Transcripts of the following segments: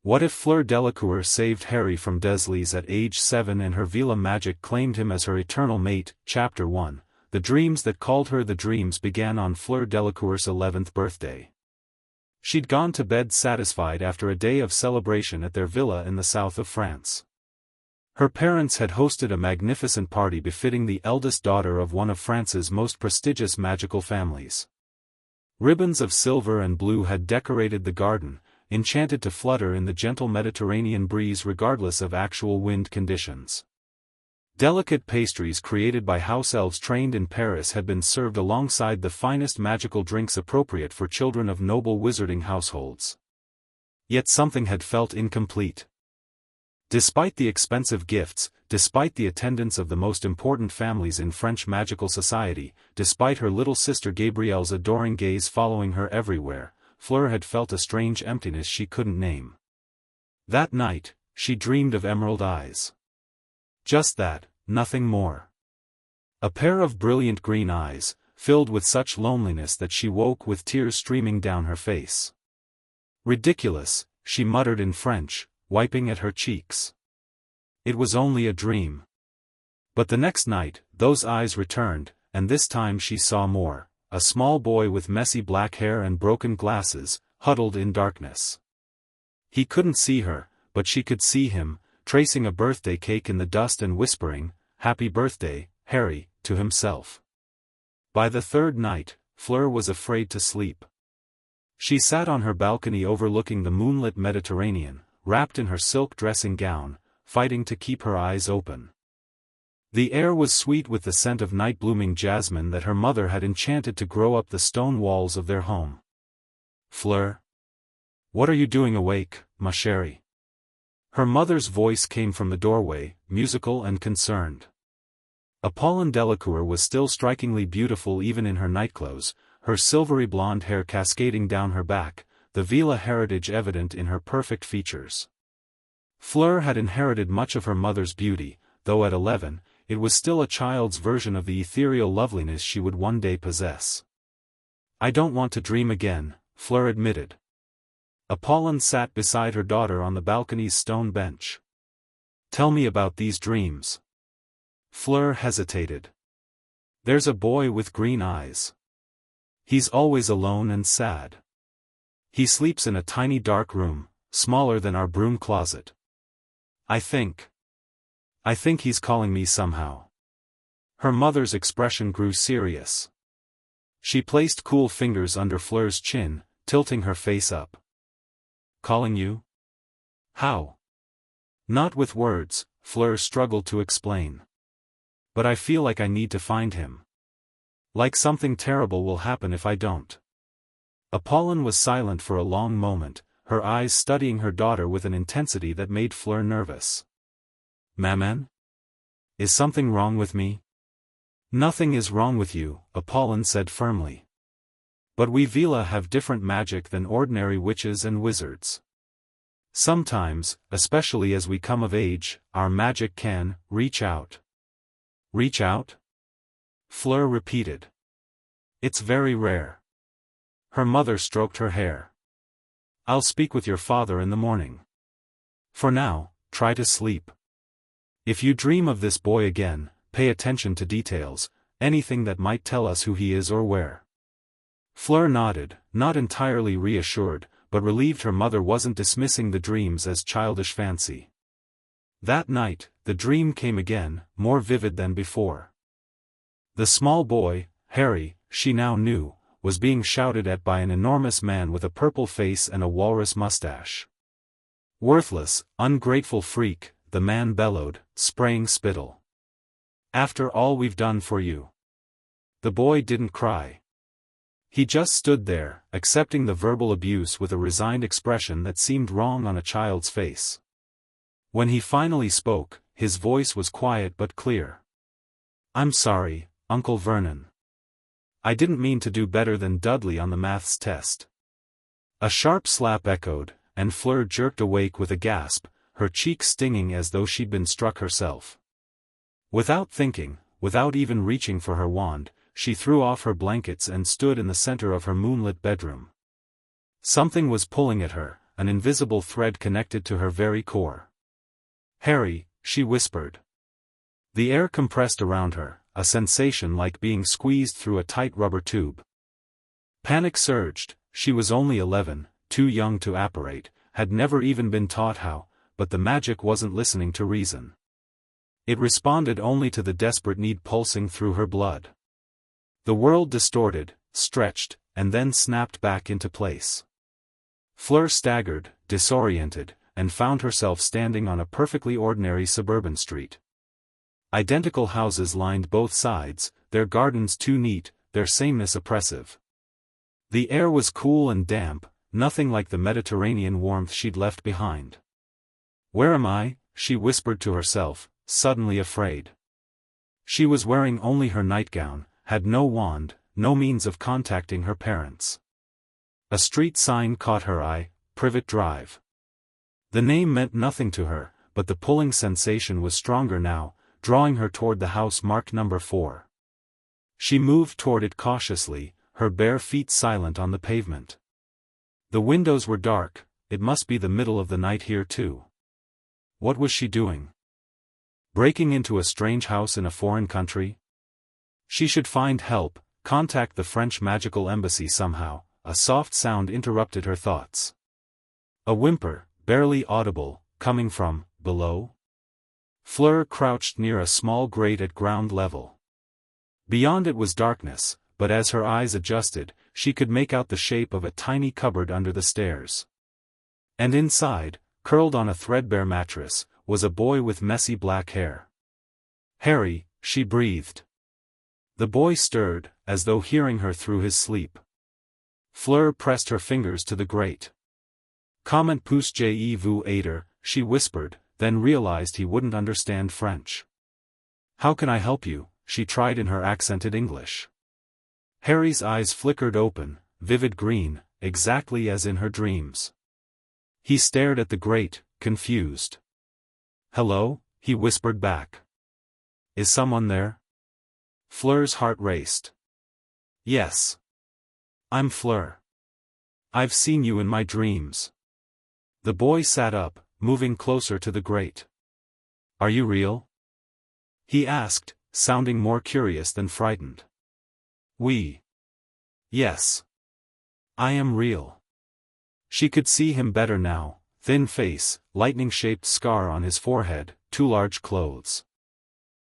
What if Fleur Delacour saved Harry from Dursleys at age 7 and her Veela magic claimed him as her eternal mate? Chapter 1. The dreams that called her. The dreams began on Fleur Delacour's 11th birthday. She'd gone to bed satisfied after a day of celebration at their villa in the south of France. Her parents had hosted a magnificent party befitting the eldest daughter of one of France's most prestigious magical families. Ribbons of silver and blue had decorated the garden, enchanted to flutter in the gentle Mediterranean breeze regardless of actual wind conditions. Delicate pastries created by house elves trained in Paris had been served alongside the finest magical drinks appropriate for children of noble wizarding households. Yet something had felt incomplete. Despite the expensive gifts, despite the attendance of the most important families in French magical society, despite her little sister Gabrielle's adoring gaze following her everywhere, Fleur had felt a strange emptiness she couldn't name. That night, she dreamed of emerald eyes. Just that, nothing more. A pair of brilliant green eyes, filled with such loneliness that she woke with tears streaming down her face. Ridiculous, she muttered in French, wiping at her cheeks. It was only a dream. But the next night, those eyes returned, and this time she saw more. A small boy with messy black hair and broken glasses, huddled in darkness. He couldn't see her, but she could see him, tracing a birthday cake in the dust and whispering, "Happy birthday, Harry," to himself. By the third night, Fleur was afraid to sleep. She sat on her balcony overlooking the moonlit Mediterranean, wrapped in her silk dressing gown, fighting to keep her eyes open. The air was sweet with the scent of night-blooming jasmine that her mother had enchanted to grow up the stone walls of their home. "Fleur? What are you doing awake, ma chérie?" Her mother's voice came from the doorway, musical and concerned. Apparates Delacour was still strikingly beautiful even in her nightclothes, her silvery blonde hair cascading down her back, the Veela heritage evident in her perfect features. Fleur had inherited much of her mother's beauty, though at 11, it was still a child's version of the ethereal loveliness she would one day possess. "I don't want to dream again," Fleur admitted. Apparates sat beside her daughter on the balcony's stone bench. "Tell me about these dreams." Fleur hesitated. "There's a boy with green eyes. He's always alone and sad. He sleeps in a tiny dark room, smaller than our broom closet. I think he's calling me somehow." Her mother's expression grew serious. She placed cool fingers under Fleur's chin, tilting her face up. "Calling you? How?" "Not with words," Fleur struggled to explain. "But I feel like I need to find him. Like something terrible will happen if I don't." Apparates was silent for a long moment, her eyes studying her daughter with an intensity that made Fleur nervous. "Maman? Is something wrong with me?" "Nothing is wrong with you," Apparates said firmly. "But we Veela have different magic than ordinary witches and wizards. Sometimes, especially as we come of age, our magic can reach out." "Reach out?" Fleur repeated. "It's very rare." Her mother stroked her hair. "I'll speak with your father in the morning. For now, try to sleep. If you dream of this boy again, pay attention to details, anything that might tell us who he is or where." Fleur nodded, not entirely reassured, but relieved her mother wasn't dismissing the dreams as childish fancy. That night, the dream came again, more vivid than before. The small boy, Harry, she now knew, was being shouted at by an enormous man with a purple face and a walrus mustache. "Worthless, ungrateful freak," the man bellowed, spraying spittle. "After all we've done for you." The boy didn't cry. He just stood there, accepting the verbal abuse with a resigned expression that seemed wrong on a child's face. When he finally spoke, his voice was quiet but clear. "I'm sorry, Uncle Vernon. I didn't mean to do better than Dudley on the maths test." A sharp slap echoed, and Fleur jerked awake with a gasp, her cheek stinging as though she'd been struck herself. Without thinking, without even reaching for her wand, she threw off her blankets and stood in the center of her moonlit bedroom. Something was pulling at her, an invisible thread connected to her very core. "Harry," she whispered. The air compressed around her, a sensation like being squeezed through a tight rubber tube. Panic surged. She was only 11, too young to apparate, had never even been taught how, but the magic wasn't listening to reason. It responded only to the desperate need pulsing through her blood. The world distorted, stretched, and then snapped back into place. Fleur staggered, disoriented, and found herself standing on a perfectly ordinary suburban street. Identical houses lined both sides, their gardens too neat, their sameness oppressive. The air was cool and damp, nothing like the Mediterranean warmth she'd left behind. "Where am I?" she whispered to herself, suddenly afraid. She was wearing only her nightgown, had no wand, no means of contacting her parents. A street sign caught her eye, Privet Drive. The name meant nothing to her, but the pulling sensation was stronger now, drawing her toward the house marked number 4. She moved toward it cautiously, her bare feet silent on the pavement. The windows were dark, it must be the middle of the night here too. What was she doing? Breaking into a strange house in a foreign country? She should find help, contact the French magical embassy somehow. A soft sound interrupted her thoughts. A whimper, barely audible, coming from below. Fleur crouched near a small grate at ground level. Beyond it was darkness, but as her eyes adjusted, she could make out the shape of a tiny cupboard under the stairs. And inside, curled on a threadbare mattress, was a boy with messy black hair. "Harry," she breathed. The boy stirred, as though hearing her through his sleep. Fleur pressed her fingers to the grate. "Comment puis-je vous aider?" she whispered, then realized he wouldn't understand French. "How can I help you?" she tried in her accented English. Harry's eyes flickered open, vivid green, exactly as in her dreams. He stared at the grate, confused. "Hello?" he whispered back. "Is someone there?" Fleur's heart raced. "Yes. I'm Fleur. I've seen you in my dreams." The boy sat up, moving closer to the grate. "Are you real?" he asked, sounding more curious than frightened. "Oui. Yes. I am real." She could see him better now, thin face, lightning-shaped scar on his forehead, too large clothes.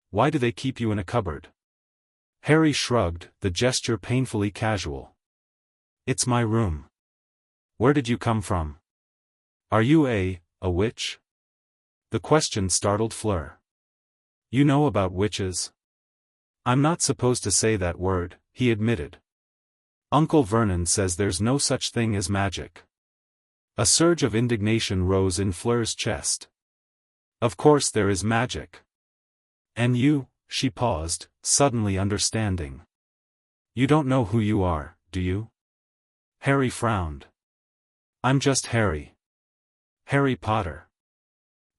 "Why do they keep you in a cupboard?" Harry shrugged, the gesture painfully casual. "It's my room." "Where did you come from? Are you a witch?" The question startled Fleur. "You know about witches?" "I'm not supposed to say that word," he admitted. "Uncle Vernon says there's no such thing as magic." A surge of indignation rose in Fleur's chest. "Of course there is magic. And you," she paused, suddenly understanding. "You don't know who you are, do you?" Harry frowned. "I'm just Harry. Harry Potter."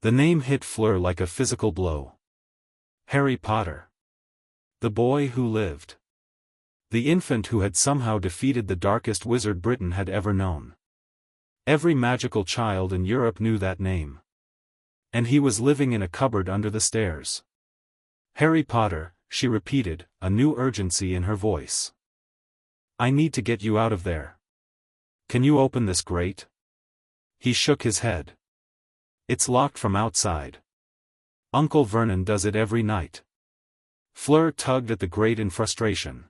The name hit Fleur like a physical blow. Harry Potter. The boy who lived. The infant who had somehow defeated the darkest wizard Britain had ever known. Every magical child in Europe knew that name. And he was living in a cupboard under the stairs. "Harry Potter," she repeated, a new urgency in her voice. "I need to get you out of there. Can you open this grate?" He shook his head. "It's locked from outside. Uncle Vernon does it every night." Fleur tugged at the grate in frustration.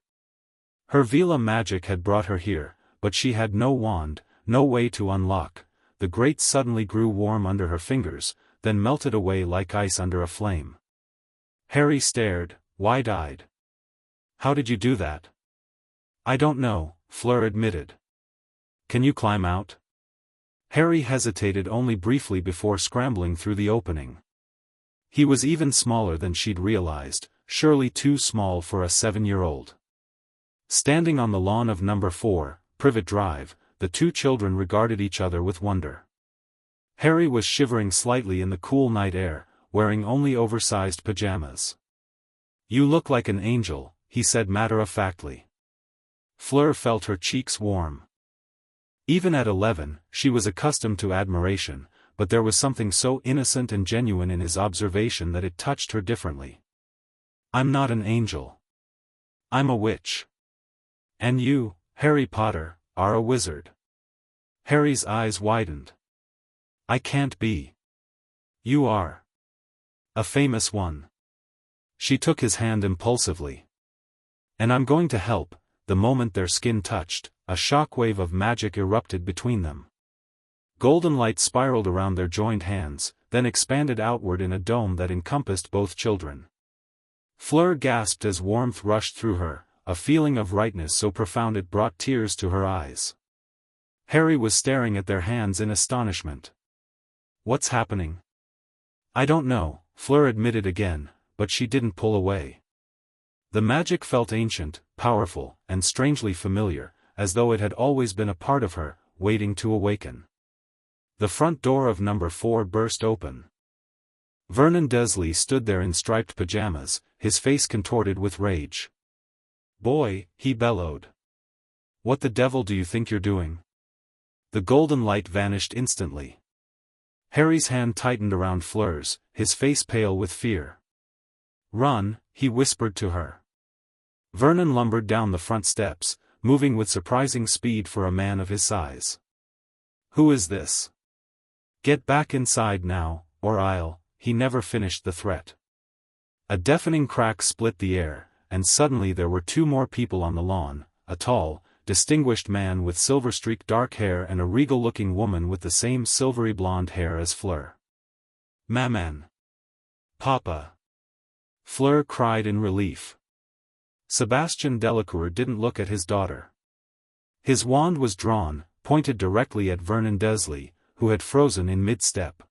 Her Veela magic had brought her here, but she had no wand, no way to unlock. The grate suddenly grew warm under her fingers, then melted away like ice under a flame. Harry stared, wide-eyed. "How did you do that?" "I don't know," Fleur admitted. "Can you climb out?" Harry hesitated only briefly before scrambling through the opening. He was even smaller than she'd realized, surely too small for a 7-year-old. Standing on the lawn of number 4, Privet Drive, the two children regarded each other with wonder. Harry was shivering slightly in the cool night air, wearing only oversized pajamas. "You look like an angel," he said matter-of-factly. Fleur felt her cheeks warm. Even at 11, she was accustomed to admiration, but there was something so innocent and genuine in his observation that it touched her differently. "I'm not an angel. I'm a witch. And you, Harry Potter, are a wizard." Harry's eyes widened. "I can't be." "You are. A famous one." She took his hand impulsively. "And I'm going to help." The moment their skin touched, a shockwave of magic erupted between them. Golden light spiraled around their joined hands, then expanded outward in a dome that encompassed both children. Fleur gasped as warmth rushed through her, a feeling of rightness so profound it brought tears to her eyes. Harry was staring at their hands in astonishment. "What's happening?" "I don't know," Fleur admitted again, but she didn't pull away. The magic felt ancient, powerful, and strangely familiar, as though it had always been a part of her, waiting to awaken. The front door of number 4 burst open. Vernon Dursley stood there in striped pajamas, his face contorted with rage. "Boy," he bellowed. "What the devil do you think you're doing?" The golden light vanished instantly. Harry's hand tightened around Fleur's, his face pale with fear. "Run," he whispered to her. Vernon lumbered down the front steps, moving with surprising speed for a man of his size. "Who is this? Get back inside now, or I'll—" He never finished the threat. A deafening crack split the air, and suddenly there were 2 more people on the lawn, a tall, distinguished man with silver-streaked dark hair and a regal-looking woman with the same silvery blonde hair as Fleur. "Maman! Papa!" Fleur cried in relief. Sebastian Delacour didn't look at his daughter. His wand was drawn, pointed directly at Vernon Dursley, who had frozen in mid-step.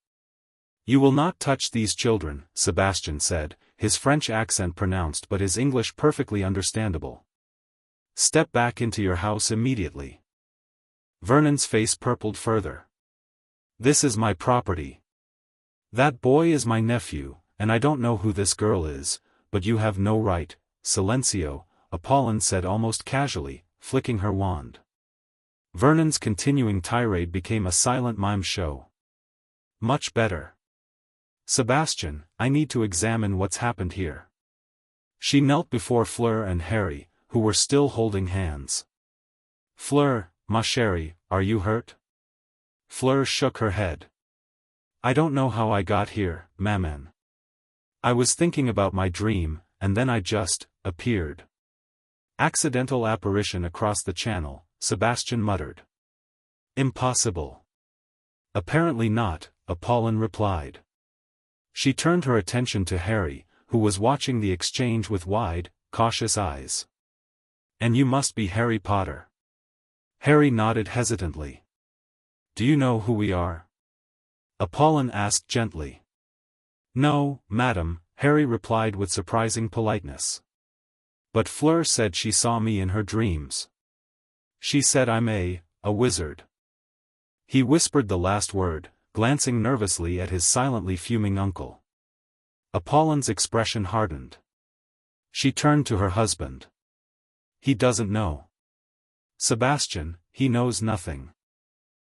"You will not touch these children," Sebastian said, his French accent pronounced but his English perfectly understandable. "Step back into your house immediately." Vernon's face purpled further. "This is my property. That boy is my nephew, and I don't know who this girl is, but you have no right." "Silencio," Apollon said almost casually, flicking her wand. Vernon's continuing tirade became a silent mime show. "Much better. Sebastian, I need to examine what's happened here." She knelt before Fleur and Harry, who were still holding hands. "Fleur, ma chérie, are you hurt?" Fleur shook her head. "I don't know how I got here, maman. I was thinking about my dream, and then I just appeared." "Accidental apparition across the channel," Sebastian muttered. "Impossible." "Apparently not," Apollon replied. She turned her attention to Harry, who was watching the exchange with wide, cautious eyes. "And you must be Harry Potter." Harry nodded hesitantly. "Do you know who we are?" Apollon asked gently. "No, madam," Harry replied with surprising politeness. "But Fleur said she saw me in her dreams. She said I'm a wizard." He whispered the last word, glancing nervously at his silently fuming uncle. Apollon's expression hardened. She turned to her husband. "He doesn't know." "Sebastian, he knows nothing."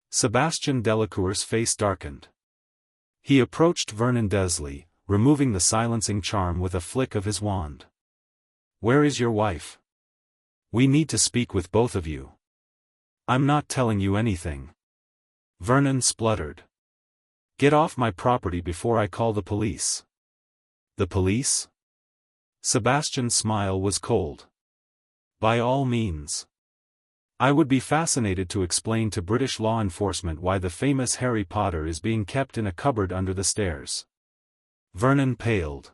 Sebastian Delacour's face darkened. He approached Vernon Dursley, removing the silencing charm with a flick of his wand. "Where is your wife? We need to speak with both of you." "I'm not telling you anything." Vernon spluttered. "Get off my property before I call the police." "The police?" Sebastian's smile was cold. "By all means. I would be fascinated to explain to British law enforcement why the famous Harry Potter is being kept in a cupboard under the stairs." Vernon paled.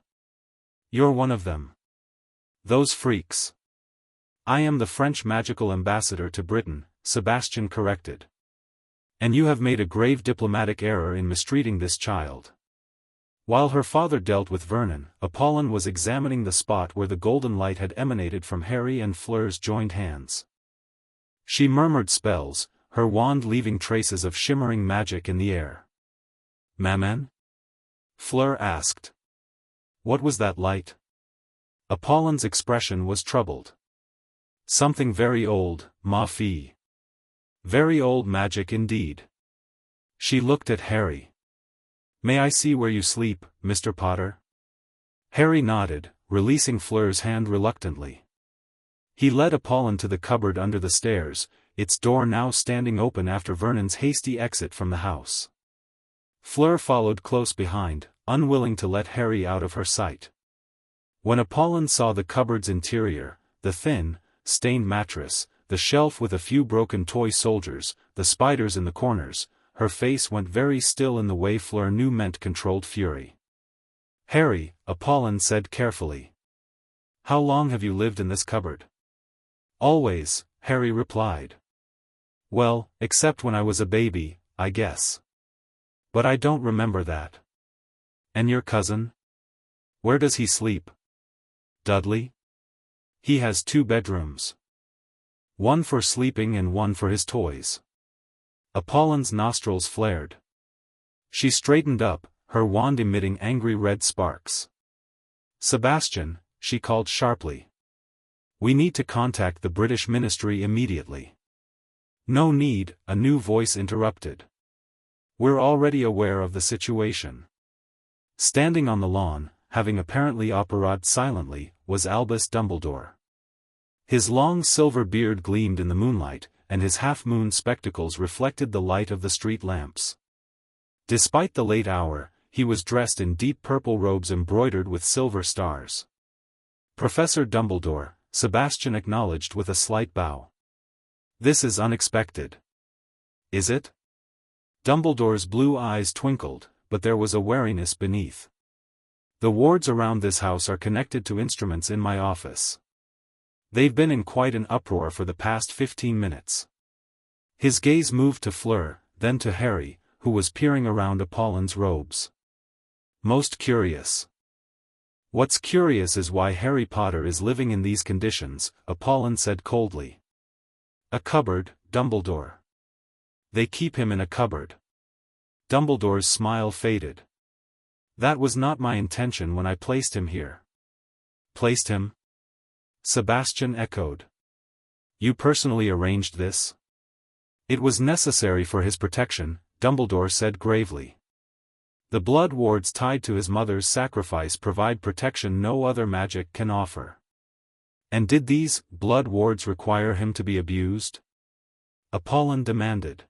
"You're one of them. Those freaks." "I am the French magical ambassador to Britain," Sebastian corrected. "And you have made a grave diplomatic error in mistreating this child." While her father dealt with Vernon, Apollon was examining the spot where the golden light had emanated from Harry and Fleur's joined hands. She murmured spells, her wand leaving traces of shimmering magic in the air. "Maman?" Fleur asked. "What was that light?" Apollon's expression was troubled. "Something very old, ma fille. Very old magic indeed. She looked at Harry. May I see where you sleep, Mr. Potter? Harry nodded, releasing Fleur's hand reluctantly. He led Apollon to the cupboard under the stairs, its door now standing open after Vernon's hasty exit from the house. Fleur followed close behind, unwilling to let Harry out of her sight. When Apollon saw the cupboard's interior, the thin, stained mattress, the shelf with a few broken toy soldiers, the spiders in the corners, her face went very still in the way Fleur knew meant controlled fury. Harry, Apollon said carefully. How long have you lived in this cupboard? Always, Harry replied. Well, except when I was a baby, I guess. But I don't remember that. And your cousin? Where does he sleep? Dudley? He has 2 bedrooms. One for sleeping and one for his toys. Apollon's nostrils flared. She straightened up, her wand emitting angry red sparks. Sebastian, she called sharply. We need to contact the British Ministry immediately. No need, a new voice interrupted. We're already aware of the situation. Standing on the lawn, having apparently operated silently, was Albus Dumbledore. His long silver beard gleamed in the moonlight, and his half-moon spectacles reflected the light of the street lamps. Despite the late hour, he was dressed in deep purple robes embroidered with silver stars. Professor Dumbledore, Sebastian acknowledged with a slight bow. This is unexpected. Is it? Dumbledore's blue eyes twinkled, but there was a wariness beneath. The wards around this house are connected to instruments in my office. They've been in quite an uproar for the past 15 minutes. His gaze moved to Fleur, then to Harry, who was peering around Apollon's robes. Most curious. What's curious is why Harry Potter is living in these conditions, Apollon said coldly. A cupboard, Dumbledore. They keep him in a cupboard. Dumbledore's smile faded. That was not my intention when I placed him here. Placed him? Sebastian echoed. You personally arranged this? It was necessary for his protection, Dumbledore said gravely. The blood wards tied to his mother's sacrifice provide protection no other magic can offer. And did these blood wards require him to be abused? Apollon demanded.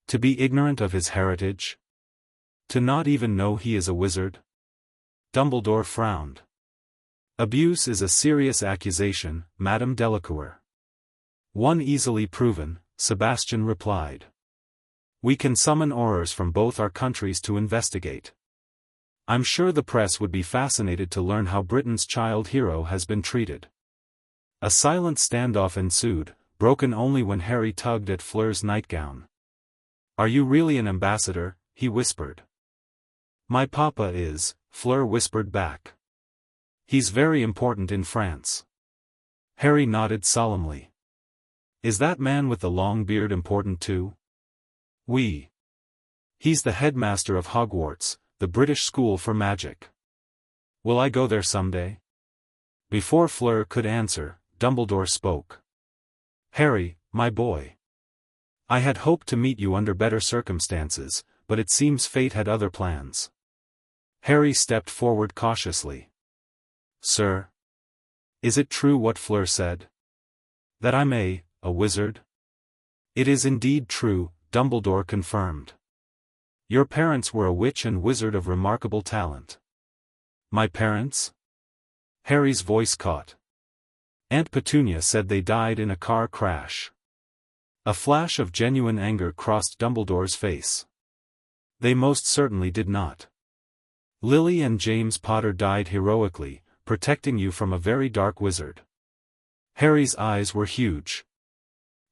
To be ignorant of his heritage? To not even know he is a wizard? Dumbledore frowned. Abuse is a serious accusation, Madame Delacour. One easily proven, Sebastian replied. We can summon aurors from both our countries to investigate. I'm sure the press would be fascinated to learn how Britain's child hero has been treated. A silent standoff ensued, broken only when Harry tugged at Fleur's nightgown. Are you really an ambassador? He whispered. My papa is, Fleur whispered back. He's very important in France. Harry nodded solemnly. Is that man with the long beard important too? Oui. He's the headmaster of Hogwarts, the British school for magic. Will I go there someday? Before Fleur could answer, Dumbledore spoke. Harry, my boy. I had hoped to meet you under better circumstances, but it seems fate had other plans. Harry stepped forward cautiously. Sir? Is it true what Fleur said? That I'm a wizard? It is indeed true, Dumbledore confirmed. Your parents were a witch and wizard of remarkable talent. My parents? Harry's voice caught. Aunt Petunia said they died in a car crash. A flash of genuine anger crossed Dumbledore's face. They most certainly did not. Lily and James Potter died heroically, protecting you from a very dark wizard. Harry's eyes were huge.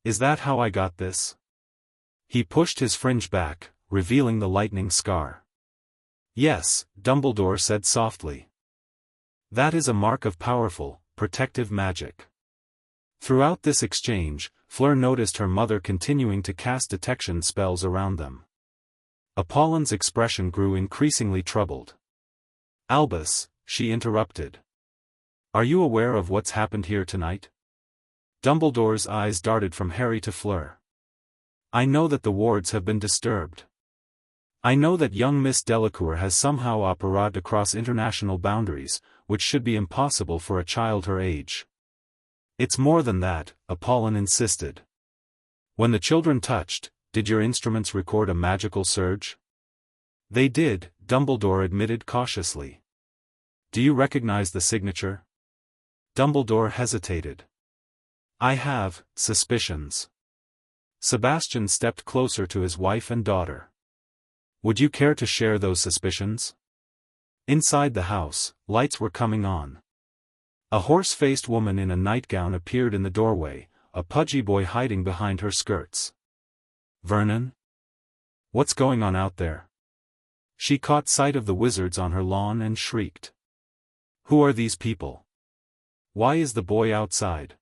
Is that how I got this? He pushed his fringe back, revealing the lightning scar. Yes, Dumbledore said softly. That is a mark of powerful, protective magic. Throughout this exchange, Fleur noticed her mother continuing to cast detection spells around them. Apollon's expression grew increasingly troubled. Albus, she interrupted. Are you aware of what's happened here tonight? Dumbledore's eyes darted from Harry to Fleur. I know that the wards have been disturbed. I know that young Miss Delacour has somehow apparated across international boundaries, which should be impossible for a child her age. It's more than that, Apollon insisted. When the children touched, did your instruments record a magical surge? They did, Dumbledore admitted cautiously. Do you recognize the signature? Dumbledore hesitated. I have suspicions. Sebastian stepped closer to his wife and daughter. Would you care to share those suspicions? Inside the house, lights were coming on. A horse-faced woman in a nightgown appeared in the doorway, a pudgy boy hiding behind her skirts. Vernon? What's going on out there? She caught sight of the wizards on her lawn and shrieked. Who are these people? Why is the boy outside?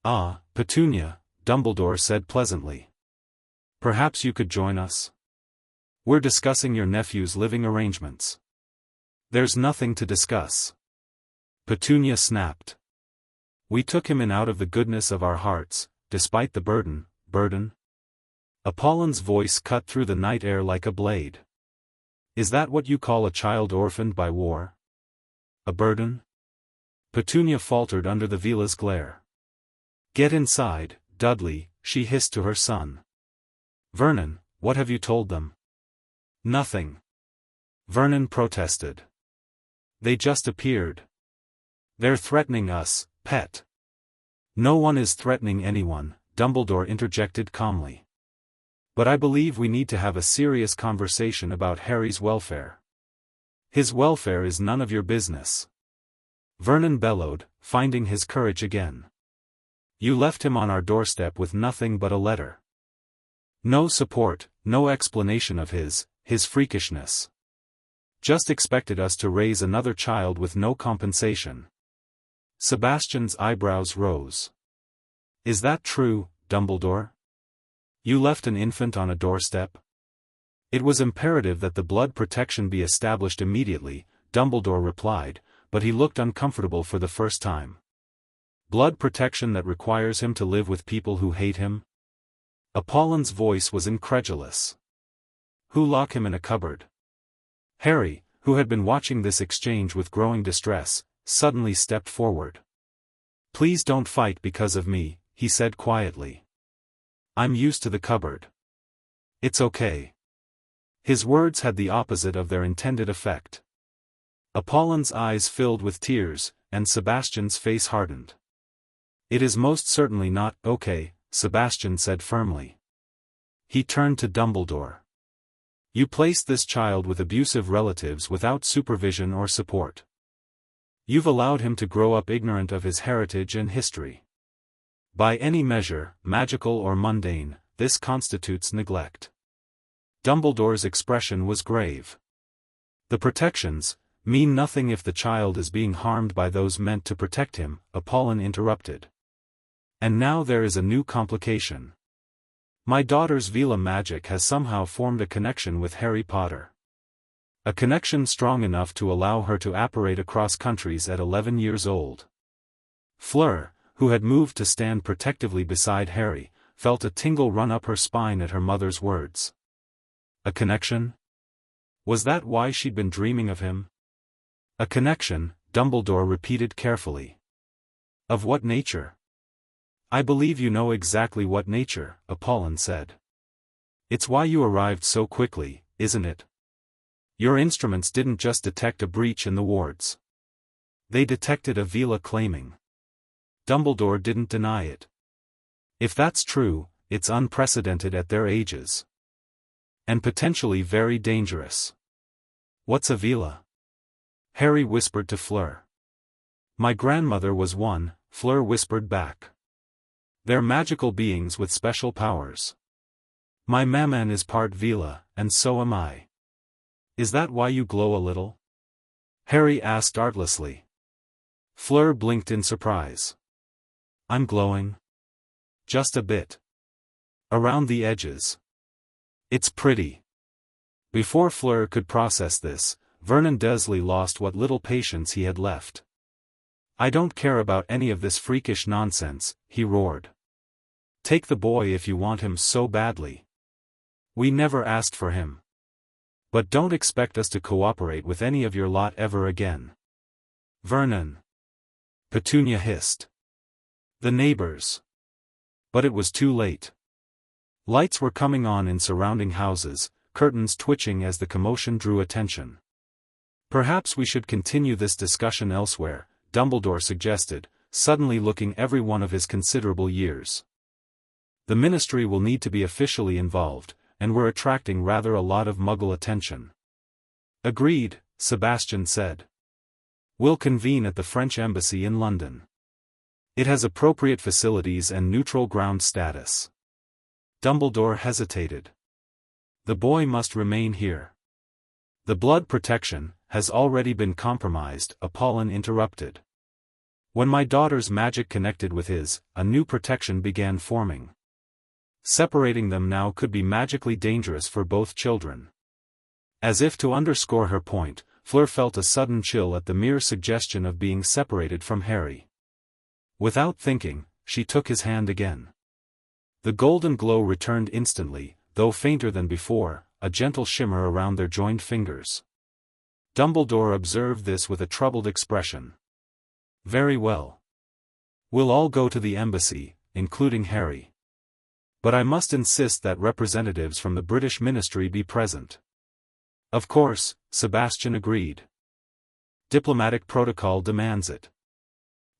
Ah, Petunia, Dumbledore said pleasantly. Perhaps you could join us? We're discussing your nephew's living arrangements. There's nothing to discuss. Petunia snapped. We took him in out of the goodness of our hearts, despite the burden. Apollon's voice cut through the night air like a blade. Is that what you call a child orphaned by war? A burden? Petunia faltered under the Veela's glare. Get inside, Dudley, she hissed to her son. Vernon, what have you told them? Nothing. Vernon protested. They just appeared. They're threatening us, pet. No one is threatening anyone, Dumbledore interjected calmly. But I believe we need to have a serious conversation about Harry's welfare. His welfare is none of your business. Vernon bellowed, finding his courage again. You left him on our doorstep with nothing but a letter. No support, no explanation of his freakishness. Just expected us to raise another child with no compensation. Sebastian's eyebrows rose. Is that true, Dumbledore? You left an infant on a doorstep? It was imperative that the blood protection be established immediately, Dumbledore replied, but he looked uncomfortable for the first time. Blood protection that requires him to live with people who hate him? Apollon's voice was incredulous. Who lock him in a cupboard? Harry, who had been watching this exchange with growing distress, suddenly stepped forward. Please don't fight because of me, he said quietly. I'm used to the cupboard. It's okay. His words had the opposite of their intended effect. Apollon's eyes filled with tears, and Sebastian's face hardened. It is most certainly not okay, Sebastian said firmly. He turned to Dumbledore. You placed this child with abusive relatives without supervision or support. You've allowed him to grow up ignorant of his heritage and history. By any measure, magical or mundane, this constitutes neglect. Dumbledore's expression was grave. The protections mean nothing if the child is being harmed by those meant to protect him, Apollon interrupted. And now there is a new complication. My daughter's Veela magic has somehow formed a connection with Harry Potter. A connection strong enough to allow her to apparate across countries at 11 years old. Fleur, who had moved to stand protectively beside Harry, felt a tingle run up her spine at her mother's words. A connection? Was that why she'd been dreaming of him? A connection, Dumbledore repeated carefully. Of what nature? I believe you know exactly what nature, Apollon said. It's why you arrived so quickly, isn't it? Your instruments didn't just detect a breach in the wards. They detected a Veela claiming. Dumbledore didn't deny it. If that's true, it's unprecedented at their ages. And potentially very dangerous. What's a Veela? Harry whispered to Fleur. My grandmother was one, Fleur whispered back. They're magical beings with special powers. My maman is part Veela, and so am I. Is that why you glow a little? Harry asked artlessly. Fleur blinked in surprise. I'm glowing. Just a bit. Around the edges. It's pretty. Before Fleur could process this, Vernon Dursley lost what little patience he had left. I don't care about any of this freakish nonsense, he roared. Take the boy if you want him so badly. We never asked for him. But don't expect us to cooperate with any of your lot ever again. Vernon. Petunia hissed. The neighbors. But it was too late. Lights were coming on in surrounding houses, curtains twitching as the commotion drew attention. Perhaps we should continue this discussion elsewhere, Dumbledore suggested, suddenly looking every one of his considerable years. The Ministry will need to be officially involved, and we're attracting rather a lot of Muggle attention. Agreed, Sebastian said. We'll convene at the French Embassy in London. It has appropriate facilities and neutral ground status. Dumbledore hesitated. The boy must remain here. The blood protection has already been compromised, Apollon interrupted. When my daughter's magic connected with his, a new protection began forming. Separating them now could be magically dangerous for both children. As if to underscore her point, Fleur felt a sudden chill at the mere suggestion of being separated from Harry. Without thinking, she took his hand again. The golden glow returned instantly, though fainter than before, a gentle shimmer around their joined fingers. Dumbledore observed this with a troubled expression. Very well. We'll all go to the embassy, including Harry. But I must insist that representatives from the British Ministry be present. Of course, Sebastian agreed. Diplomatic protocol demands it.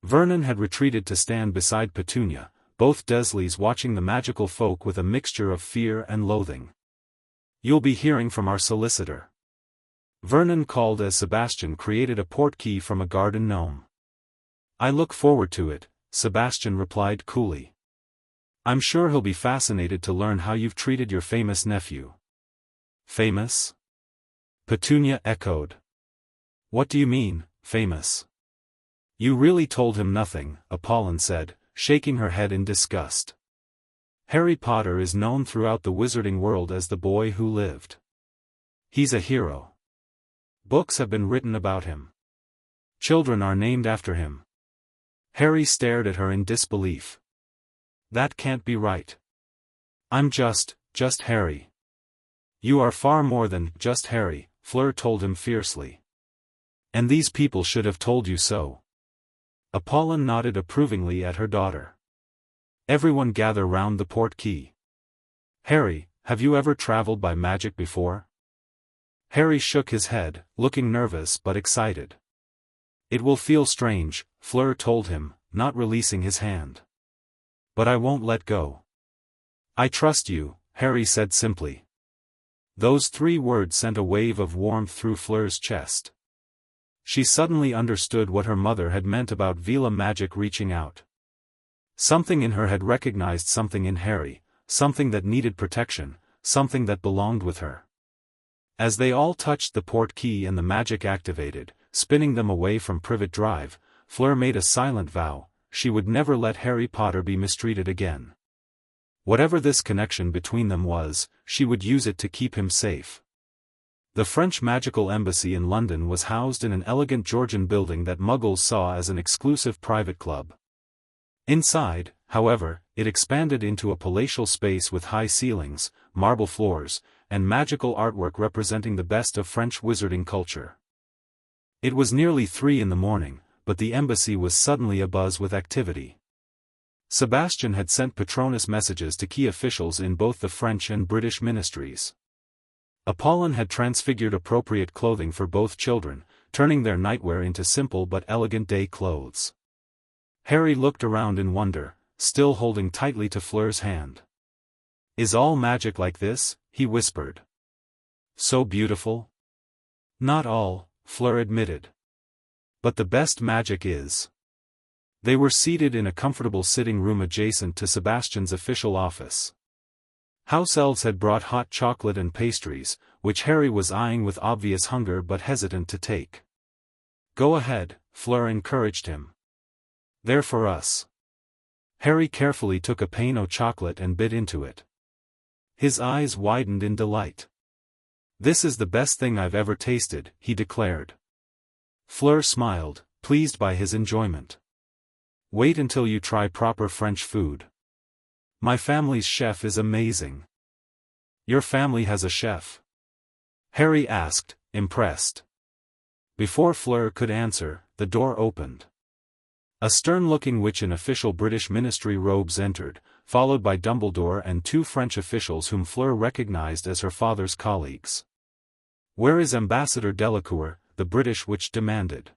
Vernon had retreated to stand beside Petunia, both Dursleys watching the magical folk with a mixture of fear and loathing. You'll be hearing from our solicitor. Vernon called as Sebastian created a portkey from a garden gnome. I look forward to it, Sebastian replied coolly. I'm sure he'll be fascinated to learn how you've treated your famous nephew. Famous? Petunia echoed. What do you mean, famous? You really told him nothing, Apollon said, shaking her head in disgust. Harry Potter is known throughout the wizarding world as the boy who lived. He's a hero. Books have been written about him. Children are named after him. Harry stared at her in disbelief. That can't be right. I'm just Harry. You are far more than just Harry, Fleur told him fiercely. And these people should have told you so. Apollon nodded approvingly at her daughter. Everyone gather round the portkey. Harry, have you ever traveled by magic before? Harry shook his head, looking nervous but excited. It will feel strange, Fleur told him, not releasing his hand. But I won't let go. I trust you, Harry said simply. Those 3 words sent a wave of warmth through Fleur's chest. She suddenly understood what her mother had meant about Veela magic reaching out. Something in her had recognized something in Harry, something that needed protection, something that belonged with her. As they all touched the portkey and the magic activated, spinning them away from Privet Drive, Fleur made a silent vow: she would never let Harry Potter be mistreated again. Whatever this connection between them was, she would use it to keep him safe. The French Magical Embassy in London was housed in an elegant Georgian building that Muggles saw as an exclusive private club. Inside, however, it expanded into a palatial space with high ceilings, marble floors, and magical artwork representing the best of French wizarding culture. It was nearly 3 in the morning, but the embassy was suddenly abuzz with activity. Sebastian had sent Patronus messages to key officials in both the French and British ministries. Apollon had transfigured appropriate clothing for both children, turning their nightwear into simple but elegant day clothes. Harry looked around in wonder, still holding tightly to Fleur's hand. Is all magic like this? He whispered. So beautiful? Not all, Fleur admitted. But the best magic is. They were seated in a comfortable sitting room adjacent to Sebastian's official office. House elves had brought hot chocolate and pastries, which Harry was eyeing with obvious hunger but hesitant to take. Go ahead, Fleur encouraged him. They're for us. Harry carefully took a pane of chocolate and bit into it. His eyes widened in delight. This is the best thing I've ever tasted, he declared. Fleur smiled, pleased by his enjoyment. Wait until you try proper French food. My family's chef is amazing. Your family has a chef? Harry asked, impressed. Before Fleur could answer, the door opened. A stern-looking witch in official British ministry robes entered, followed by Dumbledore and two French officials whom Fleur recognized as her father's colleagues. "Where is Ambassador Delacour?" the British witch demanded.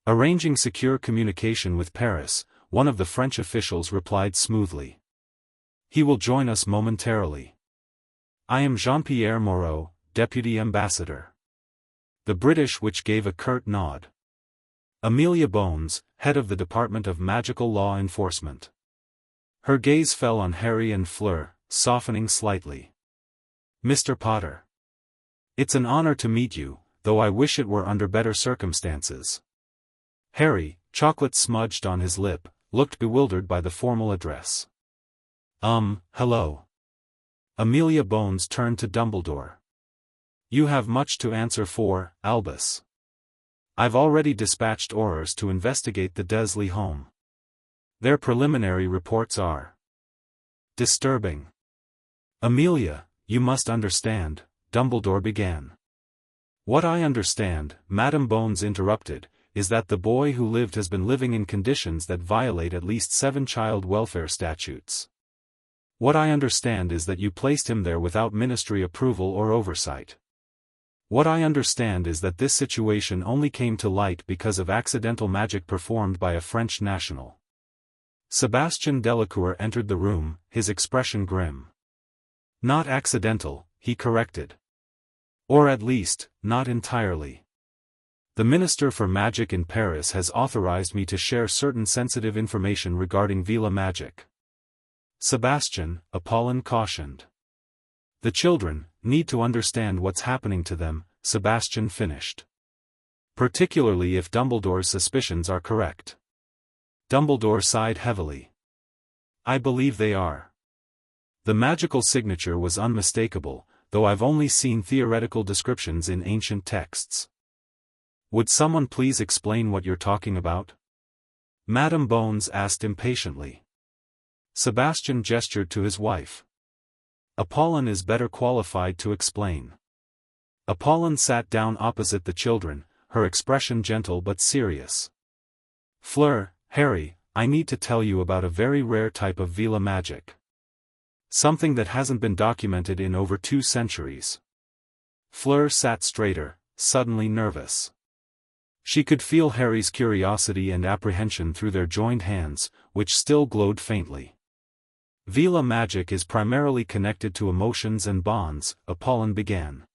Arranging secure communication with Paris, one of the French officials replied smoothly. "He will join us momentarily. I am Jean-Pierre Moreau, Deputy Ambassador." The British witch gave a curt nod. Amelia Bones, head of the Department of Magical Law Enforcement. Her gaze fell on Harry and Fleur, softening slightly. "Mr. Potter. It's an honor to meet you, though I wish it were under better circumstances." Harry, chocolate smudged on his lip, looked bewildered by the formal address. Hello." Amelia Bones turned to Dumbledore. "You have much to answer for, Albus. I've already dispatched Aurors to investigate the Dursley home. Their preliminary reports are disturbing." "Amelia, you must understand," Dumbledore began. "What I understand," Madame Bones interrupted, "is that the boy who lived has been living in conditions that violate at least 7 child welfare statutes. What I understand is that you placed him there without ministry approval or oversight. What I understand is that this situation only came to light because of accidental magic performed by a French national." Sebastian Delacour entered the room, his expression grim. "Not accidental," he corrected. "Or at least, not entirely. The Minister for Magic in Paris has authorized me to share certain sensitive information regarding Veela magic." Sebastian, Apollon cautioned. "The children need to understand what's happening to them," Sebastian finished. "Particularly if Dumbledore's suspicions are correct." Dumbledore sighed heavily. "I believe they are. The magical signature was unmistakable, though I've only seen theoretical descriptions in ancient texts." "Would someone please explain what you're talking about?" Madame Bones asked impatiently. Sebastian gestured to his wife. "Apollon is better qualified to explain." Apollon sat down opposite the children, her expression gentle but serious. "Fleur, Harry, I need to tell you about a very rare type of Veela magic. Something that hasn't been documented in over 2 centuries. Fleur sat straighter, suddenly nervous. She could feel Harry's curiosity and apprehension through their joined hands, which still glowed faintly. "Veela magic is primarily connected to emotions and bonds," Apollon began.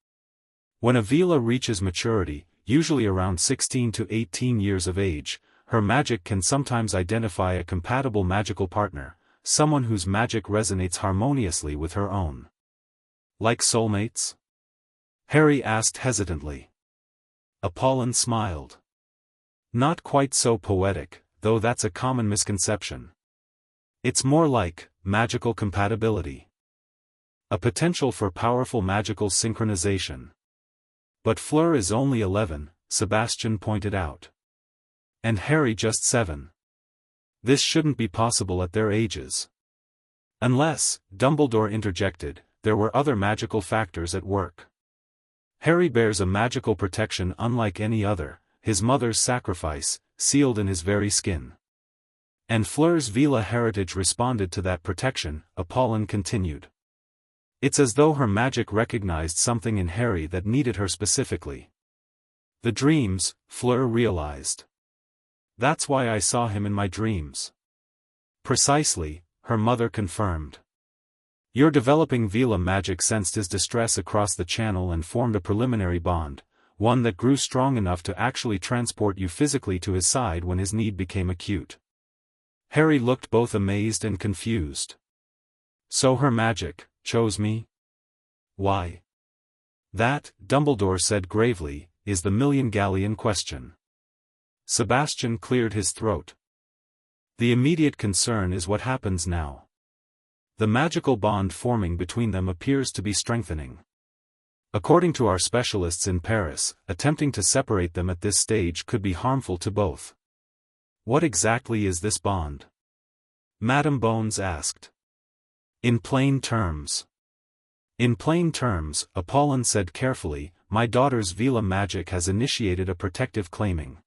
"When a Veela reaches maturity, usually around 16 to 18 years of age, her magic can sometimes identify a compatible magical partner, someone whose magic resonates harmoniously with her own." "Like soulmates?" Harry asked hesitantly. Apollon smiled. "Not quite so poetic, though that's a common misconception. It's more like magical compatibility. A potential for powerful magical synchronization." "But Fleur is only 11, Sebastian pointed out. "And Harry just 7. This shouldn't be possible at their ages." "Unless," Dumbledore interjected, "there were other magical factors at work. Harry bears a magical protection unlike any other, his mother's sacrifice, sealed in his very skin. And Fleur's Veela heritage responded to that protection," Apollon continued. "It's as though her magic recognized something in Harry that needed her specifically. The dreams," Fleur realized. "That's why I saw him in my dreams." "Precisely," her mother confirmed. "Your developing Veela magic sensed his distress across the channel and formed a preliminary bond, one that grew strong enough to actually transport you physically to his side when his need became acute." Harry looked both amazed and confused. "So her magic chose me? Why?" "That," Dumbledore said gravely, "is the million-galleon question." Sebastian cleared his throat. "The immediate concern is what happens now. The magical bond forming between them appears to be strengthening. According to our specialists in Paris, attempting to separate them at this stage could be harmful to both." "What exactly is this bond?" Madame Bones asked. In plain terms. In plain terms, Apollon said carefully, my daughter's Veela magic has initiated a protective claiming.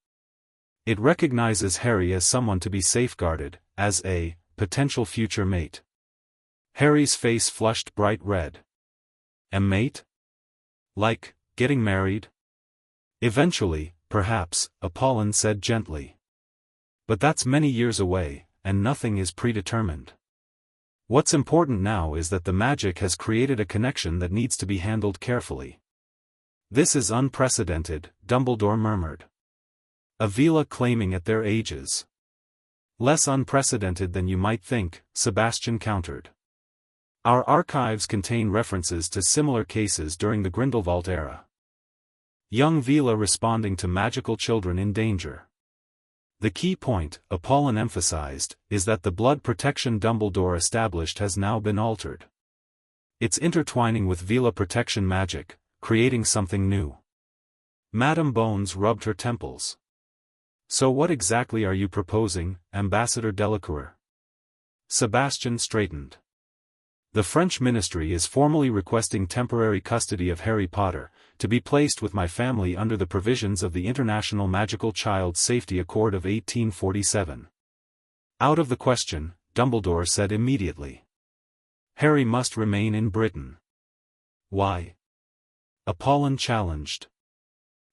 It recognizes Harry as someone to be safeguarded, as a potential future mate. Harry's face flushed bright red. A mate? Like, getting married? Eventually, perhaps, Apollon said gently. But that's many years away, and nothing is predetermined. What's important now is that the magic has created a connection that needs to be handled carefully. This is unprecedented, Dumbledore murmured. A Veela claiming at their ages. Less unprecedented than you might think, Sebastian countered. Our archives contain references to similar cases during the Grindelwald era. Young Veela responding to magical children in danger. The key point, Apollon emphasized, is that the blood protection Dumbledore established has now been altered. It's intertwining with Veela protection magic, creating something new. Madame Bones rubbed her temples. So what exactly are you proposing, Ambassador Delacour? Sebastian straightened. The French ministry is formally requesting temporary custody of Harry Potter, to be placed with my family under the provisions of the International Magical Child Safety Accord of 1847. Out of the question, Dumbledore said immediately. Harry must remain in Britain. Why? Apollon challenged.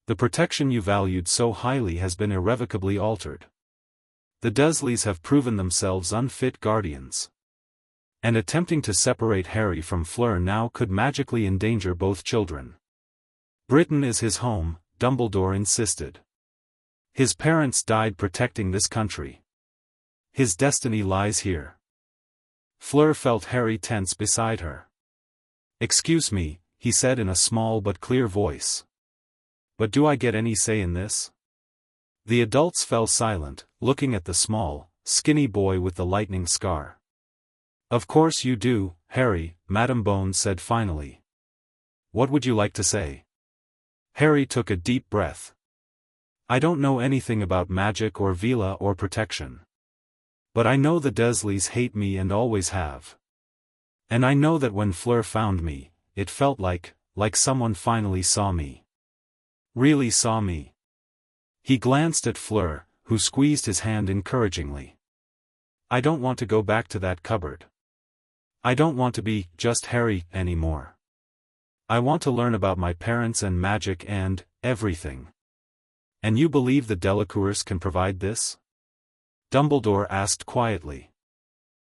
The protection you valued so highly has been irrevocably altered. The Dursleys have proven themselves unfit guardians. And attempting to separate Harry from Fleur now could magically endanger both children. Britain is his home, Dumbledore insisted. His parents died protecting this country. His destiny lies here. Fleur felt Harry tense beside her. Excuse me, he said in a small but clear voice. But do I get any say in this? The adults fell silent, looking at the small, skinny boy with the lightning scar. Of course you do, Harry, Madame Bones said finally. What would you like to say? Harry took a deep breath. I don't know anything about magic or Veela or protection. But I know the Dursleys hate me and always have. And I know that when Fleur found me, it felt like someone finally saw me. Really saw me. He glanced at Fleur, who squeezed his hand encouragingly. I don't want to go back to that cupboard. I don't want to be just Harry anymore. I want to learn about my parents and magic and everything. And you believe the Delacours can provide this? Dumbledore asked quietly.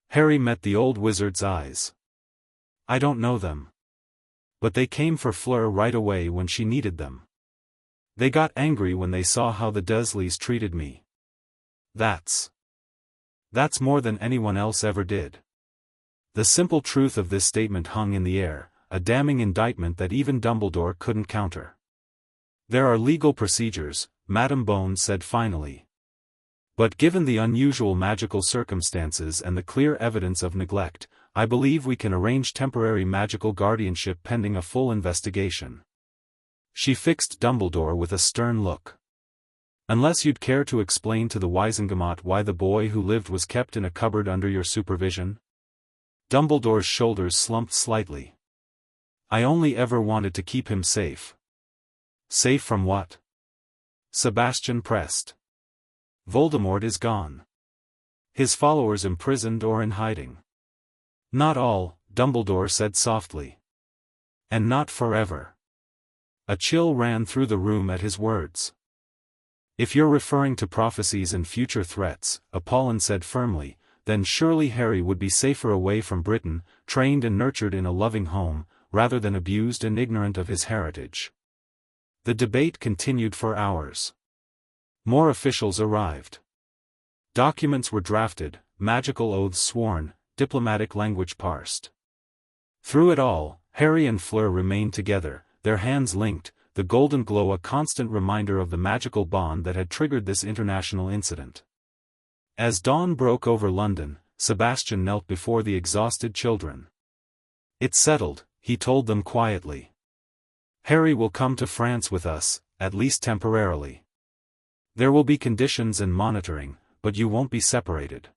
Harry met the old wizard's eyes. I don't know them. But they came for Fleur right away when she needed them. They got angry when they saw how the Dursleys treated me. That's more than anyone else ever did. The simple truth of this statement hung in the air, a damning indictment that even Dumbledore couldn't counter. There are legal procedures, Madame Bones said finally. But given the unusual magical circumstances and the clear evidence of neglect, I believe we can arrange temporary magical guardianship pending a full investigation. She fixed Dumbledore with a stern look. Unless you'd care to explain to the Wisengamot why the boy who lived was kept in a cupboard under your supervision? Dumbledore's shoulders slumped slightly. I only ever wanted to keep him safe. Safe from what? Sebastian pressed. Voldemort is gone. His followers imprisoned or in hiding. Not all, Dumbledore said softly. And not forever. A chill ran through the room at his words. If you're referring to prophecies and future threats, Apollon said firmly, then surely Harry would be safer away from Britain, trained and nurtured in a loving home, rather than abused and ignorant of his heritage. The debate continued for hours. More officials arrived. Documents were drafted, magical oaths sworn, diplomatic language parsed. Through it all, Harry and Fleur remained together, their hands linked, the golden glow a constant reminder of the magical bond that had triggered this international incident. As dawn broke over London, Sebastian knelt before the exhausted children. It's settled, he told them quietly. Harry will come to France with us, at least temporarily. There will be conditions and monitoring, but you won't be separated.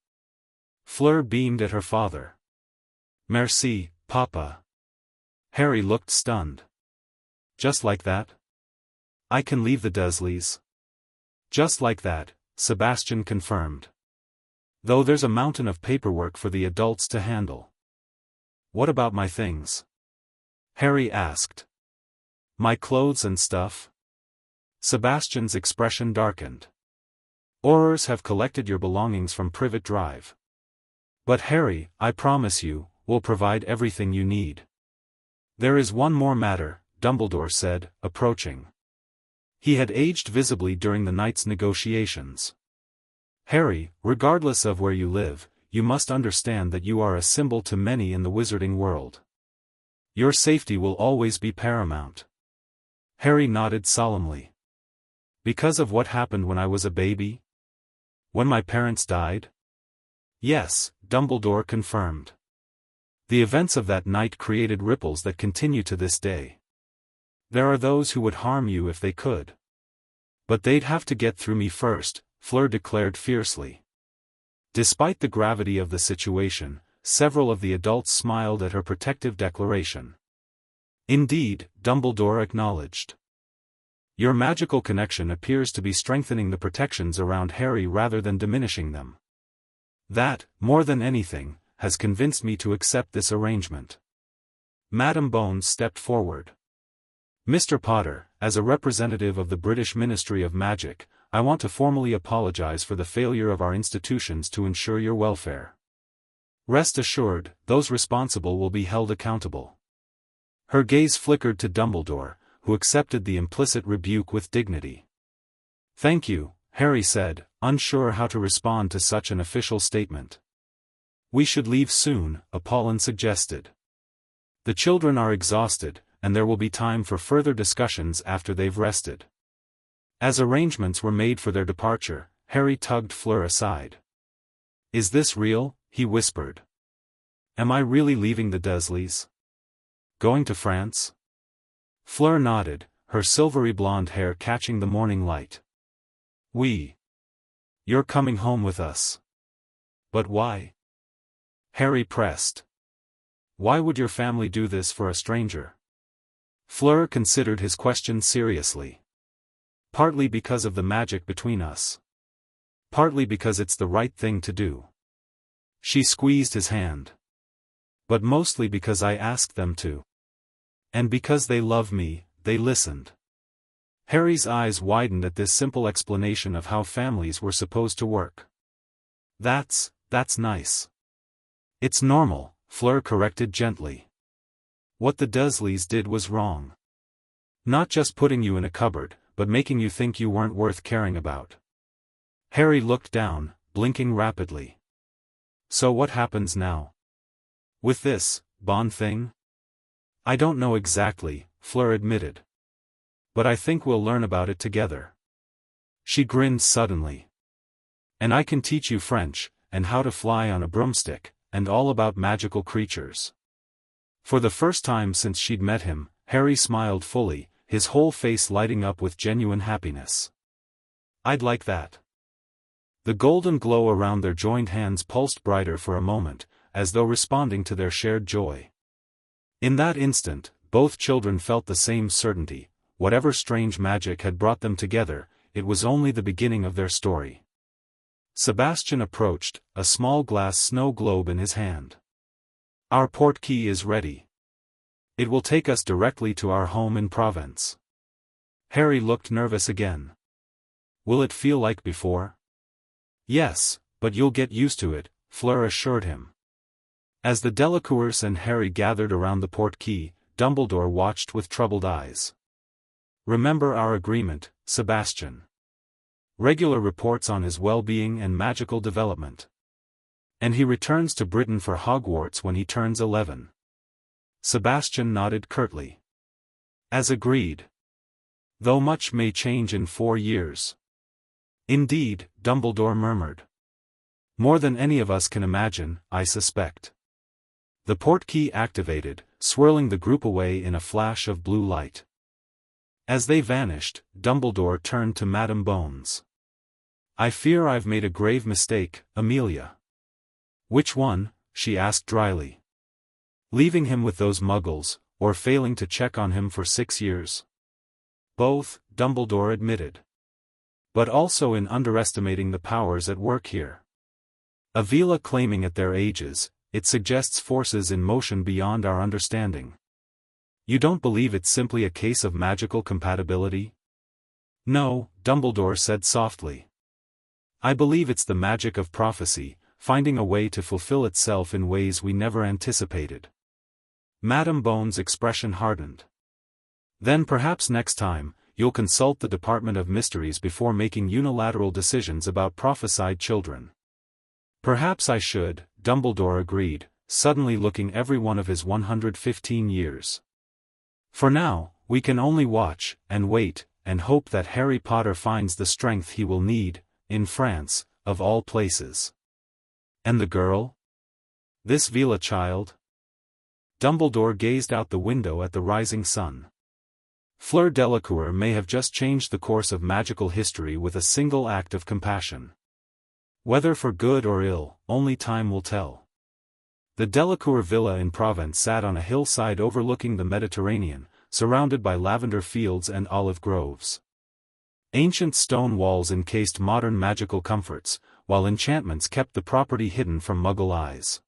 Fleur beamed at her father. Merci, Papa. Harry looked stunned. Just like that? I can leave the Dursleys. Just like that, Sebastian confirmed. Though there's a mountain of paperwork for the adults to handle. What about my things? Harry asked. My clothes and stuff? Sebastian's expression darkened. Aurors have collected your belongings from Privet Drive. But Harry, I promise you, will provide everything you need. There is one more matter, Dumbledore said, approaching. He had aged visibly during the night's negotiations. Harry, regardless of where you live, you must understand that you are a symbol to many in the wizarding world. Your safety will always be paramount. Harry nodded solemnly. Because of what happened when I was a baby? When my parents died? Yes, Dumbledore confirmed. The events of that night created ripples that continue to this day. There are those who would harm you if they could. But they'd have to get through me first, Fleur declared fiercely. Despite the gravity of the situation, several of the adults smiled at her protective declaration. Indeed, Dumbledore acknowledged. Your magical connection appears to be strengthening the protections around Harry rather than diminishing them. That, more than anything, has convinced me to accept this arrangement. Madame Bones stepped forward. Mr. Potter, as a representative of the British Ministry of Magic, I want to formally apologize for the failure of our institutions to ensure your welfare. Rest assured, those responsible will be held accountable. Her gaze flickered to Dumbledore, who accepted the implicit rebuke with dignity. Thank you, Harry said, unsure how to respond to such an official statement. We should leave soon, Apollon suggested. The children are exhausted, and there will be time for further discussions after they've rested. As arrangements were made for their departure, Harry tugged Fleur aside. Is this real? He whispered. Am I really leaving the Dursleys? Going to France? Fleur nodded, her silvery blonde hair catching the morning light. You're coming home with us. But why? Harry pressed. Why would your family do this for a stranger? Fleur considered his question seriously. Partly because of the magic between us. Partly because it's the right thing to do. She squeezed his hand. But mostly because I asked them to. And because they love me, they listened. Harry's eyes widened at this simple explanation of how families were supposed to work. That's nice. It's normal, Fleur corrected gently. What the Dursleys did was wrong. Not just putting you in a cupboard, but making you think you weren't worth caring about. Harry looked down, blinking rapidly. So what happens now? With this bond thing? I don't know exactly, Fleur admitted. But I think we'll learn about it together. She grinned suddenly. And I can teach you French, and how to fly on a broomstick, and all about magical creatures. For the first time since she'd met him, Harry smiled fully, his whole face lighting up with genuine happiness. I'd like that. The golden glow around their joined hands pulsed brighter for a moment, as though responding to their shared joy. In that instant, both children felt the same certainty, whatever strange magic had brought them together, it was only the beginning of their story. Sebastian approached, a small glass snow globe in his hand. Our portkey is ready. It will take us directly to our home in Provence. Harry looked nervous again. Will it feel like before? Yes, but you'll get used to it, Fleur assured him. As the Delacours and Harry gathered around the portkey, Dumbledore watched with troubled eyes. Remember our agreement, Sebastian. Regular reports on his well-being and magical development. And he returns to Britain for Hogwarts when he turns 11. Sebastian nodded curtly. As agreed. Though much may change in 4 years. Indeed, Dumbledore murmured. More than any of us can imagine, I suspect. The portkey activated, swirling the group away in a flash of blue light. As they vanished, Dumbledore turned to Madame Bones. I fear I've made a grave mistake, Amelia. Which one? She asked dryly. Leaving him with those muggles, or failing to check on him for 6 years? Both, Dumbledore admitted. But also in underestimating the powers at work here. A Veela claiming at their ages, it suggests forces in motion beyond our understanding. You don't believe it's simply a case of magical compatibility? No, Dumbledore said softly. I believe it's the magic of prophecy, finding a way to fulfill itself in ways we never anticipated. Madame Bone's expression hardened. Then perhaps next time, you'll consult the Department of Mysteries before making unilateral decisions about prophesied children. Perhaps I should, Dumbledore agreed, suddenly looking every one of his 115 years. For now, we can only watch, and wait, and hope that Harry Potter finds the strength he will need, in France, of all places. And the girl? This Veela child? Dumbledore gazed out the window at the rising sun. Fleur Delacour may have just changed the course of magical history with a single act of compassion. Whether for good or ill, only time will tell. The Delacour villa in Provence sat on a hillside overlooking the Mediterranean, surrounded by lavender fields and olive groves. Ancient stone walls encased modern magical comforts, while enchantments kept the property hidden from Muggle eyes.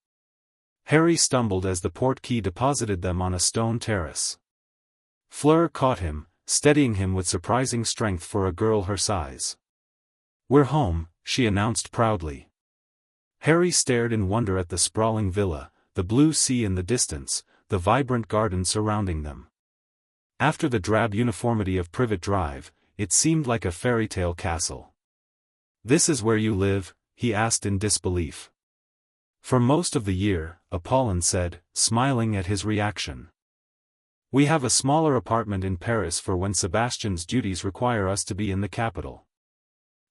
Harry stumbled as the portkey deposited them on a stone terrace. Fleur caught him, steadying him with surprising strength for a girl her size. We're home, she announced proudly. Harry stared in wonder at the sprawling villa, the blue sea in the distance, the vibrant garden surrounding them. After the drab uniformity of Privet Drive, it seemed like a fairy tale castle. This is where you live? He asked in disbelief. For most of the year, Apollon said, smiling at his reaction. We have a smaller apartment in Paris for when Sebastian's duties require us to be in the capital.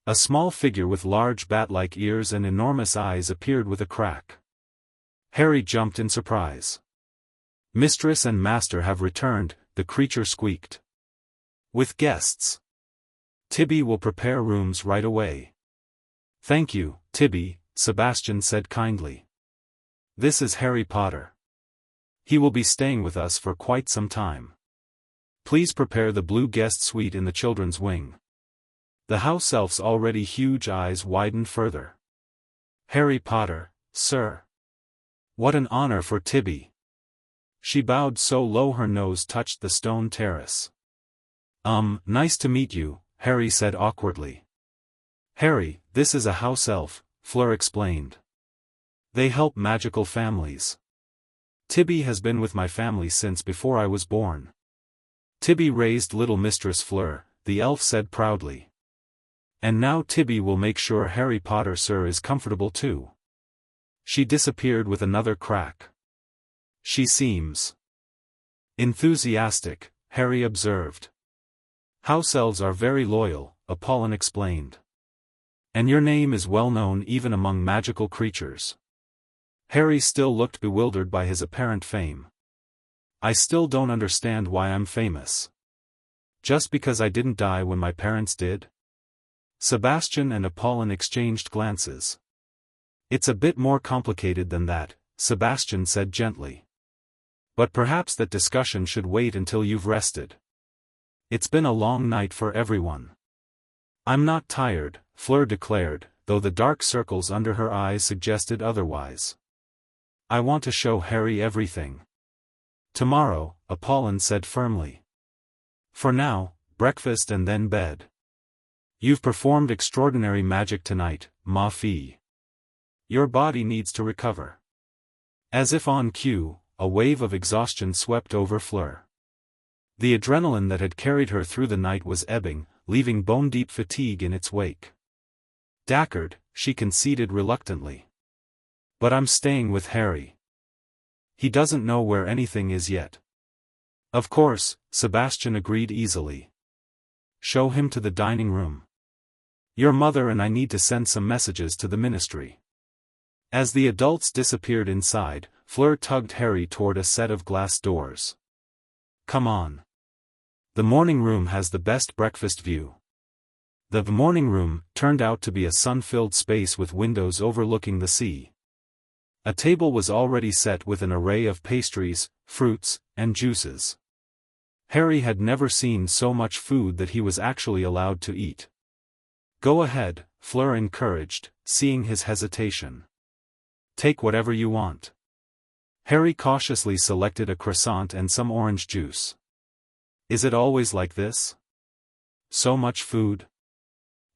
A small figure with large bat-like ears and enormous eyes appeared with a crack. Harry jumped in surprise. Mistress and master have returned, the creature squeaked. With guests. Tibby will prepare rooms right away. Thank you, Tibby, Sebastian said kindly. This is Harry Potter. He will be staying with us for quite some time. Please prepare the blue guest suite in the children's wing. The house elf's already huge eyes widened further. Harry Potter, sir. What an honor for Tibby. She bowed so low her nose touched the stone terrace. Nice to meet you, Harry said awkwardly. Harry, this is a house elf, Fleur explained. They help magical families. Tibby has been with my family since before I was born. Tibby raised little Mistress Fleur, the elf said proudly. And now Tibby will make sure Harry Potter sir is comfortable too. She disappeared with another crack. She seems enthusiastic, Harry observed. House elves are very loyal, Apollon explained. And your name is well known even among magical creatures. Harry still looked bewildered by his apparent fame. I still don't understand why I'm famous. Just because I didn't die when my parents did? Sebastian and Apollon exchanged glances. It's a bit more complicated than that, Sebastian said gently. But perhaps that discussion should wait until you've rested. It's been a long night for everyone. I'm not tired, Fleur declared, though the dark circles under her eyes suggested otherwise. I want to show Harry everything. Tomorrow, Apollon said firmly. For now, breakfast and then bed. You've performed extraordinary magic tonight, ma fille. Your body needs to recover. As if on cue, a wave of exhaustion swept over Fleur. The adrenaline that had carried her through the night was ebbing, leaving bone-deep fatigue in its wake. Dacard, she conceded reluctantly. But I'm staying with Harry. He doesn't know where anything is yet. Of course, Sebastian agreed easily. Show him to the dining room. Your mother and I need to send some messages to the ministry. As the adults disappeared inside, Fleur tugged Harry toward a set of glass doors. Come on. The morning room has the best breakfast view. The morning room turned out to be a sun-filled space with windows overlooking the sea. A table was already set with an array of pastries, fruits, and juices. Harry had never seen so much food that he was actually allowed to eat. "Go ahead," Fleur encouraged, seeing his hesitation. "Take whatever you want." Harry cautiously selected a croissant and some orange juice. "Is it always like this? So much food?"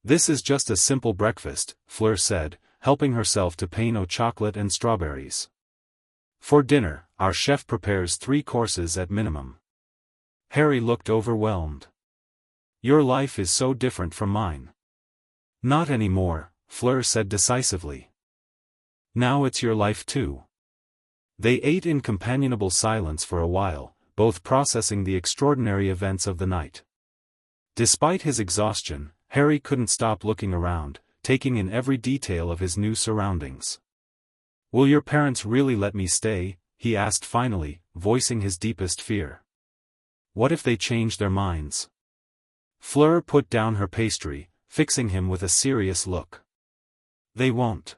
"This is just a simple breakfast," Fleur said, helping herself to pain au chocolate and strawberries. "For dinner, our chef prepares 3 courses at minimum." Harry looked overwhelmed. "Your life is so different from mine." "Not anymore," Fleur said decisively. "Now it's your life too." They ate in companionable silence for a while, both processing the extraordinary events of the night. Despite his exhaustion, Harry couldn't stop looking around, taking in every detail of his new surroundings. "Will your parents really let me stay?" he asked finally, voicing his deepest fear. "What if they change their minds?" Fleur put down her pastry, fixing him with a serious look. "They won't.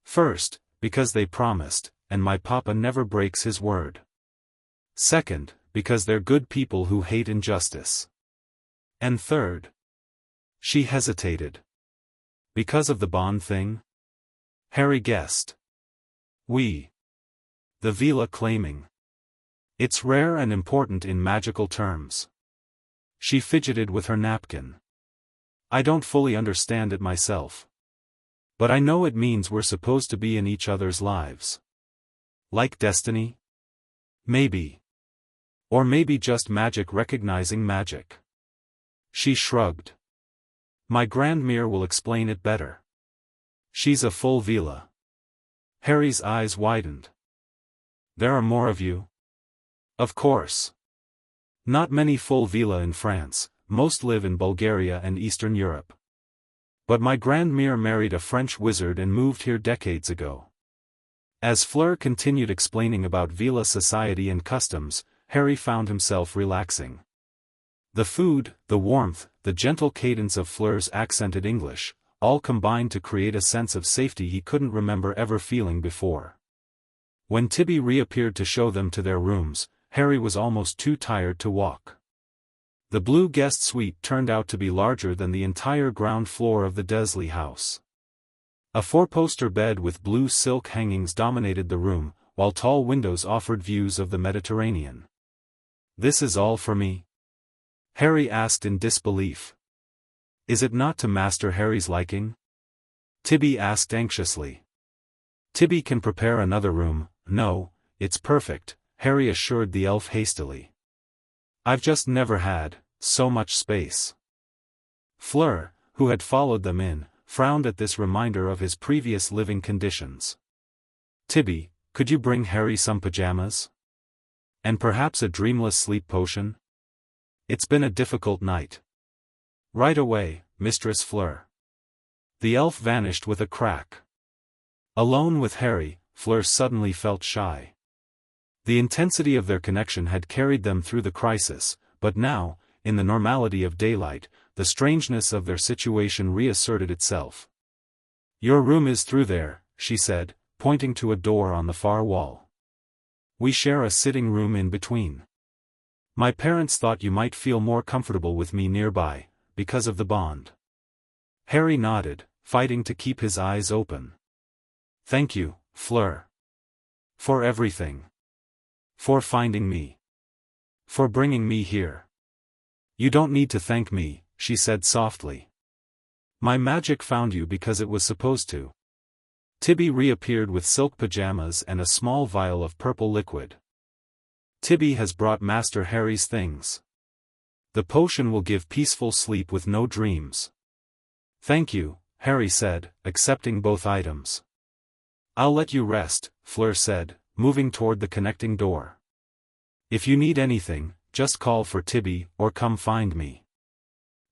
First, because they promised, and my papa never breaks his word. Second, because they're good people who hate injustice. And third—" She hesitated. "Because of the bond thing?" Harry guessed. "The Veela claiming. It's rare and important in magical terms." She fidgeted with her napkin. "I don't fully understand it myself. But I know it means we're supposed to be in each other's lives. Like destiny? Maybe. Or maybe just magic recognizing magic." She shrugged. "My grandmere will explain it better. She's a full Veela." Harry's eyes widened. "There are more of you?" "Of course. Not many full Veela in France, most live in Bulgaria and Eastern Europe. But my grandmere married a French wizard and moved here decades ago." As Fleur continued explaining about Veela society and customs, Harry found himself relaxing. The food, the warmth, the gentle cadence of Fleur's accented English, all combined to create a sense of safety he couldn't remember ever feeling before. When Tibby reappeared to show them to their rooms, Harry was almost too tired to walk. The blue guest suite turned out to be larger than the entire ground floor of the Dursley house. A 4-poster bed with blue silk hangings dominated the room, while tall windows offered views of the Mediterranean. "This is all for me?" Harry asked in disbelief. "Is it not to Master Harry's liking?" Tibby asked anxiously. "Tibby can prepare another room." "No, it's perfect," Harry assured the elf hastily. "I've just never had so much space." Fleur, who had followed them in, frowned at this reminder of his previous living conditions. "Tibby, could you bring Harry some pajamas? And perhaps a dreamless sleep potion? It's been a difficult night." "Right away, Mistress Fleur." The elf vanished with a crack. Alone with Harry, Fleur suddenly felt shy. The intensity of their connection had carried them through the crisis, but now, in the normality of daylight, the strangeness of their situation reasserted itself. "Your room is through there," she said, pointing to a door on the far wall. "We share a sitting room in between. My parents thought you might feel more comfortable with me nearby, because of the bond." Harry nodded, fighting to keep his eyes open. "Thank you, Fleur. For everything. For finding me. For bringing me here." "You don't need to thank me," she said softly. "My magic found you because it was supposed to." Tibby reappeared with silk pajamas and a small vial of purple liquid. "Tibby has brought Master Harry's things. The potion will give peaceful sleep with no dreams." "Thank you," Harry said, accepting both items. "I'll let you rest," Fleur said, moving toward the connecting door. "If you need anything, just call for Tibby or come find me."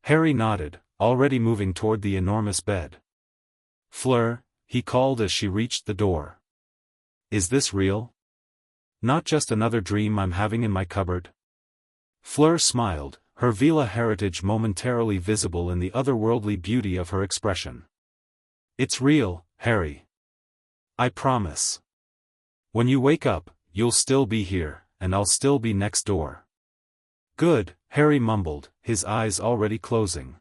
Harry nodded, already moving toward the enormous bed. "Fleur," he called as she reached the door. "Is this real? Not just another dream I'm having in my cupboard?" Fleur smiled, her Veela heritage momentarily visible in the otherworldly beauty of her expression. "It's real, Harry. I promise." When you wake up, you'll still be here, and I'll still be next door. Good, Harry mumbled, his eyes already closing.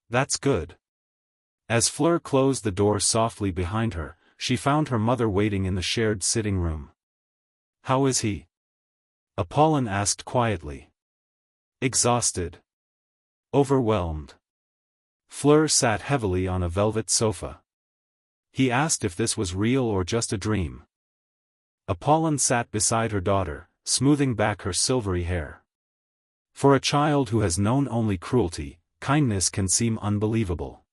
That's good. As Fleur closed the door softly behind her, she found her mother waiting in the shared sitting room. How is he? Apollon asked quietly. Exhausted. Overwhelmed. Fleur sat heavily on a velvet sofa. He asked if this was real or just a dream. Apollon sat beside her daughter, smoothing back her silvery hair. For a child who has known only cruelty, kindness can seem unbelievable.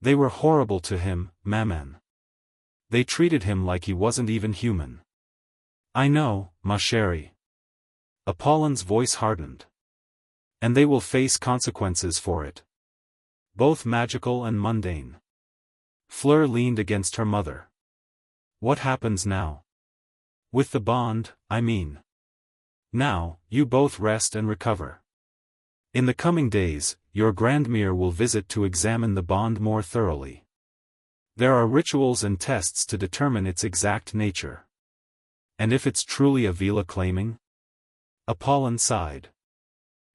They were horrible to him, maman. They treated him like he wasn't even human. I know, ma chérie. Apollon's voice hardened. And they will face consequences for it. Both magical and mundane. Fleur leaned against her mother. What happens now? With the bond, I mean. Now, you both rest and recover. In the coming days, your grandmere will visit to examine the bond more thoroughly. There are rituals and tests to determine its exact nature. And if it's truly a Veela claiming? Apollon sighed.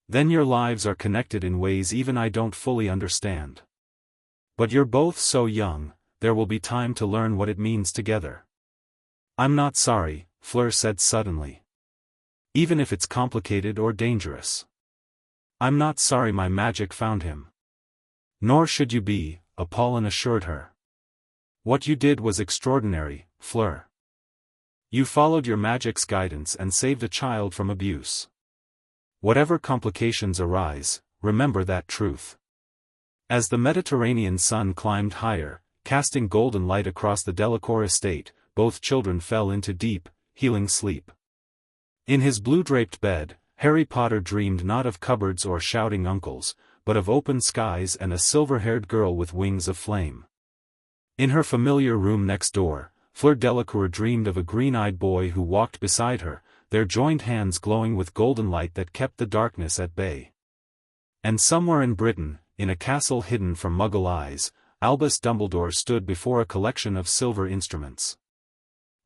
Then your lives are connected in ways even I don't fully understand. But you're both so young, there will be time to learn what it means together. I'm not sorry, Fleur said suddenly. Even if it's complicated or dangerous. I'm not sorry my magic found him. Nor should you be, Apollon assured her. What you did was extraordinary, Fleur. You followed your magic's guidance and saved a child from abuse. Whatever complications arise, remember that truth. As the Mediterranean sun climbed higher, casting golden light across the Delacour estate, both children fell into deep, healing sleep. In his blue-draped bed, Harry Potter dreamed not of cupboards or shouting uncles, but of open skies and a silver-haired girl with wings of flame. In her familiar room next door, Fleur Delacour dreamed of a green-eyed boy who walked beside her, their joined hands glowing with golden light that kept the darkness at bay. And somewhere in Britain, in a castle hidden from Muggle eyes, Albus Dumbledore stood before a collection of silver instruments.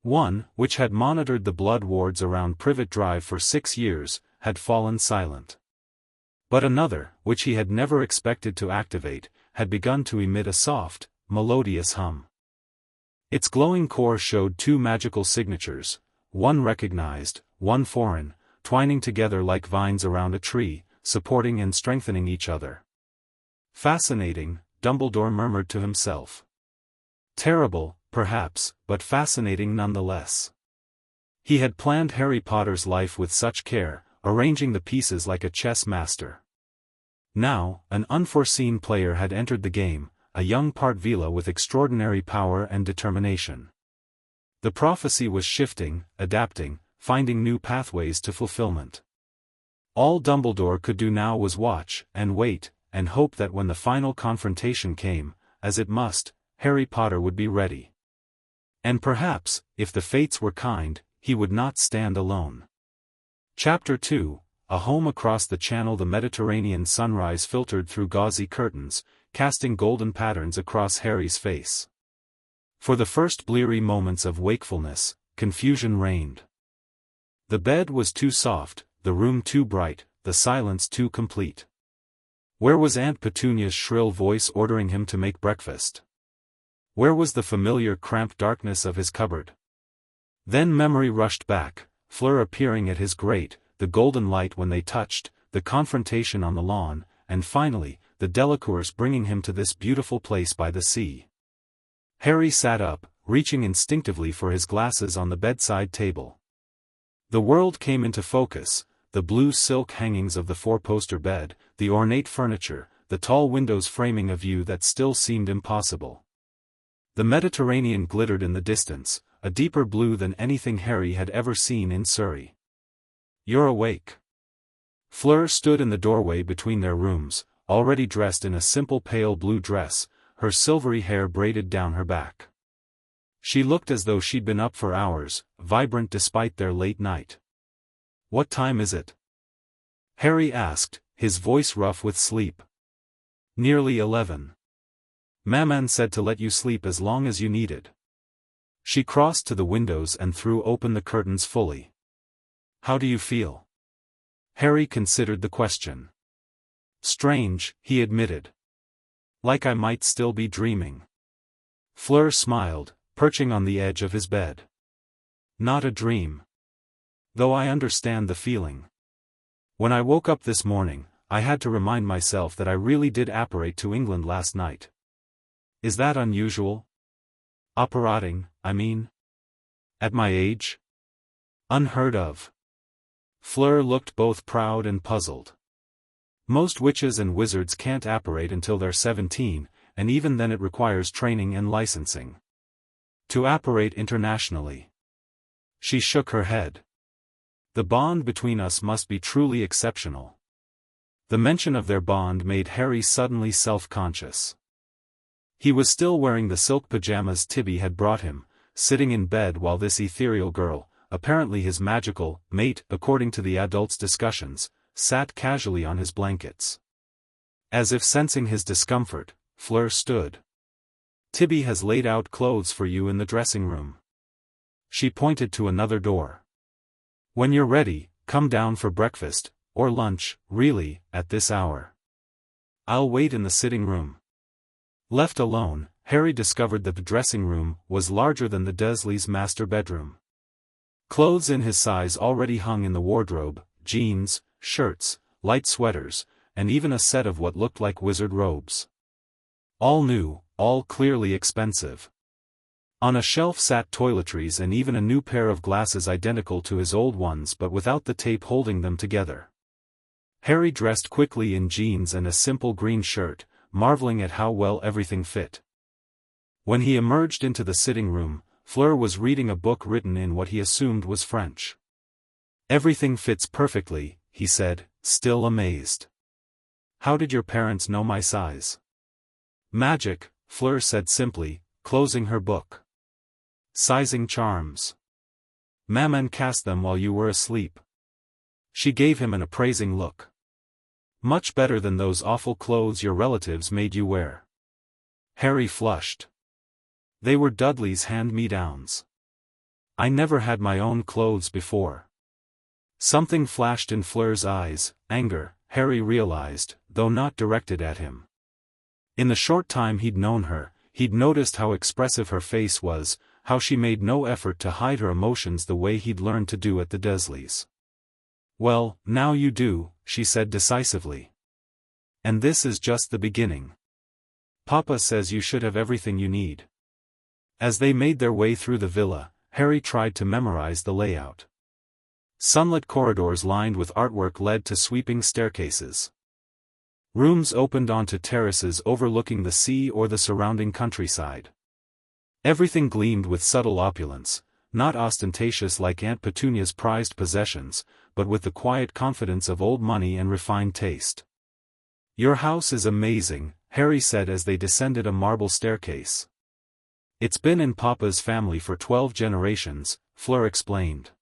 One, which had monitored the blood wards around Privet Drive for 6 years, had fallen silent. But another, which he had never expected to activate, had begun to emit a soft, melodious hum. Its glowing core showed 2 magical signatures, one recognized, one foreign, twining together like vines around a tree, supporting and strengthening each other. Fascinating, Dumbledore murmured to himself. Terrible, perhaps, but fascinating nonetheless. He had planned Harry Potter's life with such care, arranging the pieces like a chess master. Now, an unforeseen player had entered the game, a young part Veela with extraordinary power and determination. The prophecy was shifting, adapting, finding new pathways to fulfillment. All Dumbledore could do now was watch, and wait, and hope that when the final confrontation came, as it must, Harry Potter would be ready. And perhaps, if the fates were kind, he would not stand alone. Chapter 2, A Home Across the Channel. The Mediterranean sunrise filtered through gauzy curtains, casting golden patterns across Harry's face. For the first bleary moments of wakefulness, confusion reigned. The bed was too soft, the room too bright, the silence too complete. Where was Aunt Petunia's shrill voice ordering him to make breakfast? Where was the familiar cramped darkness of his cupboard? Then memory rushed back, Fleur appearing at his grate, the golden light when they touched, the confrontation on the lawn, and finally, the Delacours bringing him to this beautiful place by the sea. Harry sat up, reaching instinctively for his glasses on the bedside table. The world came into focus, the blue silk hangings of the 4-poster bed, the ornate furniture, the tall windows framing a view that still seemed impossible. The Mediterranean glittered in the distance, a deeper blue than anything Harry had ever seen in Surrey. You're awake. Fleur stood in the doorway between their rooms, already dressed in a simple pale blue dress, her silvery hair braided down her back. She looked as though she'd been up for hours, vibrant despite their late night. What time is it? Harry asked, his voice rough with sleep. Nearly 11. Maman said to let you sleep as long as you needed. She crossed to the windows and threw open the curtains fully. How do you feel? Harry considered the question. Strange, he admitted. Like I might still be dreaming. Fleur smiled, perching on the edge of his bed. Not a dream. Though I understand the feeling. When I woke up this morning, I had to remind myself that I really did apparate to England last night. Is that unusual? Apparating, I mean? At my age? Unheard of. Fleur looked both proud and puzzled. Most witches and wizards can't apparate until they're 17, and even then it requires training and licensing. To apparate internationally. She shook her head. The bond between us must be truly exceptional. The mention of their bond made Harry suddenly self-conscious. He was still wearing the silk pajamas Tibby had brought him, sitting in bed while this ethereal girl, apparently his magical mate according to the adults' discussions, sat casually on his blankets. As if sensing his discomfort, Fleur stood. Tibby has laid out clothes for you in the dressing room. She pointed to another door. When you're ready, come down for breakfast, or lunch, really, at this hour. I'll wait in the sitting room. Left alone, Harry discovered that the dressing room was larger than the Dursleys' master bedroom. Clothes in his size already hung in the wardrobe, jeans, shirts, light sweaters, and even a set of what looked like wizard robes. All new, all clearly expensive. On a shelf sat toiletries and even a new pair of glasses identical to his old ones but without the tape holding them together. Harry dressed quickly in jeans and a simple green shirt, marveling at how well everything fit. When he emerged into the sitting room, Fleur was reading a book written in what he assumed was French. Everything fits perfectly, he said, still amazed. How did your parents know my size? Magic, Fleur said simply, closing her book. Sizing charms. Maman cast them while you were asleep. She gave him an appraising look. Much better than those awful clothes your relatives made you wear. Harry flushed. They were Dudley's hand-me-downs. I never had my own clothes before. Something flashed in Fleur's eyes, anger, Harry realized, though not directed at him. In the short time he'd known her, he'd noticed how expressive her face was, how she made no effort to hide her emotions the way he'd learned to do at the Dursleys. Well, now you do, she said decisively. And this is just the beginning. Papa says you should have everything you need. As they made their way through the villa, Harry tried to memorize the layout. Sunlit corridors lined with artwork led to sweeping staircases. Rooms opened onto terraces overlooking the sea or the surrounding countryside. Everything gleamed with subtle opulence, not ostentatious like Aunt Petunia's prized possessions, but with the quiet confidence of old money and refined taste. Your house is amazing, Harry said as they descended a marble staircase. It's been in Papa's family for 12 generations, Fleur explained.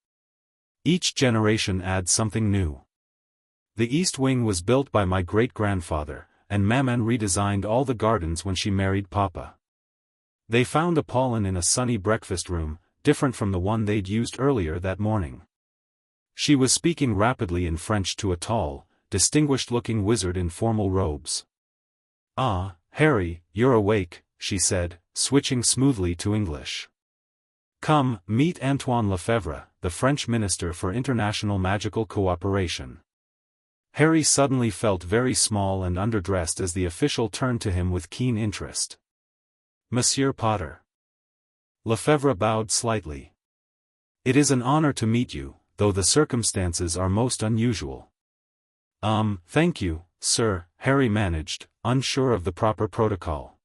Each generation adds something new. The east wing was built by my great-grandfather, and Maman redesigned all the gardens when she married Papa. They found a pollen in a sunny breakfast room, different from the one they'd used earlier that morning. She was speaking rapidly in French to a tall, distinguished-looking wizard in formal robes. Ah, Harry, you're awake, she said, switching smoothly to English. Come, meet Antoine Lefebvre, the French Minister for International Magical Cooperation. Harry suddenly felt very small and underdressed as the official turned to him with keen interest. Monsieur Potter. Lefebvre bowed slightly. It is an honor to meet you, though the circumstances are most unusual. Thank you, sir, Harry managed, unsure of the proper protocol.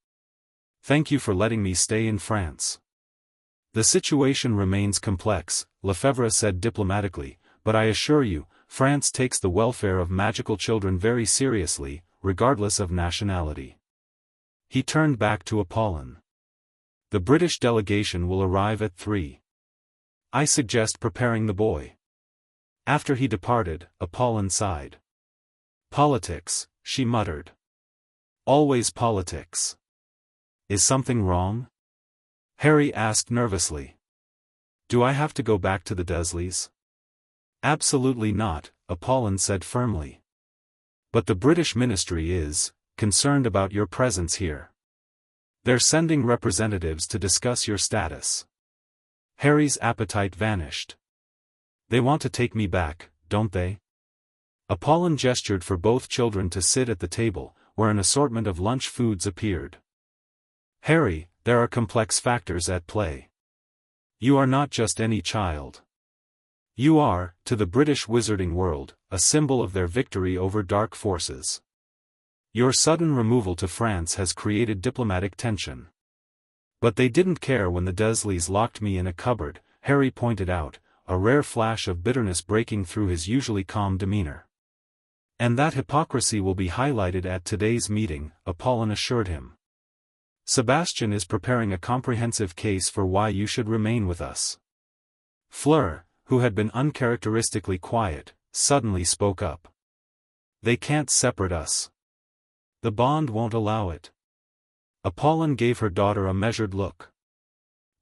Thank you for letting me stay in France. The situation remains complex, Lefebvre said diplomatically, but I assure you, France takes the welfare of magical children very seriously, regardless of nationality. He turned back to Apollon. The British delegation will arrive at 3. I suggest preparing the boy. After he departed, Apollon sighed. Politics, she muttered. Always politics. Is something wrong? Harry asked nervously. Do I have to go back to the Dursleys? Absolutely not, Apollon said firmly. But the British ministry is concerned about your presence here. They're sending representatives to discuss your status. Harry's appetite vanished. They want to take me back, don't they? Apollon gestured for both children to sit at the table, where an assortment of lunch foods appeared. Harry, there are complex factors at play. You are not just any child. You are, to the British wizarding world, a symbol of their victory over dark forces. Your sudden removal to France has created diplomatic tension. But they didn't care when the Dursleys locked me in a cupboard, Harry pointed out, a rare flash of bitterness breaking through his usually calm demeanor. And that hypocrisy will be highlighted at today's meeting, Apollon assured him. Sebastian is preparing a comprehensive case for why you should remain with us. Fleur, who had been uncharacteristically quiet, suddenly spoke up. They can't separate us. The bond won't allow it. Apollon gave her daughter a measured look.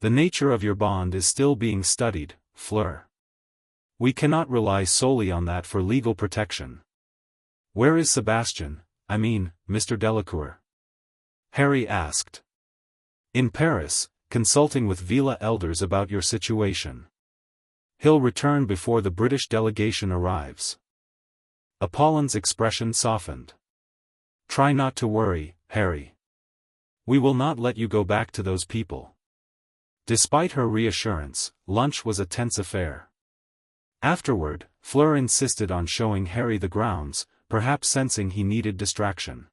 The nature of your bond is still being studied, Fleur. We cannot rely solely on that for legal protection. Where is Sebastian, I mean, Mr. Delacour? Harry asked. In Paris, consulting with Veela elders about your situation. He'll return before the British delegation arrives. Apollon's expression softened. Try not to worry, Harry. We will not let you go back to those people. Despite her reassurance, lunch was a tense affair. Afterward, Fleur insisted on showing Harry the grounds, perhaps sensing he needed distraction.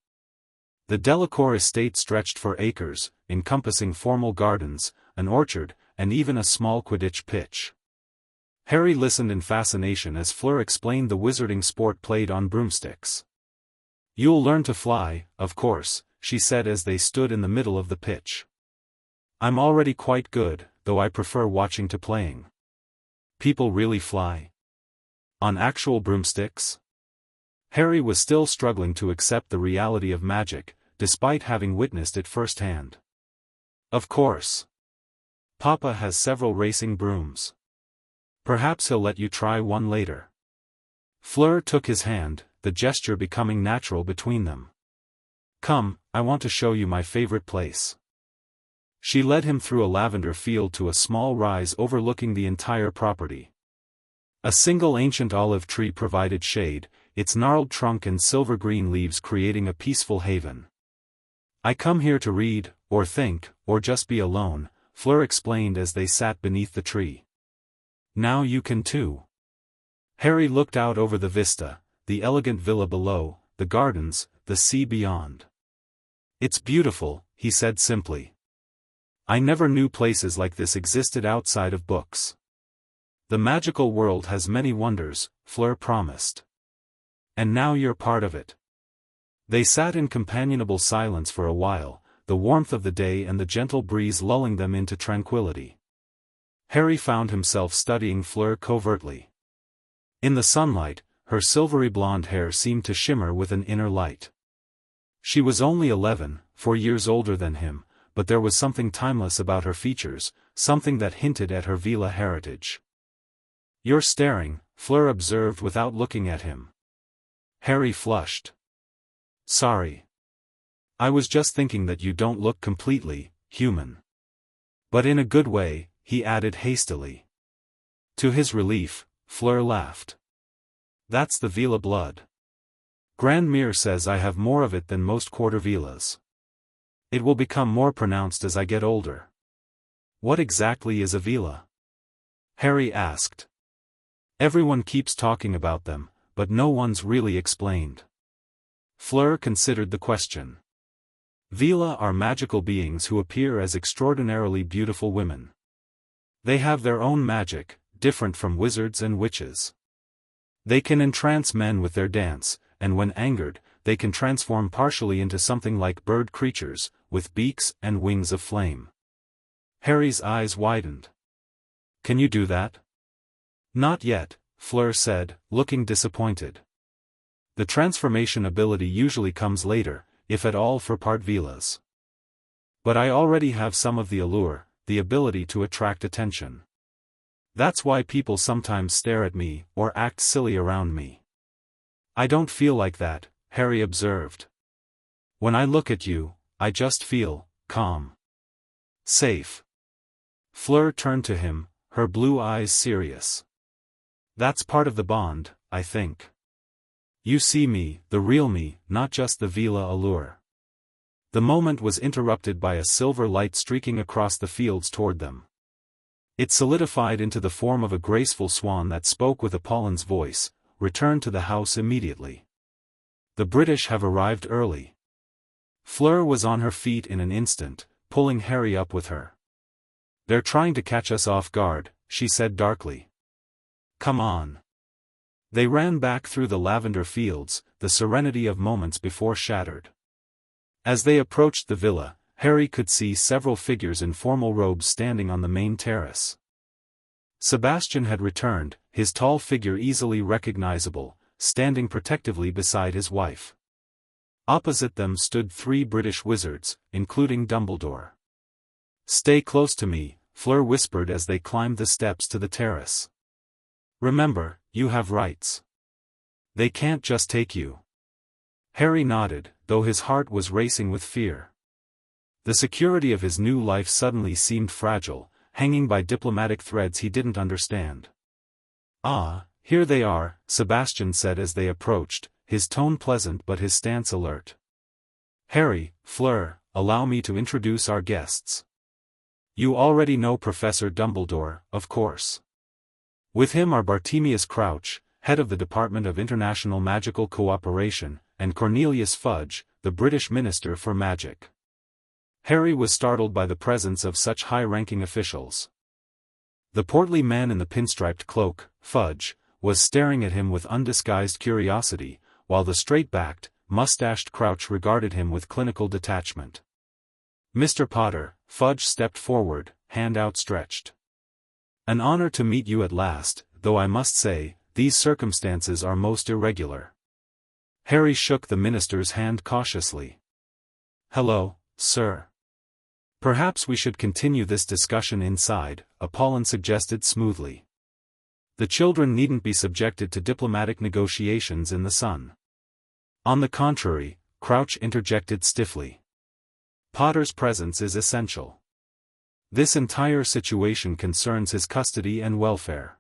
The Delacour estate stretched for acres, encompassing formal gardens, an orchard, and even a small Quidditch pitch. Harry listened in fascination as Fleur explained the wizarding sport played on broomsticks. You'll learn to fly, of course, she said as they stood in the middle of the pitch. I'm already quite good, though I prefer watching to playing. People really fly? On actual broomsticks? Harry was still struggling to accept the reality of magic, despite having witnessed it firsthand. Of course. Papa has several racing brooms. Perhaps he'll let you try one later. Fleur took his hand, the gesture becoming natural between them. Come, I want to show you my favorite place. She led him through a lavender field to a small rise overlooking the entire property. A single ancient olive tree provided shade, its gnarled trunk and silver-green leaves creating a peaceful haven. I come here to read, or think, or just be alone, Fleur explained as they sat beneath the tree. Now you can too. Harry looked out over the vista, the elegant villa below, the gardens, the sea beyond. It's beautiful, he said simply. I never knew places like this existed outside of books. The magical world has many wonders, Fleur promised. And now you're part of it. They sat in companionable silence for a while, the warmth of the day and the gentle breeze lulling them into tranquility. Harry found himself studying Fleur covertly. In the sunlight, her silvery blonde hair seemed to shimmer with an inner light. She was only 11, 4 years older than him, but there was something timeless about her features, something that hinted at her Veela heritage. You're staring, Fleur observed without looking at him. Harry flushed. Sorry. I was just thinking that you don't look completely human. But in a good way, he added hastily. To his relief, Fleur laughed. That's the Veela blood. Grandmere says I have more of it than most quarter Veelas. It will become more pronounced as I get older. What exactly is a Veela? Harry asked. Everyone keeps talking about them, but no one's really explained. Fleur considered the question. Veela are magical beings who appear as extraordinarily beautiful women. They have their own magic, different from wizards and witches. They can entrance men with their dance, and when angered, they can transform partially into something like bird creatures, with beaks and wings of flame. Harry's eyes widened. Can you do that? Not yet, Fleur said, looking disappointed. The transformation ability usually comes later, if at all for part Veelas. But I already have some of the allure, the ability to attract attention. That's why people sometimes stare at me, or act silly around me. I don't feel like that, Harry observed. When I look at you, I just feel calm. Safe. Fleur turned to him, her blue eyes serious. That's part of the bond, I think. You see me, the real me, not just the Veela allure. The moment was interrupted by a silver light streaking across the fields toward them. It solidified into the form of a graceful swan that spoke with Apollin's voice, "Return to the house immediately. The British have arrived early." Fleur was on her feet in an instant, pulling Harry up with her. "They're trying to catch us off guard," she said darkly. "Come on." They ran back through the lavender fields, the serenity of moments before shattered. As they approached the villa, Harry could see several figures in formal robes standing on the main terrace. Sebastian had returned, his tall figure easily recognizable, standing protectively beside his wife. Opposite them stood 3 British wizards, including Dumbledore. "Stay close to me," Fleur whispered as they climbed the steps to the terrace. "Remember, you have rights. They can't just take you." Harry nodded, though his heart was racing with fear. The security of his new life suddenly seemed fragile, hanging by diplomatic threads he didn't understand. "Ah, here they are," Sebastian said as they approached, his tone pleasant but his stance alert. "Harry, Fleur, allow me to introduce our guests. You already know Professor Dumbledore, of course. With him are Bartemius Crouch, head of the Department of International Magical Cooperation, and Cornelius Fudge, the British Minister for Magic." Harry was startled by the presence of such high-ranking officials. The portly man in the pinstriped cloak, Fudge, was staring at him with undisguised curiosity, while the straight-backed, mustached Crouch regarded him with clinical detachment. "Mr. Potter," Fudge stepped forward, hand outstretched. "An honor to meet you at last, though I must say, these circumstances are most irregular." Harry shook the minister's hand cautiously. "Hello, sir. Perhaps we should continue this discussion inside," Apollon suggested smoothly. "The children needn't be subjected to diplomatic negotiations in the sun." "On the contrary," Crouch interjected stiffly. "Potter's presence is essential. This entire situation concerns his custody and welfare."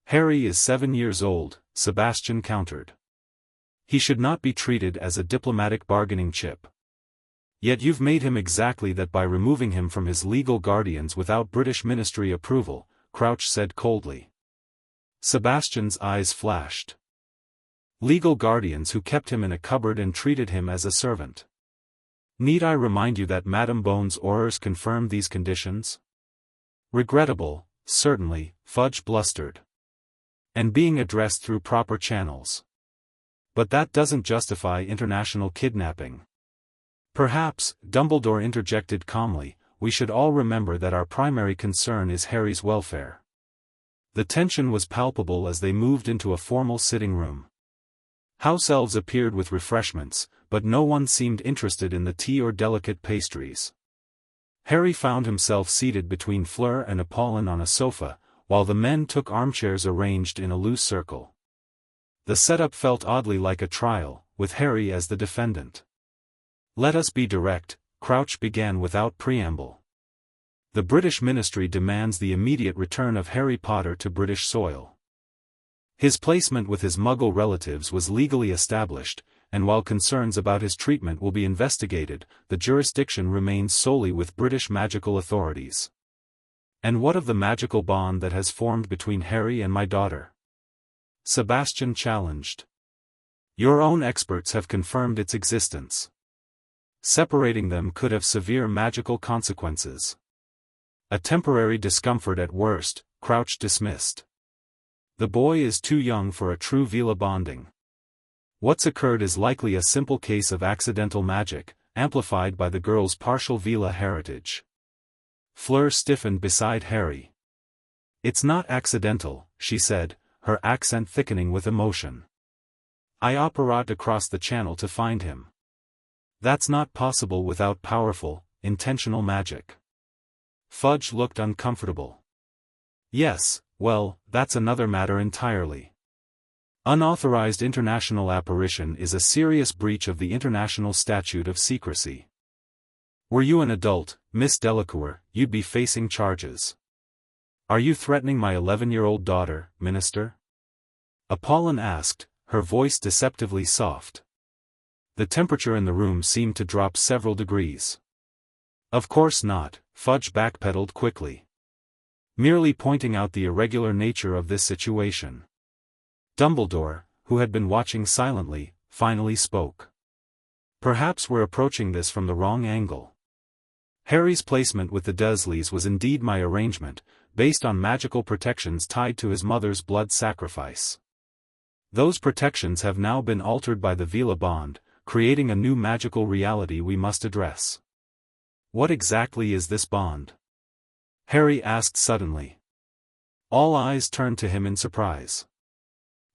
"Harry is 7 years old," Sebastian countered. "He should not be treated as a diplomatic bargaining chip." "Yet you've made him exactly that by removing him from his legal guardians without British ministry approval," Crouch said coldly. Sebastian's eyes flashed. "Legal guardians who kept him in a cupboard and treated him as a servant. Need I remind you that Madame Bone's orders confirmed these conditions?" "Regrettable, certainly," Fudge blustered. "And being addressed through proper channels. But that doesn't justify international kidnapping." "Perhaps," Dumbledore interjected calmly, "we should all remember that our primary concern is Harry's welfare." The tension was palpable as they moved into a formal sitting room. House elves appeared with refreshments, but no one seemed interested in the tea or delicate pastries. Harry found himself seated between Fleur and Apollon on a sofa, while the men took armchairs arranged in a loose circle. The setup felt oddly like a trial, with Harry as the defendant. "Let us be direct," Crouch began without preamble. "The British ministry demands the immediate return of Harry Potter to British soil. His placement with his Muggle relatives was legally established, and while concerns about his treatment will be investigated, the jurisdiction remains solely with British magical authorities." "And what of the magical bond that has formed between Harry and my daughter?" Sebastian challenged. "Your own experts have confirmed its existence. Separating them could have severe magical consequences." "A temporary discomfort at worst," Crouch dismissed. "The boy is too young for a true Veela bonding. What's occurred is likely a simple case of accidental magic, amplified by the girl's partial Veela heritage." Fleur stiffened beside Harry. "It's not accidental," she said, her accent thickening with emotion. "I apparat across the channel to find him. That's not possible without powerful, intentional magic. Fudge looked uncomfortable. Yes, well, that's another matter entirely. Unauthorized international apparition is a serious breach of the International Statute of Secrecy. Were you an adult, Miss Delacour, you'd be facing charges. Are you threatening my 11-year-old daughter, Minister? Apollon asked, her voice deceptively soft. The temperature in the room seemed to drop several degrees. Of course not, Fudge backpedaled quickly. Merely pointing out the irregular nature of this situation. Dumbledore, who had been watching silently, finally spoke. Perhaps we're approaching this from the wrong angle. Harry's placement with the Dursleys was indeed my arrangement, based on magical protections tied to his mother's blood sacrifice. Those protections have now been altered by the Veela bond, creating a new magical reality we must address. What exactly is this bond? Harry asked suddenly. All eyes turned to him in surprise.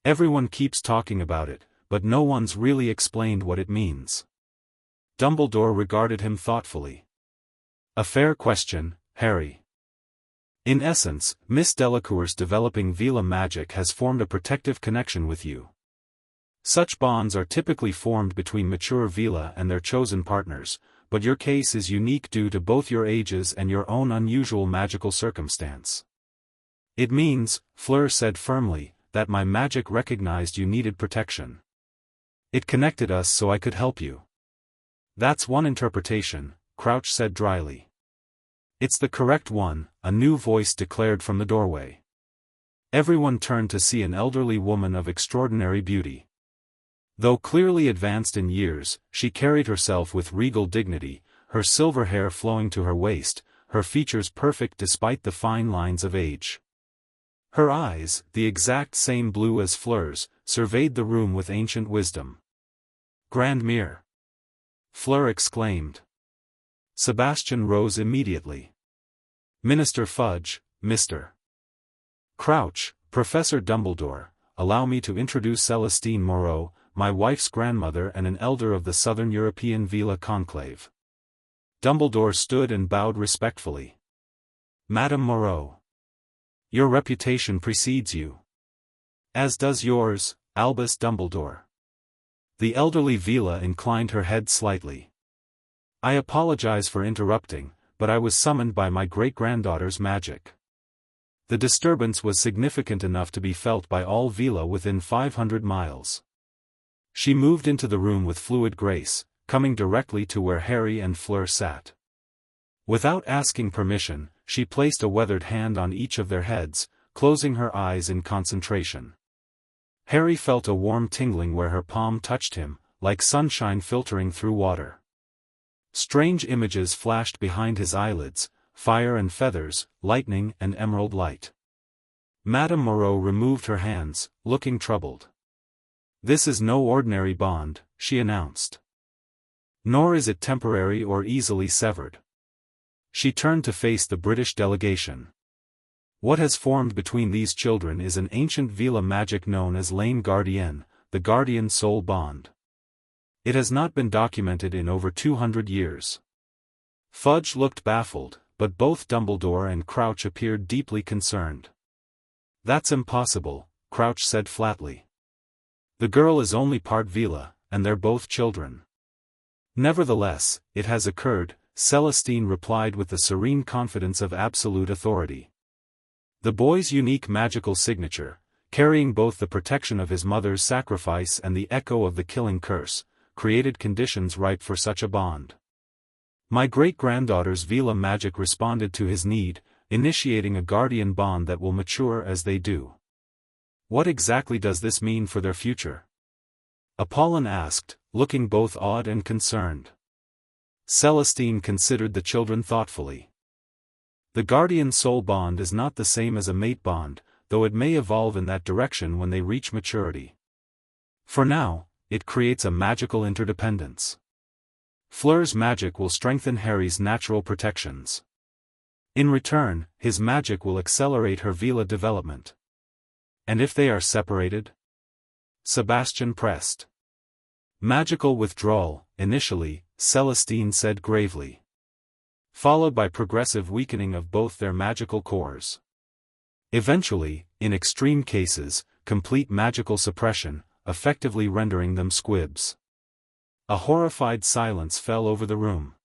Everyone keeps talking about it, but no one's really explained what it means. Dumbledore regarded him thoughtfully. A fair question, Harry. In essence, Miss Delacour's developing Veela magic has formed a protective connection with you. Such bonds are typically formed between mature Veela and their chosen partners, but your case is unique due to both your ages and your own unusual magical circumstance. It means, Fleur said firmly, that my magic recognized you needed protection. It connected us so I could help you. That's one interpretation, Crouch said dryly. It's the correct one, a new voice declared from the doorway. Everyone turned to see an elderly woman of extraordinary beauty. Though clearly advanced in years, she carried herself with regal dignity, her silver hair flowing to her waist, her features perfect despite the fine lines of age. Her eyes, the exact same blue as Fleur's, surveyed the room with ancient wisdom. Grandmere! Fleur exclaimed. Sebastian rose immediately. Minister Fudge, Mr. Crouch, Professor Dumbledore, allow me to introduce Celestine Moreau, my wife's grandmother and an elder of the Southern European Veela conclave. Dumbledore stood and bowed respectfully. Madame Moreau. Your reputation precedes you. As does yours, Albus Dumbledore. The elderly Veela inclined her head slightly. I apologize for interrupting, but I was summoned by my great-granddaughter's magic. The disturbance was significant enough to be felt by all Veela within 500 miles. She moved into the room with fluid grace, coming directly to where Harry and Fleur sat. Without asking permission, she placed a weathered hand on each of their heads, closing her eyes in concentration. Harry felt a warm tingling where her palm touched him, like sunshine filtering through water. Strange images flashed behind his eyelids, fire and feathers, lightning and emerald light. Madame Moreau removed her hands, looking troubled. This is no ordinary bond, she announced. Nor is it temporary or easily severed. She turned to face the British delegation. What has formed between these children is an ancient Veela magic known as Lane Guardian, the guardian soul bond. It has not been documented in over 200 years. Fudge looked baffled, but both Dumbledore and Crouch appeared deeply concerned. That's impossible, Crouch said flatly. The girl is only part Veela, and they're both children. Nevertheless, it has occurred, Celestine replied with the serene confidence of absolute authority. The boy's unique magical signature, carrying both the protection of his mother's sacrifice and the echo of the killing curse, created conditions ripe for such a bond. My great-granddaughter's Veela magic responded to his need, initiating a guardian bond that will mature as they do. What exactly does this mean for their future? Apollon asked, looking both awed and concerned. Celestine considered the children thoughtfully. The guardian soul bond is not the same as a mate bond, though it may evolve in that direction when they reach maturity. For now, it creates a magical interdependence. Fleur's magic will strengthen Harry's natural protections. In return, his magic will accelerate her Veela development. And if they are separated? Sebastian pressed. Magical withdrawal, initially, Celestine said gravely. followed by progressive weakening of both their magical cores. Eventually, in extreme cases, complete magical suppression, effectively rendering them squibs. A horrified silence fell over the room.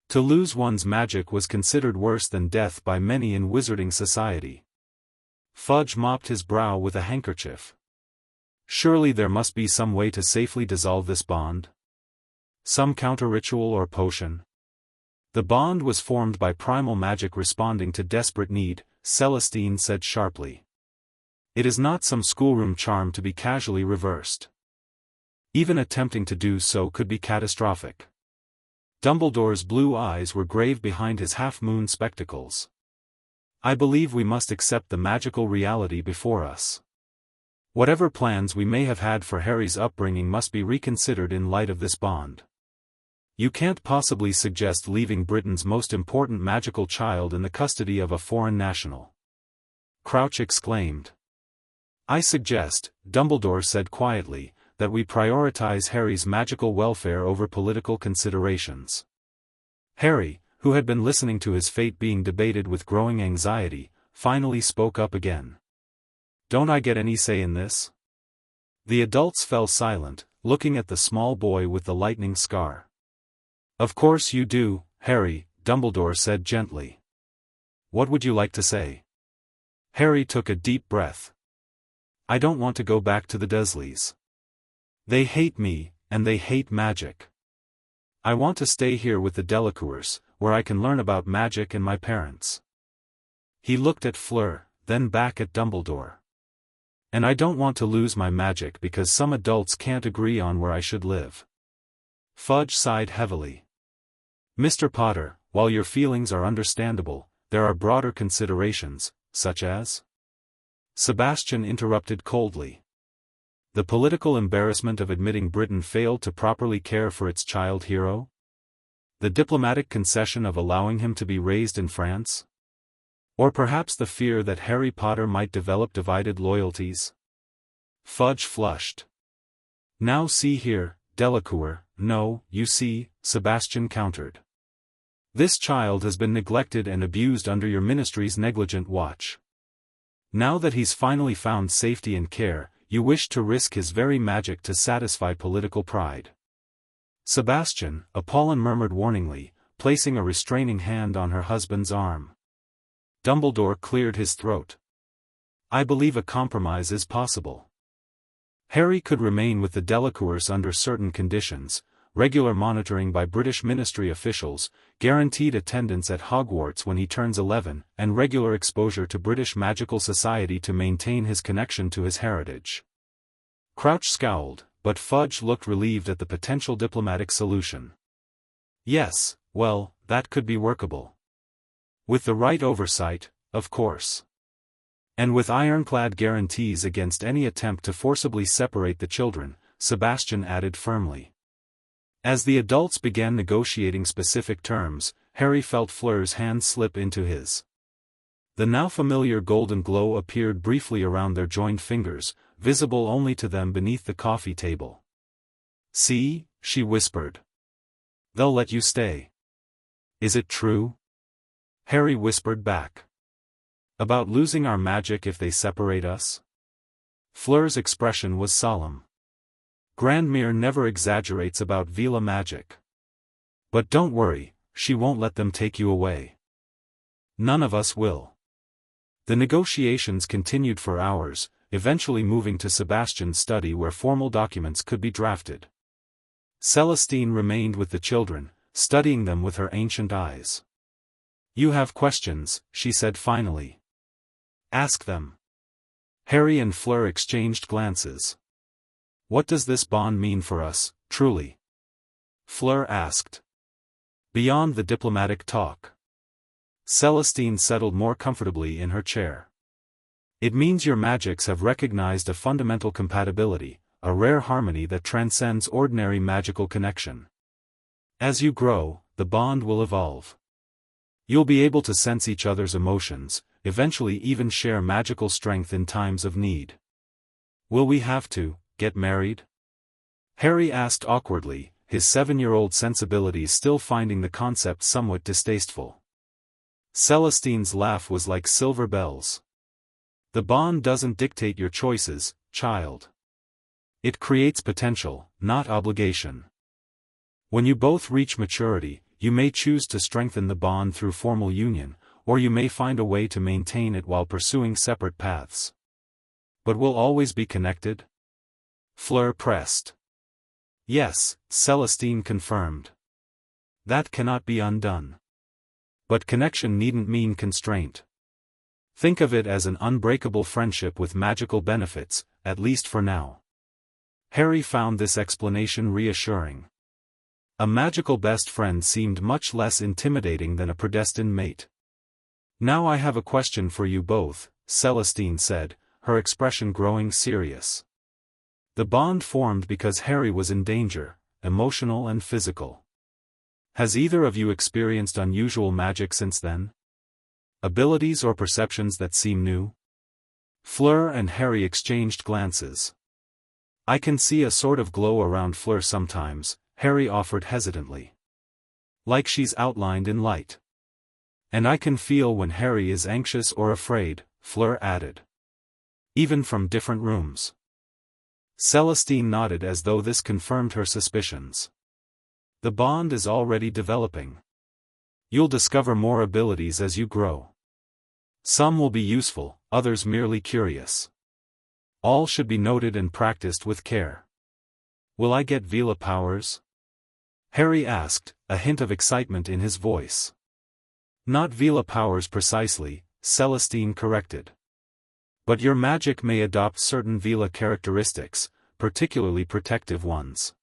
To lose one's magic was considered worse than death by many in wizarding society. Fudge mopped his brow with a handkerchief. Surely there must be some way to safely dissolve this bond? Some counter-ritual or potion? The bond was formed by primal magic responding to desperate need, Celestine said sharply. It is not some schoolroom charm to be casually reversed. Even attempting to do so could be catastrophic. Dumbledore's blue eyes were grave behind his half-moon spectacles. I believe we must accept the magical reality before us. Whatever plans we may have had for Harry's upbringing must be reconsidered in light of this bond. You can't possibly suggest leaving Britain's most important magical child in the custody of a foreign national. Crouch exclaimed. I suggest, Dumbledore said quietly, that we prioritize Harry's magical welfare over political considerations. Harry, who had been listening to his fate being debated with growing anxiety, finally spoke up again. Don't I get any say in this? The adults fell silent, looking at the small boy with the lightning scar. Of course you do, Harry, Dumbledore said gently. What would you like to say? Harry took a deep breath. I don't want to go back to the Dursleys. They hate me, and they hate magic. I want to stay here with the Delacours, where I can learn about magic and my parents. He looked at Fleur, then back at Dumbledore. And I don't want to lose my magic because some adults can't agree on where I should live. Fudge sighed heavily. Mr. Potter, while your feelings are understandable, there are broader considerations, such as? Sebastian interrupted coldly. The political embarrassment of admitting Britain failed to properly care for its child hero? The diplomatic concession of allowing him to be raised in France? Or perhaps the fear that Harry Potter might develop divided loyalties? Fudge flushed. Now see here, Delacour, no, you see, Sebastian countered. This child has been neglected and abused under your ministry's negligent watch. Now that he's finally found safety and care, you wish to risk his very magic to satisfy political pride. Sebastian, Apollon murmured warningly, placing a restraining hand on her husband's arm. Dumbledore cleared his throat. I believe a compromise is possible. Harry could remain with the Delacours under certain conditions: regular monitoring by British ministry officials, guaranteed attendance at Hogwarts when he turns 11, and regular exposure to British Magical Society to maintain his connection to his heritage. Crouch scowled, but Fudge looked relieved at the potential diplomatic solution. Yes, well, that could be workable. With the right oversight, of course. And with ironclad guarantees against any attempt to forcibly separate the children, Sebastian added firmly. As the adults began negotiating specific terms, Harry felt Fleur's hand slip into his. The now familiar golden glow appeared briefly around their joined fingers, visible only to them beneath the coffee table. See, she whispered. They'll let you stay. Is it true? Harry whispered back. About losing our magic if they separate us? Fleur's expression was solemn. Grandmere never exaggerates about Veela magic. But don't worry, she won't let them take you away. None of us will. The negotiations continued for hours, eventually moving to Sebastian's study where formal documents could be drafted. Celestine remained with the children, studying them with her ancient eyes. You have questions, she said finally. Ask them. Harry and Fleur exchanged glances. What does this bond mean for us, truly? Fleur asked. Beyond the diplomatic talk. Celestine settled more comfortably in her chair. It means your magics have recognized a fundamental compatibility, a rare harmony that transcends ordinary magical connection. As you grow, the bond will evolve. You'll be able to sense each other's emotions, eventually even share magical strength in times of need. Will we have to get married? Harry asked awkwardly, his 7-year-old sensibilities still finding the concept somewhat distasteful. Celestine's laugh was like silver bells. The bond doesn't dictate your choices, child. It creates potential, not obligation. When you both reach maturity, you may choose to strengthen the bond through formal union, or you may find a way to maintain it while pursuing separate paths. But we'll always be connected? Fleur pressed. Yes, Celestine confirmed. That cannot be undone. But connection needn't mean constraint. Think of it as an unbreakable friendship with magical benefits, at least for now. Harry found this explanation reassuring. A magical best friend seemed much less intimidating than a predestined mate. Now I have a question for you both, Celestine said, her expression growing serious. The bond formed because Harry was in danger, emotional and physical. Has either of you experienced unusual magic since then? Abilities or perceptions that seem new? Fleur and Harry exchanged glances. I can see a sort of glow around Fleur sometimes, Harry offered hesitantly. Like she's outlined in light. And I can feel when Harry is anxious or afraid, Fleur added. Even from different rooms. Celestine nodded as though this confirmed her suspicions. The bond is already developing. You'll discover more abilities as you grow. Some will be useful, others merely curious. All should be noted and practiced with care. Will I get Veela powers? Harry asked, a hint of excitement in his voice. Not Veela powers precisely, Celestine corrected. But your magic may adopt certain Veela characteristics, particularly protective ones.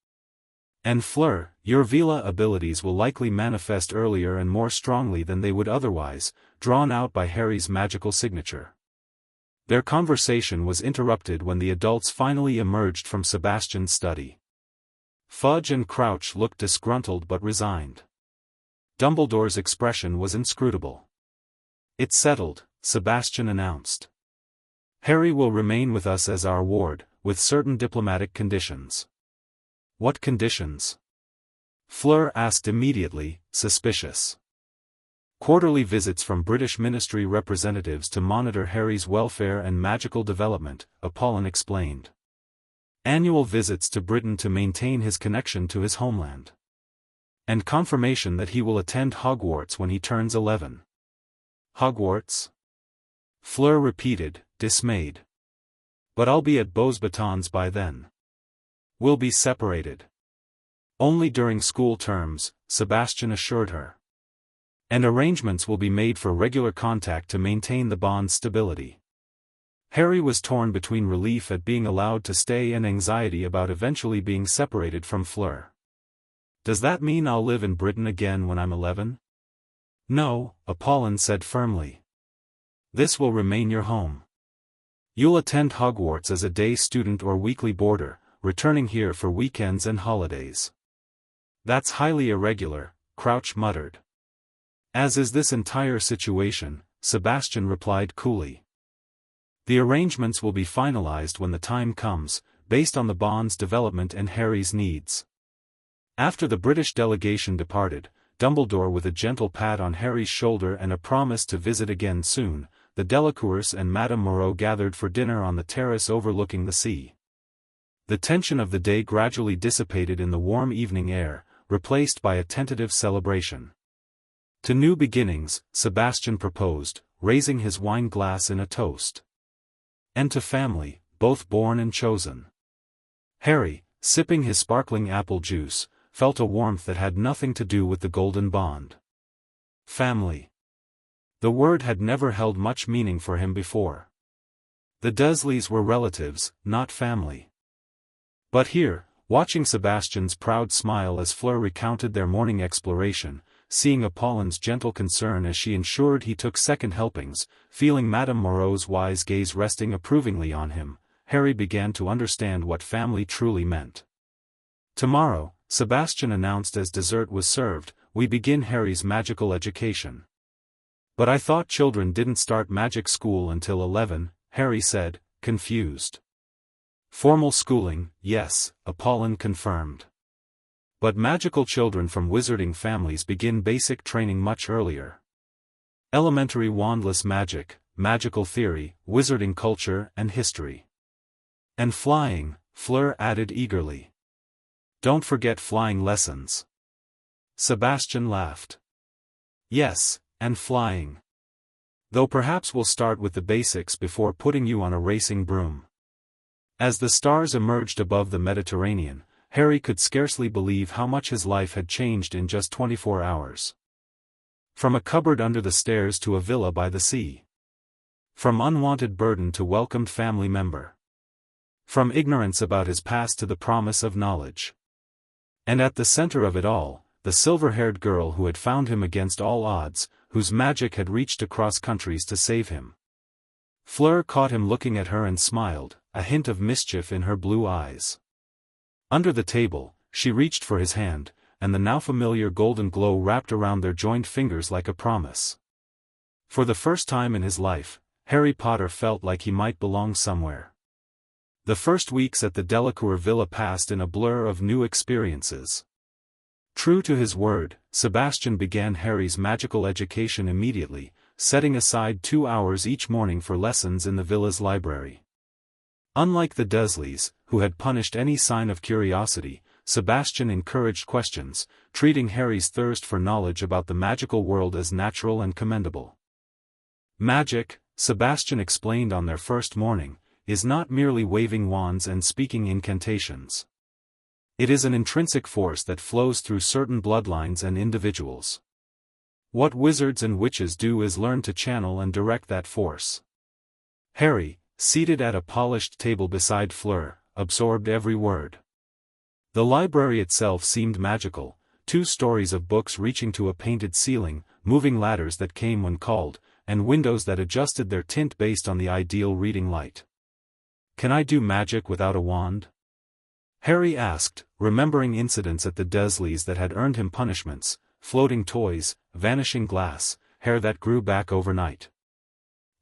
And Fleur, your Veela abilities will likely manifest earlier and more strongly than they would otherwise, drawn out by Harry's magical signature. Their conversation was interrupted when the adults finally emerged from Sebastian's study. Fudge and Crouch looked disgruntled but resigned. Dumbledore's expression was inscrutable. It's settled, Sebastian announced. Harry will remain with us as our ward, with certain diplomatic conditions. What conditions? Fleur asked immediately, suspicious. Quarterly visits from British Ministry representatives to monitor Harry's welfare and magical development, Apollon explained. Annual visits to Britain to maintain his connection to his homeland. And confirmation that he will attend Hogwarts when he turns 11. Hogwarts? Fleur repeated, dismayed. But I'll be at Beauxbatons by then. We'll be separated. Only during school terms, Sebastian assured her. And arrangements will be made for regular contact to maintain the bond's stability. Harry was torn between relief at being allowed to stay and anxiety about eventually being separated from Fleur. Does that mean I'll live in Britain again when I'm 11? No, Apollon said firmly. This will remain your home. You'll attend Hogwarts as a day student or weekly boarder, returning here for weekends and holidays. That's highly irregular, Crouch muttered. As is this entire situation, Sebastian replied coolly. The arrangements will be finalized when the time comes, based on the bond's development and Harry's needs. After the British delegation departed, Dumbledore with a gentle pat on Harry's shoulder and a promise to visit again soon, the Delacours and Madame Moreau gathered for dinner on the terrace overlooking the sea. The tension of the day gradually dissipated in the warm evening air, replaced by a tentative celebration. To new beginnings, Sebastian proposed, raising his wine glass in a toast. And to family, both born and chosen. Harry, sipping his sparkling apple juice, felt a warmth that had nothing to do with the golden bond. Family. The word had never held much meaning for him before. The Dursleys were relatives, not family. But here, watching Sebastian's proud smile as Fleur recounted their morning exploration, seeing Apollon's gentle concern as she ensured he took second helpings, feeling Madame Moreau's wise gaze resting approvingly on him, Harry began to understand what family truly meant. Tomorrow, Sebastian announced as dessert was served, we begin Harry's magical education. But I thought children didn't start magic school until 11, Harry said, confused. Formal schooling, yes, Apollon confirmed. But magical children from wizarding families begin basic training much earlier. Elementary wandless magic, magical theory, wizarding culture and history. And flying, Fleur added eagerly. Don't forget flying lessons. Sebastian laughed. Yes, and flying. Though perhaps we'll start with the basics before putting you on a racing broom. As the stars emerged above the Mediterranean, Harry could scarcely believe how much his life had changed in just 24 hours. From a cupboard under the stairs to a villa by the sea. From unwanted burden to welcomed family member. From ignorance about his past to the promise of knowledge. And at the center of it all, the silver-haired girl who had found him against all odds, whose magic had reached across countries to save him. Fleur caught him looking at her and smiled, a hint of mischief in her blue eyes. Under the table, she reached for his hand, and the now familiar golden glow wrapped around their joined fingers like a promise. For the first time in his life, Harry Potter felt like he might belong somewhere. The first weeks at the Delacour villa passed in a blur of new experiences. True to his word, Sebastian began Harry's magical education immediately, setting aside 2 hours each morning for lessons in the villa's library. Unlike the Dursleys, who had punished any sign of curiosity, Sebastian encouraged questions, treating Harry's thirst for knowledge about the magical world as natural and commendable. Magic, Sebastian explained on their first morning, is not merely waving wands and speaking incantations. It is an intrinsic force that flows through certain bloodlines and individuals. What wizards and witches do is learn to channel and direct that force. Harry, seated at a polished table beside Fleur, absorbed every word. The library itself seemed magical, 2 stories of books reaching to a painted ceiling, moving ladders that came when called, and windows that adjusted their tint based on the ideal reading light. Can I do magic without a wand? Harry asked, remembering incidents at the Dursleys that had earned him punishments, floating toys, vanishing glass, hair that grew back overnight.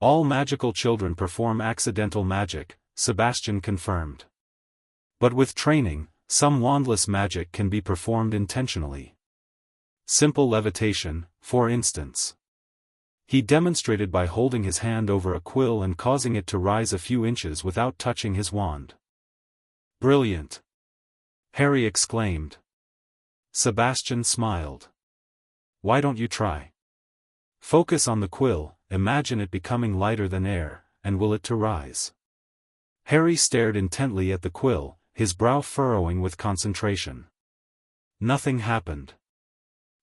All magical children perform accidental magic, Sebastian confirmed. But with training, some wandless magic can be performed intentionally. Simple levitation, for instance. He demonstrated by holding his hand over a quill and causing it to rise a few inches without touching his wand. Brilliant! Harry exclaimed. Sebastian smiled. Why don't you try? Focus on the quill, imagine it becoming lighter than air, and will it to rise. Harry stared intently at the quill, his brow furrowing with concentration. Nothing happened.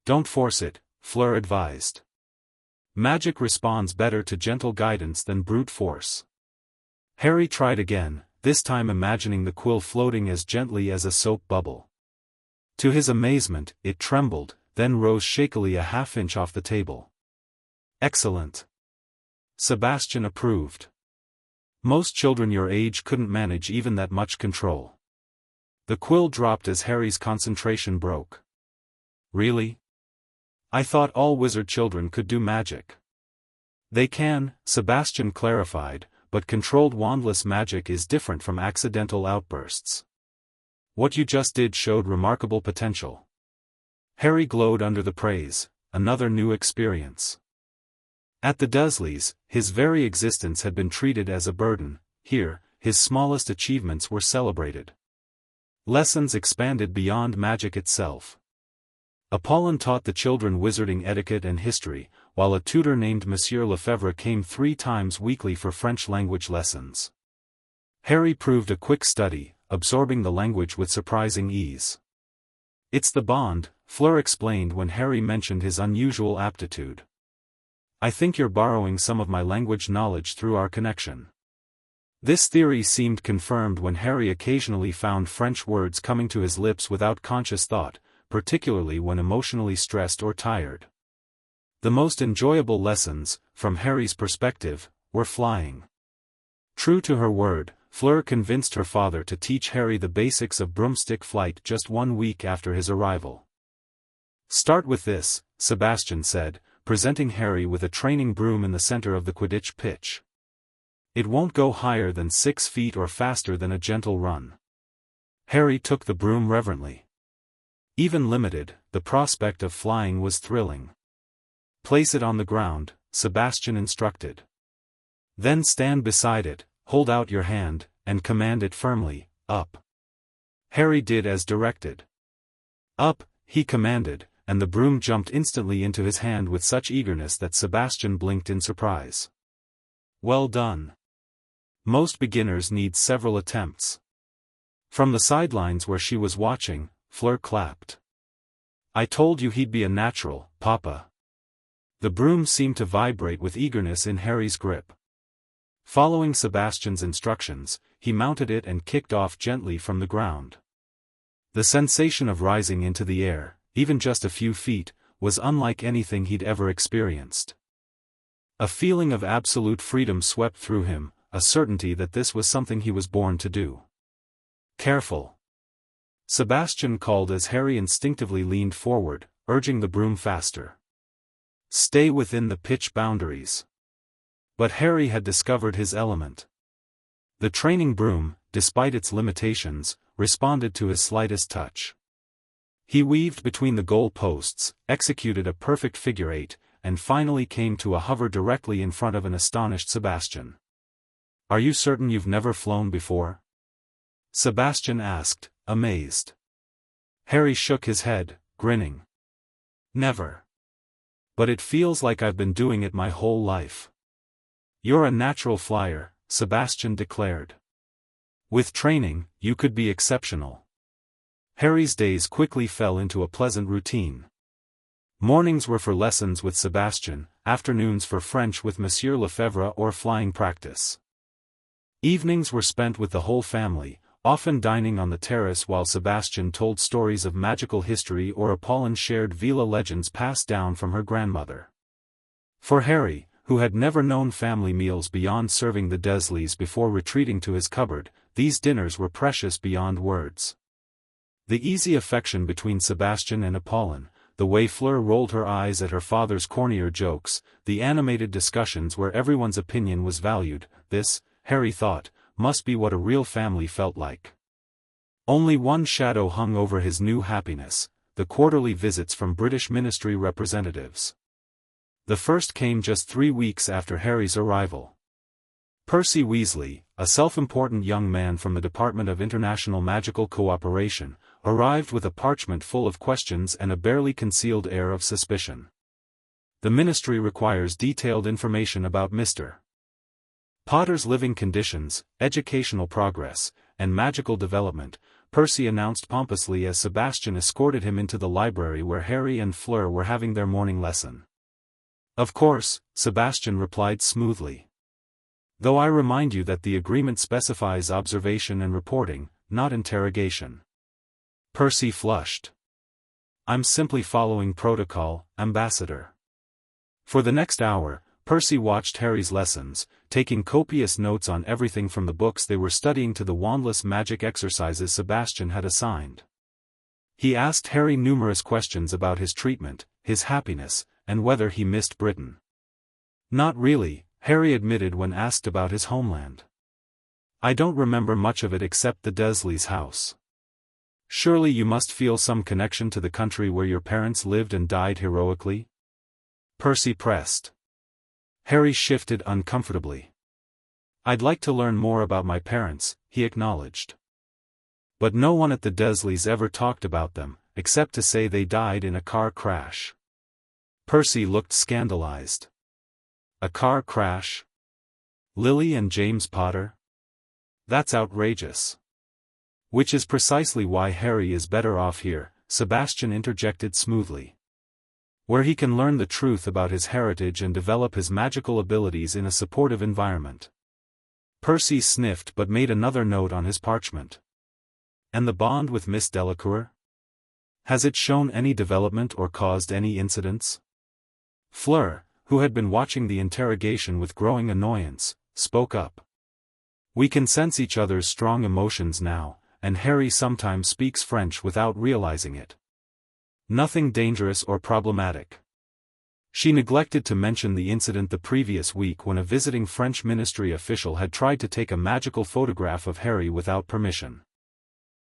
Don't force it, Fleur advised. Magic responds better to gentle guidance than brute force. Harry tried again, this time imagining the quill floating as gently as a soap bubble. To his amazement, it trembled, then rose shakily a half-inch off the table. Excellent! Sebastian approved. Most children your age couldn't manage even that much control. The quill dropped as Harry's concentration broke. Really? I thought all wizard children could do magic. They can, Sebastian clarified, but controlled wandless magic is different from accidental outbursts. What you just did showed remarkable potential. Harry glowed under the praise, another new experience. At the Dursleys, his very existence had been treated as a burden. Here, his smallest achievements were celebrated. Lessons expanded beyond magic itself. Apollon taught the children wizarding etiquette and history, while a tutor named Monsieur Lefebvre came 3 times weekly for French language lessons. Harry proved a quick study, absorbing the language with surprising ease. It's the bond, Fleur explained when Harry mentioned his unusual aptitude. I think you're borrowing some of my language knowledge through our connection. This theory seemed confirmed when Harry occasionally found French words coming to his lips without conscious thought, particularly when emotionally stressed or tired. The most enjoyable lessons, from Harry's perspective, were flying. True to her word, Fleur convinced her father to teach Harry the basics of broomstick flight just 1 week after his arrival. Start with this, Sebastian said, presenting Harry with a training broom in the center of the Quidditch pitch. It won't go higher than 6 feet or faster than a gentle run. Harry took the broom reverently. Even limited, the prospect of flying was thrilling. Place it on the ground, Sebastian instructed. Then stand beside it, hold out your hand, and command it firmly, up. Harry did as directed. Up, he commanded, and the broom jumped instantly into his hand with such eagerness that Sebastian blinked in surprise. Well done. Most beginners need several attempts. From the sidelines where she was watching, Fleur clapped. I told you he'd be a natural, Papa. The broom seemed to vibrate with eagerness in Harry's grip. Following Sebastian's instructions, he mounted it and kicked off gently from the ground. The sensation of rising into the air, even just a few feet, was unlike anything he'd ever experienced. A feeling of absolute freedom swept through him, a certainty that this was something he was born to do. Careful! Sebastian called as Harry instinctively leaned forward, urging the broom faster. Stay within the pitch boundaries. But Harry had discovered his element. The training broom, despite its limitations, responded to his slightest touch. He weaved between the goal posts, executed a perfect figure eight, and finally came to a hover directly in front of an astonished Sebastian. Are you certain you've never flown before? Sebastian asked, amazed. Harry shook his head, grinning. Never. But it feels like I've been doing it my whole life. You're a natural flyer, Sebastian declared. With training, you could be exceptional. Harry's days quickly fell into a pleasant routine. Mornings were for lessons with Sebastian, afternoons for French with Monsieur Lefebvre or flying practice. Evenings were spent with the whole family, often dining on the terrace while Sebastian told stories of magical history or Apollon shared Veela legends passed down from her grandmother. For Harry, who had never known family meals beyond serving the Dursleys before retreating to his cupboard, these dinners were precious beyond words. The easy affection between Sebastian and Apollon, the way Fleur rolled her eyes at her father's cornier jokes, the animated discussions where everyone's opinion was valued, this, Harry thought, must be what a real family felt like. Only one shadow hung over his new happiness, the quarterly visits from British ministry representatives. The first came just 3 weeks after Harry's arrival. Percy Weasley, a self-important young man from the Department of International Magical Cooperation, arrived with a parchment full of questions and a barely concealed air of suspicion. The ministry requires detailed information about Mr. Potter's living conditions, educational progress, and magical development, Percy announced pompously as Sebastian escorted him into the library where Harry and Fleur were having their morning lesson. Of course, Sebastian replied smoothly. Though I remind you that the agreement specifies observation and reporting, not interrogation. Percy flushed. I'm simply following protocol, Ambassador. For the next hour, Percy watched Harry's lessons, taking copious notes on everything from the books they were studying to the wandless magic exercises Sebastian had assigned. He asked Harry numerous questions about his treatment, his happiness, and whether he missed Britain. Not really, Harry admitted when asked about his homeland. I don't remember much of it except the Dursleys' house. Surely you must feel some connection to the country where your parents lived and died heroically? Percy pressed. Harry shifted uncomfortably. I'd like to learn more about my parents, he acknowledged. But no one at the Dursleys ever talked about them, except to say they died in a car crash. Percy looked scandalized. A car crash? Lily and James Potter? That's outrageous. Which is precisely why Harry is better off here, Sebastian interjected smoothly. Where he can learn the truth about his heritage and develop his magical abilities in a supportive environment. Percy sniffed but made another note on his parchment. And the bond with Miss Delacour? Has it shown any development or caused any incidents? Fleur, who had been watching the interrogation with growing annoyance, spoke up. We can sense each other's strong emotions now, and Harry sometimes speaks French without realizing it. Nothing dangerous or problematic. She neglected to mention the incident the previous week when a visiting French ministry official had tried to take a magical photograph of Harry without permission.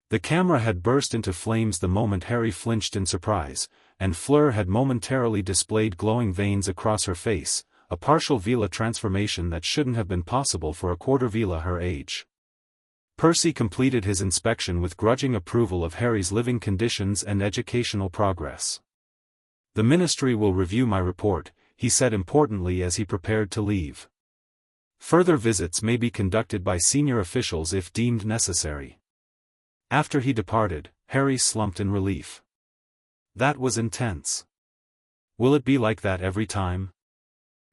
The camera had burst into flames the moment Harry flinched in surprise, and Fleur had momentarily displayed glowing veins across her face, a partial Veela transformation that shouldn't have been possible for a quarter Veela her age. Percy completed his inspection with grudging approval of Harry's living conditions and educational progress. "The Ministry will review my report," he said importantly as he prepared to leave. "Further visits may be conducted by senior officials if deemed necessary." After he departed, Harry slumped in relief. That was intense. Will it be like that every time?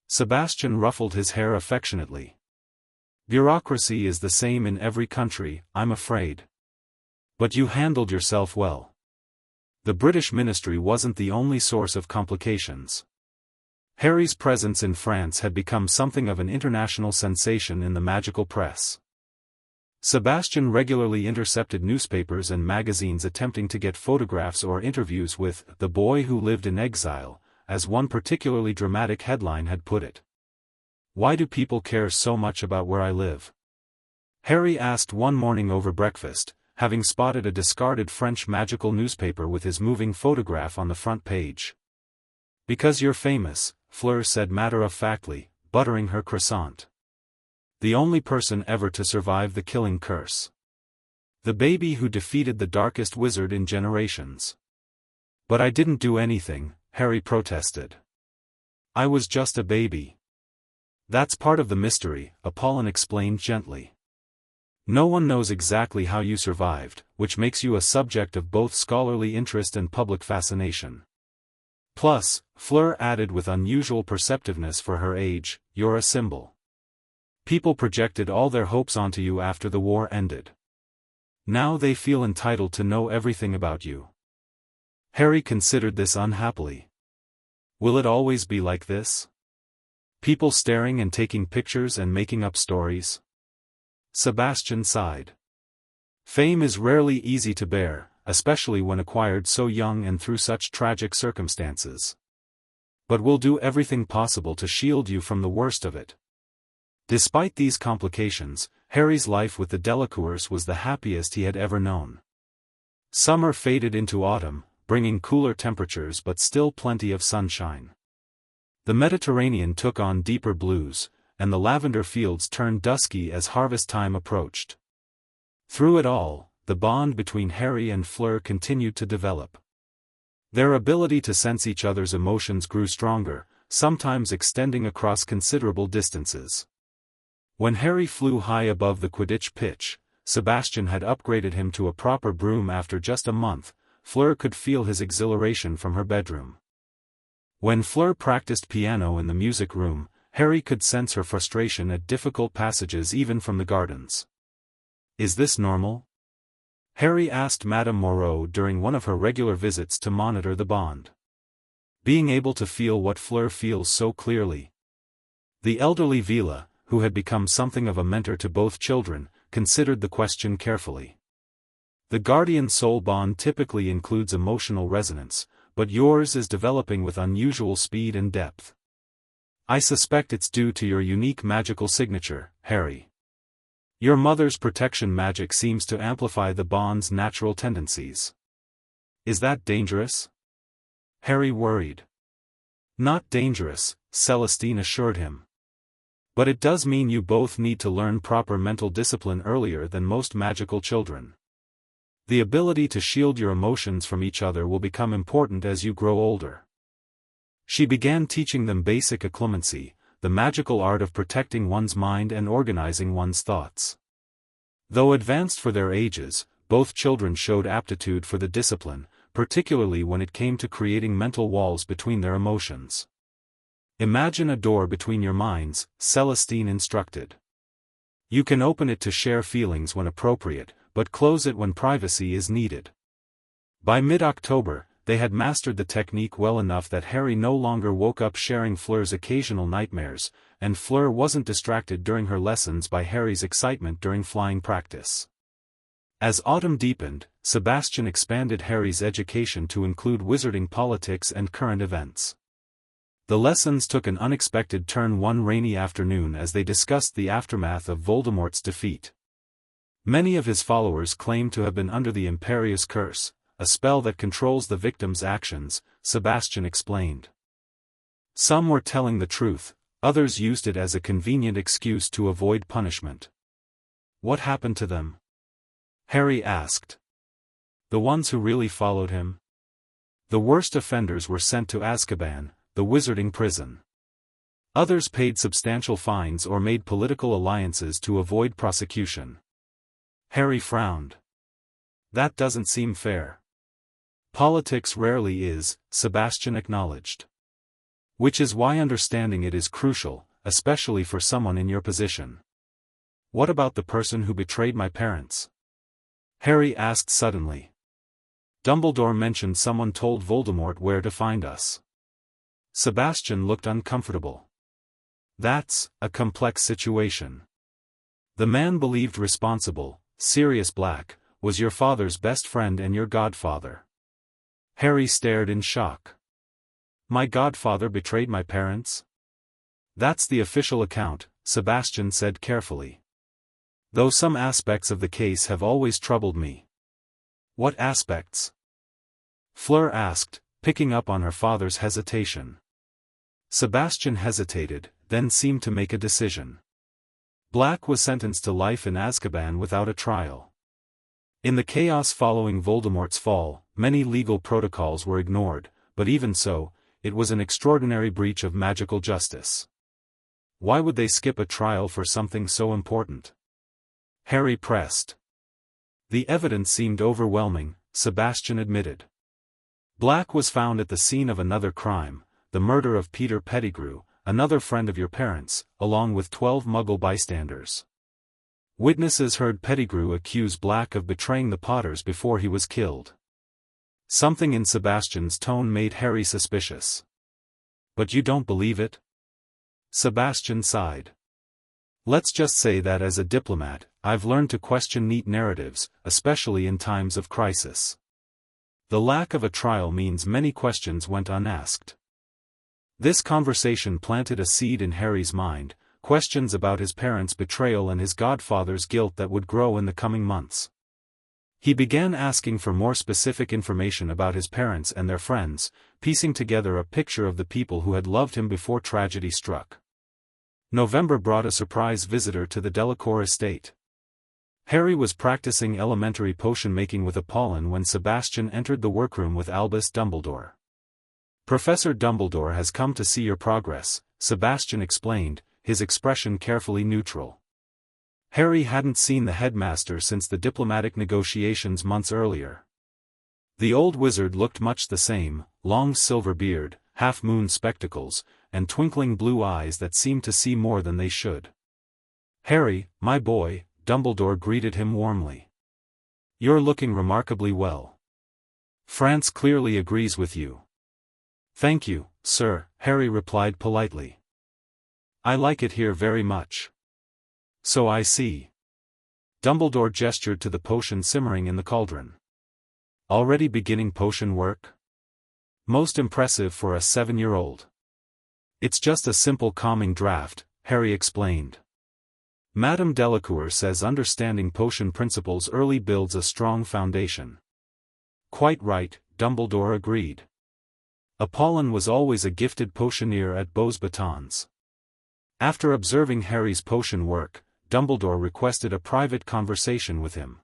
Sebastian ruffled his hair affectionately. "Bureaucracy is the same in every country, I'm afraid. But you handled yourself well. The British Ministry wasn't the only source of complications." Harry's presence in France had become something of an international sensation in the magical press. Sebastian regularly intercepted newspapers and magazines attempting to get photographs or interviews with "the boy who lived in exile," as one particularly dramatic headline had put it. "Why do people care so much about where I live?" Harry asked one morning over breakfast, having spotted a discarded French magical newspaper with his moving photograph on the front page. "Because you're famous," Fleur said matter-of-factly, buttering her croissant. "The only person ever to survive the killing curse. The baby who defeated the darkest wizard in generations." "But I didn't do anything," Harry protested. "I was just a baby." "That's part of the mystery," Apollon explained gently. "No one knows exactly how you survived, which makes you a subject of both scholarly interest and public fascination. Plus," Fleur added with unusual perceptiveness for her age, "you're a symbol. People projected all their hopes onto you after the war ended. Now they feel entitled to know everything about you." Harry considered this unhappily. Will it always be like this? People staring and taking pictures and making up stories? Sebastian sighed. "Fame is rarely easy to bear, especially when acquired so young and through such tragic circumstances. But we'll do everything possible to shield you from the worst of it." Despite these complications, Harry's life with the Delacours was the happiest he had ever known. Summer faded into autumn, bringing cooler temperatures but still plenty of sunshine. The Mediterranean took on deeper blues, and the lavender fields turned dusky as harvest time approached. Through it all, the bond between Harry and Fleur continued to develop. Their ability to sense each other's emotions grew stronger, sometimes extending across considerable distances. When Harry flew high above the Quidditch pitch, Sebastian had upgraded him to a proper broom after just a month. Fleur could feel his exhilaration from her bedroom. When Fleur practiced piano in the music room, Harry could sense her frustration at difficult passages even from the gardens. "Is this normal?" Harry asked Madame Moreau during one of her regular visits to monitor the bond. Being able to feel what Fleur feels so clearly. The elderly Veela, who had become something of a mentor to both children, considered the question carefully. "The guardian soul bond typically includes emotional resonance, but yours is developing with unusual speed and depth. I suspect it's due to your unique magical signature, Harry. Your mother's protection magic seems to amplify the bond's natural tendencies." "Is that dangerous?" Harry worried. "Not dangerous," Celestine assured him. "But it does mean you both need to learn proper mental discipline earlier than most magical children. The ability to shield your emotions from each other will become important as you grow older." She began teaching them basic occlumency, the magical art of protecting one's mind and organizing one's thoughts. Though advanced for their ages, both children showed aptitude for the discipline, particularly when it came to creating mental walls between their emotions. "Imagine a door between your minds," Celestine instructed. "You can open it to share feelings when appropriate, but close it when privacy is needed." By mid-October, they had mastered the technique well enough that Harry no longer woke up sharing Fleur's occasional nightmares, and Fleur wasn't distracted during her lessons by Harry's excitement during flying practice. As autumn deepened, Sebastian expanded Harry's education to include wizarding politics and current events. The lessons took an unexpected turn one rainy afternoon as they discussed the aftermath of Voldemort's defeat. Many of his followers claim to have been under the Imperious Curse, a spell that controls the victim's actions, Sebastian explained. Some were telling the truth, others used it as a convenient excuse to avoid punishment. What happened to them? Harry asked. The ones who really followed him? The worst offenders were sent to Azkaban, the wizarding prison. Others paid substantial fines or made political alliances to avoid prosecution. Harry frowned. That doesn't seem fair. Politics rarely is, Sebastian acknowledged. Which is why understanding it is crucial, especially for someone in your position. What about the person who betrayed my parents? Harry asked suddenly. Dumbledore mentioned someone told Voldemort where to find us. Sebastian looked uncomfortable. That's a complex situation. The man believed responsible, Sirius Black, was your father's best friend and your godfather. Harry stared in shock. My godfather betrayed my parents? That's the official account, Sebastian said carefully. Though some aspects of the case have always troubled me. What aspects? Fleur asked, picking up on her father's hesitation. Sebastian hesitated, then seemed to make a decision. Black was sentenced to life in Azkaban without a trial. In the chaos following Voldemort's fall, many legal protocols were ignored, but even so, it was an extraordinary breach of magical justice. Why would they skip a trial for something so important? Harry pressed. The evidence seemed overwhelming, Sebastian admitted. Black was found at the scene of another crime, the murder of Peter Pettigrew, another friend of your parents, along with 12 Muggle bystanders. Witnesses heard Pettigrew accuse Black of betraying the Potters before he was killed. Something in Sebastian's tone made Harry suspicious. But you don't believe it? Sebastian sighed. Let's just say that as a diplomat, I've learned to question neat narratives, especially in times of crisis. The lack of a trial means many questions went unasked. This conversation planted a seed in Harry's mind, questions about his parents' betrayal and his godfather's guilt that would grow in the coming months. He began asking for more specific information about his parents and their friends, piecing together a picture of the people who had loved him before tragedy struck. November brought a surprise visitor to the Delacour estate. Harry was practicing elementary potion-making with Apollon when Sebastian entered the workroom with Albus Dumbledore. Professor Dumbledore has come to see your progress, Sebastian explained, his expression carefully neutral. Harry hadn't seen the headmaster since the diplomatic negotiations months earlier. The old wizard looked much the same, long silver beard, half-moon spectacles, and twinkling blue eyes that seemed to see more than they should. Harry, my boy, Dumbledore greeted him warmly. You're looking remarkably well. France clearly agrees with you. Thank you, sir, Harry replied politely. I like it here very much. So I see. Dumbledore gestured to the potion simmering in the cauldron. Already beginning potion work? Most impressive for a 7-year-old. It's just a simple calming draft, Harry explained. Madame Delacour says understanding potion principles early builds a strong foundation. Quite right, Dumbledore agreed. Apollon was always a gifted potioneer at Beauxbatons. After observing Harry's potion work, Dumbledore requested a private conversation with him.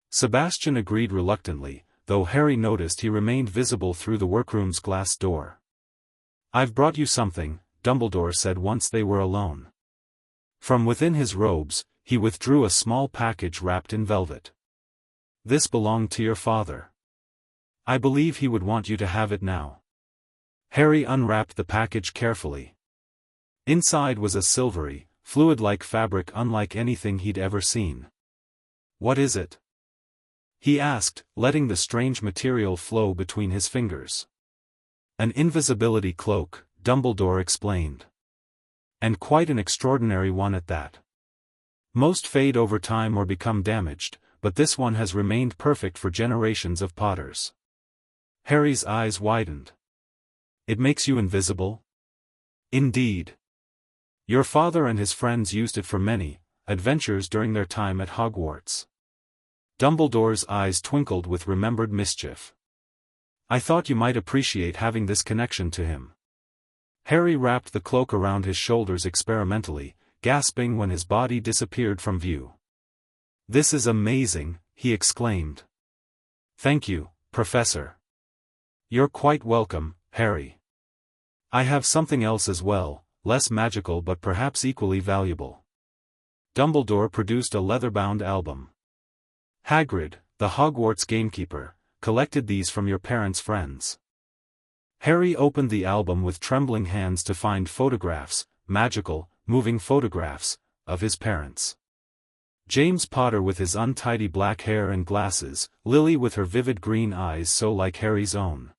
Sebastian agreed reluctantly, though Harry noticed he remained visible through the workroom's glass door. I've brought you something, Dumbledore said once they were alone. From within his robes, he withdrew a small package wrapped in velvet. This belonged to your father. I believe he would want you to have it now. Harry unwrapped the package carefully. Inside was a silvery, fluid-like fabric unlike anything he'd ever seen. What is it? He asked, letting the strange material flow between his fingers. An invisibility cloak, Dumbledore explained. And quite an extraordinary one at that. Most fade over time or become damaged, but this one has remained perfect for generations of Potters. Harry's eyes widened. It makes you invisible? Indeed. Your father and his friends used it for many, adventures during their time at Hogwarts. Dumbledore's eyes twinkled with remembered mischief. I thought you might appreciate having this connection to him. Harry wrapped the cloak around his shoulders experimentally, gasping when his body disappeared from view. This is amazing, he exclaimed. Thank you, Professor. You're quite welcome, Harry. I have something else as well, less magical but perhaps equally valuable. Dumbledore produced a leather-bound album. Hagrid, the Hogwarts gamekeeper, collected these from your parents' friends. Harry opened the album with trembling hands to find photographs, magical, moving photographs, of his parents. James Potter with his untidy black hair and glasses, Lily with her vivid green eyes so like Harry's own.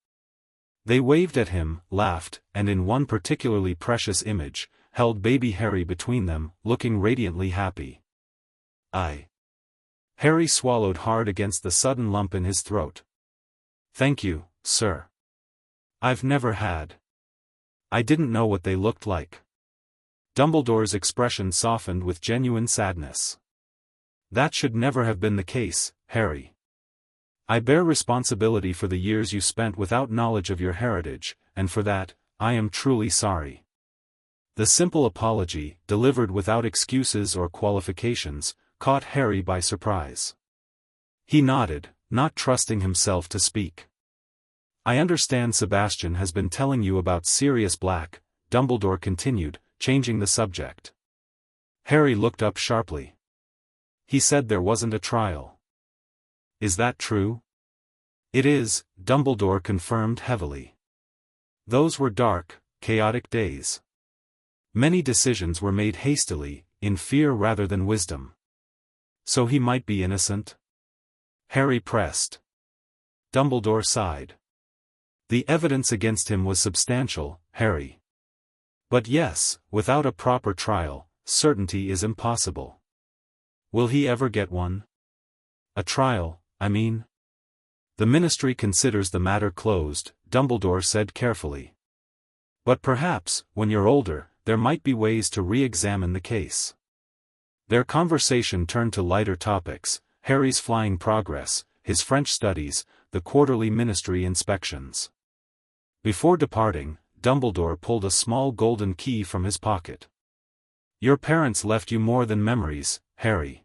They waved at him, laughed, and in one particularly precious image, held baby Harry between them, looking radiantly happy. Harry swallowed hard against the sudden lump in his throat. Thank you, sir. I've never had. I didn't know what they looked like. Dumbledore's expression softened with genuine sadness. That should never have been the case, Harry. I bear responsibility for the years you spent without knowledge of your heritage, and for that, I am truly sorry. The simple apology, delivered without excuses or qualifications, caught Harry by surprise. He nodded, not trusting himself to speak. I understand Sebastian has been telling you about Sirius Black, Dumbledore continued, changing the subject. Harry looked up sharply. He said there wasn't a trial. Is that true? It is, Dumbledore confirmed heavily. Those were dark, chaotic days. Many decisions were made hastily, in fear rather than wisdom. So he might be innocent? Harry pressed. Dumbledore sighed. The evidence against him was substantial, Harry. But yes, without a proper trial, certainty is impossible. Will he ever get one? A trial, I mean? The Ministry considers the matter closed, Dumbledore said carefully. But perhaps, when you're older, there might be ways to re-examine the case. Their conversation turned to lighter topics, Harry's flying progress, his French studies, the quarterly Ministry inspections. Before departing, Dumbledore pulled a small golden key from his pocket. Your parents left you more than memories, Harry.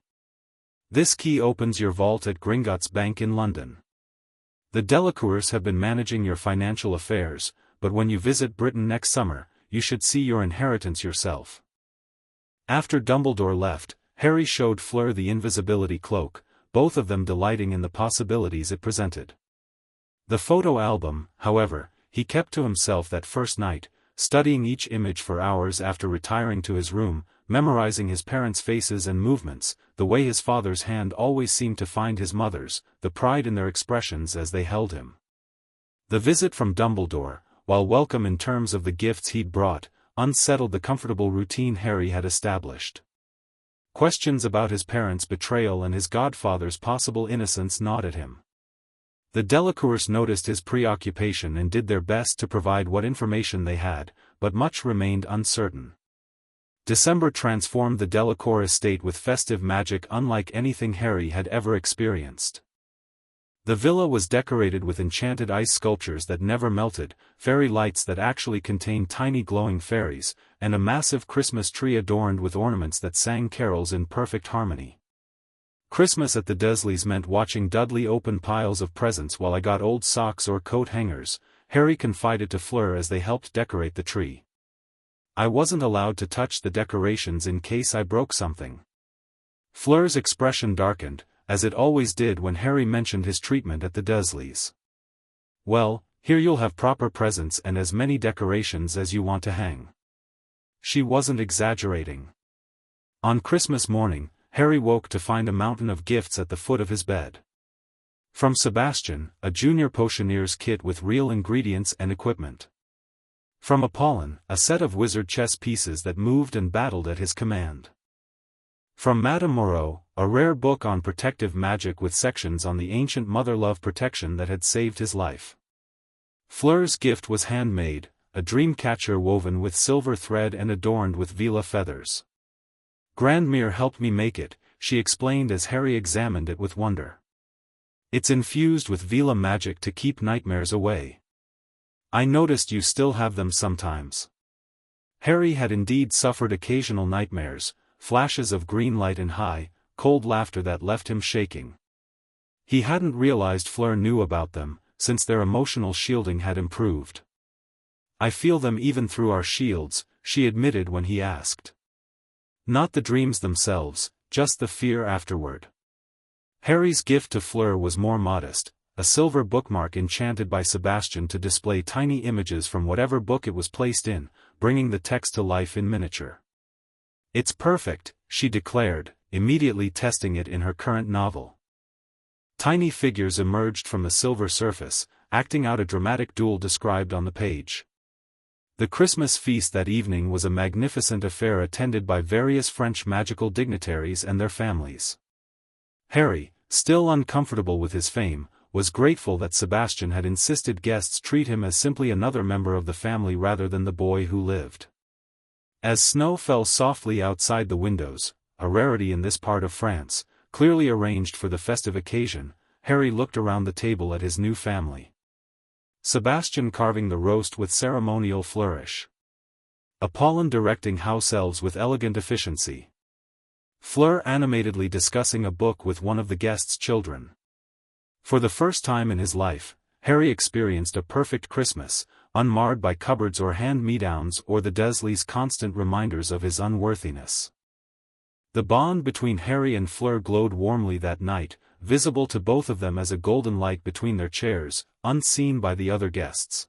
This key opens your vault at Gringotts Bank in London. The Delacours have been managing your financial affairs, but when you visit Britain next summer, you should see your inheritance yourself. After Dumbledore left, Harry showed Fleur the invisibility cloak, both of them delighting in the possibilities it presented. The photo album, however, he kept to himself that first night, studying each image for hours after retiring to his room, memorizing his parents' faces and movements, the way his father's hand always seemed to find his mother's, the pride in their expressions as they held him. The visit from Dumbledore, while welcome in terms of the gifts he'd brought, unsettled the comfortable routine Harry had established. Questions about his parents' betrayal and his godfather's possible innocence gnawed at him. The Delacours noticed his preoccupation and did their best to provide what information they had, but much remained uncertain. December transformed the Delacour estate with festive magic unlike anything Harry had ever experienced. The villa was decorated with enchanted ice sculptures that never melted, fairy lights that actually contained tiny glowing fairies, and a massive Christmas tree adorned with ornaments that sang carols in perfect harmony. Christmas at the Dursleys meant watching Dudley open piles of presents while I got old socks or coat hangers, Harry confided to Fleur as they helped decorate the tree. I wasn't allowed to touch the decorations in case I broke something. Fleur's expression darkened, as it always did when Harry mentioned his treatment at the Dursleys. Well, here you'll have proper presents and as many decorations as you want to hang. She wasn't exaggerating. On Christmas morning, Harry woke to find a mountain of gifts at the foot of his bed. From Sebastian, a junior potioneer's kit with real ingredients and equipment. From Apollon, a set of wizard chess pieces that moved and battled at his command. From Madame Moreau, a rare book on protective magic with sections on the ancient mother-love protection that had saved his life. Fleur's gift was handmade, a dream catcher woven with silver thread and adorned with Veela feathers. Grandmere helped me make it, she explained as Harry examined it with wonder. It's infused with Veela magic to keep nightmares away. I noticed you still have them sometimes. Harry had indeed suffered occasional nightmares, flashes of green light and high, cold laughter that left him shaking. He hadn't realized Fleur knew about them, since their emotional shielding had improved. I feel them even through our shields, she admitted when he asked. Not the dreams themselves, just the fear afterward. Harry's gift to Fleur was more modest, a silver bookmark enchanted by Sebastian to display tiny images from whatever book it was placed in, bringing the text to life in miniature. It's perfect, she declared, immediately testing it in her current novel. Tiny figures emerged from the silver surface, acting out a dramatic duel described on the page. The Christmas feast that evening was a magnificent affair attended by various French magical dignitaries and their families. Harry, still uncomfortable with his fame, was grateful that Sebastian had insisted guests treat him as simply another member of the family rather than the boy who lived. As snow fell softly outside the windows, a rarity in this part of France, clearly arranged for the festive occasion, Harry looked around the table at his new family. Sebastian carving the roast with ceremonial flourish. Apollon directing house elves with elegant efficiency. Fleur animatedly discussing a book with one of the guests' children. For the first time in his life, Harry experienced a perfect Christmas, unmarred by cupboards or hand-me-downs or the Dursleys' constant reminders of his unworthiness. The bond between Harry and Fleur glowed warmly that night, visible to both of them as a golden light between their chairs, unseen by the other guests.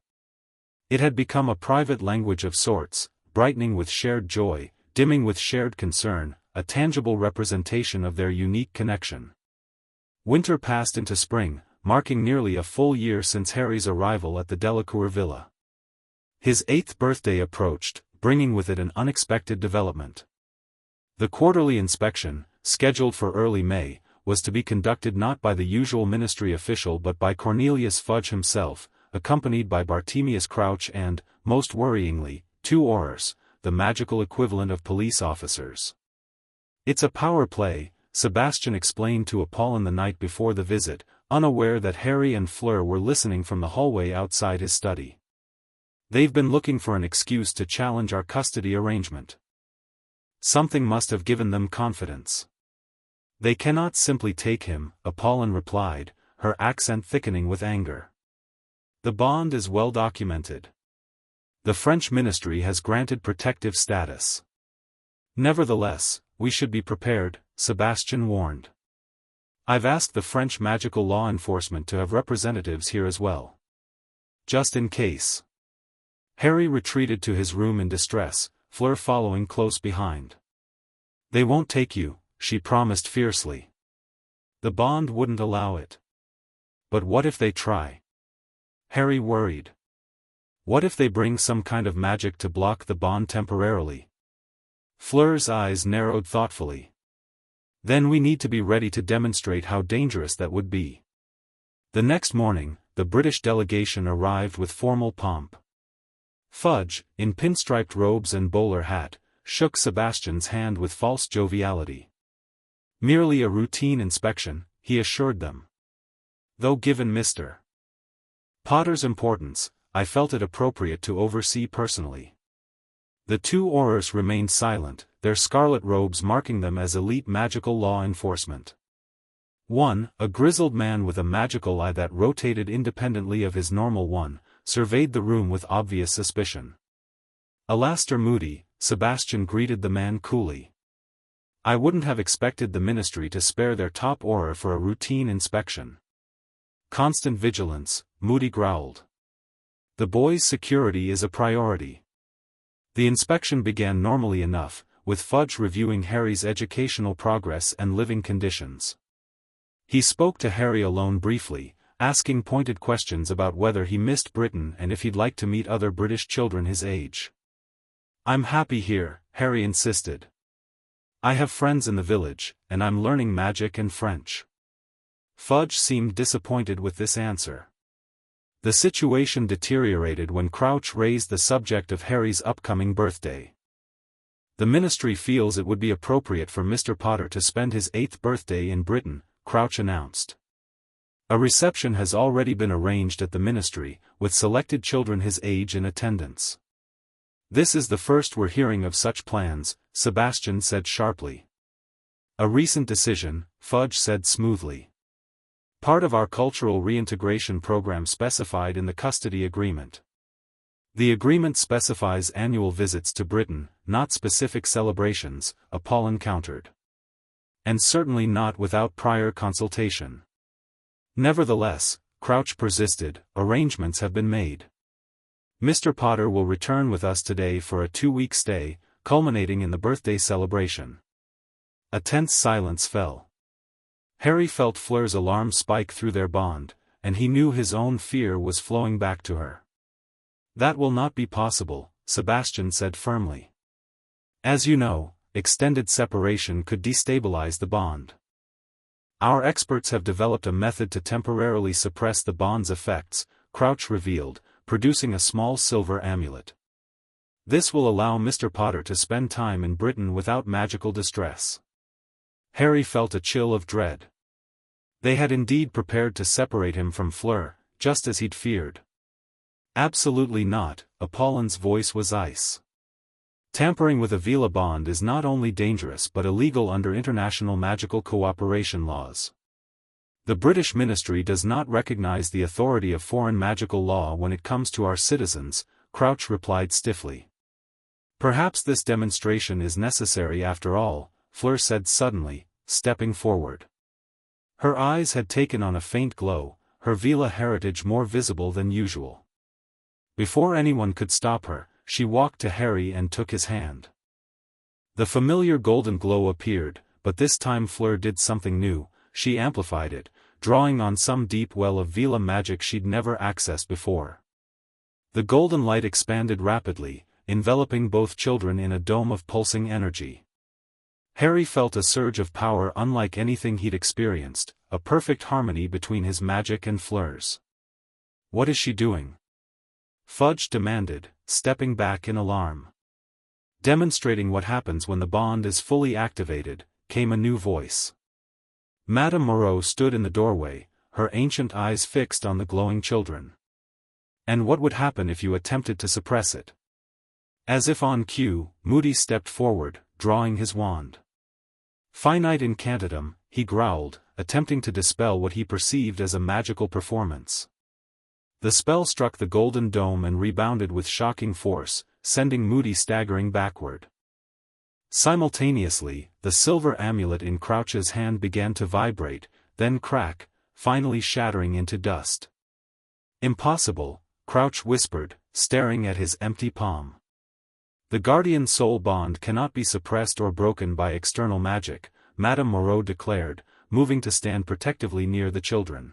It had become a private language of sorts, brightening with shared joy, dimming with shared concern, a tangible representation of their unique connection. Winter passed into spring, marking nearly a full year since Harry's arrival at the Delacour villa. His 8th birthday approached, bringing with it an unexpected development. The quarterly inspection, scheduled for early May, was to be conducted not by the usual ministry official but by Cornelius Fudge himself, accompanied by Bartemius Crouch and, most worryingly, 2 Aurors, the magical equivalent of police officers. It's a power play, Sebastian explained to Apollon the night before the visit, unaware that Harry and Fleur were listening from the hallway outside his study. They've been looking for an excuse to challenge our custody arrangement. Something must have given them confidence. They cannot simply take him, Apollon replied, her accent thickening with anger. The bond is well documented. The French ministry has granted protective status. Nevertheless, we should be prepared, Sebastian warned. I've asked the French magical law enforcement to have representatives here as well. Just in case. Harry retreated to his room in distress, Fleur following close behind. They won't take you, she promised fiercely. The bond wouldn't allow it. But what if they try? Harry worried. What if they bring some kind of magic to block the bond temporarily? Fleur's eyes narrowed thoughtfully. Then we need to be ready to demonstrate how dangerous that would be. The next morning, the British delegation arrived with formal pomp. Fudge, in pinstriped robes and bowler hat, shook Sebastian's hand with false joviality. Merely a routine inspection, he assured them. Though given Mr. Potter's importance, I felt it appropriate to oversee personally. The 2 Aurors remained silent, their scarlet robes marking them as elite magical law enforcement. One, a grizzled man with a magical eye that rotated independently of his normal one, surveyed the room with obvious suspicion. Alastair Moody, Sebastian greeted the man coolly. I wouldn't have expected the ministry to spare their top Auror for a routine inspection. Constant vigilance, Moody growled. The boy's security is a priority. The inspection began normally enough, with Fudge reviewing Harry's educational progress and living conditions. He spoke to Harry alone briefly, asking pointed questions about whether he missed Britain and if he'd like to meet other British children his age. I'm happy here, Harry insisted. I have friends in the village, and I'm learning magic and French. Fudge seemed disappointed with this answer. The situation deteriorated when Crouch raised the subject of Harry's upcoming birthday. The Ministry feels it would be appropriate for Mr. Potter to spend his 8th birthday in Britain, Crouch announced. A reception has already been arranged at the Ministry, with selected children his age in attendance. This is the first we're hearing of such plans, Sebastian said sharply. A recent decision, Fudge said smoothly. Part of our cultural reintegration program specified in the custody agreement. The agreement specifies annual visits to Britain, not specific celebrations, Apollon countered. And certainly not without prior consultation. Nevertheless, Crouch persisted, arrangements have been made. Mr. Potter will return with us today for a 2-week stay, culminating in the birthday celebration. A tense silence fell. Harry felt Fleur's alarm spike through their bond, and he knew his own fear was flowing back to her. That will not be possible, Sebastian said firmly. As you know, extended separation could destabilize the bond. Our experts have developed a method to temporarily suppress the bond's effects, Crouch revealed, producing a small silver amulet. This will allow Mr. Potter to spend time in Britain without magical distress. Harry felt a chill of dread. They had indeed prepared to separate him from Fleur, just as he'd feared. Absolutely not, Apollon's voice was ice. Tampering with a Veela bond is not only dangerous but illegal under international magical cooperation laws. The British Ministry does not recognize the authority of foreign magical law when it comes to our citizens, Crouch replied stiffly. Perhaps this demonstration is necessary after all, Fleur said suddenly, stepping forward. Her eyes had taken on a faint glow, her Veela heritage more visible than usual. Before anyone could stop her, she walked to Harry and took his hand. The familiar golden glow appeared, but this time Fleur did something new, she amplified it, drawing on some deep well of Veela magic she'd never accessed before. The golden light expanded rapidly, enveloping both children in a dome of pulsing energy. Harry felt a surge of power unlike anything he'd experienced, a perfect harmony between his magic and Fleur's. What is she doing? Fudge demanded, stepping back in alarm. Demonstrating what happens when the bond is fully activated, came a new voice. Madame Moreau stood in the doorway, her ancient eyes fixed on the glowing children. And what would happen if you attempted to suppress it? As if on cue, Moody stepped forward, drawing his wand. Finite incantatum, he growled, attempting to dispel what he perceived as a magical performance. The spell struck the golden dome and rebounded with shocking force, sending Moody staggering backward. Simultaneously, the silver amulet in Crouch's hand began to vibrate, then crack, finally shattering into dust. Impossible, Crouch whispered, staring at his empty palm. The guardian soul bond cannot be suppressed or broken by external magic, Madame Moreau declared, moving to stand protectively near the children.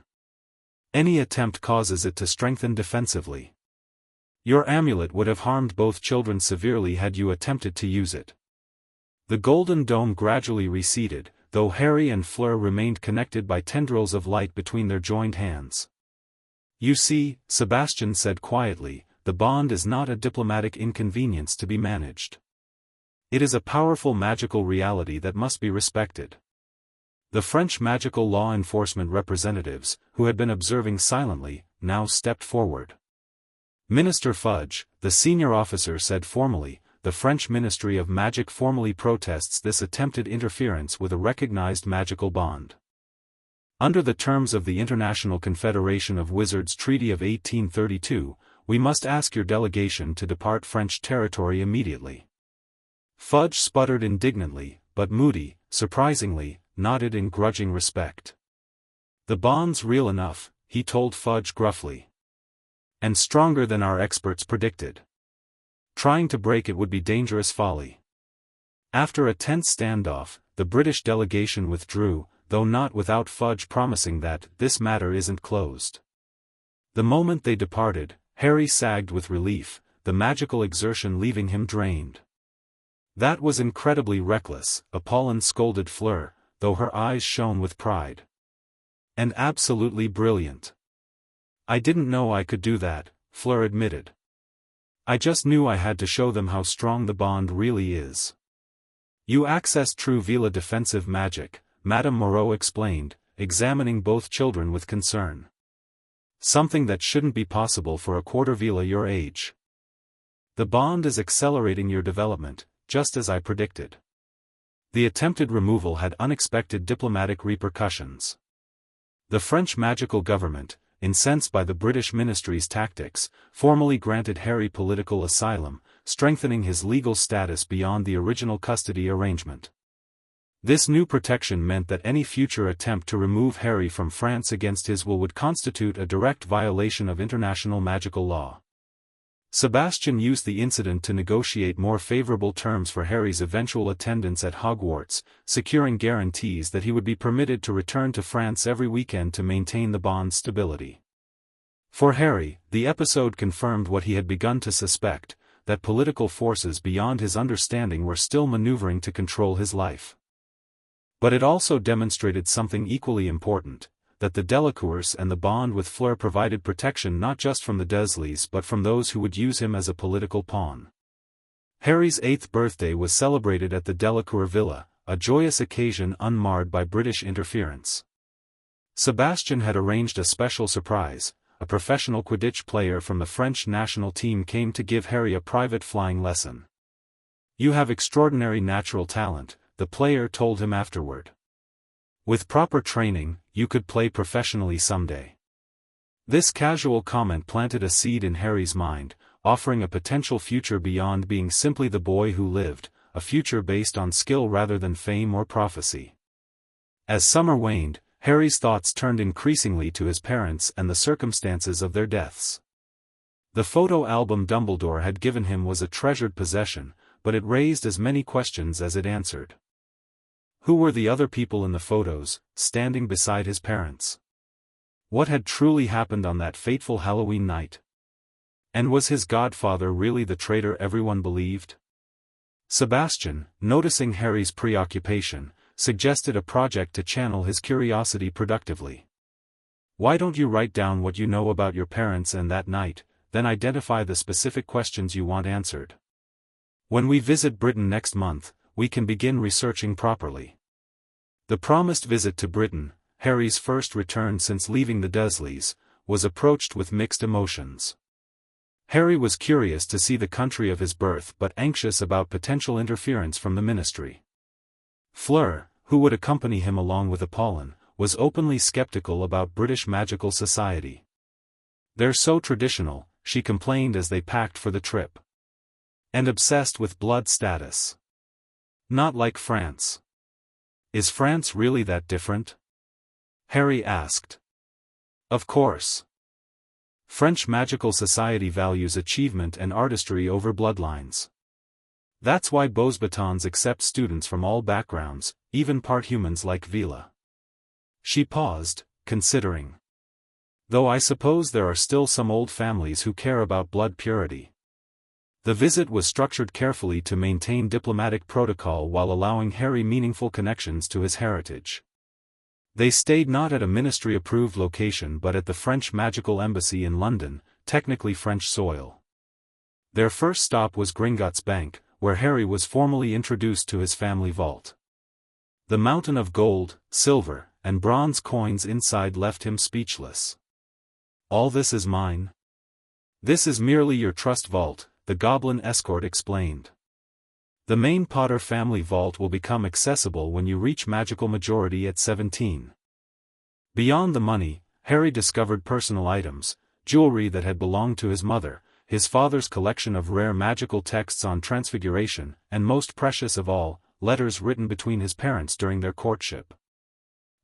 Any attempt causes it to strengthen defensively. Your amulet would have harmed both children severely had you attempted to use it. The golden dome gradually receded, though Harry and Fleur remained connected by tendrils of light between their joined hands. You see, Sebastian said quietly, the bond is not a diplomatic inconvenience to be managed. It is a powerful magical reality that must be respected. The French magical law enforcement representatives, who had been observing silently, now stepped forward. Minister Fudge, the senior officer said formally, the French Ministry of Magic formally protests this attempted interference with a recognized magical bond. Under the terms of the International Confederation of Wizards Treaty of 1832, we must ask your delegation to depart French territory immediately. Fudge sputtered indignantly, but Moody, surprisingly, nodded in grudging respect. The bond's real enough, he told Fudge gruffly. And stronger than our experts predicted. Trying to break it would be dangerous folly. After a tense standoff, the British delegation withdrew, though not without Fudge promising that this matter isn't closed. The moment they departed, Harry sagged with relief, the magical exertion leaving him drained. That was incredibly reckless, Apollon scolded Fleur, though her eyes shone with pride. And absolutely brilliant. I didn't know I could do that, Fleur admitted. I just knew I had to show them how strong the bond really is. You access true Veela defensive magic, Madame Moreau explained, examining both children with concern. Something that shouldn't be possible for a quarter Veela your age. The bond is accelerating your development, just as I predicted. The attempted removal had unexpected diplomatic repercussions. The French magical government, incensed by the British ministry's tactics, formally granted Harry political asylum, strengthening his legal status beyond the original custody arrangement. This new protection meant that any future attempt to remove Harry from France against his will would constitute a direct violation of international magical law. Sebastian used the incident to negotiate more favorable terms for Harry's eventual attendance at Hogwarts, securing guarantees that he would be permitted to return to France every weekend to maintain the bond's stability. For Harry, the episode confirmed what he had begun to suspect, that political forces beyond his understanding were still maneuvering to control his life. But it also demonstrated something equally important, that the Delacours and the bond with Fleur provided protection not just from the Dursleys but from those who would use him as a political pawn. Harry's 8th birthday was celebrated at the Delacour Villa, a joyous occasion unmarred by British interference. Sebastian had arranged a special surprise. A professional Quidditch player from the French national team came to give Harry a private flying lesson. "You have extraordinary natural talent," the player told him afterward. "With proper training, you could play professionally someday." This casual comment planted a seed in Harry's mind, offering a potential future beyond being simply the boy who lived, a future based on skill rather than fame or prophecy. As summer waned, Harry's thoughts turned increasingly to his parents and the circumstances of their deaths. The photo album Dumbledore had given him was a treasured possession, but it raised as many questions as it answered. Who were the other people in the photos, standing beside his parents? What had truly happened on that fateful Halloween night? And was his godfather really the traitor everyone believed? Sebastian, noticing Harry's preoccupation, suggested a project to channel his curiosity productively. "Why don't you write down what you know about your parents and that night, then identify the specific questions you want answered? When we visit Britain next month, we can begin researching properly." The promised visit to Britain, Harry's first return since leaving the Dursleys, was approached with mixed emotions. Harry was curious to see the country of his birth but anxious about potential interference from the ministry. Fleur, who would accompany him along with Apollon, was openly skeptical about British magical society. "They're so traditional," she complained as they packed for the trip. "And obsessed with blood status. Not like France." "Is France really that different?" Harry asked. "Of course. French magical society values achievement and artistry over bloodlines. That's why Beauxbatons accept students from all backgrounds, even part humans like Veela." She paused, considering. "Though I suppose there are still some old families who care about blood purity." The visit was structured carefully to maintain diplomatic protocol while allowing Harry meaningful connections to his heritage. They stayed not at a ministry-approved location but at the French Magical Embassy in London, technically French soil. Their first stop was Gringotts Bank, where Harry was formally introduced to his family vault. The mountain of gold, silver, and bronze coins inside left him speechless. "All this is mine?" "This is merely your trust vault," the goblin escort explained. "The main Potter family vault will become accessible when you reach magical majority at 17. Beyond the money, Harry discovered personal items, jewelry that had belonged to his mother, his father's collection of rare magical texts on transfiguration, and most precious of all, letters written between his parents during their courtship.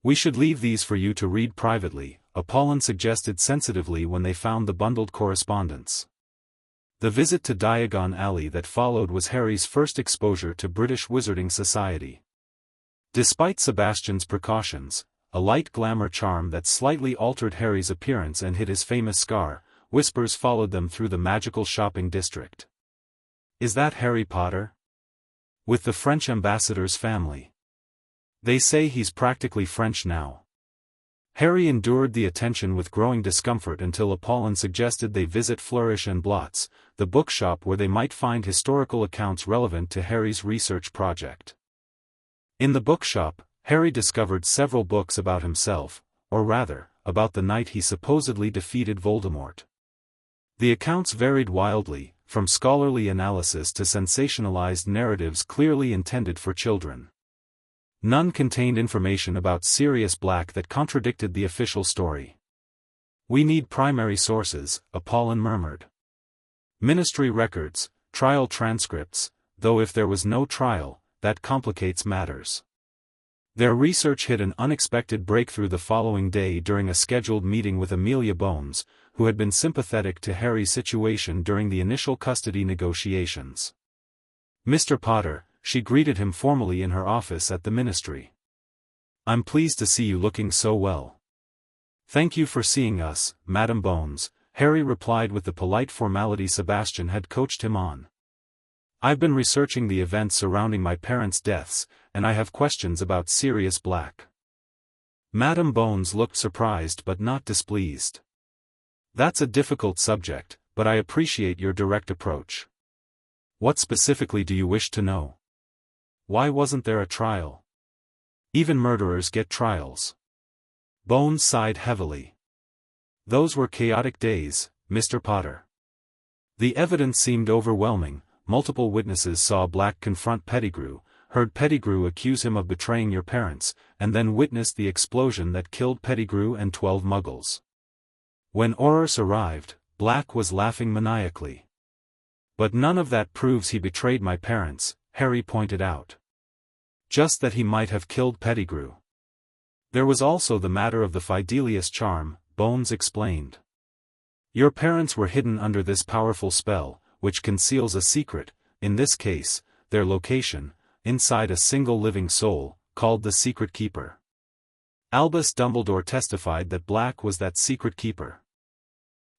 "We should leave these for you to read privately," Apollon suggested sensitively when they found the bundled correspondence. The visit to Diagon Alley that followed was Harry's first exposure to British wizarding society. Despite Sebastian's precautions, a light glamour charm that slightly altered Harry's appearance and hid his famous scar, whispers followed them through the magical shopping district. "Is that Harry Potter? With the French ambassador's family? They say he's practically French now." Harry endured the attention with growing discomfort until Apollon suggested they visit Flourish and Blots, the bookshop where they might find historical accounts relevant to Harry's research project. In the bookshop, Harry discovered several books about himself, or rather, about the night he supposedly defeated Voldemort. The accounts varied wildly, from scholarly analysis to sensationalized narratives clearly intended for children. None contained information about Sirius Black that contradicted the official story. "We need primary sources," Apollon murmured. "Ministry records, trial transcripts, though if there was no trial, that complicates matters." Their research hit an unexpected breakthrough the following day during a scheduled meeting with Amelia Bones, who had been sympathetic to Harry's situation during the initial custody negotiations. "Mr. Potter," she greeted him formally in her office at the ministry. "I'm pleased to see you looking so well." "Thank you for seeing us, Madam Bones," Harry replied with the polite formality Sebastian had coached him on. "I've been researching the events surrounding my parents' deaths, and I have questions about Sirius Black." Madam Bones looked surprised but not displeased. "That's a difficult subject, but I appreciate your direct approach. What specifically do you wish to know? Why wasn't there a trial? Even murderers get trials." Bones sighed heavily. "Those were chaotic days, Mr. Potter. The evidence seemed overwhelming. Multiple witnesses saw Black confront Pettigrew, heard Pettigrew accuse him of betraying your parents, and then witnessed the explosion that killed Pettigrew and 12 Muggles. When Aurors arrived, Black was laughing maniacally. But none of that proves he betrayed my parents," Harry pointed out. "Just that he might have killed Pettigrew. There was also the matter of the Fidelius charm," Bones explained. "Your parents were hidden under this powerful spell, which conceals a secret, in this case, their location, inside a single living soul, called the Secret Keeper. Albus Dumbledore testified that Black was that secret keeper.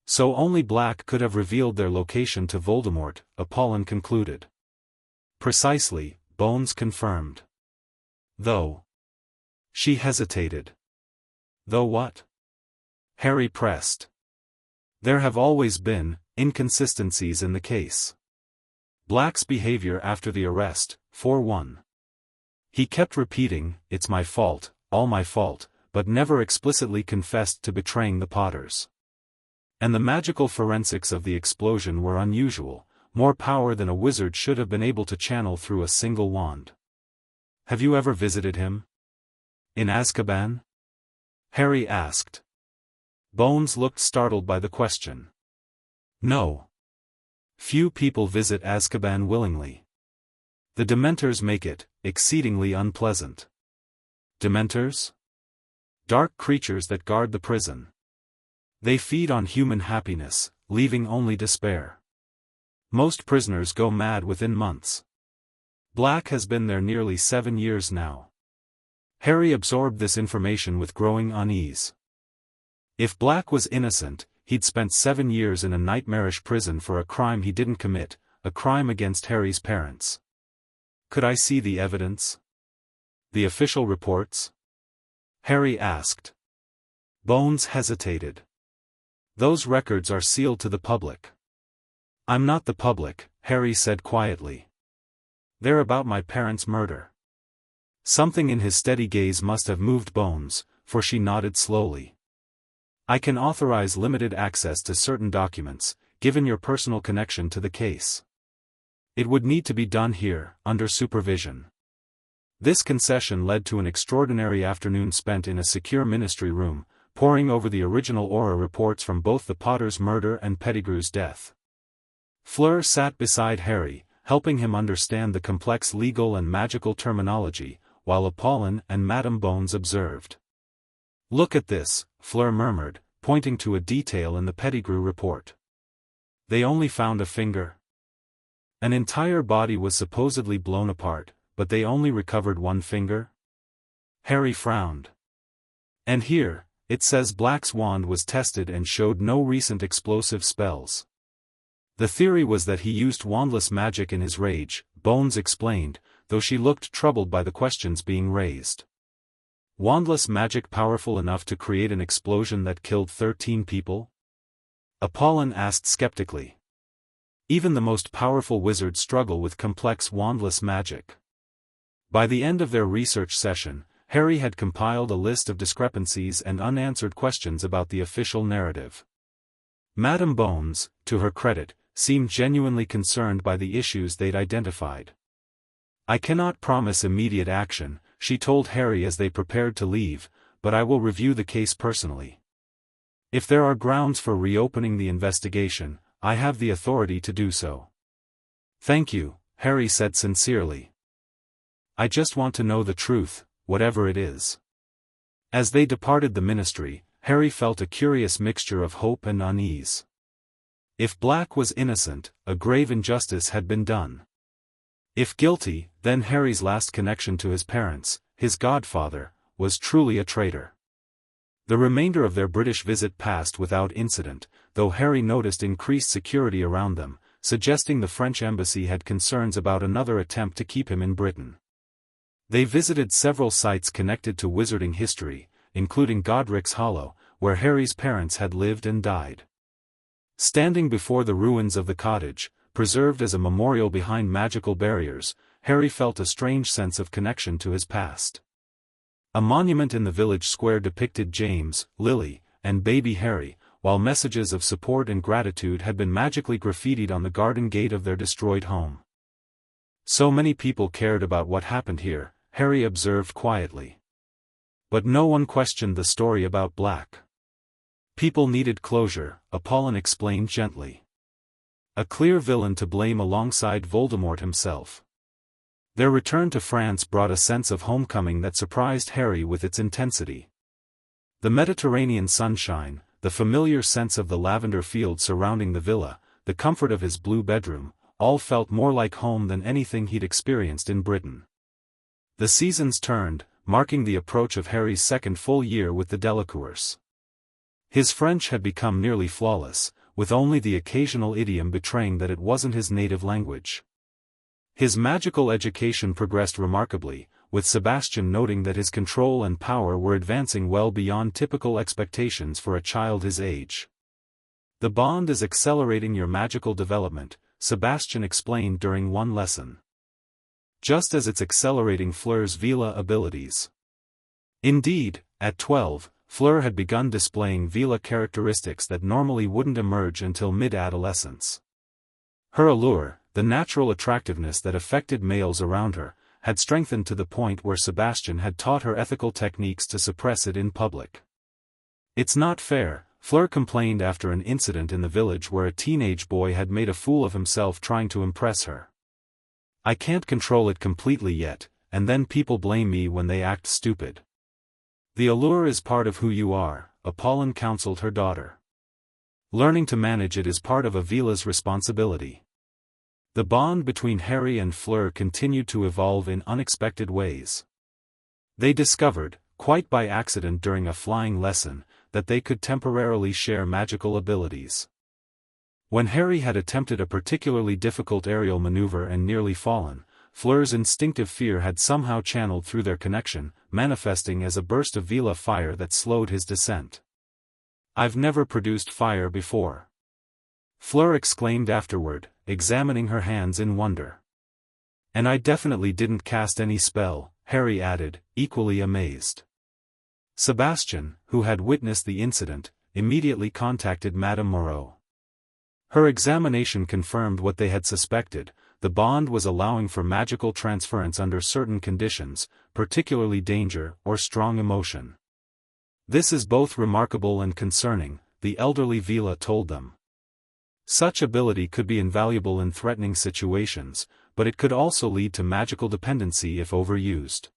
So only Black could have revealed their location to Voldemort," Apollon concluded. "Precisely," Bones confirmed. "Though." She hesitated. "Though what?" Harry pressed. "There have always been inconsistencies in the case. Black's behavior after the arrest, for one. He kept repeating, 'It's my fault, all my fault,' but never explicitly confessed to betraying the Potters. And the magical forensics of the explosion were unusual, more power than a wizard should have been able to channel through a single wand. Have you ever visited him? In Azkaban?" Harry asked. Bones looked startled by the question. "No. Few people visit Azkaban willingly. The Dementors make it exceedingly unpleasant." "Dementors?" "Dark creatures that guard the prison. They feed on human happiness, leaving only despair. Most prisoners go mad within months. Black has been there nearly 7 years now." Harry absorbed this information with growing unease. If Black was innocent, he'd spent 7 years in a nightmarish prison for a crime he didn't commit, a crime against Harry's parents. "Could I see the evidence? The official reports?" Harry asked. Bones hesitated. "Those records are sealed to the public." "I'm not the public," Harry said quietly. "They're about my parents' murder." Something in his steady gaze must have moved Bones, for she nodded slowly. "I can authorize limited access to certain documents, given your personal connection to the case. It would need to be done here, under supervision." This concession led to an extraordinary afternoon spent in a secure ministry room, poring over the original Auror reports from both the Potter's murder and Pettigrew's death. Fleur sat beside Harry, helping him understand the complex legal and magical terminology, while Apollon and Madame Bones observed. "Look at this," Fleur murmured, pointing to a detail in the Pettigrew report. "They only found a finger. An entire body was supposedly blown apart, but they only recovered one finger?" Harry frowned. "And here, it says Black's wand was tested and showed no recent explosive spells. The theory was that he used wandless magic in his rage," Bones explained, though she looked troubled by the questions being raised. "Wandless magic powerful enough to create an explosion that killed 13 people?" Apollon asked skeptically. "Even the most powerful wizards struggle with complex wandless magic." By the end of their research session, Harry had compiled a list of discrepancies and unanswered questions about the official narrative. Madame Bones, to her credit, seemed genuinely concerned by the issues they'd identified. "I cannot promise immediate action," she told Harry as they prepared to leave, "but I will review the case personally. If there are grounds for reopening the investigation, I have the authority to do so." "Thank you," Harry said sincerely. "I just want to know the truth, whatever it is." As they departed the ministry, Harry felt a curious mixture of hope and unease. If Black was innocent, a grave injustice had been done. If guilty, then Harry's last connection to his parents, his godfather, was truly a traitor. The remainder of their British visit passed without incident, though Harry noticed increased security around them, suggesting the French embassy had concerns about another attempt to keep him in Britain. They visited several sites connected to wizarding history, including Godric's Hollow, where Harry's parents had lived and died. Standing before the ruins of the cottage, preserved as a memorial behind magical barriers, Harry felt a strange sense of connection to his past. A monument in the village square depicted James, Lily, and baby Harry, while messages of support and gratitude had been magically graffitied on the garden gate of their destroyed home. "So many people cared about what happened here," Harry observed quietly. But no one questioned the story about Black. "People needed closure," Apollon explained gently. "A clear villain to blame alongside Voldemort himself." Their return to France brought a sense of homecoming that surprised Harry with its intensity. The Mediterranean sunshine, the familiar sense of the lavender field surrounding the villa, the comfort of his blue bedroom, all felt more like home than anything he'd experienced in Britain. The seasons turned, marking the approach of Harry's second full year with the Delacours. His French had become nearly flawless, with only the occasional idiom betraying that it wasn't his native language. His magical education progressed remarkably, with Sebastian noting that his control and power were advancing well beyond typical expectations for a child his age. "The bond is accelerating your magical development," Sebastian explained during one lesson. "Just as it's accelerating Fleur's Veela abilities." Indeed, at 12, Fleur had begun displaying Veela characteristics that normally wouldn't emerge until mid-adolescence. Her allure, the natural attractiveness that affected males around her, had strengthened to the point where Sebastian had taught her ethical techniques to suppress it in public. "It's not fair," Fleur complained after an incident in the village where a teenage boy had made a fool of himself trying to impress her. "I can't control it completely yet, and then people blame me when they act stupid." "The allure is part of who you are," Apollon counseled her daughter. "Learning to manage it is part of a Veela's responsibility." The bond between Harry and Fleur continued to evolve in unexpected ways. They discovered, quite by accident during a flying lesson, that they could temporarily share magical abilities. When Harry had attempted a particularly difficult aerial maneuver and nearly fallen, Fleur's instinctive fear had somehow channeled through their connection, manifesting as a burst of Veela fire that slowed his descent. "I've never produced fire before," Fleur exclaimed afterward, examining her hands in wonder. "And I definitely didn't cast any spell," Harry added, equally amazed. Sebastian, who had witnessed the incident, immediately contacted Madame Moreau. Her examination confirmed what they had suspected: the bond was allowing for magical transference under certain conditions, particularly danger or strong emotion. "This is both remarkable and concerning," the elderly Veela told them. Such ability could be invaluable in threatening situations, but it could also lead to magical dependency if overused.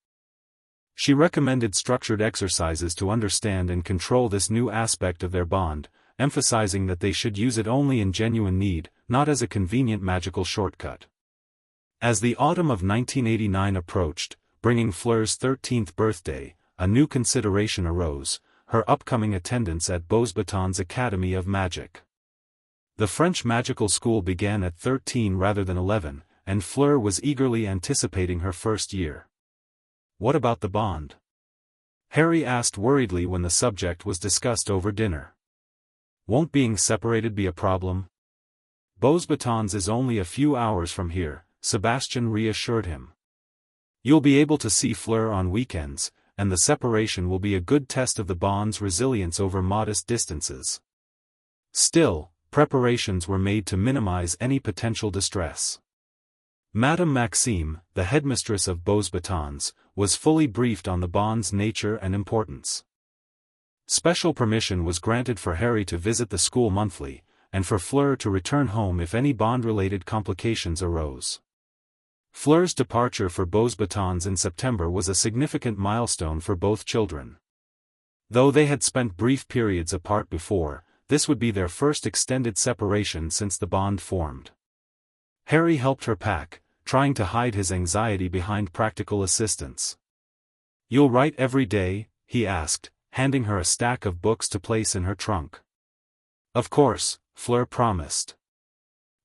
She recommended structured exercises to understand and control this new aspect of their bond, emphasizing that they should use it only in genuine need, not as a convenient magical shortcut. As the autumn of 1989 approached, bringing Fleur's 13th birthday, a new consideration arose: her upcoming attendance at Beauxbatons Academy of Magic. The French magical school began at 13 rather than 11, and Fleur was eagerly anticipating her first year. "What about the bond?" Harry asked worriedly when the subject was discussed over dinner. "Won't being separated be a problem?" "Beauxbatons is only a few hours from here," Sebastian reassured him. You'll be able to see Fleur on weekends, and the separation will be a good test of the bond's resilience over modest distances. Still, preparations were made to minimize any potential distress. Madame Maxime, the headmistress of Beauxbatons, was fully briefed on the bond's nature and importance. Special permission was granted for Harry to visit the school monthly, and for Fleur to return home if any bond-related complications arose. Fleur's departure for Beauxbatons in September was a significant milestone for both children. Though they had spent brief periods apart before, this would be their first extended separation since the bond formed. Harry helped her pack, trying to hide his anxiety behind practical assistance. "You'll write every day?" he asked, handing her a stack of books to place in her trunk. "Of course," Fleur promised.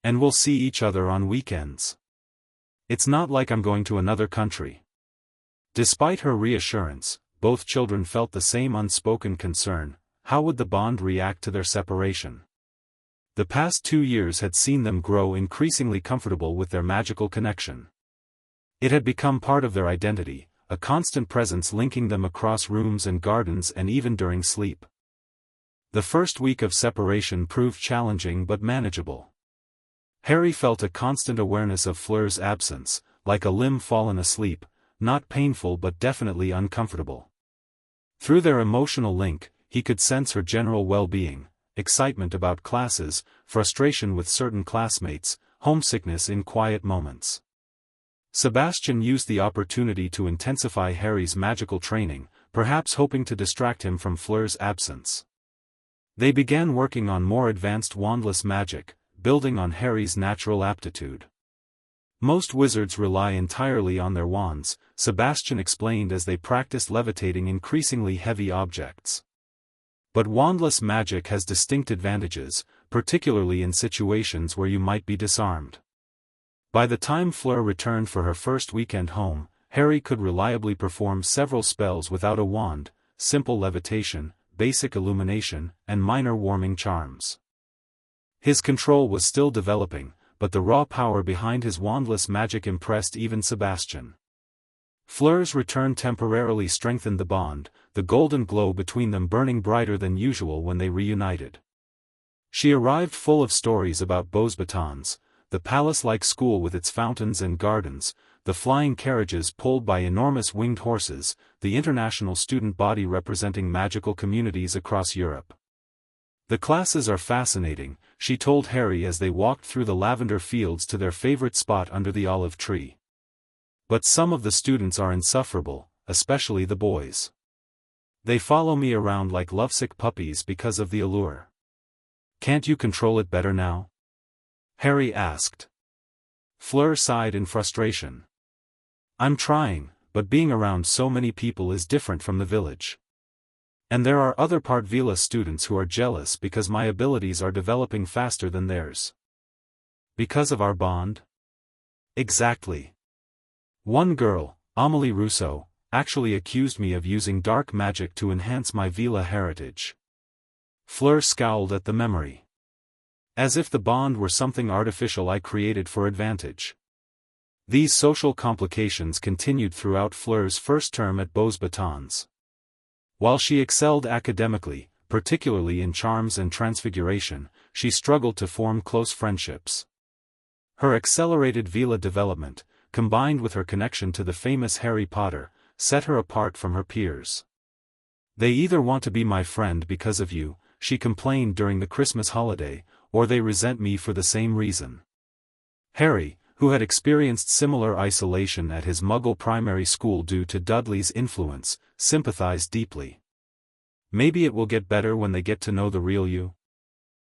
"And we'll see each other on weekends. It's not like I'm going to another country." Despite her reassurance, both children felt the same unspoken concern: how would the bond react to their separation? The past 2 years had seen them grow increasingly comfortable with their magical connection. It had become part of their identity, a constant presence linking them across rooms and gardens and even during sleep. The first week of separation proved challenging but manageable. Harry felt a constant awareness of Fleur's absence, like a limb fallen asleep, not painful but definitely uncomfortable. Through their emotional link, he could sense her general well-being: excitement about classes, frustration with certain classmates, homesickness in quiet moments. Sebastian used the opportunity to intensify Harry's magical training, perhaps hoping to distract him from Fleur's absence. They began working on more advanced wandless magic, building on Harry's natural aptitude. "Most wizards rely entirely on their wands," Sebastian explained as they practiced levitating increasingly heavy objects. "But wandless magic has distinct advantages, particularly in situations where you might be disarmed." By the time Fleur returned for her first weekend home, Harry could reliably perform several spells without a wand: simple levitation, basic illumination, and minor warming charms. His control was still developing, but the raw power behind his wandless magic impressed even Sebastian. Fleur's return temporarily strengthened the bond, the golden glow between them burning brighter than usual when they reunited. She arrived full of stories about Beauxbatons, the palace-like school with its fountains and gardens, the flying carriages pulled by enormous winged horses, the international student body representing magical communities across Europe. "The classes are fascinating," she told Harry as they walked through the lavender fields to their favorite spot under the olive tree. "But some of the students are insufferable, especially the boys. They follow me around like lovesick puppies because of the allure." "Can't you control it better now?" Harry asked. Fleur sighed in frustration. "I'm trying, but being around so many people is different from the village. And there are other part Veela students who are jealous because my abilities are developing faster than theirs." "Because of our bond?" "Exactly. One girl, Amélie Rousseau, actually accused me of using dark magic to enhance my Veela heritage." Fleur scowled at the memory. "As if the bond were something artificial I created for advantage." These social complications continued throughout Fleur's first term at Beauxbatons. While she excelled academically, particularly in charms and transfiguration, she struggled to form close friendships. Her accelerated Veela development, combined with her connection to the famous Harry Potter, set her apart from her peers. "They either want to be my friend because of you," she complained during the Christmas holiday, "or they resent me for the same reason." Harry, who had experienced similar isolation at his Muggle primary school due to Dudley's influence, sympathized deeply. "Maybe it will get better when they get to know the real you."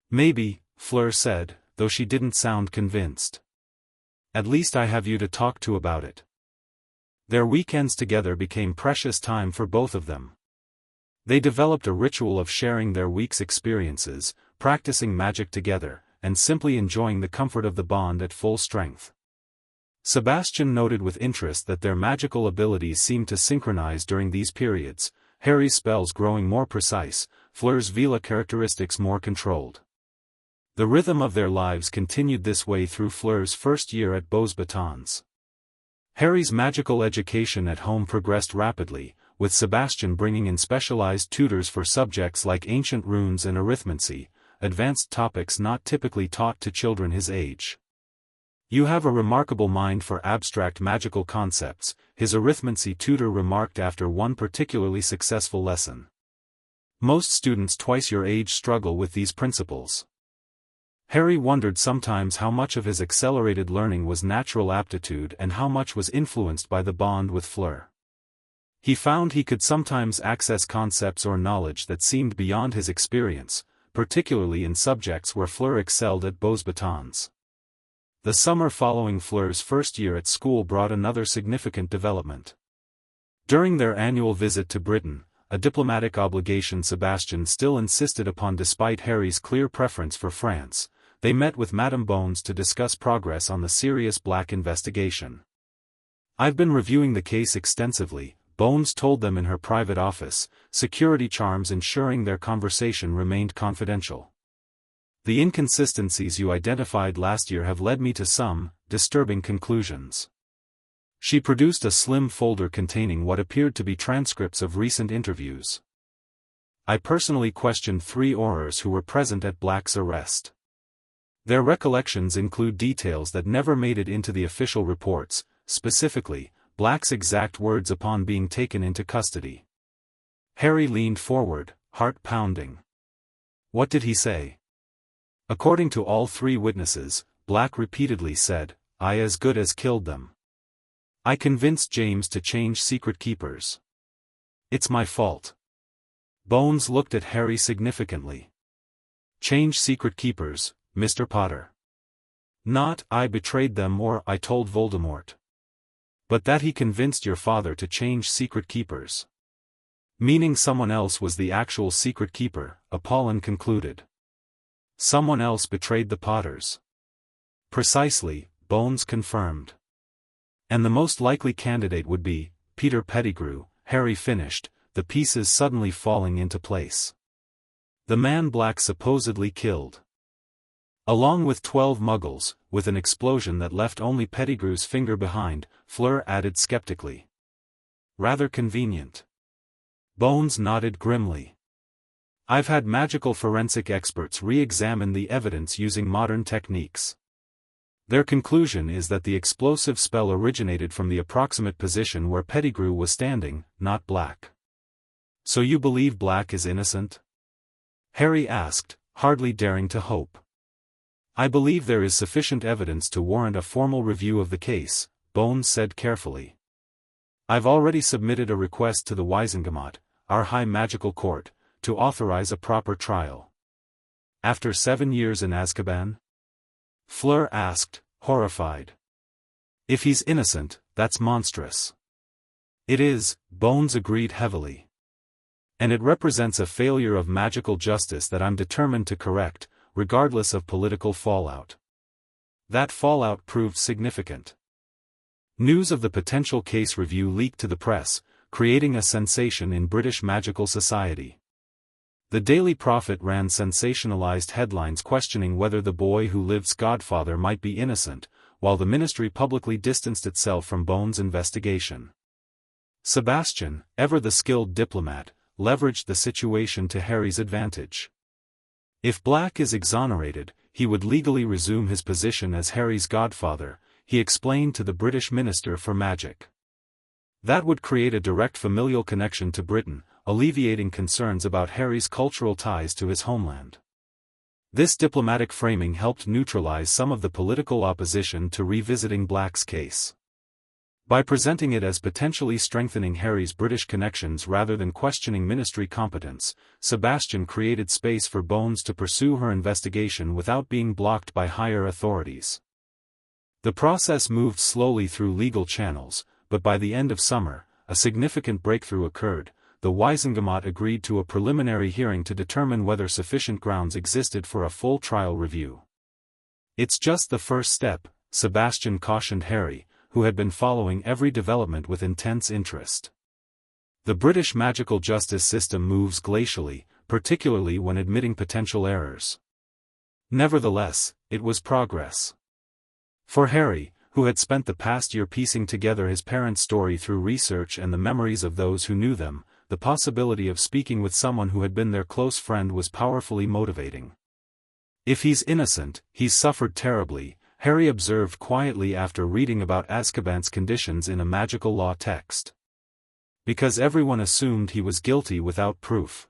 "Maybe," Fleur said, though she didn't sound convinced. "At least I have you to talk to about it." Their weekends together became precious time for both of them. They developed a ritual of sharing their week's experiences, practicing magic together, and simply enjoying the comfort of the bond at full strength. Sebastian noted with interest that their magical abilities seemed to synchronize during these periods, Harry's spells growing more precise, Fleur's Veela characteristics more controlled. The rhythm of their lives continued this way through Fleur's first year at Beauxbatons. Harry's magical education at home progressed rapidly, with Sebastian bringing in specialized tutors for subjects like ancient runes and arithmancy, advanced topics not typically taught to children his age. "You have a remarkable mind for abstract magical concepts," his arithmancy tutor remarked after one particularly successful lesson. "Most students twice your age struggle with these principles." Harry wondered sometimes how much of his accelerated learning was natural aptitude and how much was influenced by the bond with Fleur. He found he could sometimes access concepts or knowledge that seemed beyond his experience, particularly in subjects where Fleur excelled at beaux batons. The summer following Fleur's first year at school brought another significant development. During their annual visit to Britain, a diplomatic obligation Sebastian still insisted upon despite Harry's clear preference for France, they met with Madame Bones to discuss progress on the Sirius Black investigation. "I've been reviewing the case extensively," Bones told them in her private office, security charms ensuring their conversation remained confidential. "The inconsistencies you identified last year have led me to some disturbing conclusions." She produced a slim folder containing what appeared to be transcripts of recent interviews. "I personally questioned 3 Aurors who were present at Black's arrest. Their recollections include details that never made it into the official reports, specifically, Black's exact words upon being taken into custody." Harry leaned forward, heart pounding. "What did he say?" "According to all 3 witnesses, Black repeatedly said, 'I as good as killed them. I convinced James to change secret keepers. It's my fault.'" Bones looked at Harry significantly. "Change secret keepers, Mr. Potter. Not, 'I betrayed them' or 'I told Voldemort.' But that he convinced your father to change secret keepers. Meaning someone else was the actual secret keeper," Apollon concluded. "Someone else betrayed the Potters." "Precisely," Bones confirmed. "And the most likely candidate would be Peter Pettigrew," Harry finished, the pieces suddenly falling into place. "The man Black supposedly killed. Along with 12 Muggles, with an explosion that left only Pettigrew's finger behind," Fleur added skeptically. "Rather convenient." Bones nodded grimly. "I've had magical forensic experts re-examine the evidence using modern techniques. Their conclusion is that the explosive spell originated from the approximate position where Pettigrew was standing, not Black." "So you believe Black is innocent?" Harry asked, hardly daring to hope. "I believe there is sufficient evidence to warrant a formal review of the case," Bones said carefully. "I've already submitted a request to the Wizengamot, our high magical court, to authorize a proper trial." "After 7 years in Azkaban?" Fleur asked, horrified. "If he's innocent, that's monstrous." "It is," Bones agreed heavily. "And it represents a failure of magical justice that I'm determined to correct, regardless of political fallout." That fallout proved significant. News of the potential case review leaked to the press, creating a sensation in British magical society. The Daily Prophet ran sensationalized headlines questioning whether the boy who lived's godfather might be innocent, while the ministry publicly distanced itself from Bones' investigation. Sebastian, ever the skilled diplomat, leveraged the situation to Harry's advantage. If Black is exonerated, he would legally resume his position as Harry's godfather, he explained to the British Minister for Magic. That would create a direct familial connection to Britain, alleviating concerns about Harry's cultural ties to his homeland. This diplomatic framing helped neutralize some of the political opposition to revisiting Black's case. By presenting it as potentially strengthening Harry's British connections rather than questioning ministry competence, Sebastian created space for Bones to pursue her investigation without being blocked by higher authorities. The process moved slowly through legal channels, but by the end of summer, a significant breakthrough occurred. The Wizengamot agreed to a preliminary hearing to determine whether sufficient grounds existed for a full trial review. "It's just the first step," Sebastian cautioned Harry, who had been following every development with intense interest. "The British magical justice system moves glacially, particularly when admitting potential errors." Nevertheless, it was progress. For Harry, who had spent the past year piecing together his parents' story through research and the memories of those who knew them, the possibility of speaking with someone who had been their close friend was powerfully motivating. "If he's innocent, he's suffered terribly," Harry observed quietly after reading about Azkaban's conditions in a magical law text. "Because everyone assumed he was guilty without proof."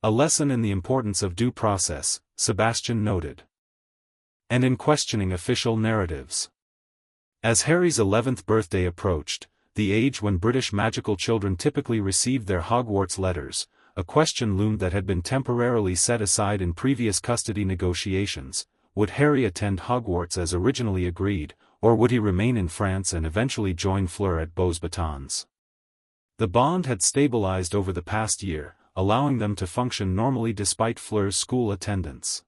A lesson in the importance of due process, Sebastian noted. And in questioning official narratives. As Harry's 11th birthday approached, the age when British magical children typically received their Hogwarts letters, a question loomed that had been temporarily set aside in previous custody negotiations: would Harry attend Hogwarts as originally agreed, or would he remain in France and eventually join Fleur at Beauxbatons? The bond had stabilized over the past year, allowing them to function normally despite Fleur's school attendance.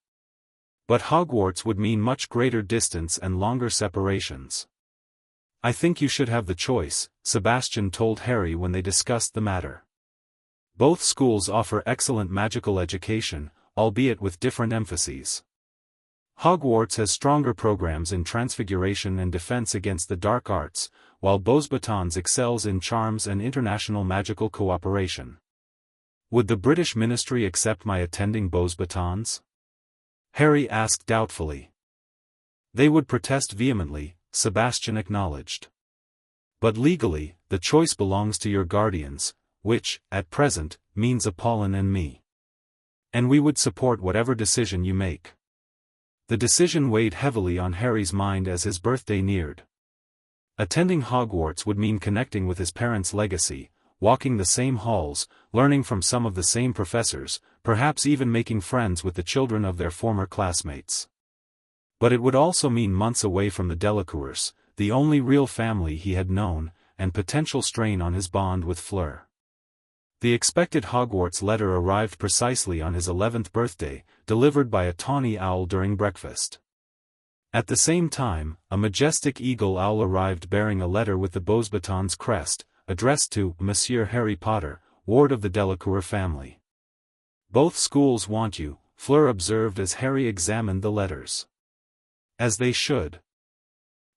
But Hogwarts would mean much greater distance and longer separations. "I think you should have the choice," Sebastian told Harry when they discussed the matter. "Both schools offer excellent magical education, albeit with different emphases. Hogwarts has stronger programs in transfiguration and defense against the dark arts, while Beauxbatons excels in charms and international magical cooperation. Would the British Ministry accept my attending Beauxbatons?" Harry asked doubtfully. "They would protest vehemently," Sebastian acknowledged. "But legally, the choice belongs to your guardians, which, at present, means Apollon and me. And we would support whatever decision you make." The decision weighed heavily on Harry's mind as his birthday neared. Attending Hogwarts would mean connecting with his parents' legacy, walking the same halls, learning from some of the same professors, perhaps even making friends with the children of their former classmates. But it would also mean months away from the Delacours, the only real family he had known, and potential strain on his bond with Fleur. The expected Hogwarts letter arrived precisely on his 11th birthday, delivered by a tawny owl during breakfast. At the same time, a majestic eagle owl arrived bearing a letter with the Beauxbatons crest, addressed to Monsieur Harry Potter, ward of the Delacour family. "Both schools want you," Fleur observed as Harry examined the letters. "As they should.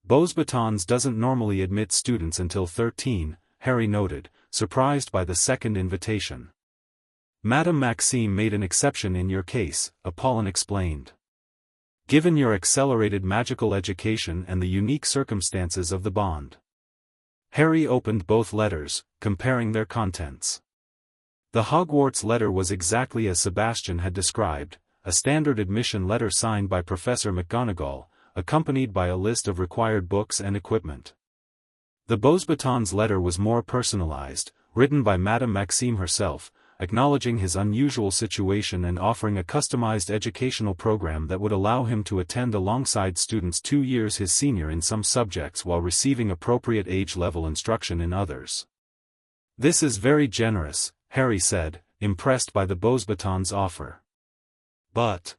Beauxbatons doesn't normally admit students until 13, Harry noted, surprised by the second invitation. "Madame Maxime made an exception in your case," Apollon explained. "Given your accelerated magical education and the unique circumstances of the bond." Harry opened both letters, comparing their contents. The Hogwarts letter was exactly as Sebastian had described, a standard admission letter signed by Professor McGonagall, accompanied by a list of required books and equipment. The Beauxbatons letter was more personalized, written by Madame Maxime herself, acknowledging his unusual situation and offering a customized educational program that would allow him to attend alongside students 2 years his senior in some subjects while receiving appropriate age-level instruction in others. "This is very generous," Harry said, impressed by the Beauxbatons offer. But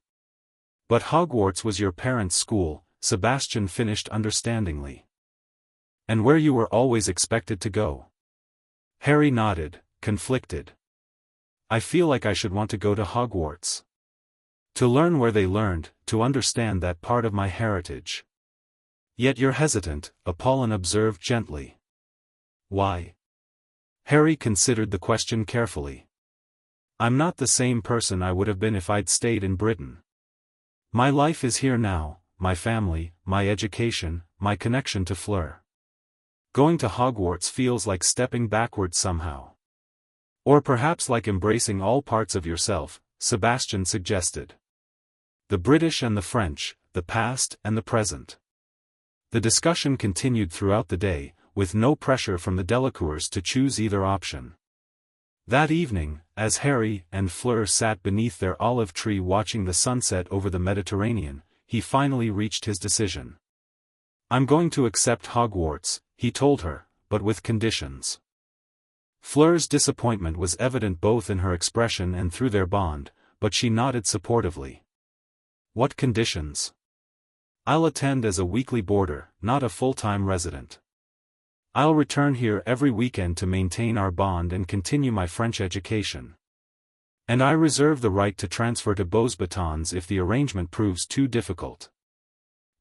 Hogwarts was your parents' school," Sebastian finished understandingly. "And where you were always expected to go." Harry nodded, conflicted. "I feel like I should want to go to Hogwarts. To learn where they learned, to understand that part of my heritage." "Yet you're hesitant," Apollon observed gently. "Why?" Harry considered the question carefully. "I'm not the same person I would have been if I'd stayed in Britain. My life is here now, my family, my education, my connection to Fleur. Going to Hogwarts feels like stepping backwards somehow. Or perhaps like embracing all parts of yourself," Sebastian suggested. "The British and the French, the past and the present." The discussion continued throughout the day, with no pressure from the Delacours to choose either option. That evening, as Harry and Fleur sat beneath their olive tree watching the sunset over the Mediterranean, he finally reached his decision. "I'm going to accept Hogwarts," he told her, "but with conditions." Fleur's disappointment was evident both in her expression and through their bond, but she nodded supportively. "What conditions?" "I'll attend as a weekly boarder, not a full-time resident. I'll return here every weekend to maintain our bond and continue my French education. And I reserve the right to transfer to Beauxbatons if the arrangement proves too difficult."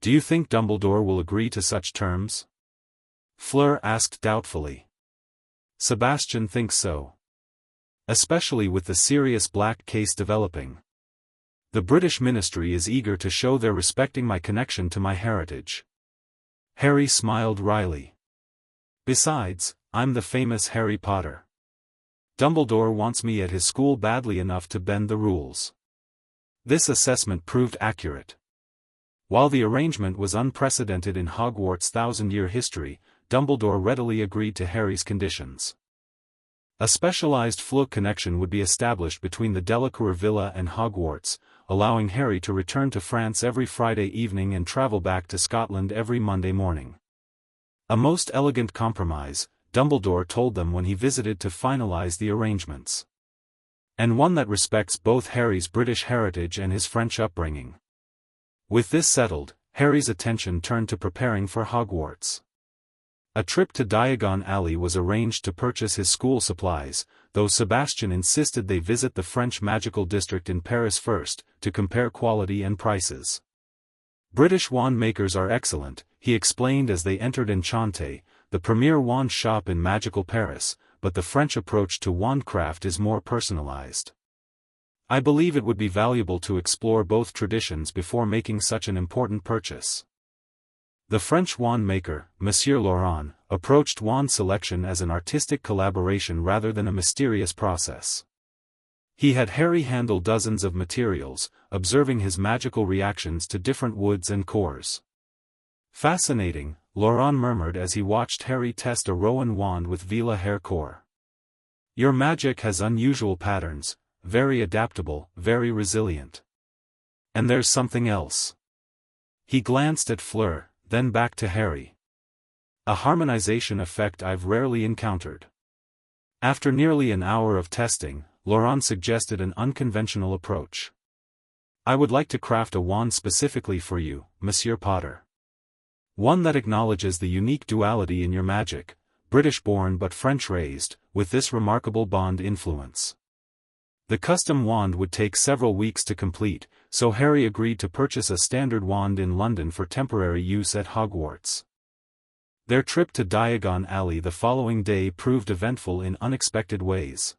Do you think Dumbledore will agree to such terms? Fleur asked doubtfully. Sebastian thinks so. Especially with the serious black case developing. The British ministry is eager to show they're respecting my connection to my heritage. Harry smiled wryly. Besides, I'm the famous Harry Potter. Dumbledore wants me at his school badly enough to bend the rules. This assessment proved accurate. While the arrangement was unprecedented in Hogwarts' thousand-year history, Dumbledore readily agreed to Harry's conditions. A specialized Fleur connection would be established between the Delacour villa and Hogwarts, allowing Harry to return to France every Friday evening and travel back to Scotland every Monday morning. A most elegant compromise, Dumbledore told them when he visited to finalize the arrangements. And one that respects both Harry's British heritage and his French upbringing. With this settled, Harry's attention turned to preparing for Hogwarts. A trip to Diagon Alley was arranged to purchase his school supplies, though Sebastian insisted they visit the French magical district in Paris first, to compare quality and prices. British wand makers are excellent, he explained as they entered Enchante, the premier wand shop in magical Paris, but the French approach to wandcraft is more personalized. I believe it would be valuable to explore both traditions before making such an important purchase. The French wand maker, Monsieur Laurent, approached wand selection as an artistic collaboration rather than a mysterious process. He had Harry handle dozens of materials, observing his magical reactions to different woods and cores. Fascinating, Laurent murmured as he watched Harry test a Rowan wand with Veela hair core. Your magic has unusual patterns, very adaptable, very resilient. And there's something else. He glanced at Fleur, then back to Harry. A harmonization effect I've rarely encountered. After nearly an hour of testing, Laurent suggested an unconventional approach. I would like to craft a wand specifically for you, Monsieur Potter. One that acknowledges the unique duality in your magic, British-born but French-raised, with this remarkable bond influence. The custom wand would take several weeks to complete, so Harry agreed to purchase a standard wand in London for temporary use at Hogwarts. Their trip to Diagon Alley the following day proved eventful in unexpected ways.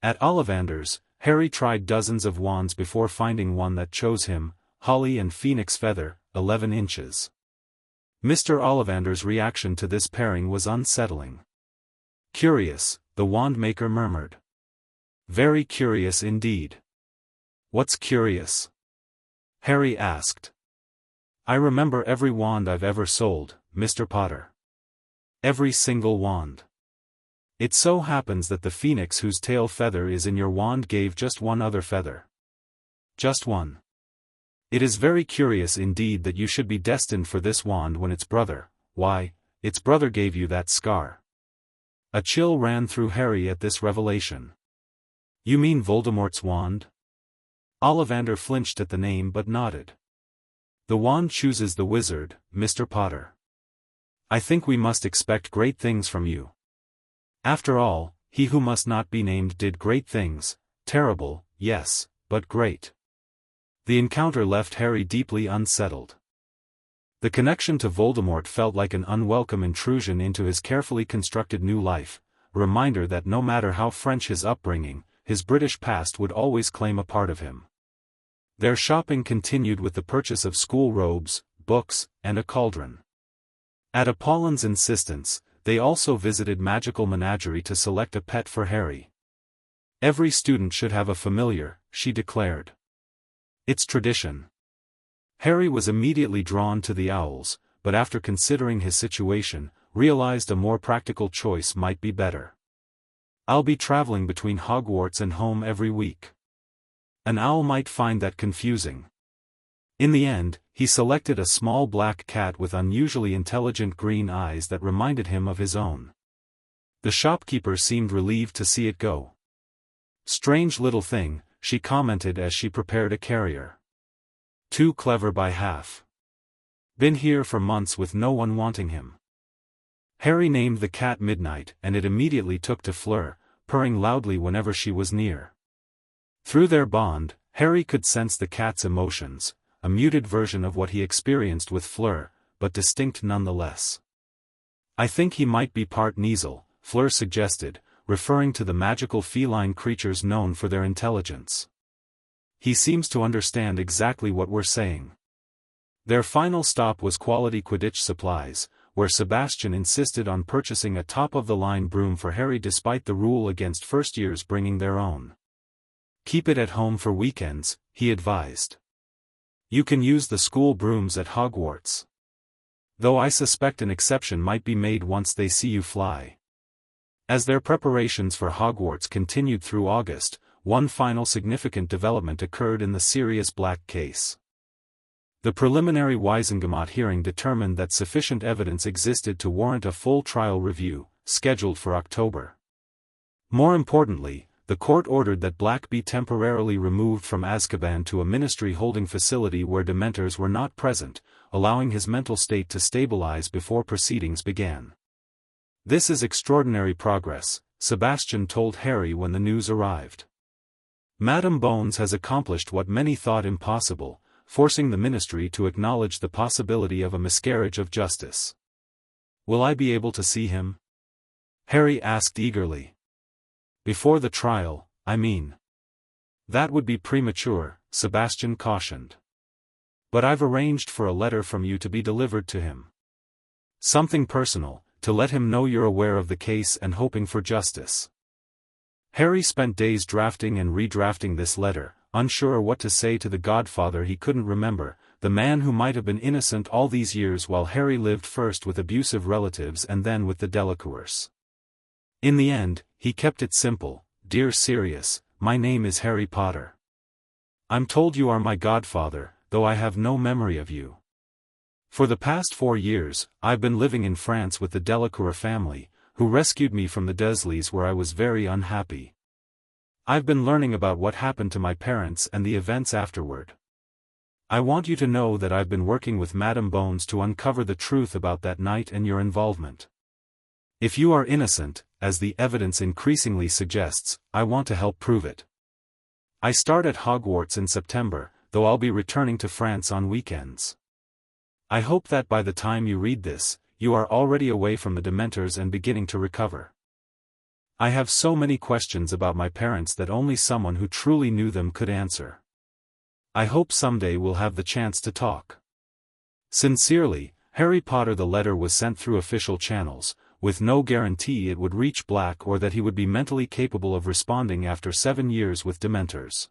At Ollivander's, Harry tried dozens of wands before finding one that chose him, Holly and Phoenix Feather, 11 inches. Mr. Ollivander's reaction to this pairing was unsettling. Curious, the wand maker murmured. Very curious indeed. What's curious? Harry asked. I remember every wand I've ever sold, Mr. Potter. Every single wand. It so happens that the phoenix whose tail feather is in your wand gave just one other feather. Just one. It is very curious indeed that you should be destined for this wand when its brother, why, its brother gave you that scar. A chill ran through Harry at this revelation. You mean Voldemort's wand? Ollivander flinched at the name but nodded. The wand chooses the wizard, Mr. Potter. I think we must expect great things from you. After all, he who must not be named did great things, terrible, yes, but great. The encounter left Harry deeply unsettled. The connection to Voldemort felt like an unwelcome intrusion into his carefully constructed new life, a reminder that no matter how French his upbringing, his British past would always claim a part of him. Their shopping continued with the purchase of school robes, books, and a cauldron. At Apollin's insistence, they also visited Magical Menagerie to select a pet for Harry. Every student should have a familiar, she declared. It's tradition. Harry was immediately drawn to the owls, but after considering his situation, realized a more practical choice might be better. I'll be traveling between Hogwarts and home every week. An owl might find that confusing. In the end, he selected a small black cat with unusually intelligent green eyes that reminded him of his own. The shopkeeper seemed relieved to see it go. Strange little thing, she commented as she prepared a carrier. Too clever by half. Been here for months with no one wanting him. Harry named the cat Midnight and it immediately took to Fleur, purring loudly whenever she was near. Through their bond, Harry could sense the cat's emotions, a muted version of what he experienced with Fleur, but distinct nonetheless. "I think he might be part Kneazle," Fleur suggested, referring to the magical feline creatures known for their intelligence. "He seems to understand exactly what we're saying." Their final stop was Quality Quidditch Supplies, where Sebastian insisted on purchasing a top-of-the-line broom for Harry despite the rule against first-years bringing their own. "Keep it at home for weekends," he advised. "You can use the school brooms at Hogwarts. Though I suspect an exception might be made once they see you fly." As their preparations for Hogwarts continued through August, one final significant development occurred in the Sirius Black case. The preliminary Wisengamot hearing determined that sufficient evidence existed to warrant a full trial review, scheduled for October. More importantly, the court ordered that Black be temporarily removed from Azkaban to a ministry-holding facility where Dementors were not present, allowing his mental state to stabilize before proceedings began. "This is extraordinary progress," Sebastian told Harry when the news arrived. "Madame Bones has accomplished what many thought impossible, forcing the ministry to acknowledge the possibility of a miscarriage of justice." "Will I be able to see him?" Harry asked eagerly. "Before the trial, I mean." "That would be premature," Sebastian cautioned. "But I've arranged for a letter from you to be delivered to him. Something personal, to let him know you're aware of the case and hoping for justice." Harry spent days drafting and redrafting this letter, unsure what to say to the godfather he couldn't remember, the man who might have been innocent all these years while Harry lived first with abusive relatives and then with the Delacours. In the end, he kept it simple: "Dear Sirius, my name is Harry Potter. I'm told you are my godfather, though I have no memory of you. For the past 4 years, I've been living in France with the Delacour family, who rescued me from the Dursleys where I was very unhappy. I've been learning about what happened to my parents and the events afterward. I want you to know that I've been working with Madame Bones to uncover the truth about that night and your involvement. If you are innocent, as the evidence increasingly suggests, I want to help prove it. I start at Hogwarts in September, though I'll be returning to France on weekends. I hope that by the time you read this, you are already away from the Dementors and beginning to recover. I have so many questions about my parents that only someone who truly knew them could answer. I hope someday we'll have the chance to talk. Sincerely, Harry Potter." The letter was sent through official channels, with no guarantee it would reach Black or that he would be mentally capable of responding after 7 years with Dementors.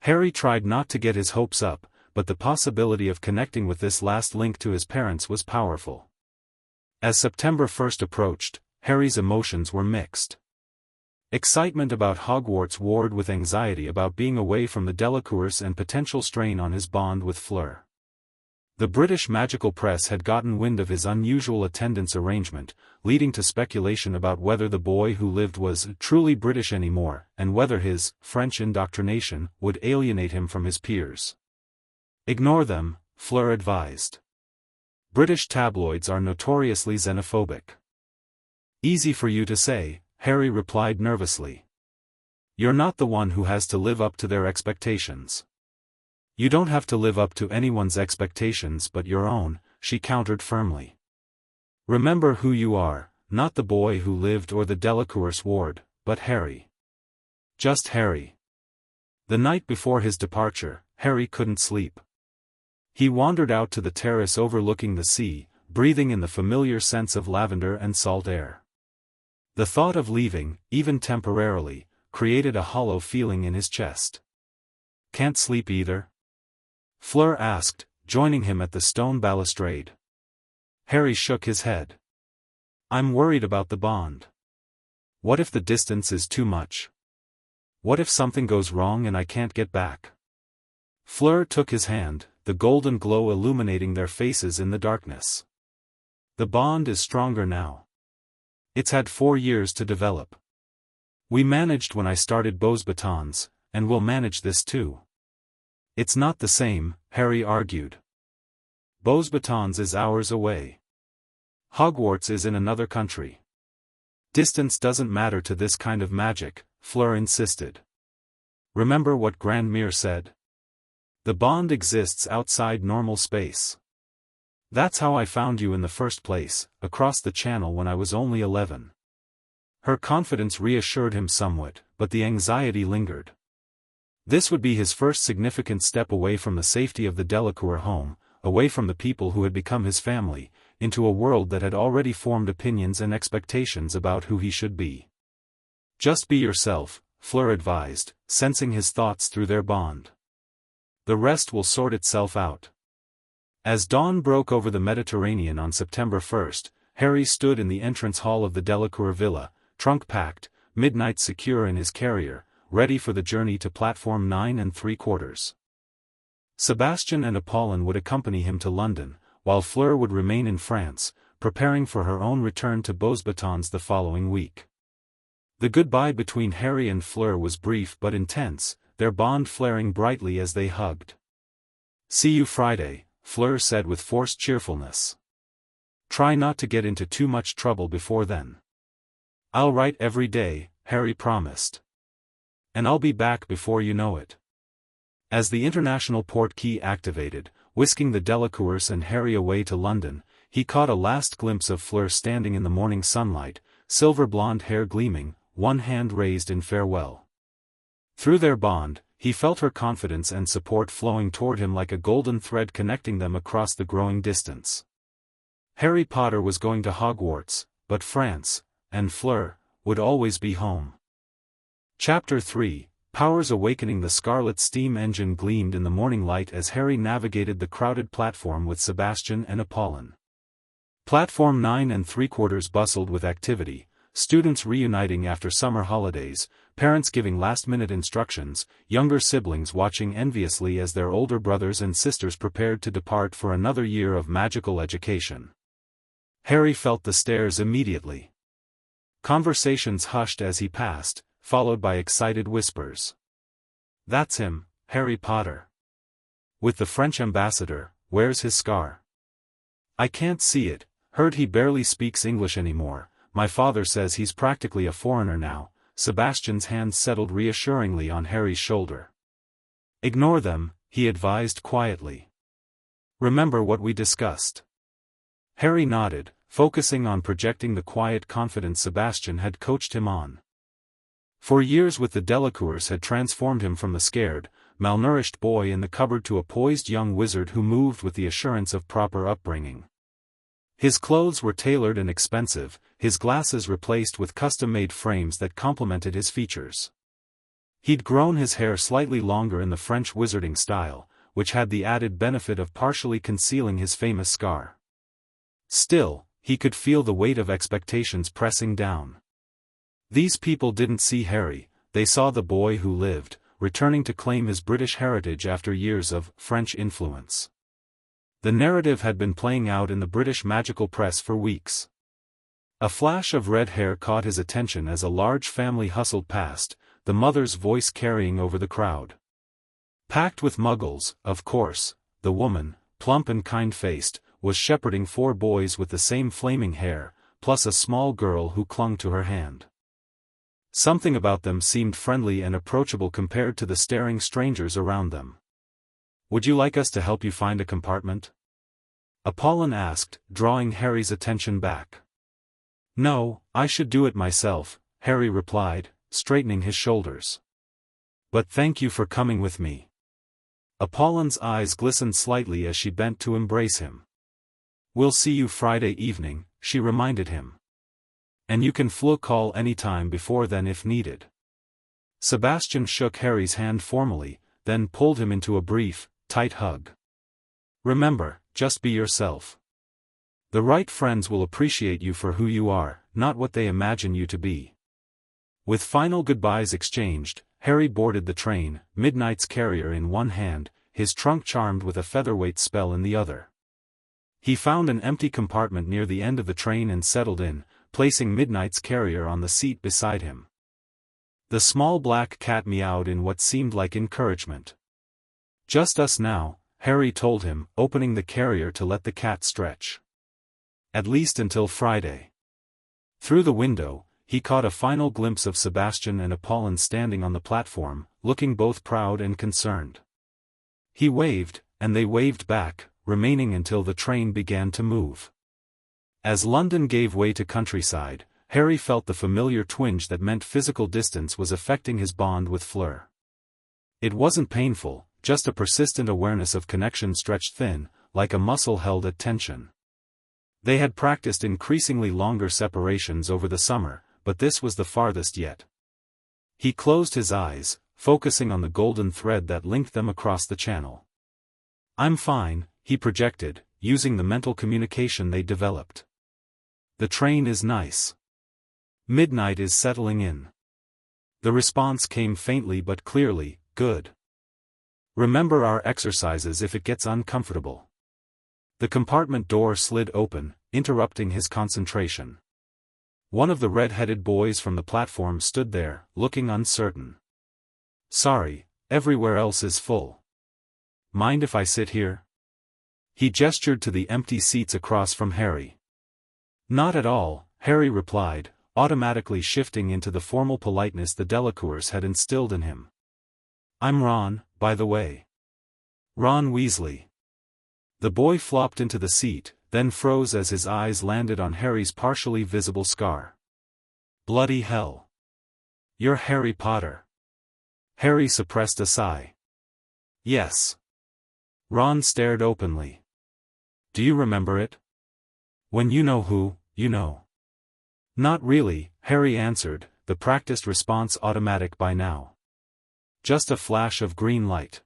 Harry tried not to get his hopes up, but the possibility of connecting with this last link to his parents was powerful. As September 1st approached, Harry's emotions were mixed. Excitement about Hogwarts warred with anxiety about being away from the Delacours and potential strain on his bond with Fleur. The British magical press had gotten wind of his unusual attendance arrangement, leading to speculation about whether the boy who lived was truly British anymore, and whether his French indoctrination would alienate him from his peers. "Ignore them," Fleur advised. "British tabloids are notoriously xenophobic." "Easy for you to say," Harry replied nervously. "You're not the one who has to live up to their expectations." "You don't have to live up to anyone's expectations but your own," she countered firmly. "Remember who you are, not the boy who lived or the Delacour's ward, but Harry. Just Harry." The night before his departure, Harry couldn't sleep. He wandered out to the terrace overlooking the sea, breathing in the familiar scents of lavender and salt air. The thought of leaving, even temporarily, created a hollow feeling in his chest. "Can't sleep either?" Fleur asked, joining him at the stone balustrade. Harry shook his head. "I'm worried about the bond. What if the distance is too much? What if something goes wrong and I can't get back?" Fleur took his hand, the golden glow illuminating their faces in the darkness. "The bond is stronger now. It's had 4 years to develop. We managed when I started Beaux Batons, and we'll manage this too." "It's not the same," Harry argued. "Beaux Batons is hours away. Hogwarts is in another country. Distance doesn't matter to this kind of magic," Fleur insisted. "Remember what Grandmere said? The bond exists outside normal space. That's how I found you in the first place, across the channel when I was only 11. Her confidence reassured him somewhat, but the anxiety lingered. This would be his first significant step away from the safety of the Delacour home, away from the people who had become his family, into a world that had already formed opinions and expectations about who he should be. Just be yourself, Fleur advised, sensing his thoughts through their bond. The rest will sort itself out. As dawn broke over the Mediterranean on September 1st, Harry stood in the entrance hall of the Delacour villa, trunk packed, midnight secure in his carrier, ready for the journey to platform 9 3/4. Sebastian and Apollon would accompany him to London, while Fleur would remain in France, preparing for her own return to Beauxbatons the following week. The goodbye between Harry and Fleur was brief but intense, their bond flaring brightly as they hugged. "See you Friday," Fleur said with forced cheerfulness. "Try not to get into too much trouble before then." "I'll write every day," Harry promised. "And I'll be back before you know it." As the international port key activated, whisking the Delacours and Harry away to London, he caught a last glimpse of Fleur standing in the morning sunlight, silver blonde hair gleaming, one hand raised in farewell. Through their bond, he felt her confidence and support flowing toward him like a golden thread connecting them across the growing distance. Harry Potter was going to Hogwarts, but France, and Fleur, would always be home. Chapter 3, Powers Awakening. The scarlet steam engine gleamed in the morning light as Harry navigated the crowded platform with Sebastian and Apollon. Platform 9 3/4 bustled with activity, students reuniting after summer holidays, parents giving last-minute instructions, younger siblings watching enviously as their older brothers and sisters prepared to depart for another year of magical education. Harry felt the stares immediately. Conversations hushed as he passed, followed by excited whispers. "That's him, Harry Potter. With the French ambassador, where's his scar?" "I can't see it, heard he barely speaks English anymore, my father says he's practically a foreigner now." Sebastian's hand settled reassuringly on Harry's shoulder. "Ignore them," he advised quietly. "Remember what we discussed." Harry nodded, focusing on projecting the quiet confidence Sebastian had coached him on. For years with the Delacours had transformed him from the scared, malnourished boy in the cupboard to a poised young wizard who moved with the assurance of proper upbringing. His clothes were tailored and expensive, his glasses replaced with custom-made frames that complemented his features. He'd grown his hair slightly longer in the French wizarding style, which had the added benefit of partially concealing his famous scar. Still, he could feel the weight of expectations pressing down. These people didn't see Harry, they saw the boy who lived, returning to claim his British heritage after years of French influence. The narrative had been playing out in the British magical press for weeks. A flash of red hair caught his attention as a large family hustled past, the mother's voice carrying over the crowd. Packed with muggles, of course, the woman, plump and kind-faced, was shepherding 4 boys with the same flaming hair, plus a small girl who clung to her hand. Something about them seemed friendly and approachable compared to the staring strangers around them. "Would you like us to help you find a compartment?" Apollon asked, drawing Harry's attention back. "No, I should do it myself," Harry replied, straightening his shoulders. "But thank you for coming with me." Apollon's eyes glistened slightly as she bent to embrace him. "We'll see you Friday evening," she reminded him. "And you can call anytime before then if needed." Sebastian shook Harry's hand formally, then pulled him into a brief, tight hug. "Remember, just be yourself. The right friends will appreciate you for who you are, not what they imagine you to be." With final goodbyes exchanged, Harry boarded the train, Midnight's carrier in one hand, his trunk charmed with a featherweight spell in the other. He found an empty compartment near the end of the train and settled in, placing Midnight's carrier on the seat beside him. The small black cat meowed in what seemed like encouragement. "Just us now," Harry told him, opening the carrier to let the cat stretch. "At least until Friday." Through the window, he caught a final glimpse of Sebastian and Apollon standing on the platform, looking both proud and concerned. He waved, and they waved back, remaining until the train began to move. As London gave way to countryside, Harry felt the familiar twinge that meant physical distance was affecting his bond with Fleur. It wasn't painful, just a persistent awareness of connection stretched thin, like a muscle held at tension. They had practiced increasingly longer separations over the summer, but this was the farthest yet. He closed his eyes, focusing on the golden thread that linked them across the channel. "I'm fine," he projected, using the mental communication they developed. "The train is nice. Midnight is settling in." The response came faintly but clearly, "Good. Remember our exercises if it gets uncomfortable." The compartment door slid open, interrupting his concentration. One of the red-headed boys from the platform stood there, looking uncertain. "Sorry, everywhere else is full. Mind if I sit here?" He gestured to the empty seats across from Harry. "Not at all," Harry replied, automatically shifting into the formal politeness the Delacours had instilled in him. "I'm Ron, by the way. Ron Weasley." The boy flopped into the seat, then froze as his eyes landed on Harry's partially visible scar. "Bloody hell. You're Harry Potter." Harry suppressed a sigh. "Yes." Ron stared openly. "Do you remember it? When you know who, you know." "Not really," Harry answered, the practiced response automatic by now. "Just a flash of green light."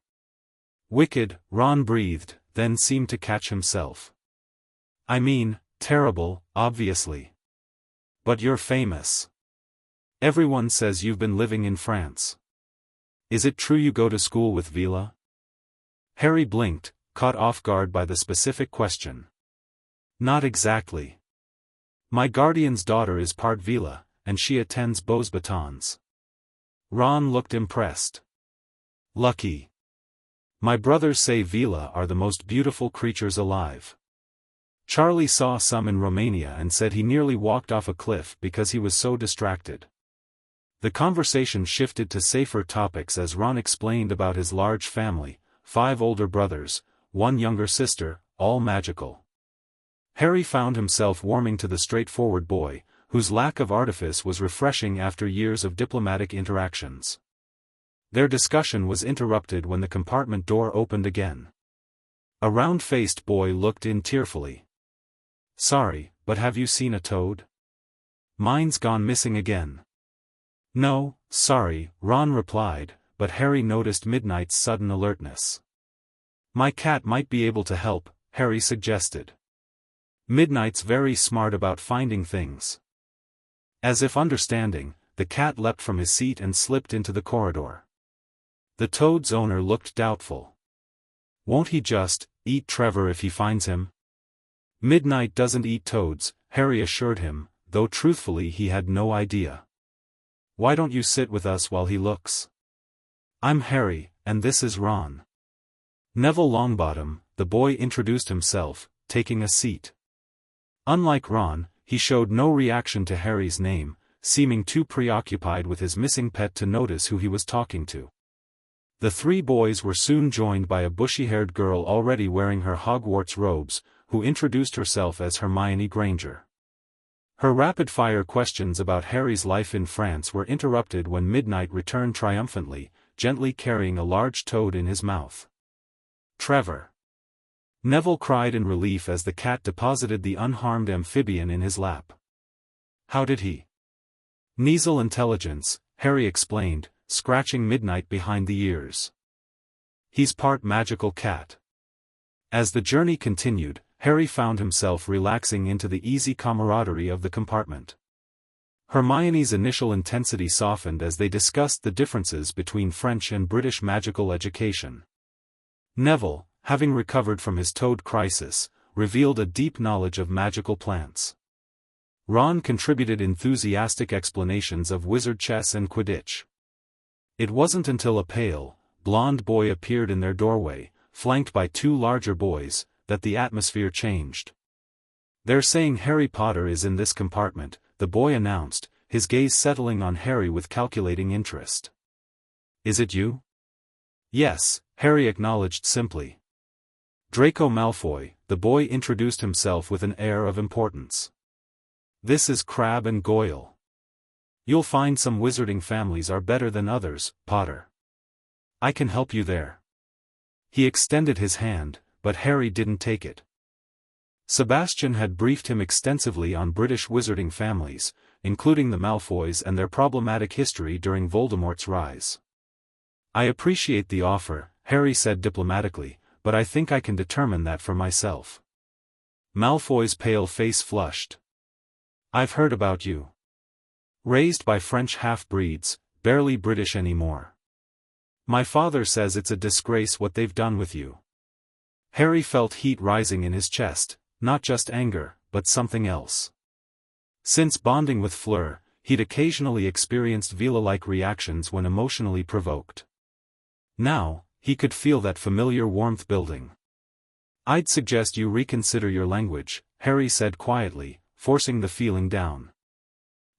"Wicked," Ron breathed, then seemed to catch himself. "I mean, terrible, obviously. But you're famous. Everyone says you've been living in France. Is it true you go to school with Veela?" Harry blinked, caught off guard by the specific question. "Not exactly. My guardian's daughter is part Veela, and she attends Beaux Batons." Ron looked impressed. "Lucky. My brothers say Veela are the most beautiful creatures alive. Charlie saw some in Romania and said he nearly walked off a cliff because he was so distracted." The conversation shifted to safer topics as Ron explained about his large family, 5 older brothers, 1 younger sister, all magical. Harry found himself warming to the straightforward boy, whose lack of artifice was refreshing after years of diplomatic interactions. Their discussion was interrupted when the compartment door opened again. A round-faced boy looked in tearfully. "Sorry, but have you seen a toad? Mine's gone missing again." "No, sorry," Ron replied, but Harry noticed Midnight's sudden alertness. "My cat might be able to help," Harry suggested. "Midnight's very smart about finding things." As if understanding, the cat leapt from his seat and slipped into the corridor. The toad's owner looked doubtful. "Won't he just eat Trevor if he finds him?" "Midnight doesn't eat toads," Harry assured him, though truthfully he had no idea. "Why don't you sit with us while he looks?" "I'm Harry, and this is Ron." Neville Longbottom, the boy introduced himself, taking a seat. Unlike Ron, he showed no reaction to Harry's name, seeming too preoccupied with his missing pet to notice who he was talking to. The 3 boys were soon joined by a bushy-haired girl already wearing her Hogwarts robes, who introduced herself as Hermione Granger. Her rapid-fire questions about Harry's life in France were interrupted when Midnight returned triumphantly, gently carrying a large toad in his mouth. "Trevor!" Neville cried in relief as the cat deposited the unharmed amphibian in his lap. "How did he?" "Nasal intelligence," Harry explained, scratching Midnight behind the ears. "He's part magical cat." As the journey continued, Harry found himself relaxing into the easy camaraderie of the compartment. Hermione's initial intensity softened as they discussed the differences between French and British magical education. Neville, having recovered from his toad crisis, revealed a deep knowledge of magical plants. Ron contributed enthusiastic explanations of wizard chess and Quidditch. It wasn't until a pale, blonde boy appeared in their doorway, flanked by 2 larger boys, that the atmosphere changed. "They're saying Harry Potter is in this compartment," the boy announced, his gaze settling on Harry with calculating interest. "Is it you?" Yes, Harry acknowledged simply. Draco Malfoy, the boy introduced himself with an air of importance. This is Crabbe and Goyle. You'll find some wizarding families are better than others, Potter. I can help you there. He extended his hand, but Harry didn't take it. Sebastian had briefed him extensively on British wizarding families, including the Malfoys and their problematic history during Voldemort's rise. I appreciate the offer, Harry said diplomatically, but I think I can determine that for myself. Malfoy's pale face flushed. I've heard about you. Raised by French half-breeds, barely British anymore. My father says it's a disgrace what they've done with you. Harry felt heat rising in his chest, not just anger, but something else. Since bonding with Fleur, he'd occasionally experienced Veela-like reactions when emotionally provoked. Now, he could feel that familiar warmth building. I'd suggest you reconsider your language, Harry said quietly, forcing the feeling down.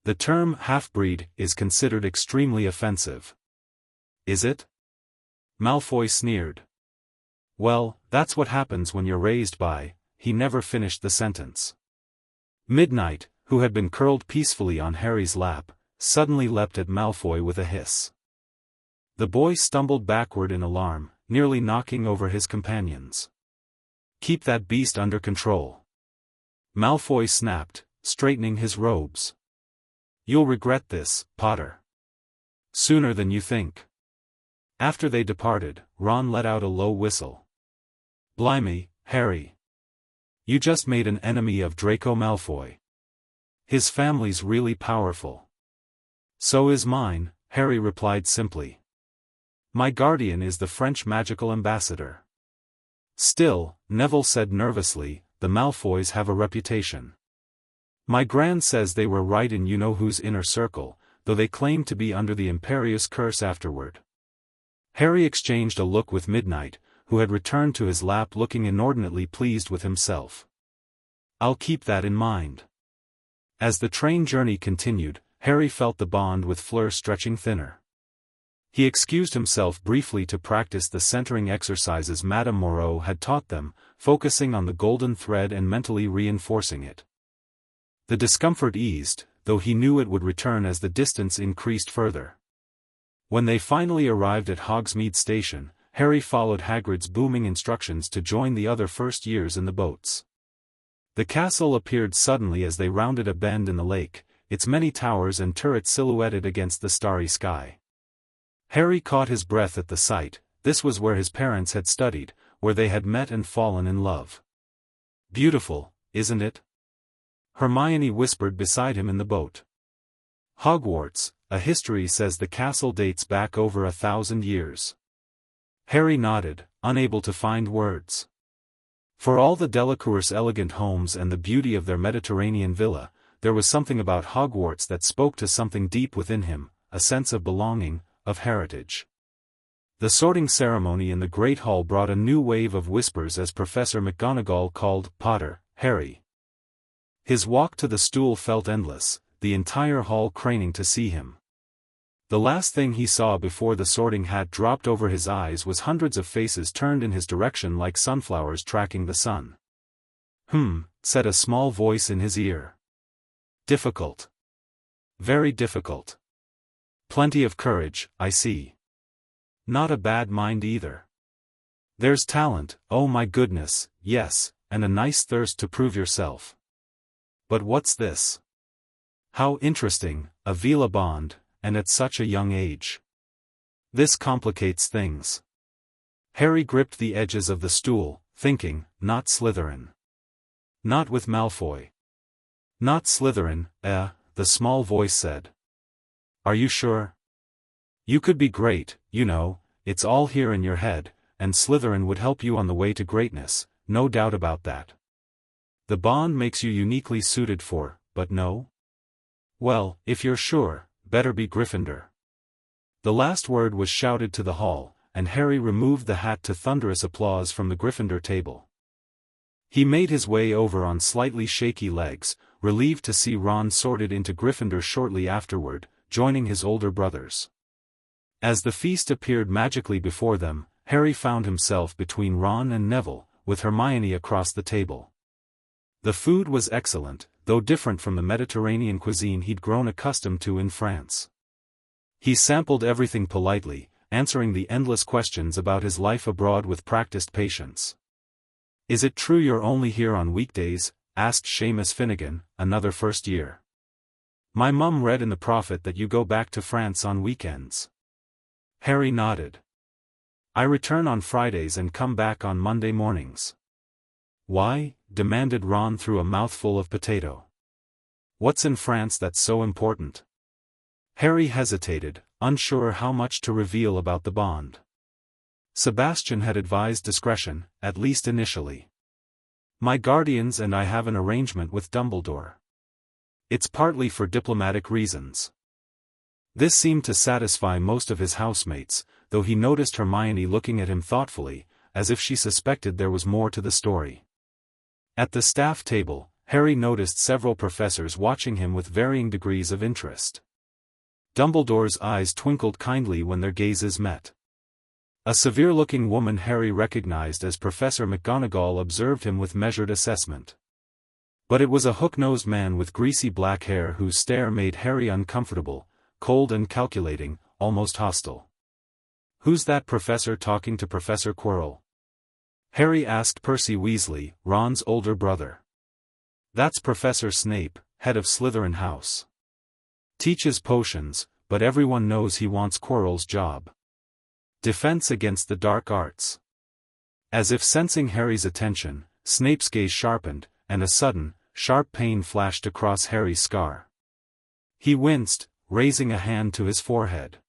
The term half-breed is considered extremely offensive. Is it? Malfoy sneered. Well, that's what happens when you're raised by. He never finished the sentence. Midnight, who had been curled peacefully on Harry's lap, suddenly leapt at Malfoy with a hiss. The boy stumbled backward in alarm, nearly knocking over his companions. Keep that beast under control. Malfoy snapped, straightening his robes. You'll regret this, Potter. Sooner than you think. After they departed, Ron let out a low whistle. Blimey, Harry. You just made an enemy of Draco Malfoy. His family's really powerful. So is mine, Harry replied simply. My guardian is the French magical ambassador. Still, Neville said nervously, the Malfoys have a reputation. My gran says they were right in you-know-who's inner circle, though they claimed to be under the Imperious curse afterward. Harry exchanged a look with Midnight, who had returned to his lap looking inordinately pleased with himself. I'll keep that in mind. As the train journey continued, Harry felt the bond with Fleur stretching thinner. He excused himself briefly to practice the centering exercises Madame Moreau had taught them, focusing on the golden thread and mentally reinforcing it. The discomfort eased, though he knew it would return as the distance increased further. When they finally arrived at Hogsmeade Station, Harry followed Hagrid's booming instructions to join the other first years in the boats. The castle appeared suddenly as they rounded a bend in the lake, its many towers and turrets silhouetted against the starry sky. Harry caught his breath at the sight. This was where his parents had studied, where they had met and fallen in love. Beautiful, isn't it? Hermione whispered beside him in the boat. Hogwarts, a history says the castle dates back over 1,000 years. Harry nodded, unable to find words. For all the Delacour's elegant homes and the beauty of their Mediterranean villa, there was something about Hogwarts that spoke to something deep within him, a sense of belonging, of heritage. The sorting ceremony in the Great Hall brought a new wave of whispers as Professor McGonagall called Potter, Harry. His walk to the stool felt endless, the entire hall craning to see him. The last thing he saw before the sorting hat dropped over his eyes was hundreds of faces turned in his direction like sunflowers tracking the sun. Said a small voice in his ear. Difficult. Very difficult. Plenty of courage, I see. Not a bad mind either. There's talent, oh my goodness, yes, and a nice thirst to prove yourself. But what's this? How interesting, a Veela bond, and at such a young age. This complicates things. Harry gripped the edges of the stool, thinking, not Slytherin. Not with Malfoy. Not Slytherin, the small voice said. Are you sure? You could be great, you know, it's all here in your head, and Slytherin would help you on the way to greatness, no doubt about that. The bond makes you uniquely suited for, but no? Well, if you're sure, better be Gryffindor. The last word was shouted to the hall, and Harry removed the hat to thunderous applause from the Gryffindor table. He made his way over on slightly shaky legs, relieved to see Ron sorted into Gryffindor shortly afterward, joining his older brothers. As the feast appeared magically before them, Harry found himself between Ron and Neville, with Hermione across the table. The food was excellent, though different from the Mediterranean cuisine he'd grown accustomed to in France. He sampled everything politely, answering the endless questions about his life abroad with practiced patience. "Is it true you're only here on weekdays?" asked Seamus Finnegan, another first year. "My mum read in the Prophet that you go back to France on weekends." Harry nodded. "I return on Fridays and come back on Monday mornings." "Why?" demanded Ron through a mouthful of potato. "What's in France that's so important?" Harry hesitated, unsure how much to reveal about the bond. Sebastian had advised discretion, at least initially. "My guardians and I have an arrangement with Dumbledore. It's partly for diplomatic reasons." This seemed to satisfy most of his housemates, though he noticed Hermione looking at him thoughtfully, as if she suspected there was more to the story. At the staff table, Harry noticed several professors watching him with varying degrees of interest. Dumbledore's eyes twinkled kindly when their gazes met. A severe-looking woman Harry recognized as Professor McGonagall observed him with measured assessment. But it was a hook-nosed man with greasy black hair whose stare made Harry uncomfortable, cold and calculating, almost hostile. "Who's that professor talking to Professor Quirrell?" Harry asked Percy Weasley, Ron's older brother. "That's Professor Snape, head of Slytherin House. Teaches potions, but everyone knows he wants Quirrell's job. Defense against the dark arts." As if sensing Harry's attention, Snape's gaze sharpened, and a sudden, sharp pain flashed across Harry's scar. He winced, raising a hand to his forehead.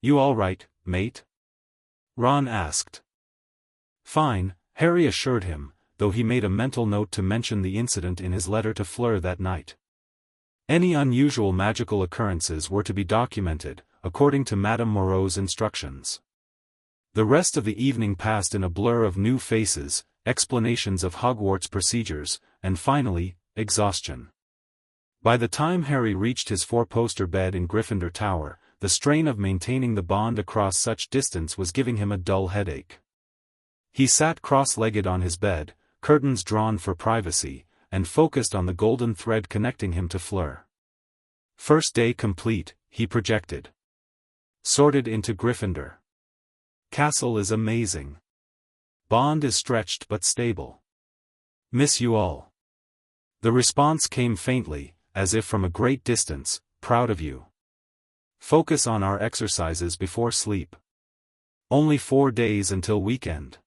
"You all right, mate?" Ron asked. "Fine," Harry assured him, though he made a mental note to mention the incident in his letter to Fleur that night. Any unusual magical occurrences were to be documented, according to Madame Moreau's instructions. The rest of the evening passed in a blur of new faces, explanations of Hogwarts procedures, and finally, exhaustion. By the time Harry reached his four-poster bed in Gryffindor Tower, the strain of maintaining the bond across such distance was giving him a dull headache. He sat cross-legged on his bed, curtains drawn for privacy, and focused on the golden thread connecting him to Fleur. First day complete, he projected. Sorted into Gryffindor. Castle is amazing. Bond is stretched but stable. Miss you all. The response came faintly, as if from a great distance, proud of you. Focus on our exercises before sleep. Only 4 days until weekend.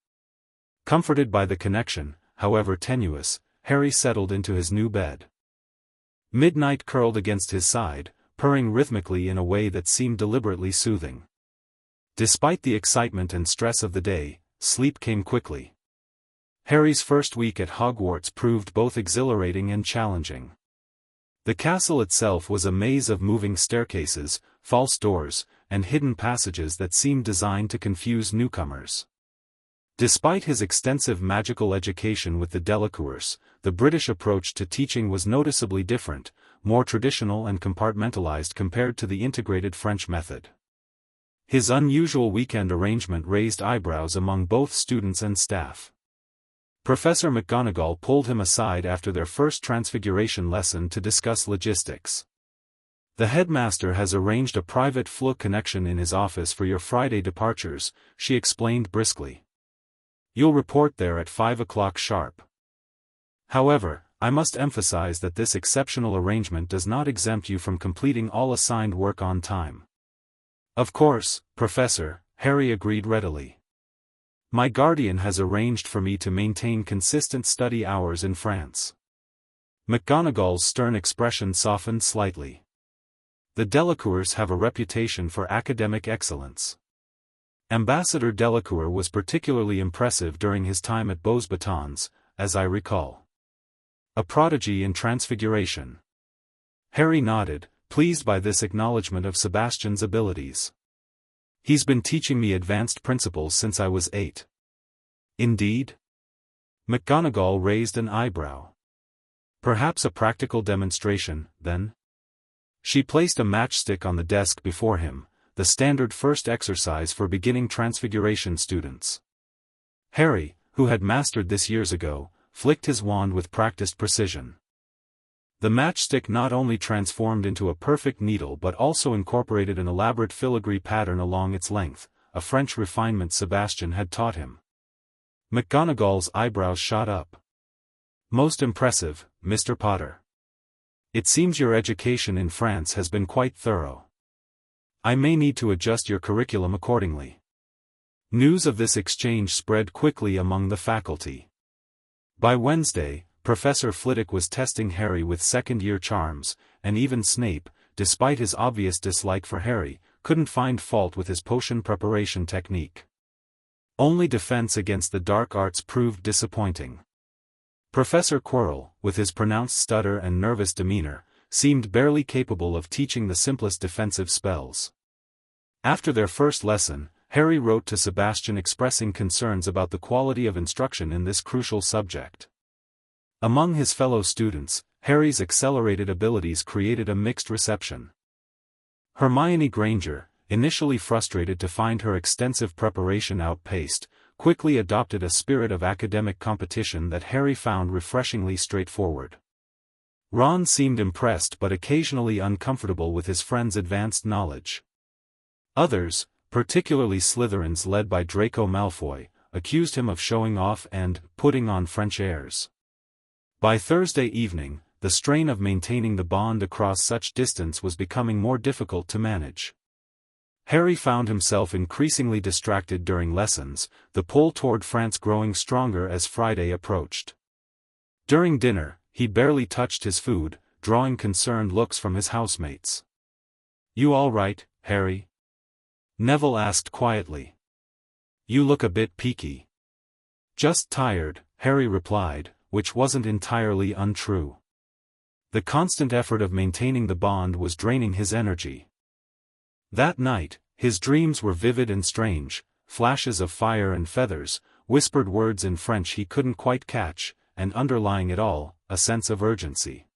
Comforted by the connection, however tenuous, Harry settled into his new bed. Midnight curled against his side, purring rhythmically in a way that seemed deliberately soothing. Despite the excitement and stress of the day, sleep came quickly. Harry's first week at Hogwarts proved both exhilarating and challenging. The castle itself was a maze of moving staircases, false doors, and hidden passages that seemed designed to confuse newcomers. Despite his extensive magical education with the Delacours, the British approach to teaching was noticeably different, more traditional and compartmentalized compared to the integrated French method. His unusual weekend arrangement raised eyebrows among both students and staff. Professor McGonagall pulled him aside after their first transfiguration lesson to discuss logistics. "The headmaster has arranged a private Fleur connection in his office for your Friday departures," she explained briskly. "You'll report there at 5 o'clock sharp. However, I must emphasize that this exceptional arrangement does not exempt you from completing all assigned work on time." "Of course, Professor," Harry agreed readily. "My guardian has arranged for me to maintain consistent study hours in France." McGonagall's stern expression softened slightly. "The Delacours have a reputation for academic excellence. Ambassador Delacour was particularly impressive during his time at Beauxbatons, as I recall. A prodigy in transfiguration." Harry nodded, pleased by this acknowledgement of Sebastian's abilities. "He's been teaching me advanced principles since I was 8. "Indeed?" McGonagall raised an eyebrow. "Perhaps a practical demonstration, then?" She placed a matchstick on the desk before him, the standard first exercise for beginning Transfiguration students. Harry, who had mastered this years ago, flicked his wand with practiced precision. The matchstick not only transformed into a perfect needle but also incorporated an elaborate filigree pattern along its length, a French refinement Sebastian had taught him. McGonagall's eyebrows shot up. "Most impressive, Mr. Potter. It seems your education in France has been quite thorough. I may need to adjust your curriculum accordingly." News of this exchange spread quickly among the faculty. By Wednesday, Professor Flitwick was testing Harry with second-year charms, and even Snape, despite his obvious dislike for Harry, couldn't find fault with his potion preparation technique. Only defense against the dark arts proved disappointing. Professor Quirrell, with his pronounced stutter and nervous demeanor, seemed barely capable of teaching the simplest defensive spells. After their first lesson, Harry wrote to Sebastian expressing concerns about the quality of instruction in this crucial subject. Among his fellow students, Harry's accelerated abilities created a mixed reception. Hermione Granger, initially frustrated to find her extensive preparation outpaced, quickly adopted a spirit of academic competition that Harry found refreshingly straightforward. Ron seemed impressed but occasionally uncomfortable with his friend's advanced knowledge. Others, particularly Slytherins led by Draco Malfoy, accused him of showing off and putting on French airs. By Thursday evening, the strain of maintaining the bond across such distance was becoming more difficult to manage. Harry found himself increasingly distracted during lessons, the pull toward France growing stronger as Friday approached. During dinner, he barely touched his food, drawing concerned looks from his housemates. "You all right, Harry?" Neville asked quietly. "You look a bit peaky." "Just tired," Harry replied, which wasn't entirely untrue. The constant effort of maintaining the bond was draining his energy. That night, his dreams were vivid and strange, flashes of fire and feathers, whispered words in French he couldn't quite catch, and underlying it all, a sense of urgency.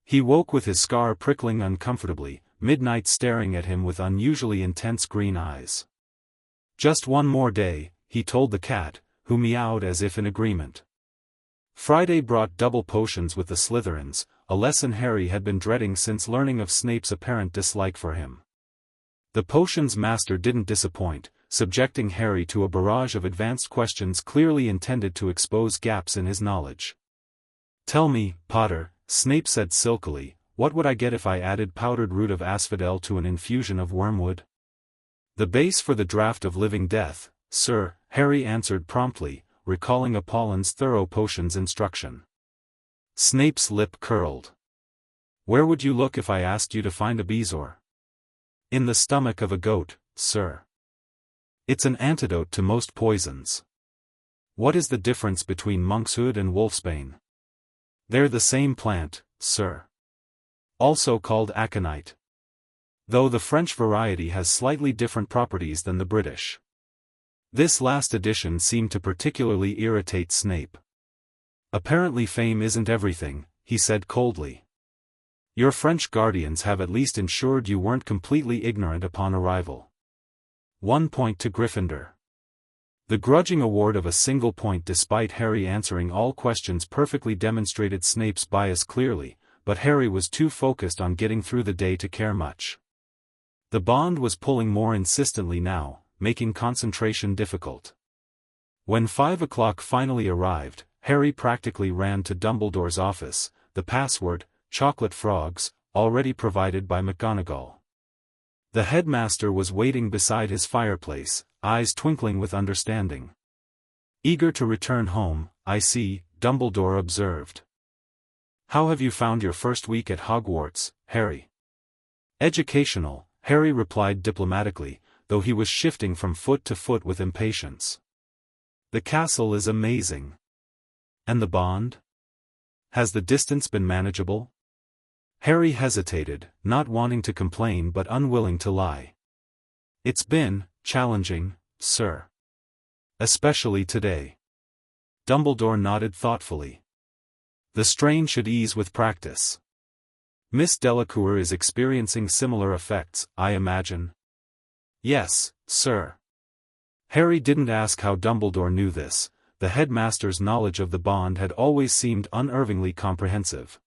He woke with his scar prickling uncomfortably, midnight staring at him with unusually intense green eyes. "Just one more day," he told the cat, who meowed as if in agreement. Friday brought double potions with the Slytherins, a lesson Harry had been dreading since learning of Snape's apparent dislike for him. The potions master didn't disappoint, subjecting Harry to a barrage of advanced questions clearly intended to expose gaps in his knowledge. "Tell me, Potter," Snape said silkily, "what would I get if I added powdered root of asphodel to an infusion of wormwood?" "The base for the draught of living death, sir," Harry answered promptly, recalling Apollin's thorough potions instruction. Snape's lip curled. "Where would you look if I asked you to find a bezoar?" "In the stomach of a goat, sir. It's an antidote to most poisons." "What is the difference between monkshood and wolfsbane?" "They're the same plant, sir. Also called aconite. Though the French variety has slightly different properties than the British." This last addition seemed to particularly irritate Snape. "Apparently fame isn't everything," he said coldly. "Your French guardians have at least ensured you weren't completely ignorant upon arrival." 1 point to Gryffindor. The grudging award of a single point despite Harry answering all questions perfectly demonstrated Snape's bias clearly, but Harry was too focused on getting through the day to care much. The bond was pulling more insistently now, making concentration difficult. When 5 o'clock finally arrived, Harry practically ran to Dumbledore's office, the password, chocolate frogs, already provided by McGonagall. The headmaster was waiting beside his fireplace, eyes twinkling with understanding. "Eager to return home, I see," Dumbledore observed. "How have you found your first week at Hogwarts, Harry?" "Educational," Harry replied diplomatically, though he was shifting from foot to foot with impatience. "The castle is amazing." "And the bond? Has the distance been manageable?" Harry hesitated, not wanting to complain but unwilling to lie. "It's been challenging, sir. Especially today." Dumbledore nodded thoughtfully. "The strain should ease with practice. Miss Delacour is experiencing similar effects, I imagine." Yes, sir. Harry didn't ask how Dumbledore knew this. The headmaster's knowledge of the bond had always seemed unervingly comprehensive.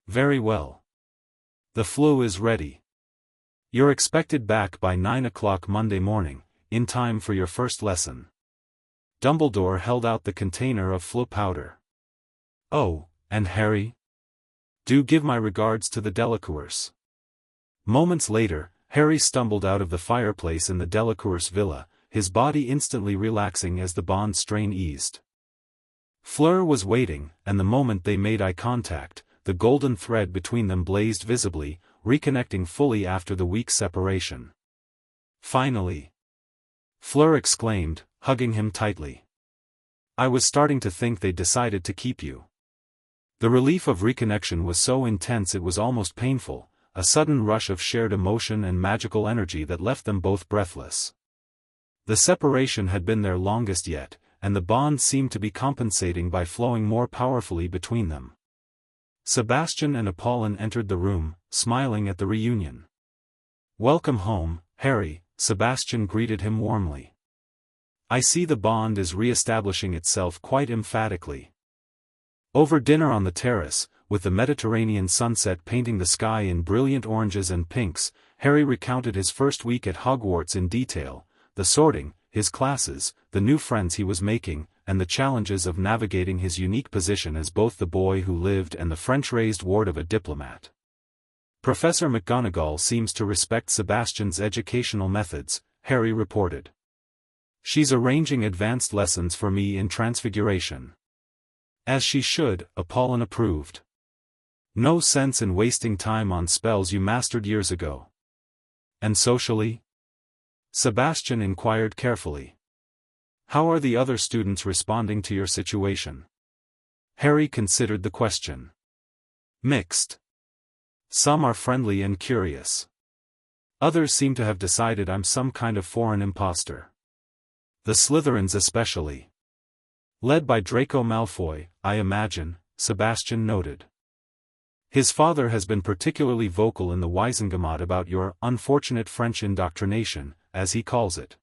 Very well. The flu is ready. You're expected back by 9 o'clock Monday morning, in time for your first lesson. Dumbledore held out the container of flu powder. Oh, and Harry? Do give my regards to the Delacours. Moments later, Harry stumbled out of the fireplace in the Delacours villa, his body instantly relaxing as the bond strain eased. Fleur was waiting, and the moment they made eye contact, the golden thread between them blazed visibly, reconnecting fully after the week's separation. Finally! Fleur exclaimed, hugging him tightly. I was starting to think they'd decided to keep you. The relief of reconnection was so intense it was almost painful, a sudden rush of shared emotion and magical energy that left them both breathless. The separation had been their longest yet, and the bond seemed to be compensating by flowing more powerfully between them. Sebastian and Apollon entered the room, smiling at the reunion. Welcome home, Harry, Sebastian greeted him warmly. I see the bond is re-establishing itself quite emphatically. Over dinner on the terrace, with the Mediterranean sunset painting the sky in brilliant oranges and pinks, Harry recounted his first week at Hogwarts in detail, the sorting, his classes, the new friends he was making, and the challenges of navigating his unique position as both the boy who lived and the French-raised ward of a diplomat. Professor McGonagall seems to respect Sebastian's educational methods, Harry reported. She's arranging advanced lessons for me in Transfiguration. As she should, Apollon approved. No sense in wasting time on spells you mastered years ago. And socially? Sebastian inquired carefully. How are the other students responding to your situation? Harry considered the question. Mixed. Some are friendly and curious. Others seem to have decided I'm some kind of foreign imposter. The Slytherins especially. Led by Draco Malfoy, I imagine, Sebastian noted. His father has been particularly vocal in the Wizengamot about your unfortunate French indoctrination, as he calls it.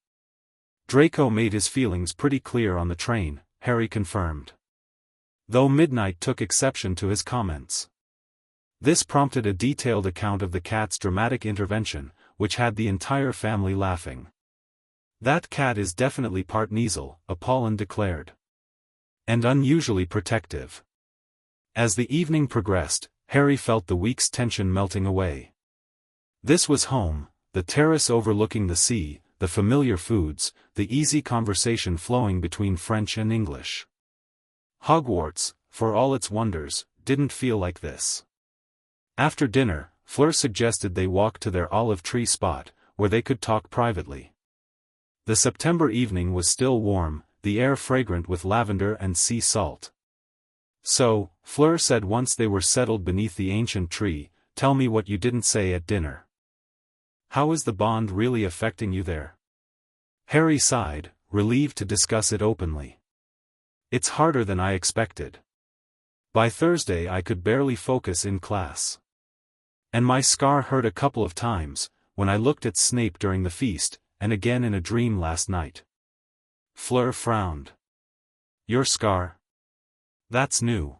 Draco made his feelings pretty clear on the train, Harry confirmed. Though Midnight took exception to his comments. This prompted a detailed account of the cat's dramatic intervention, which had the entire family laughing. That cat is definitely part Kneazle, Apollon declared. And unusually protective. As the evening progressed, Harry felt the week's tension melting away. This was home, the terrace overlooking the sea, the familiar foods, the easy conversation flowing between French and English. Hogwarts, for all its wonders, didn't feel like this. After dinner, Fleur suggested they walk to their olive tree spot, where they could talk privately. The September evening was still warm, the air fragrant with lavender and sea salt. So, Fleur said once they were settled beneath the ancient tree, tell me what you didn't say at dinner. How is the bond really affecting you there? Harry sighed, relieved to discuss it openly. It's harder than I expected. By Thursday I could barely focus in class. And my scar hurt a couple of times, when I looked at Snape during the feast, and again in a dream last night. Fleur frowned. Your scar? That's new.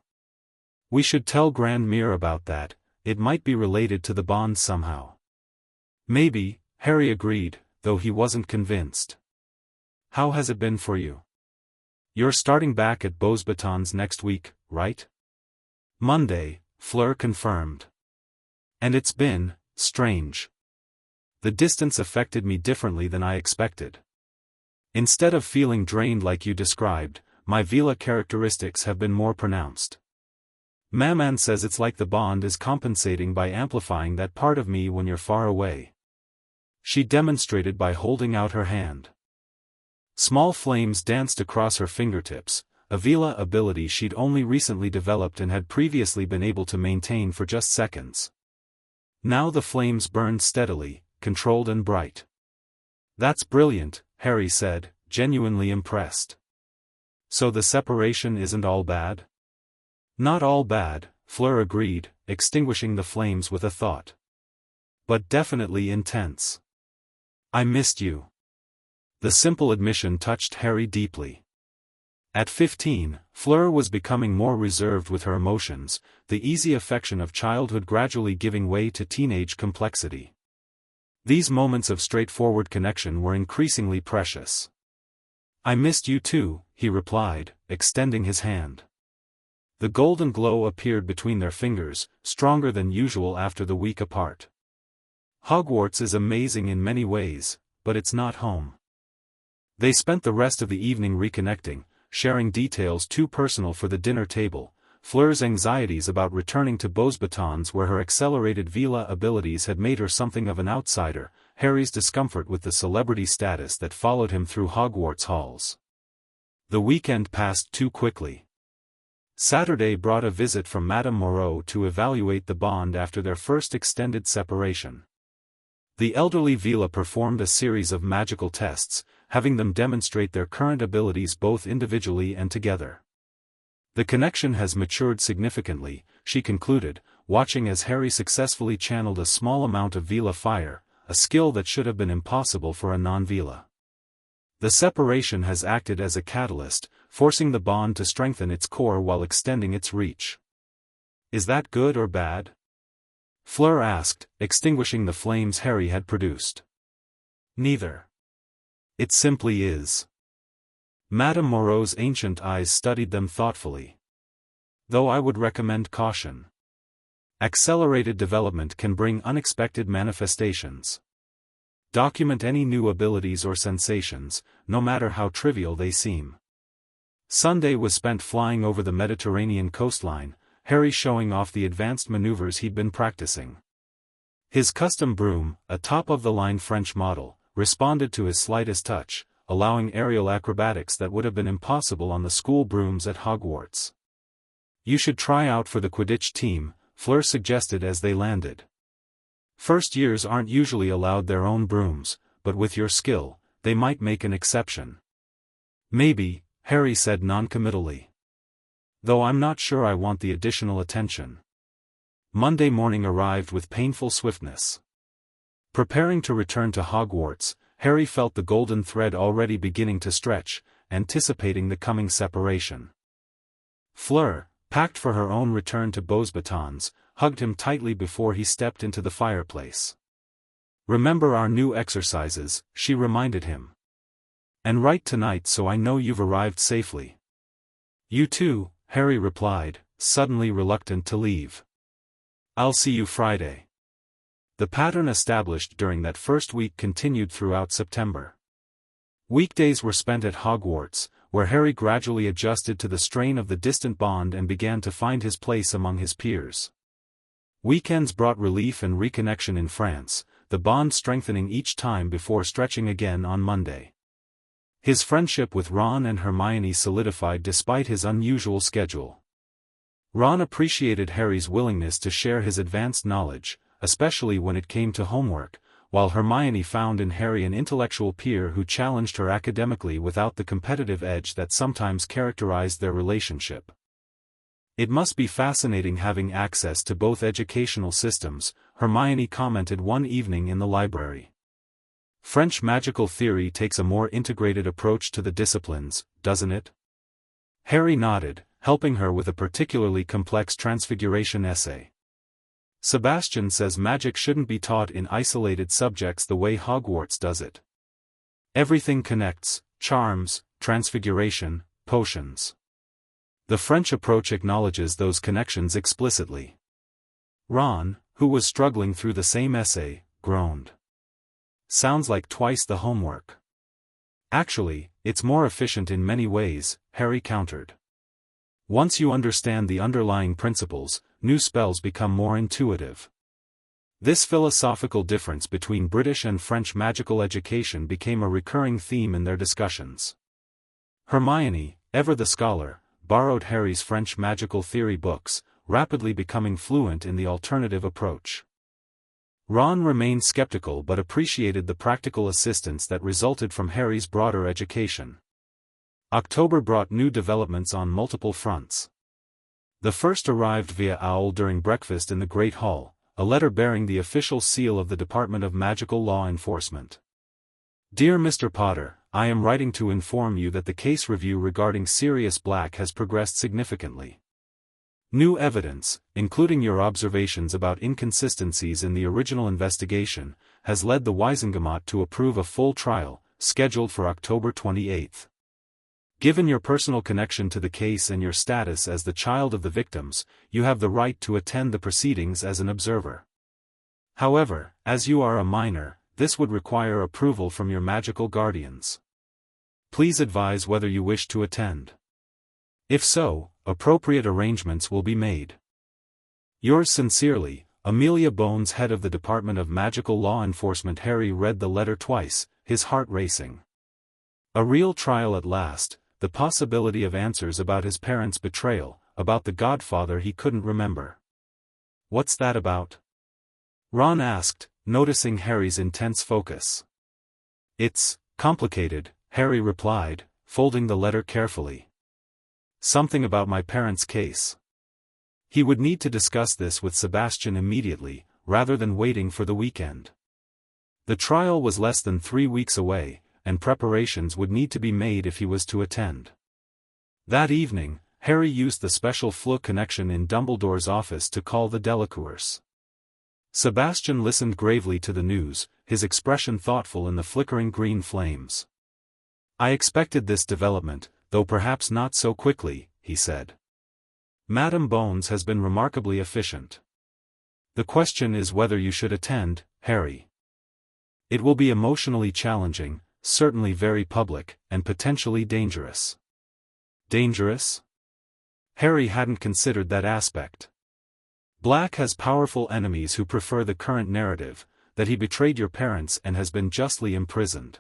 We should tell Grandmere about that, it might be related to the bond somehow. Maybe, Harry agreed, though he wasn't convinced. How has it been for you? You're starting back at Beauxbatons next week, right? Monday, Fleur confirmed. And it's been strange. The distance affected me differently than I expected. Instead of feeling drained like you described, my Veela characteristics have been more pronounced. Maman says it's like the bond is compensating by amplifying that part of me when you're far away. She demonstrated by holding out her hand. Small flames danced across her fingertips, a Veela ability she'd only recently developed and had previously been able to maintain for just seconds. Now the flames burned steadily, controlled and bright. That's brilliant, Harry said, genuinely impressed. So the separation isn't all bad? Not all bad, Fleur agreed, extinguishing the flames with a thought. But definitely intense. I missed you. The simple admission touched Harry deeply. At 15, Fleur was becoming more reserved with her emotions, the easy affection of childhood gradually giving way to teenage complexity. These moments of straightforward connection were increasingly precious. I missed you too, he replied, extending his hand. The golden glow appeared between their fingers, stronger than usual after the week apart. Hogwarts is amazing in many ways, but it's not home. They spent the rest of the evening reconnecting, sharing details too personal for the dinner table, Fleur's anxieties about returning to Beauxbatons where her accelerated Veela abilities had made her something of an outsider, Harry's discomfort with the celebrity status that followed him through Hogwarts halls. The weekend passed too quickly. Saturday brought a visit from Madame Moreau to evaluate the bond after their first extended separation. The elderly Veela performed a series of magical tests, having them demonstrate their current abilities both individually and together. The connection has matured significantly, she concluded, watching as Harry successfully channeled a small amount of Veela fire, a skill that should have been impossible for a non-Veela. The separation has acted as a catalyst, forcing the bond to strengthen its core while extending its reach. Is that good or bad? Fleur asked, extinguishing the flames Harry had produced. Neither. It simply is. Madame Moreau's ancient eyes studied them thoughtfully. Though I would recommend caution. Accelerated development can bring unexpected manifestations. Document any new abilities or sensations, no matter how trivial they seem. Sunday was spent flying over the Mediterranean coastline, Harry showing off the advanced maneuvers he'd been practicing. His custom broom, a top-of-the-line French model, responded to his slightest touch, allowing aerial acrobatics that would have been impossible on the school brooms at Hogwarts. You should try out for the Quidditch team, Fleur suggested as they landed. First years aren't usually allowed their own brooms, but with your skill, they might make an exception. Maybe, Harry said noncommittally. Though I'm not sure I want the additional attention. Monday morning arrived with painful swiftness. Preparing to return to Hogwarts, Harry felt the golden thread already beginning to stretch, anticipating the coming separation. Fleur, packed for her own return to Beauxbatons, hugged him tightly before he stepped into the fireplace. Remember our new exercises, she reminded him. And write tonight so I know you've arrived safely. You too, Harry replied, suddenly reluctant to leave. I'll see you Friday. The pattern established during that first week continued throughout September. Weekdays were spent at Hogwarts, where Harry gradually adjusted to the strain of the distant bond and began to find his place among his peers. Weekends brought relief and reconnection in France, the bond strengthening each time before stretching again on Monday. His friendship with Ron and Hermione solidified despite his unusual schedule. Ron appreciated Harry's willingness to share his advanced knowledge, especially when it came to homework, while Hermione found in Harry an intellectual peer who challenged her academically without the competitive edge that sometimes characterized their relationship. It must be fascinating having access to both educational systems, Hermione commented one evening in the library. French magical theory takes a more integrated approach to the disciplines, doesn't it? Harry nodded, helping her with a particularly complex transfiguration essay. Sebastian says magic shouldn't be taught in isolated subjects the way Hogwarts does it. Everything connects: charms, transfiguration, potions. The French approach acknowledges those connections explicitly. Ron, who was struggling through the same essay, groaned. Sounds like twice the homework. Actually, it's more efficient in many ways, Harry countered. Once you understand the underlying principles, new spells become more intuitive. This philosophical difference between British and French magical education became a recurring theme in their discussions. Hermione, ever the scholar, borrowed Harry's French magical theory books, rapidly becoming fluent in the alternative approach. Ron remained skeptical but appreciated the practical assistance that resulted from Harry's broader education. October brought new developments on multiple fronts. The first arrived via owl during breakfast in the Great Hall, a letter bearing the official seal of the Department of Magical Law Enforcement. Dear Mr. Potter, I am writing to inform you that the case review regarding Sirius Black has progressed significantly. New evidence, including your observations about inconsistencies in the original investigation, has led the Wiesengemot to approve a full trial, scheduled for October 28. Given your personal connection to the case and your status as the child of the victims, you have the right to attend the proceedings as an observer. However, as you are a minor, this would require approval from your magical guardians. Please advise whether you wish to attend. If so, appropriate arrangements will be made. Yours sincerely, Amelia Bones, head of the Department of Magical Law Enforcement. Harry read the letter twice, his heart racing. A real trial at last, the possibility of answers about his parents' betrayal, about the godfather he couldn't remember. What's that about? Ron asked, noticing Harry's intense focus. It's complicated, Harry replied, folding the letter carefully. Something about my parents' case. He would need to discuss this with Sebastian immediately, rather than waiting for the weekend. The trial was less than 3 weeks away, and preparations would need to be made if he was to attend. That evening, Harry used the special Fleur connection in Dumbledore's office to call the Delacours. Sebastian listened gravely to the news, his expression thoughtful in the flickering green flames. I expected this development, though perhaps not so quickly, he said. Madame Bones has been remarkably efficient. The question is whether you should attend, Harry. It will be emotionally challenging, certainly very public, and potentially dangerous. Dangerous? Harry hadn't considered that aspect. Black has powerful enemies who prefer the current narrative, that he betrayed your parents and has been justly imprisoned.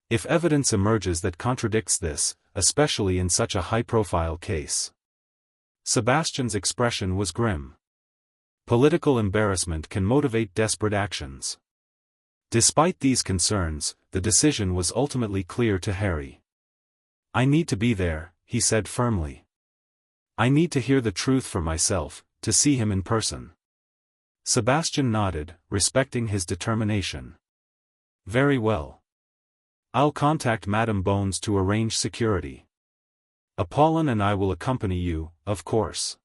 If evidence emerges that contradicts this, especially in such a high-profile case. Sebastian's expression was grim. Political embarrassment can motivate desperate actions. Despite these concerns, the decision was ultimately clear to Harry. I need to be there, he said firmly. I need to hear the truth for myself, to see him in person. Sebastian nodded, respecting his determination. Very well. I'll contact Madame Bones to arrange security. Apollon and I will accompany you, of course.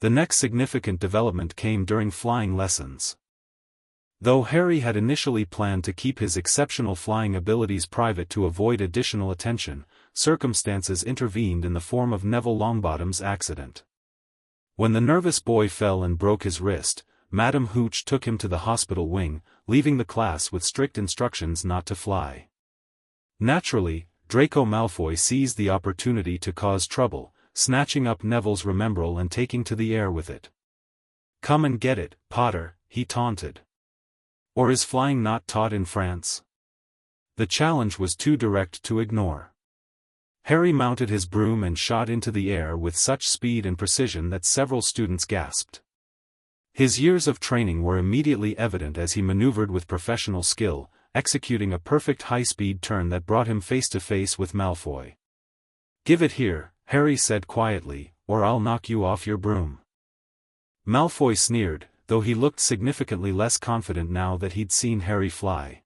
The next significant development came during flying lessons. Though Harry had initially planned to keep his exceptional flying abilities private to avoid additional attention, circumstances intervened in the form of Neville Longbottom's accident. When the nervous boy fell and broke his wrist, Madame Hooch took him to the hospital wing, leaving the class with strict instructions not to fly. Naturally, Draco Malfoy seized the opportunity to cause trouble, snatching up Neville's Remembrall and taking to the air with it. Come and get it, Potter, he taunted. Or is flying not taught in France? The challenge was too direct to ignore. Harry mounted his broom and shot into the air with such speed and precision that several students gasped. His years of training were immediately evident as he maneuvered with professional skill, executing a perfect high-speed turn that brought him face to face with Malfoy. Give it here, Harry said quietly, or I'll knock you off your broom. Malfoy sneered, though he looked significantly less confident now that he'd seen Harry fly.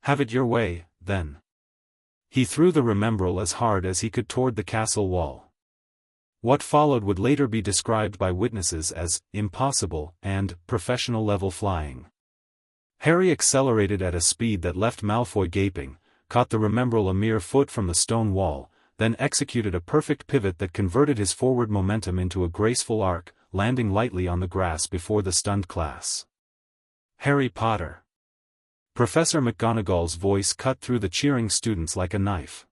Have it your way, then. He threw the Remembrall as hard as he could toward the castle wall. What followed would later be described by witnesses as impossible and professional-level flying. Harry accelerated at a speed that left Malfoy gaping, caught the Remembrall a mere foot from the stone wall, then executed a perfect pivot that converted his forward momentum into a graceful arc, landing lightly on the grass before the stunned class. Harry Potter. Professor McGonagall's voice cut through the cheering students like a knife.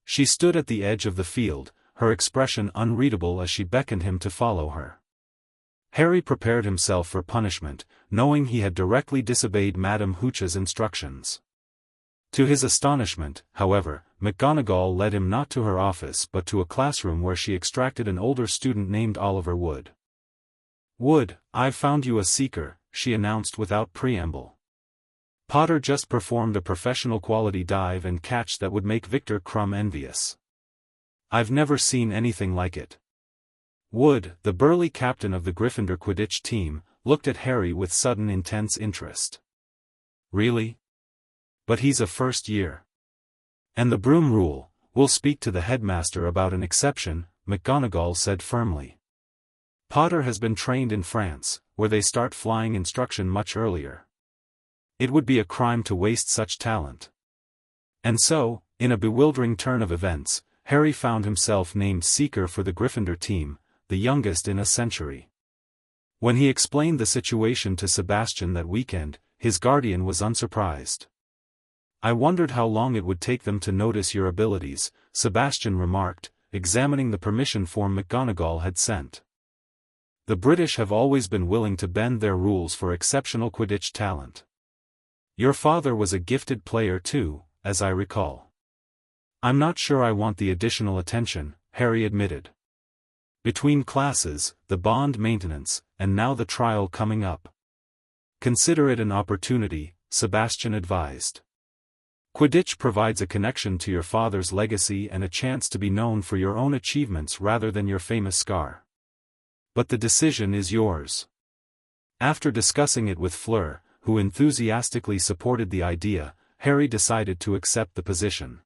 She stood at the edge of the field, her expression unreadable as she beckoned him to follow her. Harry prepared himself for punishment, knowing he had directly disobeyed Madame Hooch's instructions. To his astonishment, however, McGonagall led him not to her office but to a classroom where she extracted an older student named Oliver Wood. Wood, I've found you a seeker, she announced without preamble. Potter just performed a professional quality dive and catch that would make Victor Crumb envious. I've never seen anything like it. Wood, the burly captain of the Gryffindor Quidditch team, looked at Harry with sudden intense interest. Really? But he's a first year. And the broom rule, we'll speak to the headmaster about an exception, McGonagall said firmly. Potter has been trained in France, where they start flying instruction much earlier. It would be a crime to waste such talent. And so, in a bewildering turn of events, Harry found himself named seeker for the Gryffindor team, the youngest in a century. When he explained the situation to Sebastian that weekend, his guardian was unsurprised. "I wondered how long it would take them to notice your abilities," Sebastian remarked, examining the permission form McGonagall had sent. "The British have always been willing to bend their rules for exceptional Quidditch talent. Your father was a gifted player too, as I recall." "I'm not sure I want the additional attention," Harry admitted. "Between classes, the bond maintenance, and now the trial coming up. Consider it an opportunity," Sebastian advised. "Quidditch provides a connection to your father's legacy and a chance to be known for your own achievements rather than your famous scar. But the decision is yours." After discussing it with Fleur, who enthusiastically supported the idea, Harry decided to accept the position.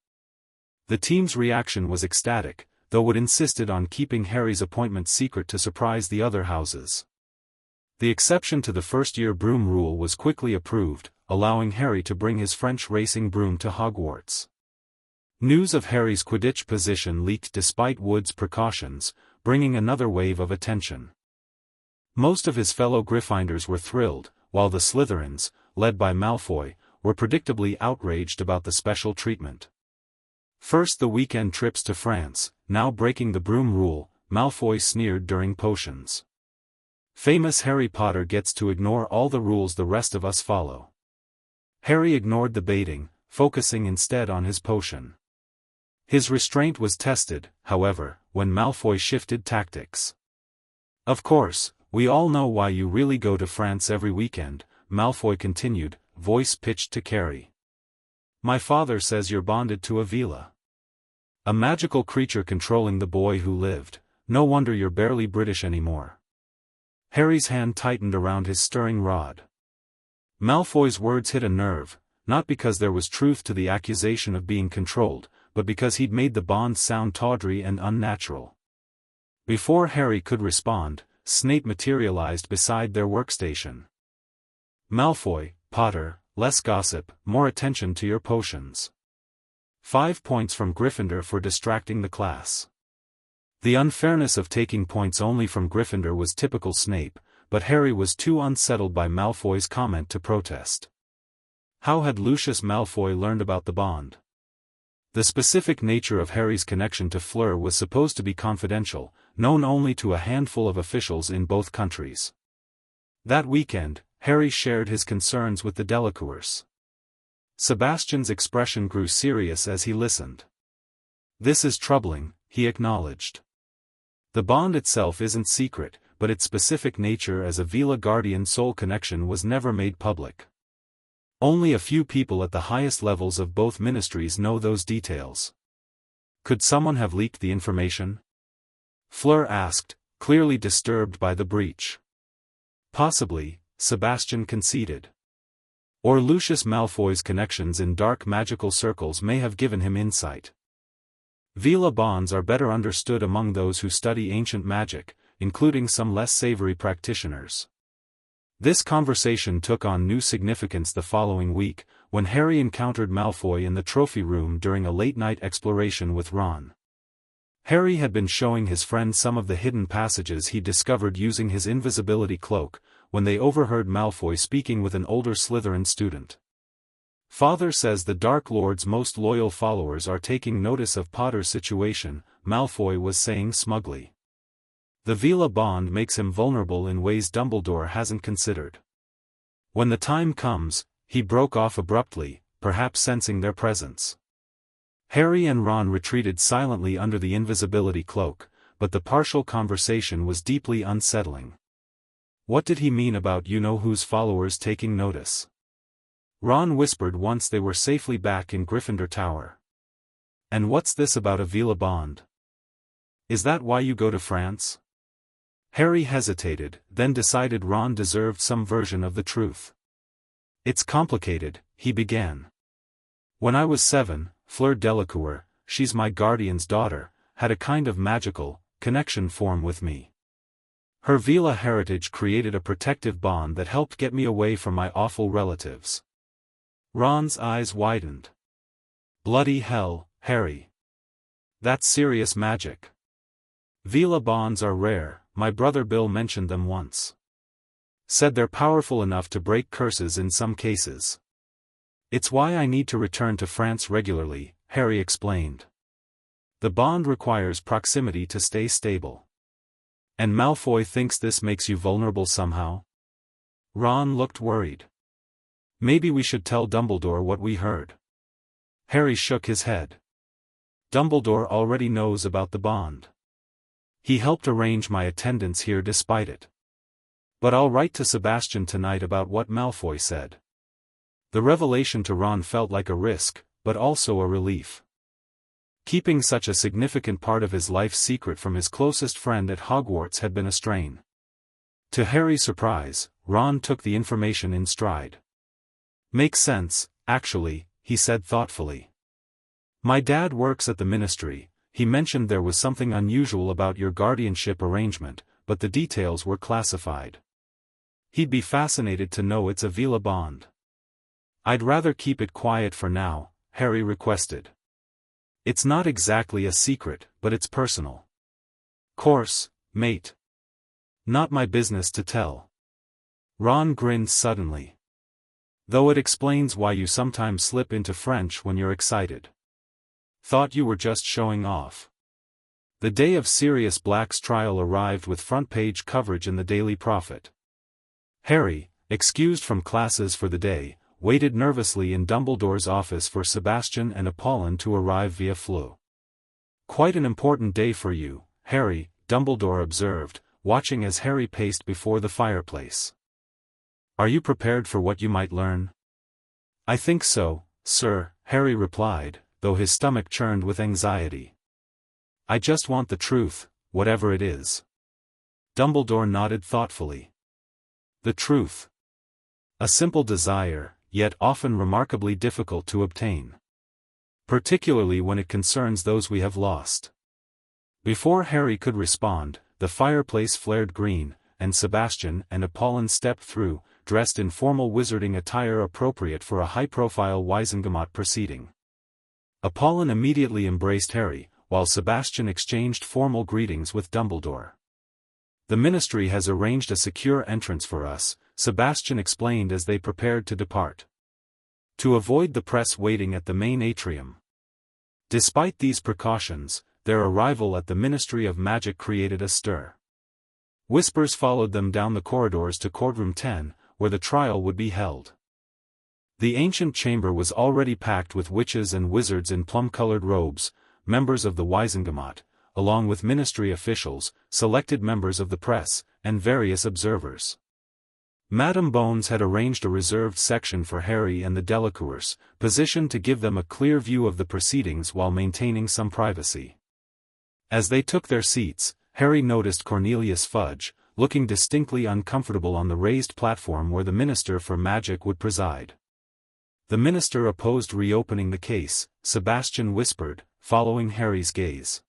The team's reaction was ecstatic, though it insisted on keeping Harry's appointment secret to surprise the other houses. The exception to the first-year broom rule was quickly approved, allowing Harry to bring his French racing broom to Hogwarts. News of Harry's Quidditch position leaked despite Wood's precautions, bringing another wave of attention. Most of his fellow Gryffindors were thrilled, while the Slytherins, led by Malfoy, were predictably outraged about the special treatment. First the weekend trips to France, now breaking the broom rule, Malfoy sneered during potions. "Famous Harry Potter gets to ignore all the rules the rest of us follow." Harry ignored the baiting, focusing instead on his potion. His restraint was tested, however, when Malfoy shifted tactics. "Of course, we all know why you really go to France every weekend," Malfoy continued, voice pitched to Carrie. "My father says you're bonded to a Veela. A magical creature controlling the boy who lived. No wonder you're barely British anymore." Harry's hand tightened around his stirring rod. Malfoy's words hit a nerve, not because there was truth to the accusation of being controlled, but because he'd made the bond sound tawdry and unnatural. Before Harry could respond, Snape materialized beside their workstation. "Malfoy, Potter, less gossip, more attention to your potions. 5 points from Gryffindor for distracting the class." The unfairness of taking points only from Gryffindor was typical Snape, but Harry was too unsettled by Malfoy's comment to protest. How had Lucius Malfoy learned about the bond? The specific nature of Harry's connection to Fleur was supposed to be confidential, known only to a handful of officials in both countries. That weekend, Harry shared his concerns with the Delacours. Sebastian's expression grew serious as he listened. "This is troubling," he acknowledged. "The bond itself isn't secret, but its specific nature as a Veela guardian soul connection was never made public. Only a few people at the highest levels of both ministries know those details. Could someone have leaked the information?" Fleur asked, clearly disturbed by the breach. "Possibly," Sebastian conceded. "Or Lucius Malfoy's connections in dark magical circles may have given him insight. Veela bonds are better understood among those who study ancient magic, including some less savory practitioners." This conversation took on new significance the following week, when Harry encountered Malfoy in the trophy room during a late-night exploration with Ron. Harry had been showing his friend some of the hidden passages he discovered using his invisibility cloak, when they overheard Malfoy speaking with an older Slytherin student. "Father says the Dark Lord's most loyal followers are taking notice of Potter's situation," Malfoy was saying smugly. "The Veela bond makes him vulnerable in ways Dumbledore hasn't considered. When the time comes," he broke off abruptly, perhaps sensing their presence. Harry and Ron retreated silently under the invisibility cloak, but the partial conversation was deeply unsettling. "What did he mean about you-know-whose followers taking notice?" Ron whispered once they were safely back in Gryffindor Tower. "And what's this about a Veela bond? Is that why you go to France?" Harry hesitated, then decided Ron deserved some version of the truth. "It's complicated," he began. When I was 7, Fleur Delacour, she's my guardian's daughter, had a kind of magical connection form with me. Her Veela heritage created a protective bond that helped get me away from my awful relatives. Ron's eyes widened. Bloody hell, Harry. That's serious magic. Veela bonds are rare, my brother Bill mentioned them once. Said they're powerful enough to break curses in some cases. It's why I need to return to France regularly, Harry explained. The bond requires proximity to stay stable. And Malfoy thinks this makes you vulnerable somehow? Ron looked worried. Maybe we should tell Dumbledore what we heard. Harry shook his head. Dumbledore already knows about the bond. He helped arrange my attendance here despite it. But I'll write to Sebastian tonight about what Malfoy said. The revelation to Ron felt like a risk, but also a relief. Keeping such a significant part of his life secret from his closest friend at Hogwarts had been a strain. To Harry's surprise, Ron took the information in stride. Makes sense, actually, he said thoughtfully. My dad works at the ministry. He mentioned there was something unusual about your guardianship arrangement, but the details were classified. He'd be fascinated to know it's a Veela bond. I'd rather keep it quiet for now, Harry requested. It's not exactly a secret, but it's personal. Course, mate. Not my business to tell. Ron grinned suddenly. Though it explains why you sometimes slip into French when you're excited. Thought you were just showing off. The day of Sirius Black's trial arrived with front-page coverage in the Daily Prophet. Harry, excused from classes for the day, waited nervously in Dumbledore's office for Sebastian and Apollon to arrive via Fleur. Quite an important day for you, Harry, Dumbledore observed, watching as Harry paced before the fireplace. Are you prepared for what you might learn? I think so, sir, Harry replied, though his stomach churned with anxiety. I just want the truth, whatever it is. Dumbledore nodded thoughtfully. The truth. A simple desire, yet often remarkably difficult to obtain. Particularly when it concerns those we have lost. Before Harry could respond, the fireplace flared green, and Sebastian and Apollon stepped through, dressed in formal wizarding attire appropriate for a high-profile Wizengamot proceeding. Apollon immediately embraced Harry, while Sebastian exchanged formal greetings with Dumbledore. The ministry has arranged a secure entrance for us, Sebastian explained as they prepared to depart. To avoid the press waiting at the main atrium. Despite these precautions, their arrival at the Ministry of Magic created a stir. Whispers followed them down the corridors to Courtroom 10, where the trial would be held. The ancient chamber was already packed with witches and wizards in plum-colored robes, members of the Wizengamot, along with ministry officials, selected members of the press, and various observers. Madame Bones had arranged a reserved section for Harry and the Delacours, positioned to give them a clear view of the proceedings while maintaining some privacy. As they took their seats, Harry noticed Cornelius Fudge, looking distinctly uncomfortable on the raised platform where the Minister for Magic would preside. The minister opposed reopening the case, Sebastian whispered, following Harry's gaze.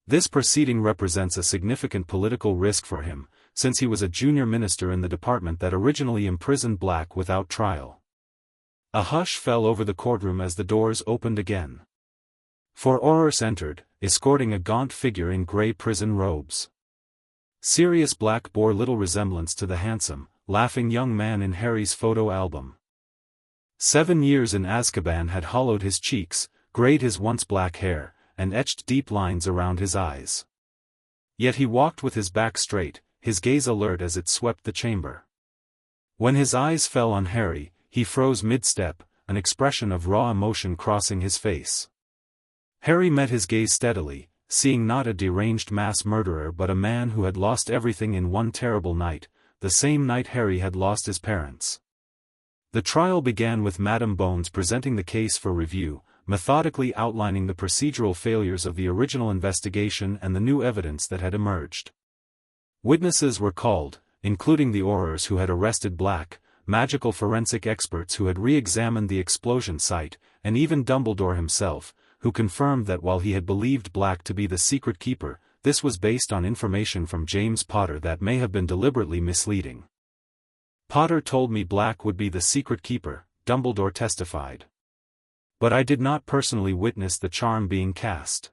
This proceeding represents a significant political risk for him, since he was a junior minister in the department that originally imprisoned Black without trial. A hush fell over the courtroom as the doors opened again. Four Aurors entered, escorting a gaunt figure in grey prison robes. Sirius Black bore little resemblance to the handsome, laughing young man in Harry's photo album. 7 years in Azkaban had hollowed his cheeks, grayed his once black hair, and etched deep lines around his eyes. Yet he walked with his back straight, his gaze alert as it swept the chamber. When his eyes fell on Harry, he froze mid-step, an expression of raw emotion crossing his face. Harry met his gaze steadily, seeing not a deranged mass murderer but a man who had lost everything in one terrible night, the same night Harry had lost his parents. The trial began with Madame Bones presenting the case for review, methodically outlining the procedural failures of the original investigation and the new evidence that had emerged. Witnesses were called, including the Aurors who had arrested Black, magical forensic experts who had re-examined the explosion site, and even Dumbledore himself, who confirmed that while he had believed Black to be the secret keeper, this was based on information from James Potter that may have been deliberately misleading. Potter told me Black would be the secret keeper, Dumbledore testified. But I did not personally witness the charm being cast.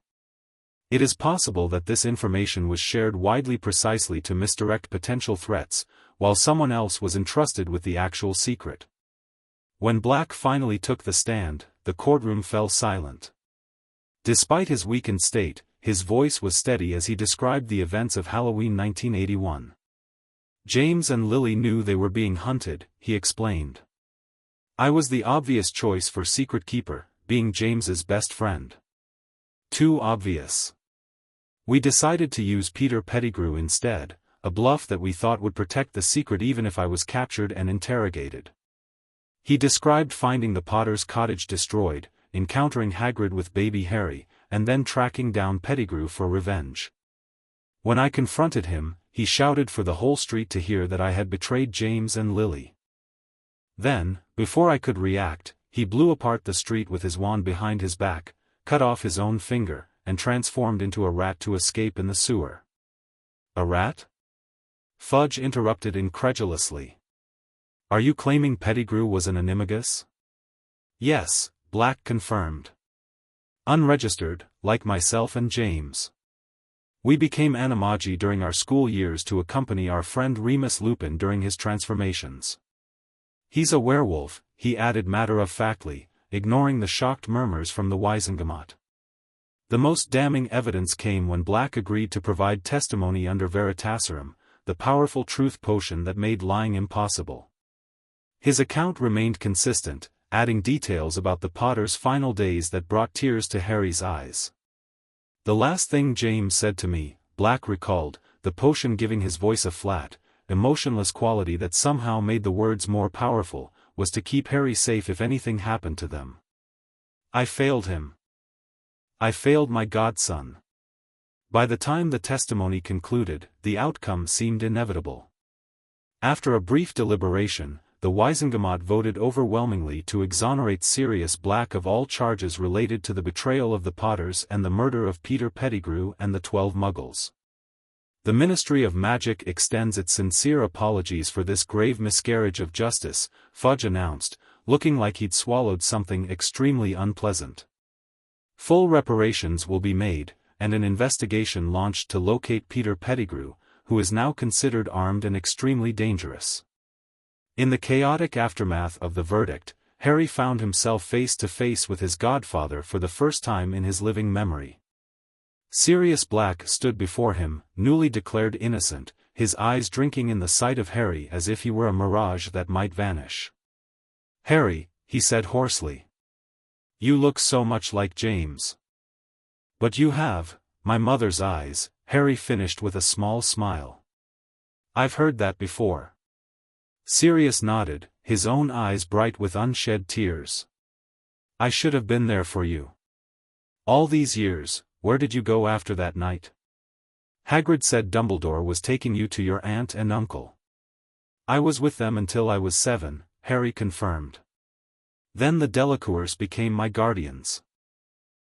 It is possible that this information was shared widely precisely to misdirect potential threats, while someone else was entrusted with the actual secret. When Black finally took the stand, the courtroom fell silent. Despite his weakened state, his voice was steady as he described the events of Halloween 1981. James and Lily knew they were being hunted, he explained. I was the obvious choice for secret keeper, being James's best friend. Too obvious. We decided to use Peter Pettigrew instead, a bluff that we thought would protect the secret even if I was captured and interrogated. He described finding the Potter's cottage destroyed, encountering Hagrid with baby Harry, and then tracking down Pettigrew for revenge. When I confronted him, he shouted for the whole street to hear that I had betrayed James and Lily. Then, before I could react, he blew apart the street with his wand behind his back, cut off his own finger, and transformed into a rat to escape in the sewer. A rat? Fudge interrupted incredulously. Are you claiming Pettigrew was an animagus? Yes, Black confirmed. Unregistered, like myself and James. We became animagi during our school years to accompany our friend Remus Lupin during his transformations. He's a werewolf, he added matter-of-factly, ignoring the shocked murmurs from the Wizengamot. The most damning evidence came when Black agreed to provide testimony under Veritaserum, the powerful truth potion that made lying impossible. His account remained consistent, adding details about the Potter's final days that brought tears to Harry's eyes. The last thing James said to me, Black recalled, the potion giving his voice a flat, emotionless quality that somehow made the words more powerful, was to keep Harry safe if anything happened to them. I failed him. I failed my godson. By the time the testimony concluded, the outcome seemed inevitable. After a brief deliberation, the Wizengamot voted overwhelmingly to exonerate Sirius Black of all charges related to the betrayal of the Potters and the murder of Peter Pettigrew and the 12 Muggles. The Ministry of Magic extends its sincere apologies for this grave miscarriage of justice, Fudge announced, looking like he'd swallowed something extremely unpleasant. Full reparations will be made, and an investigation launched to locate Peter Pettigrew, who is now considered armed and extremely dangerous. In the chaotic aftermath of the verdict, Harry found himself face to face with his godfather for the first time in his living memory. Sirius Black stood before him, newly declared innocent, his eyes drinking in the sight of Harry as if he were a mirage that might vanish. "Harry," he said hoarsely. "You look so much like James." "But you have my mother's eyes," Harry finished with a small smile. "I've heard that before." Sirius nodded, his own eyes bright with unshed tears. "I should have been there for you. All these years, where did you go after that night?" "Hagrid said Dumbledore was taking you to your aunt and uncle." "I was with them until I was 7, Harry confirmed. "Then the Delacours became my guardians."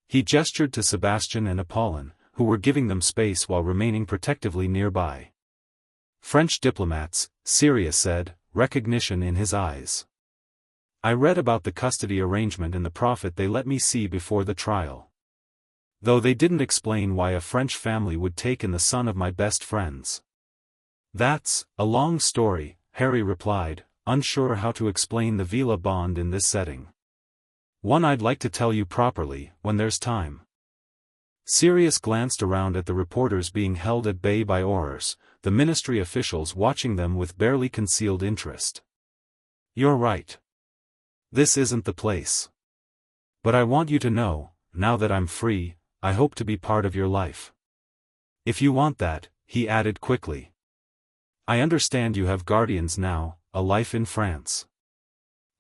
He gestured to Sebastian and Apollon, who were giving them space while remaining protectively nearby. "French diplomats," Sirius said, recognition in his eyes. "I read about the custody arrangement in the Prophet they let me see before the trial. Though they didn't explain why a French family would take in the son of my best friends." "That's a long story," Harry replied, unsure how to explain the Veela bond in this setting. "One I'd like to tell you properly, when there's time." Sirius glanced around at the reporters being held at bay by Aurors, the ministry officials watching them with barely concealed interest. "You're right. This isn't the place. But I want you to know, now that I'm free, I hope to be part of your life. If you want that," he added quickly. "I understand you have guardians now, a life in France.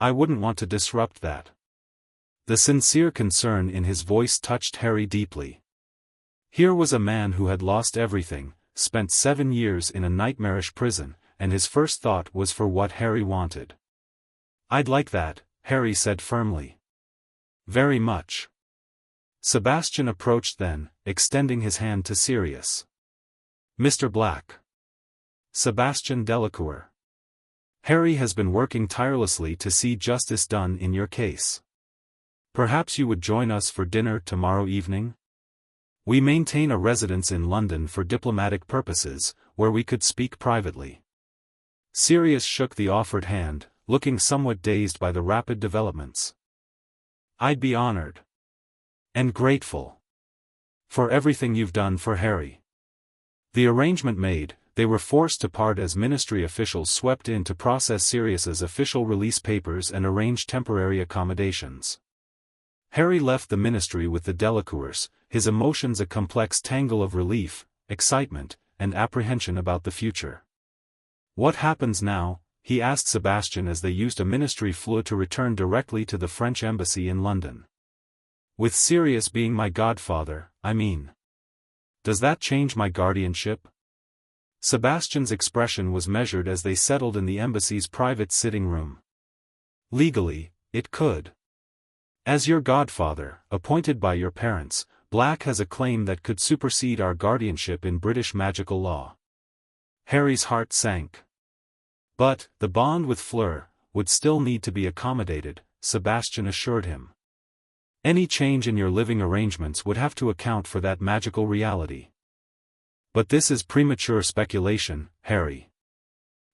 I wouldn't want to disrupt that." The sincere concern in his voice touched Harry deeply. Here was a man who had lost everything, spent 7 years in a nightmarish prison, and his first thought was for what Harry wanted. I'd like that, Harry said firmly. Very much. Sebastian approached then, extending his hand to Sirius. Mr. Black. Sebastian Delacour. Harry has been working tirelessly to see justice done in your case. Perhaps you would join us for dinner tomorrow evening? We maintain a residence in London for diplomatic purposes, where we could speak privately. Sirius shook the offered hand, looking somewhat dazed by the rapid developments. I'd be honored. And grateful. For everything you've done for Harry. The arrangement made, they were forced to part as ministry officials swept in to process Sirius's official release papers and arrange temporary accommodations. Harry left the ministry with the Delacours, his emotions a complex tangle of relief, excitement, and apprehension about the future. What happens now? He asked Sebastian as they used a ministry fleur to return directly to the French embassy in London. With Sirius being my godfather, I mean. Does that change my guardianship? Sebastian's expression was measured as they settled in the embassy's private sitting room. Legally, it could. As your godfather, appointed by your parents, Black has a claim that could supersede our guardianship in British magical law. Harry's heart sank. But, the bond with Fleur would still need to be accommodated, Sebastian assured him. Any change in your living arrangements would have to account for that magical reality. But this is premature speculation, Harry.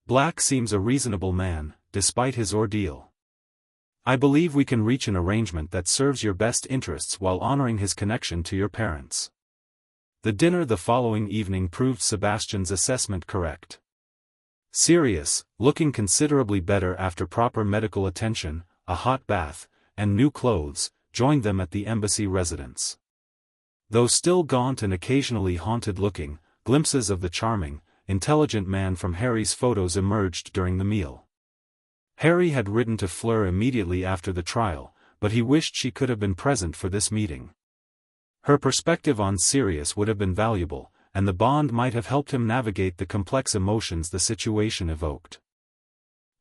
Black seems a reasonable man, despite his ordeal. I believe we can reach an arrangement that serves your best interests while honoring his connection to your parents. The dinner the following evening proved Sebastian's assessment correct. Sirius, looking considerably better after proper medical attention, a hot bath, and new clothes, joined them at the embassy residence. Though still gaunt and occasionally haunted-looking, glimpses of the charming, intelligent man from Harry's photos emerged during the meal. Harry had written to Fleur immediately after the trial, but he wished she could have been present for this meeting. Her perspective on Sirius would have been valuable, and the bond might have helped him navigate the complex emotions the situation evoked.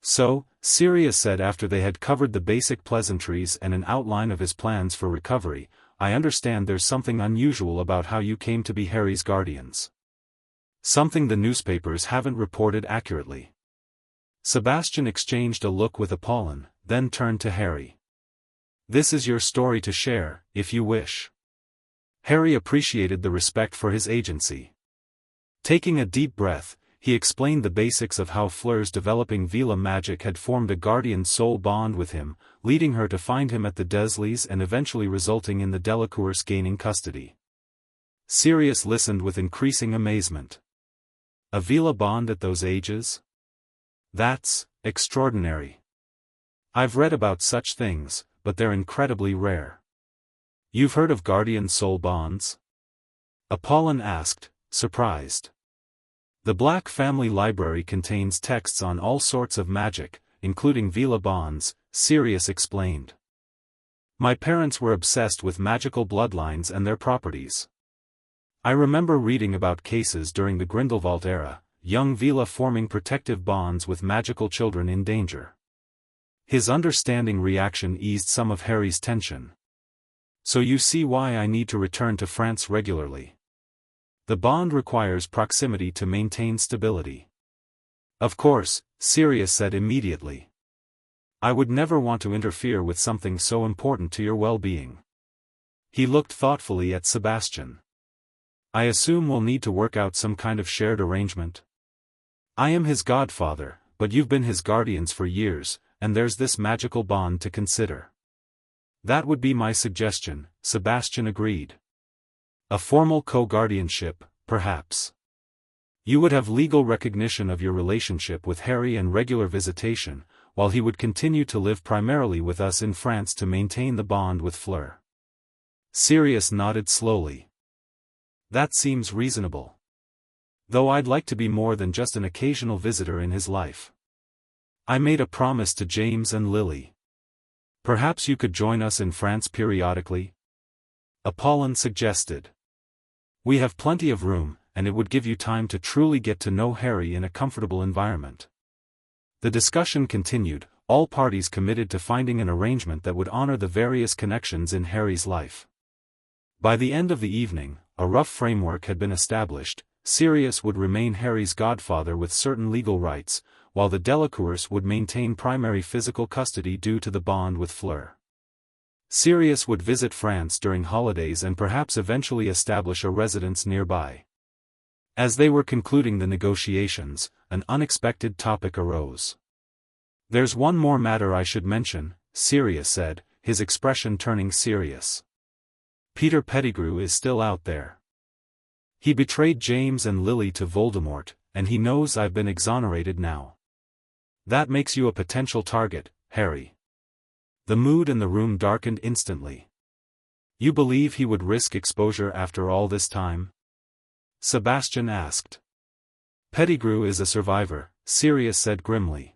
So, Sirius said after they had covered the basic pleasantries and an outline of his plans for recovery, I understand there's something unusual about how you came to be Harry's guardians. Something the newspapers haven't reported accurately. Sebastian exchanged a look with Apollon, then turned to Harry. This is your story to share, if you wish. Harry appreciated the respect for his agency. Taking a deep breath, he explained the basics of how Fleur's developing Veela magic had formed a guardian soul bond with him, leading her to find him at the Dursleys and eventually resulting in the Delacours gaining custody. Sirius listened with increasing amazement. A Veela bond at those ages? That's extraordinary. I've read about such things, but they're incredibly rare. You've heard of guardian soul bonds? Apollon asked, surprised. The Black family library contains texts on all sorts of magic, including Veela bonds, Sirius explained. My parents were obsessed with magical bloodlines and their properties. I remember reading about cases during the Grindelwald era, young Veela forming protective bonds with magical children in danger. His understanding reaction eased some of Harry's tension. So you see why I need to return to France regularly. The bond requires proximity to maintain stability. Of course, Sirius said immediately. I would never want to interfere with something so important to your well-being. He looked thoughtfully at Sebastian. I assume we'll need to work out some kind of shared arrangement. I am his godfather, but you've been his guardians for years, and there's this magical bond to consider. That would be my suggestion, Sebastian agreed. A formal co-guardianship, perhaps. You would have legal recognition of your relationship with Harry and regular visitation, while he would continue to live primarily with us in France to maintain the bond with Fleur. Sirius nodded slowly. That seems reasonable. Though I'd like to be more than just an occasional visitor in his life. I made a promise to James and Lily. Perhaps you could join us in France periodically? Apollon suggested. We have plenty of room, and it would give you time to truly get to know Harry in a comfortable environment. The discussion continued, all parties committed to finding an arrangement that would honor the various connections in Harry's life. By the end of the evening, a rough framework had been established. Sirius would remain Harry's godfather with certain legal rights, while the Delacours would maintain primary physical custody due to the bond with Fleur. Sirius would visit France during holidays and perhaps eventually establish a residence nearby. As they were concluding the negotiations, an unexpected topic arose. "There's one more matter I should mention," Sirius said, his expression turning serious. "Peter Pettigrew is still out there. He betrayed James and Lily to Voldemort, and he knows I've been exonerated now. That makes you a potential target, Harry." The mood in the room darkened instantly. "You believe he would risk exposure after all this time?" Sebastian asked. "Pettigrew is a survivor," Sirius said grimly.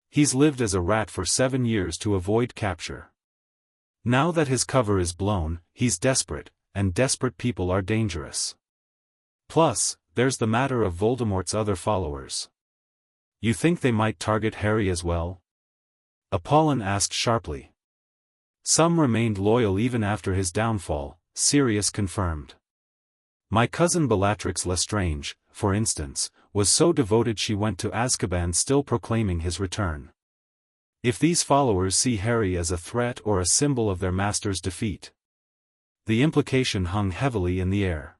"He's lived as a rat for 7 years to avoid capture. Now that his cover is blown, he's desperate, and desperate people are dangerous. Plus, there's the matter of Voldemort's other followers. You think they might target Harry as well?" Apollon asked sharply. "Some remained loyal even after his downfall," Sirius confirmed. "My cousin Bellatrix Lestrange, for instance, was so devoted she went to Azkaban still proclaiming his return. If these followers see Harry as a threat or a symbol of their master's defeat." The implication hung heavily in the air.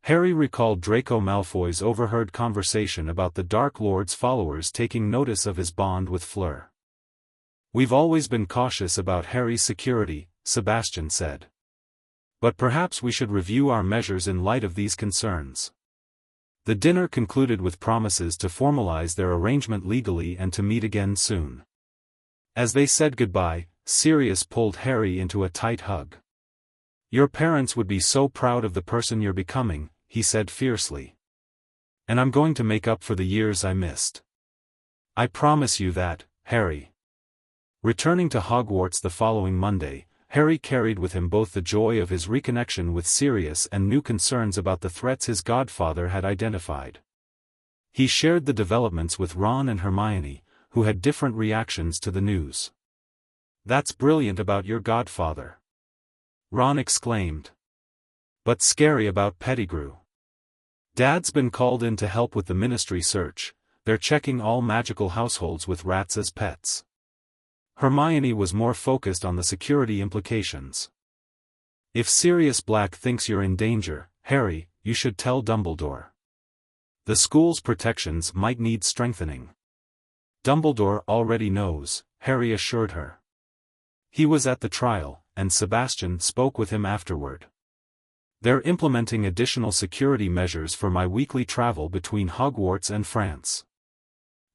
Harry recalled Draco Malfoy's overheard conversation about the Dark Lord's followers taking notice of his bond with Fleur. "We've always been cautious about Harry's security," Sebastian said. "But perhaps we should review our measures in light of these concerns." The dinner concluded with promises to formalize their arrangement legally and to meet again soon. As they said goodbye, Sirius pulled Harry into a tight hug. "Your parents would be so proud of the person you're becoming," he said fiercely. "And I'm going to make up for the years I missed. I promise you that, Harry." Returning to Hogwarts the following Monday, Harry carried with him both the joy of his reconnection with Sirius and new concerns about the threats his godfather had identified. He shared the developments with Ron and Hermione, who had different reactions to the news. "That's brilliant about your godfather," Ron exclaimed. "But scary about Pettigrew. Dad's been called in to help with the ministry search. They're checking all magical households with rats as pets." Hermione was more focused on the security implications. "If Sirius Black thinks you're in danger, Harry, you should tell Dumbledore. The school's protections might need strengthening." "Dumbledore already knows," Harry assured her. "He was at the trial, and Sebastian spoke with him afterward. They're implementing additional security measures for my weekly travel between Hogwarts and France."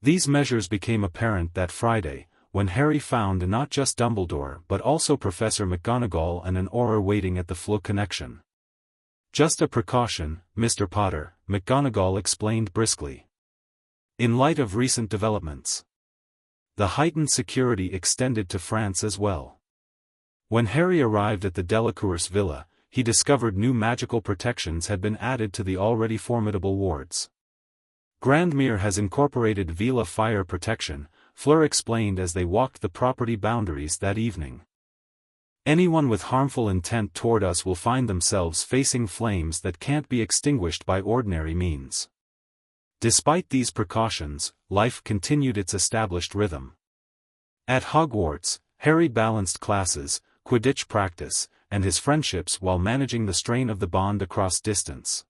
These measures became apparent that Friday, when Harry found not just Dumbledore but also Professor McGonagall and an Auror waiting at the Fleur connection. "Just a precaution, Mr. Potter," McGonagall explained briskly. "In light of recent developments." The heightened security extended to France as well. When Harry arrived at the Delacour's villa, he discovered new magical protections had been added to the already formidable wards. "Grandmere has incorporated Veela fire protection," Fleur explained as they walked the property boundaries that evening. "Anyone with harmful intent toward us will find themselves facing flames that can't be extinguished by ordinary means." Despite these precautions, life continued its established rhythm. At Hogwarts, Harry balanced classes, Quidditch practice, and his friendships while managing the strain of the bond across distance.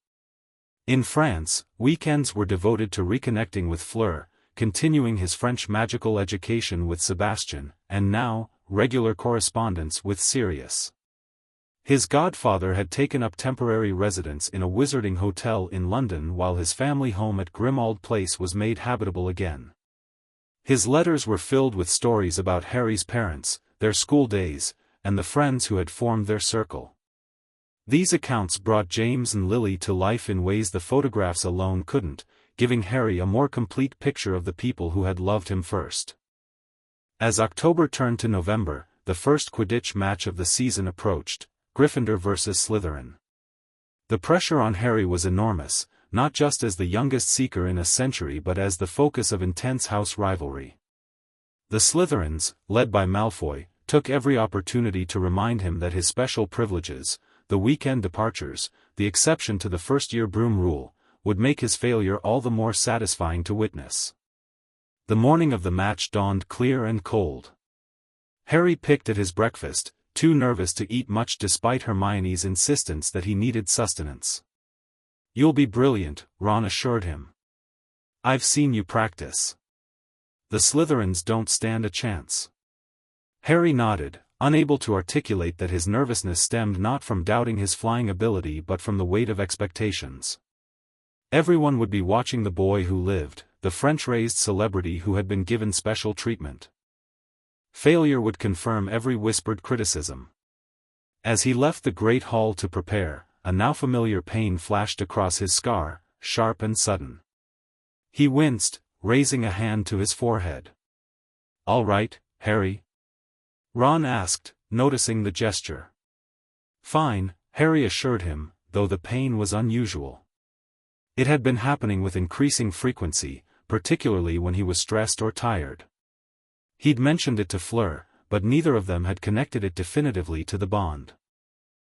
In France, weekends were devoted to reconnecting with Fleur, continuing his French magical education with Sebastian, and now, regular correspondence with Sirius. His godfather had taken up temporary residence in a wizarding hotel in London while his family home at Grimmauld Place was made habitable again. His letters were filled with stories about Harry's parents, their school days, and the friends who had formed their circle. These accounts brought James and Lily to life in ways the photographs alone couldn't, giving Harry a more complete picture of the people who had loved him first. As October turned to November, the first Quidditch match of the season approached, Gryffindor versus Slytherin. The pressure on Harry was enormous, not just as the youngest Seeker in a century but as the focus of intense house rivalry. The Slytherins, led by Malfoy, took every opportunity to remind him that his special privileges, the weekend departures, the exception to the first-year broom rule, would make his failure all the more satisfying to witness. The morning of the match dawned clear and cold. Harry picked at his breakfast, too nervous to eat much despite Hermione's insistence that he needed sustenance. "You'll be brilliant," Ron assured him. "I've seen you practice. The Slytherins don't stand a chance." Harry nodded, unable to articulate that his nervousness stemmed not from doubting his flying ability but from the weight of expectations. Everyone would be watching the boy who lived, the French-raised celebrity who had been given special treatment. Failure would confirm every whispered criticism. As he left the great hall to prepare, a now familiar pain flashed across his scar, sharp and sudden. He winced, raising a hand to his forehead. "All right, Harry?" Ron asked, noticing the gesture. "Fine," Harry assured him, though the pain was unusual. It had been happening with increasing frequency, particularly when he was stressed or tired. He'd mentioned it to Fleur, but neither of them had connected it definitively to the bond.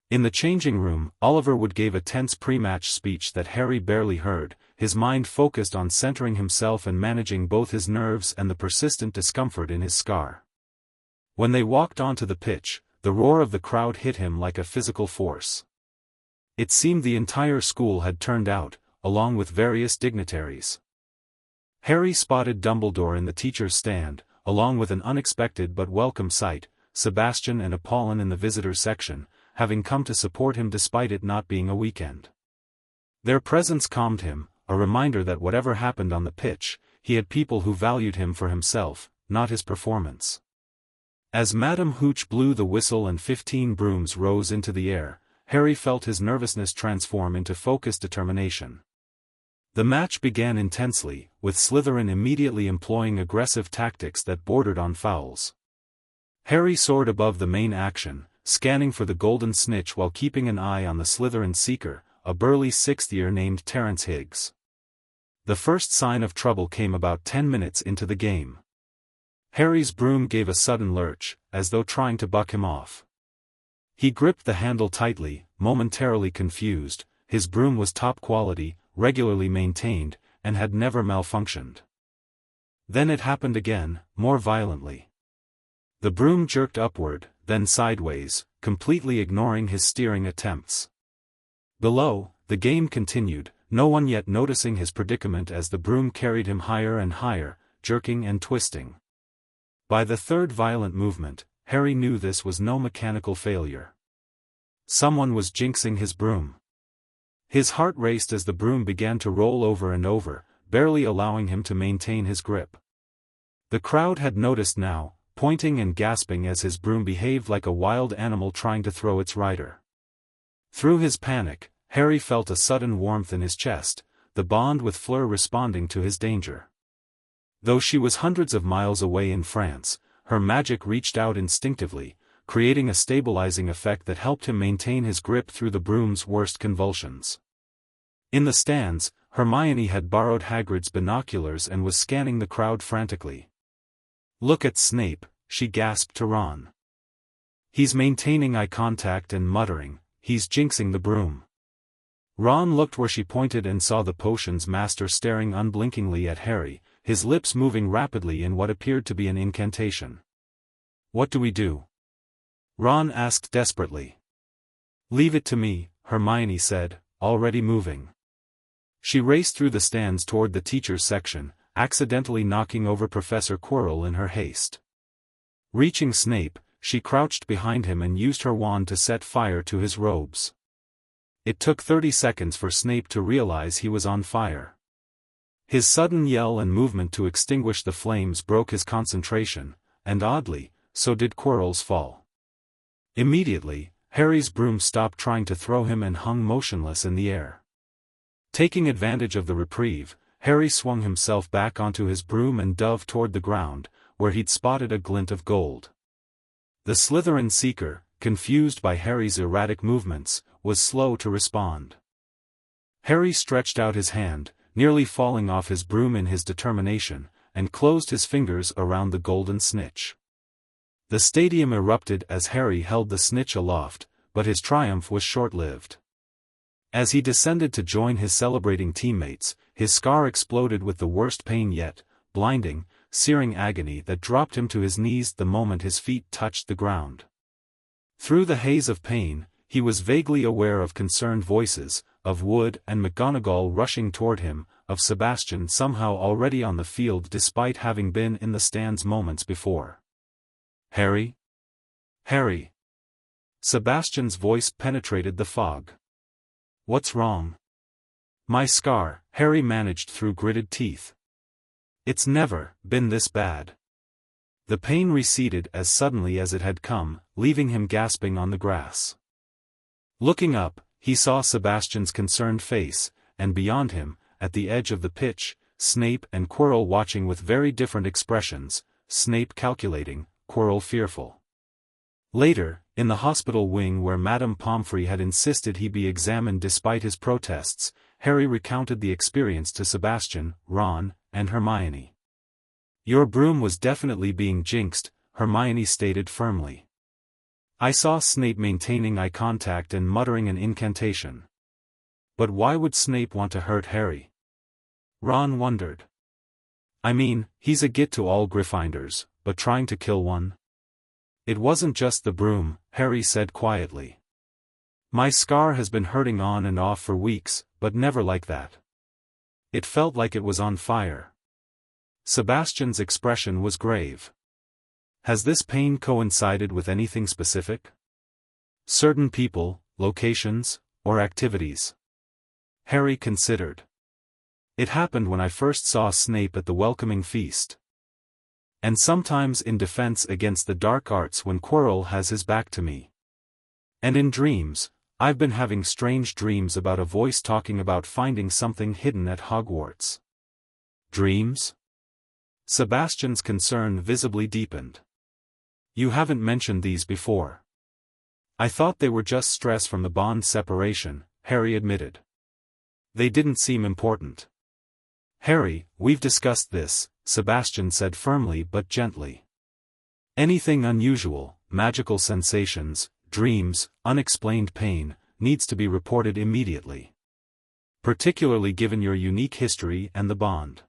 In the changing room, Oliver Wood gave a tense pre-match speech that Harry barely heard, his mind focused on centering himself and managing both his nerves and the persistent discomfort in his scar. When they walked onto the pitch, the roar of the crowd hit him like a physical force. It seemed the entire school had turned out, along with various dignitaries. Harry spotted Dumbledore in the teacher's stand, along with an unexpected but welcome sight, Sebastian and Apollon in the visitors section, having come to support him despite it not being a weekend. Their presence calmed him, a reminder that whatever happened on the pitch, he had people who valued him for himself, not his performance. As Madame Hooch blew the whistle and 15 brooms rose into the air, Harry felt his nervousness transform into focused determination. The match began intensely, with Slytherin immediately employing aggressive tactics that bordered on fouls. Harry soared above the main action, scanning for the golden snitch while keeping an eye on the Slytherin seeker, a burly sixth-year named Terence Higgs. The first sign of trouble came about 10 minutes into the game. Harry's broom gave a sudden lurch, as though trying to buck him off. He gripped the handle tightly, momentarily confused. His broom was top quality, regularly maintained, and had never malfunctioned. Then it happened again, more violently. The broom jerked upward, then sideways, completely ignoring his steering attempts. Below, the game continued, no one yet noticing his predicament as the broom carried him higher and higher, jerking and twisting. By the third violent movement, Harry knew this was no mechanical failure. Someone was jinxing his broom. His heart raced as the broom began to roll over and over, barely allowing him to maintain his grip. The crowd had noticed now, pointing and gasping as his broom behaved like a wild animal trying to throw its rider. Through his panic, Harry felt a sudden warmth in his chest, the bond with Fleur responding to his danger. Though she was hundreds of miles away in France, her magic reached out instinctively, creating a stabilizing effect that helped him maintain his grip through the broom's worst convulsions. In the stands, Hermione had borrowed Hagrid's binoculars and was scanning the crowd frantically. "Look at Snape," she gasped to Ron. "He's maintaining eye contact and muttering, he's jinxing the broom." Ron looked where she pointed and saw the potions master staring unblinkingly at Harry, his lips moving rapidly in what appeared to be an incantation. "What do we do?" Ron asked desperately. "Leave it to me," Hermione said, already moving. She raced through the stands toward the teacher's section, accidentally knocking over Professor Quirrell in her haste. Reaching Snape, she crouched behind him and used her wand to set fire to his robes. It took 30 seconds for Snape to realize he was on fire. His sudden yell and movement to extinguish the flames broke his concentration, and oddly, so did Quirrell's fall. Immediately, Harry's broom stopped trying to throw him and hung motionless in the air. Taking advantage of the reprieve, Harry swung himself back onto his broom and dove toward the ground, where he'd spotted a glint of gold. The Slytherin seeker, confused by Harry's erratic movements, was slow to respond. Harry stretched out his hand, nearly falling off his broom in his determination, and closed his fingers around the golden snitch. The stadium erupted as Harry held the snitch aloft, but his triumph was short-lived. As he descended to join his celebrating teammates, his scar exploded with the worst pain yet, blinding, searing agony that dropped him to his knees the moment his feet touched the ground. Through the haze of pain, he was vaguely aware of concerned voices, of Wood and McGonagall rushing toward him, of Sebastian somehow already on the field despite having been in the stands moments before. "Harry? Harry?" Sebastian's voice penetrated the fog. "What's wrong?" "My scar," Harry managed through gritted teeth. "It's never been this bad." The pain receded as suddenly as it had come, leaving him gasping on the grass. Looking up, he saw Sebastian's concerned face, and beyond him, at the edge of the pitch, Snape and Quirrell watching with very different expressions, Snape calculating, Quirrell fearful. Later, in the hospital wing where Madame Pomfrey had insisted he be examined despite his protests, Harry recounted the experience to Sebastian, Ron, and Hermione. "Your broom was definitely being jinxed," Hermione stated firmly. "I saw Snape maintaining eye contact and muttering an incantation." "But why would Snape want to hurt Harry?" Ron wondered. "I mean, he's a git to all Gryffindors, but trying to kill one?" "It wasn't just the broom," Harry said quietly. "My scar has been hurting on and off for weeks, but never like that. It felt like it was on fire." Sebastian's expression was grave. "Has this pain coincided with anything specific? Certain people, locations, or activities?" Harry considered. "It happened when I first saw Snape at the welcoming feast. And sometimes in defense against the dark arts when Quirrell has his back to me. And in dreams, I've been having strange dreams about a voice talking about finding something hidden at Hogwarts." "Dreams?" Sebastian's concern visibly deepened. "You haven't mentioned these before." "I thought they were just stress from the bond separation," Harry admitted. "They didn't seem important." "Harry, we've discussed this," Sebastian said firmly but gently. "Anything unusual, magical sensations, dreams, unexplained pain, needs to be reported immediately. Particularly given your unique history and the bond."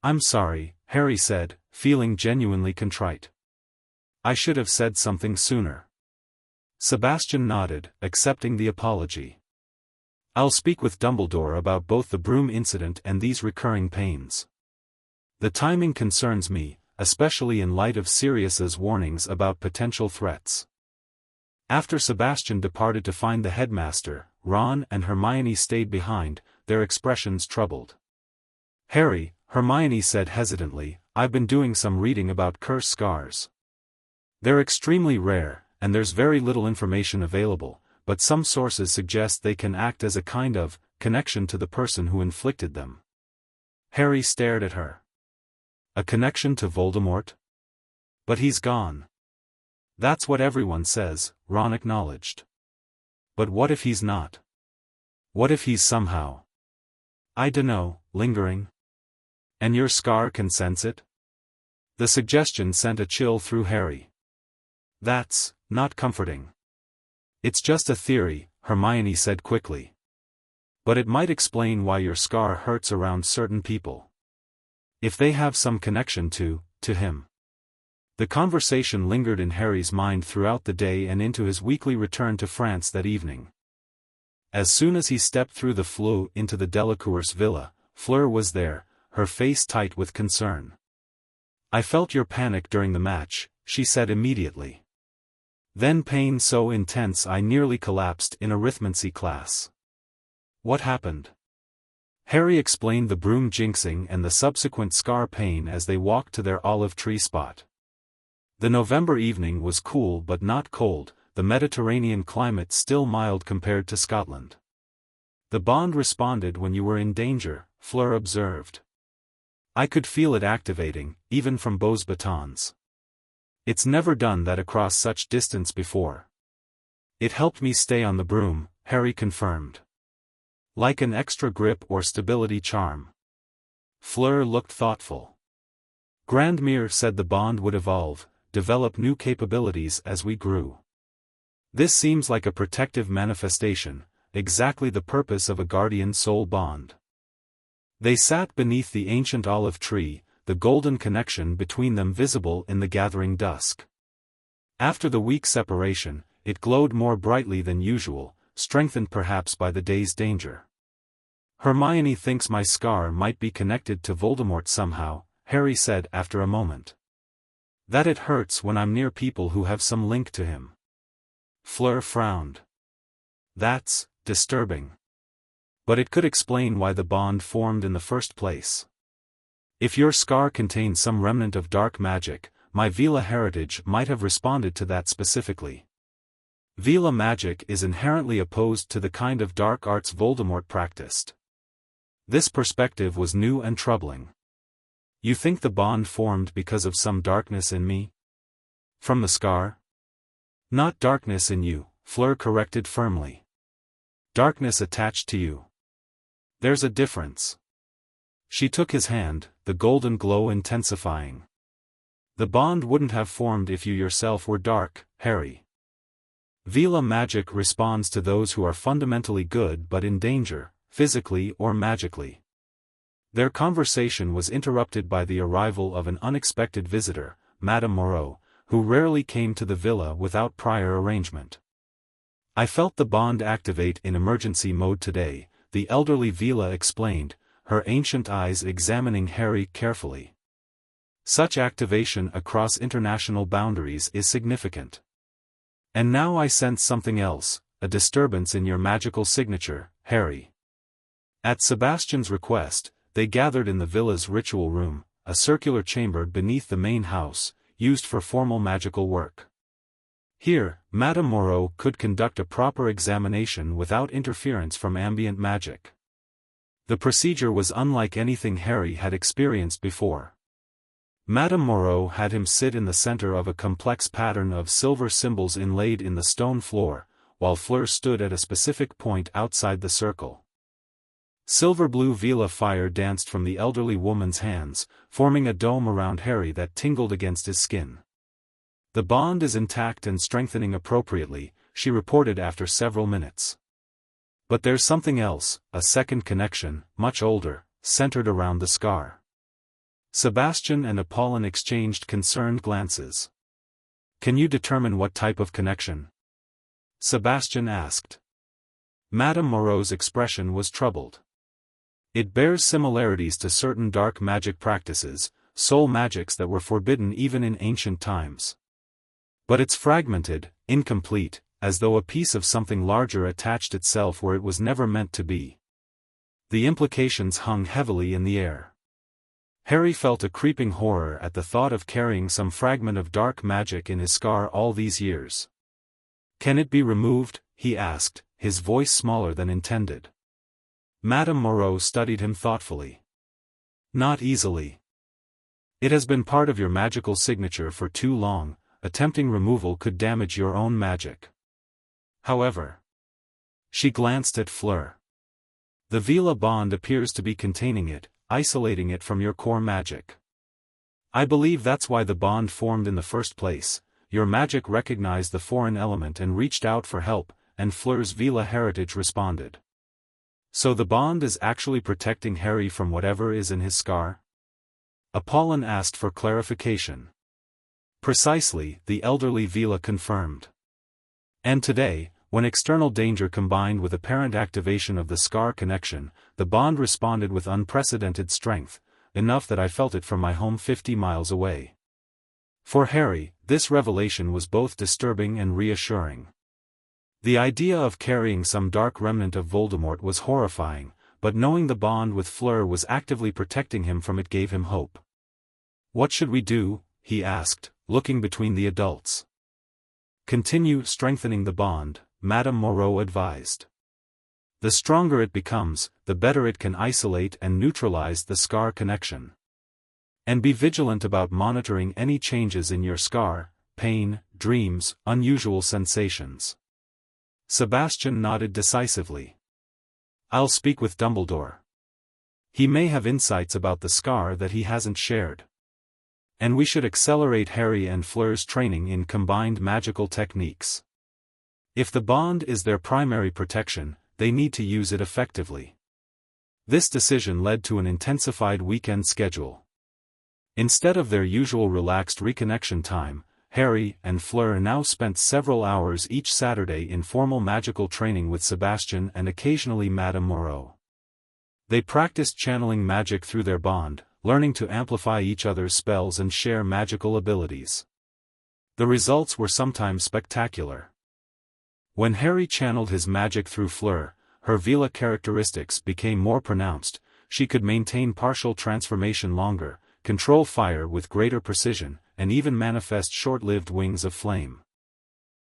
"I'm sorry," Harry said, feeling genuinely contrite. "I should have said something sooner." Sebastian nodded, accepting the apology. "I'll speak with Dumbledore about both the broom incident and these recurring pains. The timing concerns me, especially in light of Sirius's warnings about potential threats." After Sebastian departed to find the headmaster, Ron and Hermione stayed behind, their expressions troubled. "Harry," Hermione said hesitantly, "I've been doing some reading about curse scars. They're extremely rare, and there's very little information available, but some sources suggest they can act as a kind of connection to the person who inflicted them." Harry stared at her. "A connection to Voldemort? But he's gone." "That's what everyone says," Ron acknowledged. "But what if he's not? What if he's somehow, I dunno, lingering? And your scar can sense it?" The suggestion sent a chill through Harry. "That's not comforting." "It's just a theory," Hermione said quickly. "But it might explain why your scar hurts around certain people. If they have some connection to him." The conversation lingered in Harry's mind throughout the day and into his weekly return to France that evening. As soon as he stepped through the flue into the Delacour's villa, Fleur was there, her face tight with concern. "I felt your panic during the match," she said immediately. "Then pain so intense I nearly collapsed in arithmancy class." "What happened?" Harry explained the broom jinxing and the subsequent scar pain as they walked to their olive tree spot. The November evening was cool but not cold, the Mediterranean climate still mild compared to Scotland. "The bond responded when you were in danger," Fleur observed. "I could feel it activating, even from Beau's batons. It's never done that across such distance before." "It helped me stay on the broom," Harry confirmed. "Like an extra grip or stability charm." Fleur looked thoughtful. Grandmere said the bond would evolve, develop new capabilities as we grew. This seems like a protective manifestation, exactly the purpose of a guardian soul bond. They sat beneath the ancient olive tree, the golden connection between them visible in the gathering dusk. After the week separation, it glowed more brightly than usual, strengthened perhaps by the day's danger. Hermione thinks my scar might be connected to Voldemort somehow, Harry said after a moment. That it hurts when I'm near people who have some link to him. Fleur frowned. That's disturbing. But it could explain why the bond formed in the first place. If your scar contained some remnant of dark magic, my Veela heritage might have responded to that specifically. Veela magic is inherently opposed to the kind of dark arts Voldemort practiced. This perspective was new and troubling. You think the bond formed because of some darkness in me? From the scar? Not darkness in you, Fleur corrected firmly. Darkness attached to you. There's a difference. She took his hand, the golden glow intensifying. The bond wouldn't have formed if you yourself were dark, Harry. Veela magic responds to those who are fundamentally good but in danger, physically or magically. Their conversation was interrupted by the arrival of an unexpected visitor, Madame Moreau, who rarely came to the villa without prior arrangement. I felt the bond activate in emergency mode today, the elderly Veela explained, her ancient eyes examining Harry carefully. Such activation across international boundaries is significant. And now I sense something else, a disturbance in your magical signature, Harry. At Sebastian's request, they gathered in the villa's ritual room, a circular chamber beneath the main house, used for formal magical work. Here, Madame Moreau could conduct a proper examination without interference from ambient magic. The procedure was unlike anything Harry had experienced before. Madame Moreau had him sit in the center of a complex pattern of silver symbols inlaid in the stone floor, while Fleur stood at a specific point outside the circle. Silver-blue Veela fire danced from the elderly woman's hands, forming a dome around Harry that tingled against his skin. The bond is intact and strengthening appropriately, she reported after several minutes. But there's something else, a second connection, much older, centered around the scar. Sebastian and Apollon exchanged concerned glances. Can you determine what type of connection? Sebastian asked. Madame Moreau's expression was troubled. It bears similarities to certain dark magic practices, soul magics that were forbidden even in ancient times. But it's fragmented, incomplete, as though a piece of something larger attached itself where it was never meant to be. The implications hung heavily in the air. Harry felt a creeping horror at the thought of carrying some fragment of dark magic in his scar all these years. Can it be removed? He asked, his voice smaller than intended. Madame Moreau studied him thoughtfully. Not easily. It has been part of your magical signature for too long, attempting removal could damage your own magic. However. She glanced at Fleur. The Veela bond appears to be containing it, isolating it from your core magic. I believe that's why the bond formed in the first place. Your magic recognized the foreign element and reached out for help, and Fleur's Veela heritage responded. So the bond is actually protecting Harry from whatever is in his scar? Apollon asked for clarification. Precisely, the elderly Veela confirmed. And today, when external danger combined with apparent activation of the scar connection, the bond responded with unprecedented strength, enough that I felt it from my home 50 miles away. For Harry, this revelation was both disturbing and reassuring. The idea of carrying some dark remnant of Voldemort was horrifying, but knowing the bond with Fleur was actively protecting him from it gave him hope. What should we do? He asked, looking between the adults. Continue strengthening the bond, Madame Moreau advised. The stronger it becomes, the better it can isolate and neutralize the scar connection. And be vigilant about monitoring any changes in your scar, pain, dreams, unusual sensations. Sebastian nodded decisively. I'll speak with Dumbledore. He may have insights about the scar that he hasn't shared. And we should accelerate Harry and Fleur's training in combined magical techniques. If the bond is their primary protection, they need to use it effectively. This decision led to an intensified weekend schedule. Instead of their usual relaxed reconnection time, Harry and Fleur now spent several hours each Saturday in formal magical training with Sebastian and occasionally Madame Moreau. They practiced channeling magic through their bond, learning to amplify each other's spells and share magical abilities. The results were sometimes spectacular. When Harry channeled his magic through Fleur, her Veela characteristics became more pronounced. She could maintain partial transformation longer, control fire with greater precision, and even manifest short-lived wings of flame.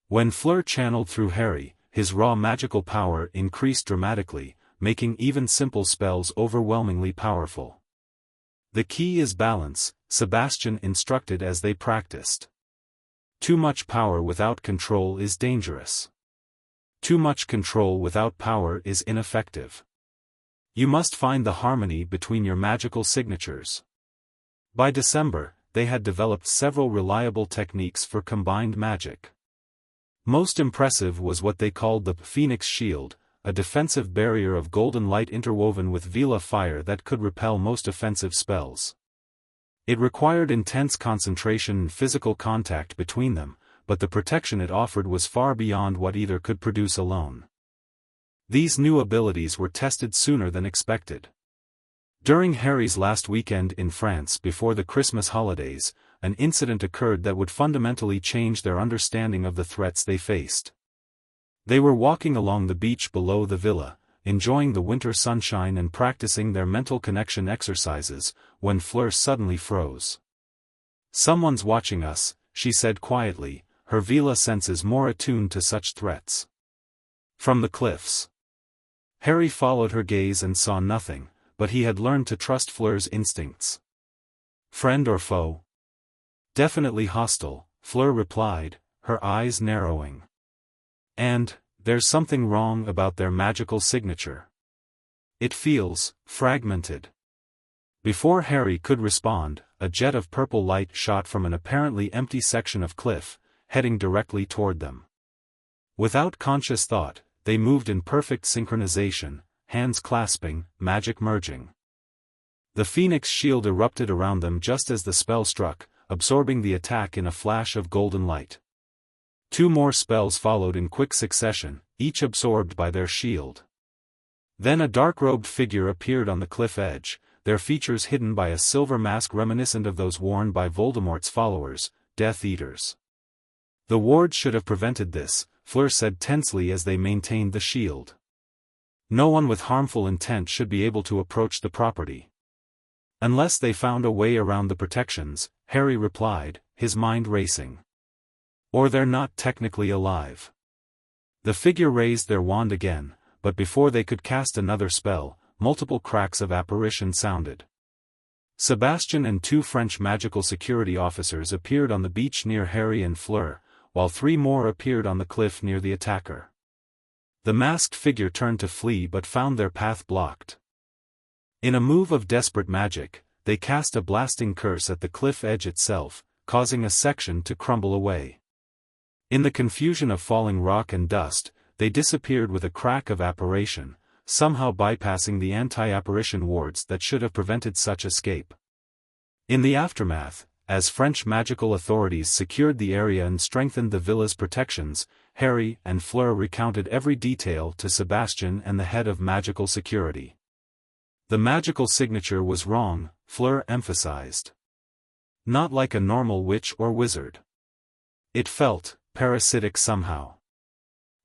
When Fleur channeled through Harry, his raw magical power increased dramatically, making even simple spells overwhelmingly powerful. The key is balance, Sebastian instructed as they practiced. Too much power without control is dangerous. Too much control without power is ineffective. You must find the harmony between your magical signatures. By December, they had developed several reliable techniques for combined magic. Most impressive was what they called the Phoenix Shield, a defensive barrier of golden light interwoven with Veela fire that could repel most offensive spells. It required intense concentration and physical contact between them, but the protection it offered was far beyond what either could produce alone. These new abilities were tested sooner than expected. During Harry's last weekend in France before the Christmas holidays, an incident occurred that would fundamentally change their understanding of the threats they faced. They were walking along the beach below the villa, enjoying the winter sunshine and practicing their mental connection exercises, when Fleur suddenly froze. "Someone's watching us," she said quietly, her Veela senses more attuned to such threats. From the cliffs. Harry followed her gaze and saw nothing, but he had learned to trust Fleur's instincts. "Friend or foe?" "Definitely hostile," Fleur replied, her eyes narrowing. "And, there's something wrong about their magical signature. It feels fragmented." Before Harry could respond, a jet of purple light shot from an apparently empty section of cliff, heading directly toward them. Without conscious thought, they moved in perfect synchronization, hands clasping, magic merging. The Phoenix Shield erupted around them just as the spell struck, absorbing the attack in a flash of golden light. Two more spells followed in quick succession, each absorbed by their shield. Then a dark-robed figure appeared on the cliff edge, their features hidden by a silver mask reminiscent of those worn by Voldemort's followers, Death Eaters. "The wards should have prevented this," Fleur said tensely as they maintained the shield. "No one with harmful intent should be able to approach the property." "Unless they found a way around the protections," Harry replied, his mind racing. "Or they're not technically alive." The figure raised their wand again, but before they could cast another spell, multiple cracks of apparition sounded. Sebastian and two French magical security officers appeared on the beach near Harry and Fleur, while three more appeared on the cliff near the attacker. The masked figure turned to flee but found their path blocked. In a move of desperate magic, they cast a blasting curse at the cliff edge itself, causing a section to crumble away. In the confusion of falling rock and dust, they disappeared with a crack of apparition, somehow bypassing the anti-apparition wards that should have prevented such escape. In the aftermath, as French magical authorities secured the area and strengthened the villa's protections, Harry and Fleur recounted every detail to Sebastian and the head of magical security. "The magical signature was wrong," Fleur emphasized. "Not like a normal witch or wizard. It felt parasitic somehow."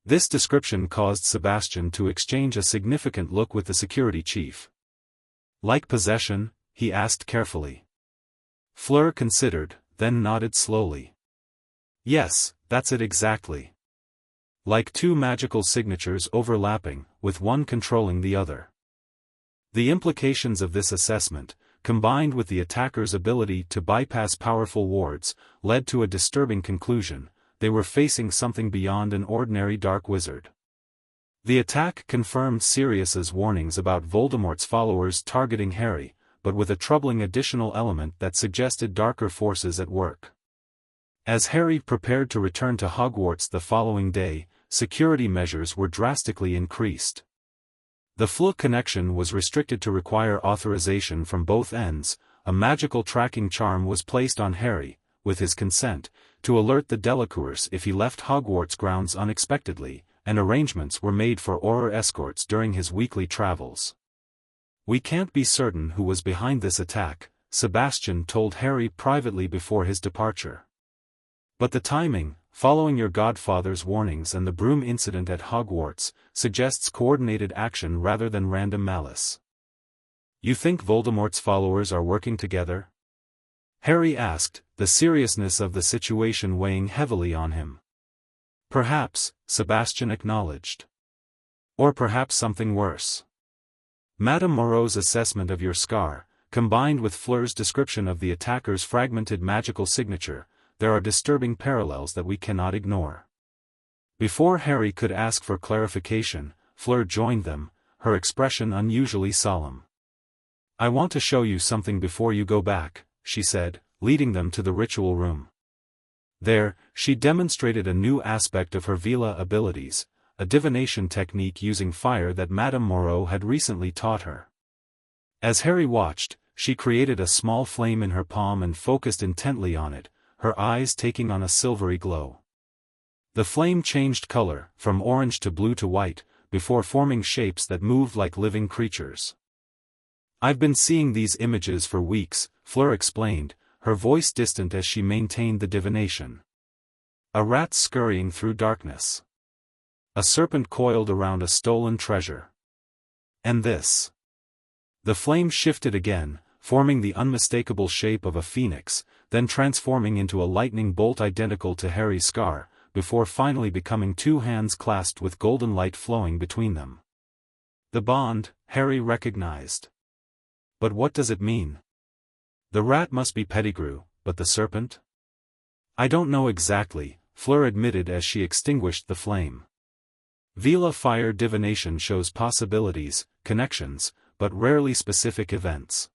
This description caused Sebastian to exchange a significant look with the security chief. "Like possession?" he asked carefully. Fleur considered, then nodded slowly. "Yes, that's it exactly. Like two magical signatures overlapping, with one controlling the other." The implications of this assessment, combined with the attacker's ability to bypass powerful wards, led to a disturbing conclusion: they were facing something beyond an ordinary dark wizard. The attack confirmed Sirius's warnings about Voldemort's followers targeting Harry, but with a troubling additional element that suggested darker forces at work. As Harry prepared to return to Hogwarts the following day, security measures were drastically increased. The Fleur connection was restricted to require authorization from both ends. A magical tracking charm was placed on Harry, with his consent, to alert the Delacours if he left Hogwarts grounds unexpectedly, and arrangements were made for Auror escorts during his weekly travels. "We can't be certain who was behind this attack," Sebastian told Harry privately before his departure. "But the timing, following your godfather's warnings and the broom incident at Hogwarts, suggests coordinated action rather than random malice." "You think Voldemort's followers are working together?" Harry asked, the seriousness of the situation weighing heavily on him. "Perhaps," Sebastian acknowledged. "Or perhaps something worse. Madame Moreau's assessment of your scar, combined with Fleur's description of the attacker's fragmented magical signature, there are disturbing parallels that we cannot ignore." Before Harry could ask for clarification, Fleur joined them, her expression unusually solemn. "I want to show you something before you go back," she said, leading them to the ritual room. There, she demonstrated a new aspect of her Veela abilities, a divination technique using fire that Madame Moreau had recently taught her. As Harry watched, she created a small flame in her palm and focused intently on it, her eyes taking on a silvery glow. The flame changed color, from orange to blue to white, before forming shapes that moved like living creatures. "I've been seeing these images for weeks," Fleur explained, her voice distant as she maintained the divination. "A rat scurrying through darkness. A serpent coiled around a stolen treasure. And this." The flame shifted again, forming the unmistakable shape of a phoenix, then transforming into a lightning bolt identical to Harry's scar, before finally becoming two hands clasped with golden light flowing between them. The bond, Harry recognized. But what does it mean? The rat must be Pettigrew, but the serpent? "I don't know exactly," Fleur admitted as she extinguished the flame. Veela fire divination shows possibilities, connections, but rarely specific events.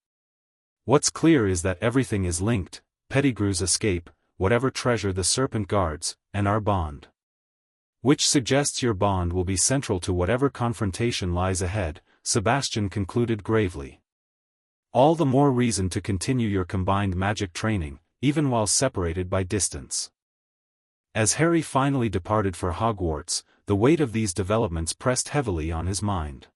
What's clear is that everything is linked: Pettigrew's escape, whatever treasure the serpent guards, and our bond. Which suggests your bond will be central to whatever confrontation lies ahead, Sebastian concluded gravely. All the more reason to continue your combined magic training, even while separated by distance. As Harry finally departed for Hogwarts, the weight of these developments pressed heavily on his mind.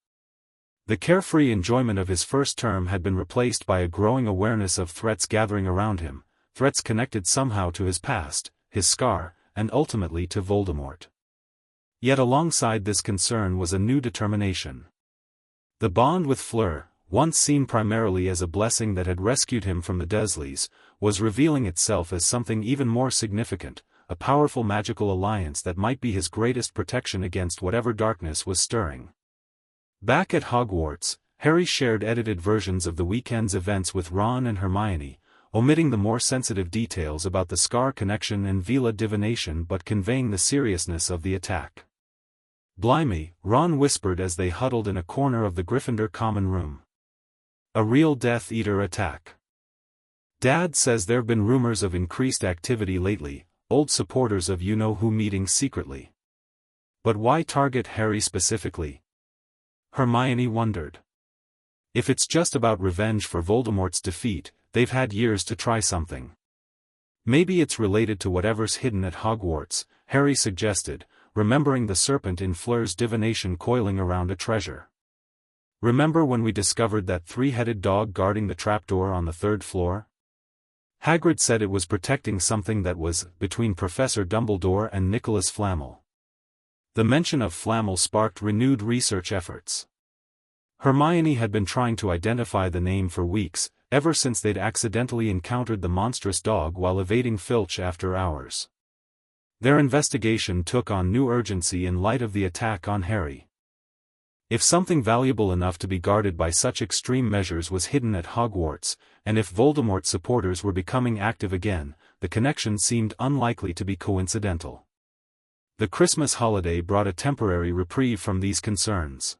The carefree enjoyment of his first term had been replaced by a growing awareness of threats gathering around him, threats connected somehow to his past, his scar, and ultimately to Voldemort. Yet alongside this concern was a new determination. The bond with Fleur, once seen primarily as a blessing that had rescued him from the Dursleys, was revealing itself as something even more significant, a powerful magical alliance that might be his greatest protection against whatever darkness was stirring. Back at Hogwarts, Harry shared edited versions of the weekend's events with Ron and Hermione, omitting the more sensitive details about the scar connection and Veela divination but conveying the seriousness of the attack. "Blimey," Ron whispered as they huddled in a corner of the Gryffindor common room. "A real Death Eater attack. Dad says there've been rumors of increased activity lately, old supporters of you-know-who meeting secretly. But why target Harry specifically?" Hermione wondered. "If it's just about revenge for Voldemort's defeat, they've had years to try something." "Maybe it's related to whatever's hidden at Hogwarts," Harry suggested, remembering the serpent in Fleur's divination coiling around a treasure. "Remember when we discovered that three-headed dog guarding the trapdoor on the third floor? Hagrid said it was protecting something that was between Professor Dumbledore and Nicholas Flamel." The mention of Flamel sparked renewed research efforts. Hermione had been trying to identify the name for weeks, ever since they'd accidentally encountered the monstrous dog while evading Filch after hours. Their investigation took on new urgency in light of the attack on Harry. If something valuable enough to be guarded by such extreme measures was hidden at Hogwarts, and if Voldemort's supporters were becoming active again, the connection seemed unlikely to be coincidental. The Christmas holiday brought a temporary reprieve from these concerns.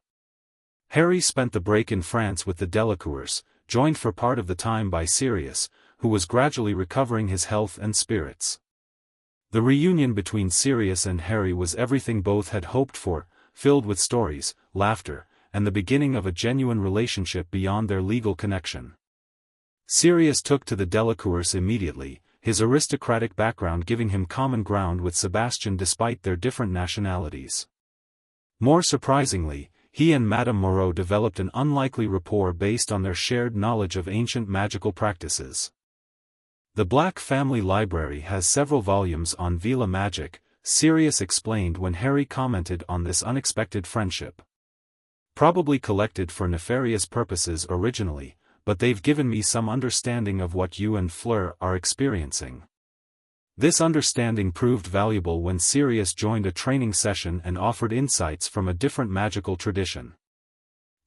Harry spent the break in France with the Delacours, joined for part of the time by Sirius, who was gradually recovering his health and spirits. The reunion between Sirius and Harry was everything both had hoped for, filled with stories, laughter, and the beginning of a genuine relationship beyond their legal connection. Sirius took to the Delacours immediately, his aristocratic background giving him common ground with Sebastian despite their different nationalities. More surprisingly, he and Madame Moreau developed an unlikely rapport based on their shared knowledge of ancient magical practices. The Black Family Library has several volumes on Veela magic, Sirius explained when Harry commented on this unexpected friendship. Probably collected for nefarious purposes originally, but they've given me some understanding of what you and Fleur are experiencing. This understanding proved valuable when Sirius joined a training session and offered insights from a different magical tradition.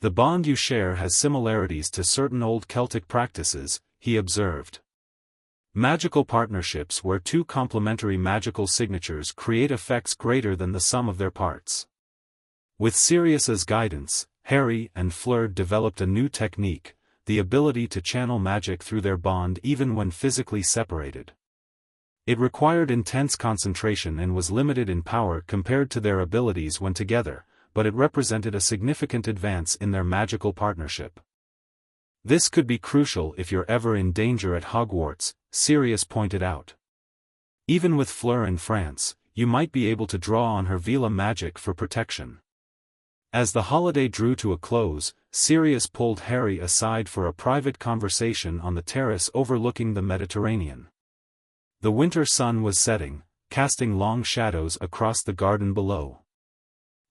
The bond you share has similarities to certain old Celtic practices, he observed. Magical partnerships where two complementary magical signatures create effects greater than the sum of their parts. With Sirius's guidance, Harry and Fleur developed a new technique, the ability to channel magic through their bond even when physically separated. It required intense concentration and was limited in power compared to their abilities when together, but it represented a significant advance in their magical partnership. This could be crucial if you're ever in danger at Hogwarts, Sirius pointed out. Even with Fleur in France, you might be able to draw on her Veela magic for protection. As the holiday drew to a close, Sirius pulled Harry aside for a private conversation on the terrace overlooking the Mediterranean. The winter sun was setting, casting long shadows across the garden below.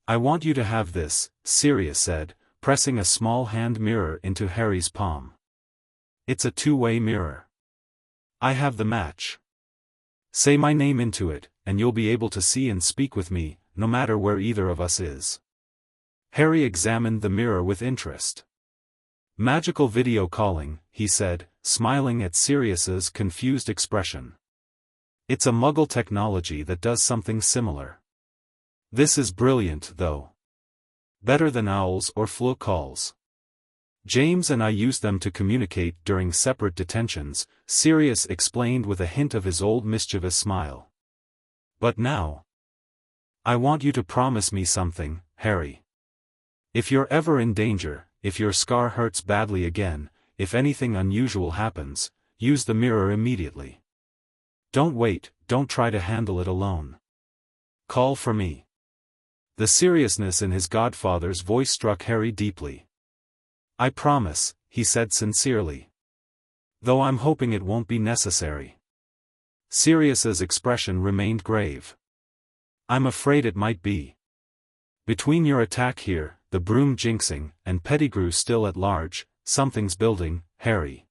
"I want you to have this," Sirius said, pressing a small hand mirror into Harry's palm. "It's a two-way mirror. I have the match. Say my name into it, and you'll be able to see and speak with me, no matter where either of us is." Harry examined the mirror with interest. "Magical video calling," he said, smiling at Sirius's confused expression. "It's a Muggle technology that does something similar. This is brilliant, though. Better than owls or Fleur calls. James and I use them to communicate during separate detentions," Sirius explained with a hint of his old mischievous smile. "But now, I want you to promise me something, Harry. If you're ever in danger, if your scar hurts badly again, if anything unusual happens, use the mirror immediately. Don't wait, don't try to handle it alone. Call for me." The seriousness in his godfather's voice struck Harry deeply. "I promise," he said sincerely. "Though I'm hoping it won't be necessary." Sirius's expression remained grave. "I'm afraid it might be. Between your attack here, the broom jinxing, and Pettigrew still at large, something's building, Harry.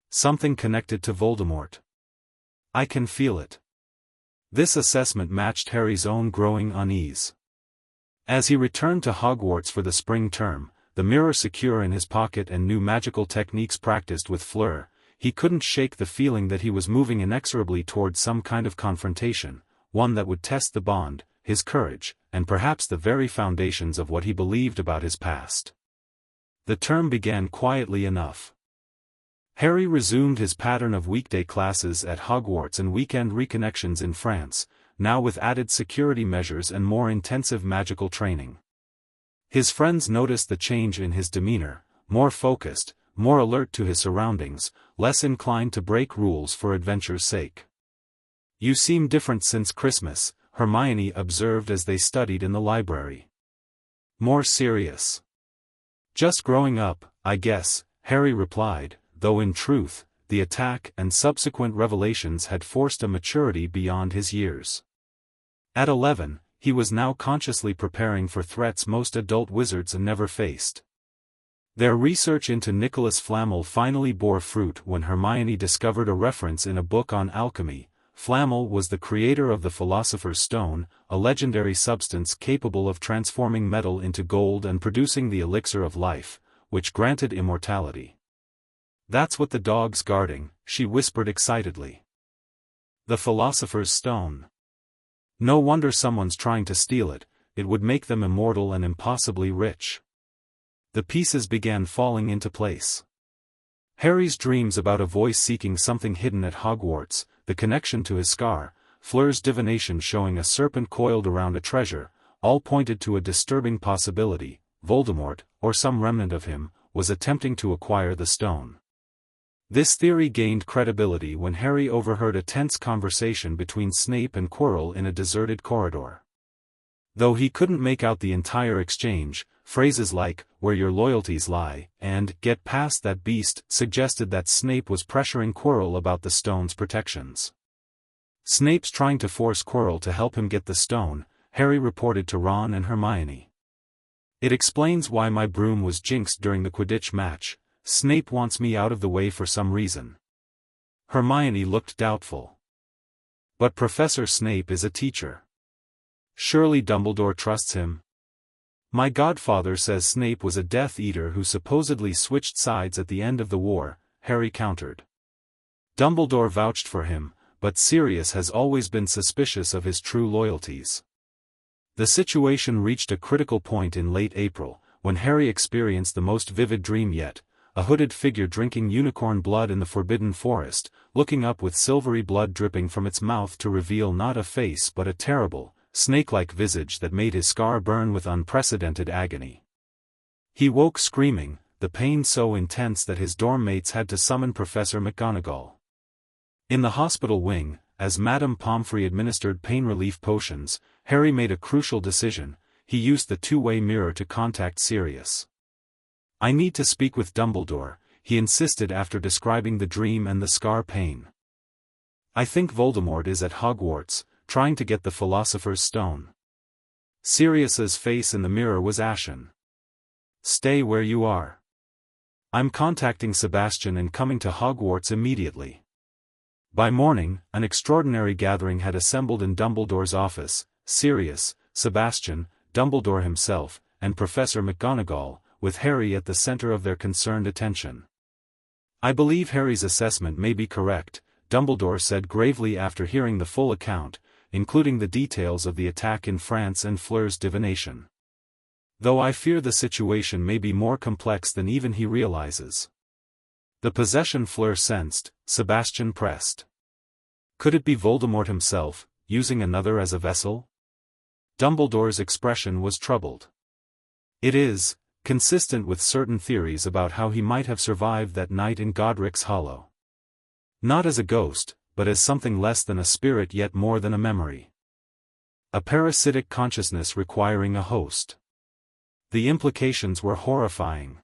Something connected to Voldemort. I can feel it." This assessment matched Harry's own growing unease. As he returned to Hogwarts for the spring term, the mirror secure in his pocket and new magical techniques practiced with Fleur, he couldn't shake the feeling that he was moving inexorably toward some kind of confrontation, one that would test the bond, his courage, and perhaps the very foundations of what he believed about his past. The term began quietly enough. Harry resumed his pattern of weekday classes at Hogwarts and weekend reconnections in France, now with added security measures and more intensive magical training. His friends noticed the change in his demeanor, more focused, more alert to his surroundings, less inclined to break rules for adventure's sake. "You seem different since Christmas," Hermione observed as they studied in the library. "More serious." "Just growing up, I guess," Harry replied, though in truth, the attack and subsequent revelations had forced a maturity beyond his years. At 11, he was now consciously preparing for threats most adult wizards never faced. Their research into Nicholas Flamel finally bore fruit when Hermione discovered a reference in a book on alchemy. Flamel was the creator of the Philosopher's Stone, a legendary substance capable of transforming metal into gold and producing the elixir of life, which granted immortality. "That's what the dog's guarding," she whispered excitedly. "The Philosopher's Stone. No wonder someone's trying to steal it, it would make them immortal and impossibly rich." The pieces began falling into place. Harry's dreams about a voice seeking something hidden at Hogwarts, the connection to his scar, Fleur's divination showing a serpent coiled around a treasure, all pointed to a disturbing possibility: Voldemort, or some remnant of him, was attempting to acquire the stone. This theory gained credibility when Harry overheard a tense conversation between Snape and Quirrell in a deserted corridor. Though he couldn't make out the entire exchange, phrases like, "where your loyalties lie," and "get past that beast," suggested that Snape was pressuring Quirrell about the stone's protections. "Snape's trying to force Quirrell to help him get the stone," Harry reported to Ron and Hermione. "It explains why my broom was jinxed during the Quidditch match. Snape wants me out of the way for some reason." Hermione looked doubtful. "But Professor Snape is a teacher. Surely Dumbledore trusts him?" "My godfather says Snape was a Death Eater who supposedly switched sides at the end of the war," Harry countered. "Dumbledore vouched for him, but Sirius has always been suspicious of his true loyalties." The situation reached a critical point in late April, when Harry experienced the most vivid dream yet: a hooded figure drinking unicorn blood in the Forbidden Forest, looking up with silvery blood dripping from its mouth to reveal not a face but a terrible, snake-like visage that made his scar burn with unprecedented agony. He woke screaming, the pain so intense that his dorm mates had to summon Professor McGonagall. In the hospital wing, as Madame Pomfrey administered pain relief potions, Harry made a crucial decision: he used the two-way mirror to contact Sirius. "I need to speak with Dumbledore," he insisted after describing the dream and the scar pain. "I think Voldemort is at Hogwarts, trying to get the Philosopher's Stone." Sirius's face in the mirror was ashen. "Stay where you are. I'm contacting Sebastian and coming to Hogwarts immediately." By morning, an extraordinary gathering had assembled in Dumbledore's office: Sirius, Sebastian, Dumbledore himself, and Professor McGonagall, with Harry at the center of their concerned attention. "I believe Harry's assessment may be correct," Dumbledore said gravely after hearing the full account, including the details of the attack in France and Fleur's divination. "Though I fear the situation may be more complex than even he realizes." "The possession Fleur sensed," Sebastian pressed. "Could it be Voldemort himself, using another as a vessel?" Dumbledore's expression was troubled. "It is consistent with certain theories about how he might have survived that night in Godric's Hollow. Not as a ghost, but as something less than a spirit yet more than a memory. A parasitic consciousness requiring a host." The implications were horrifying.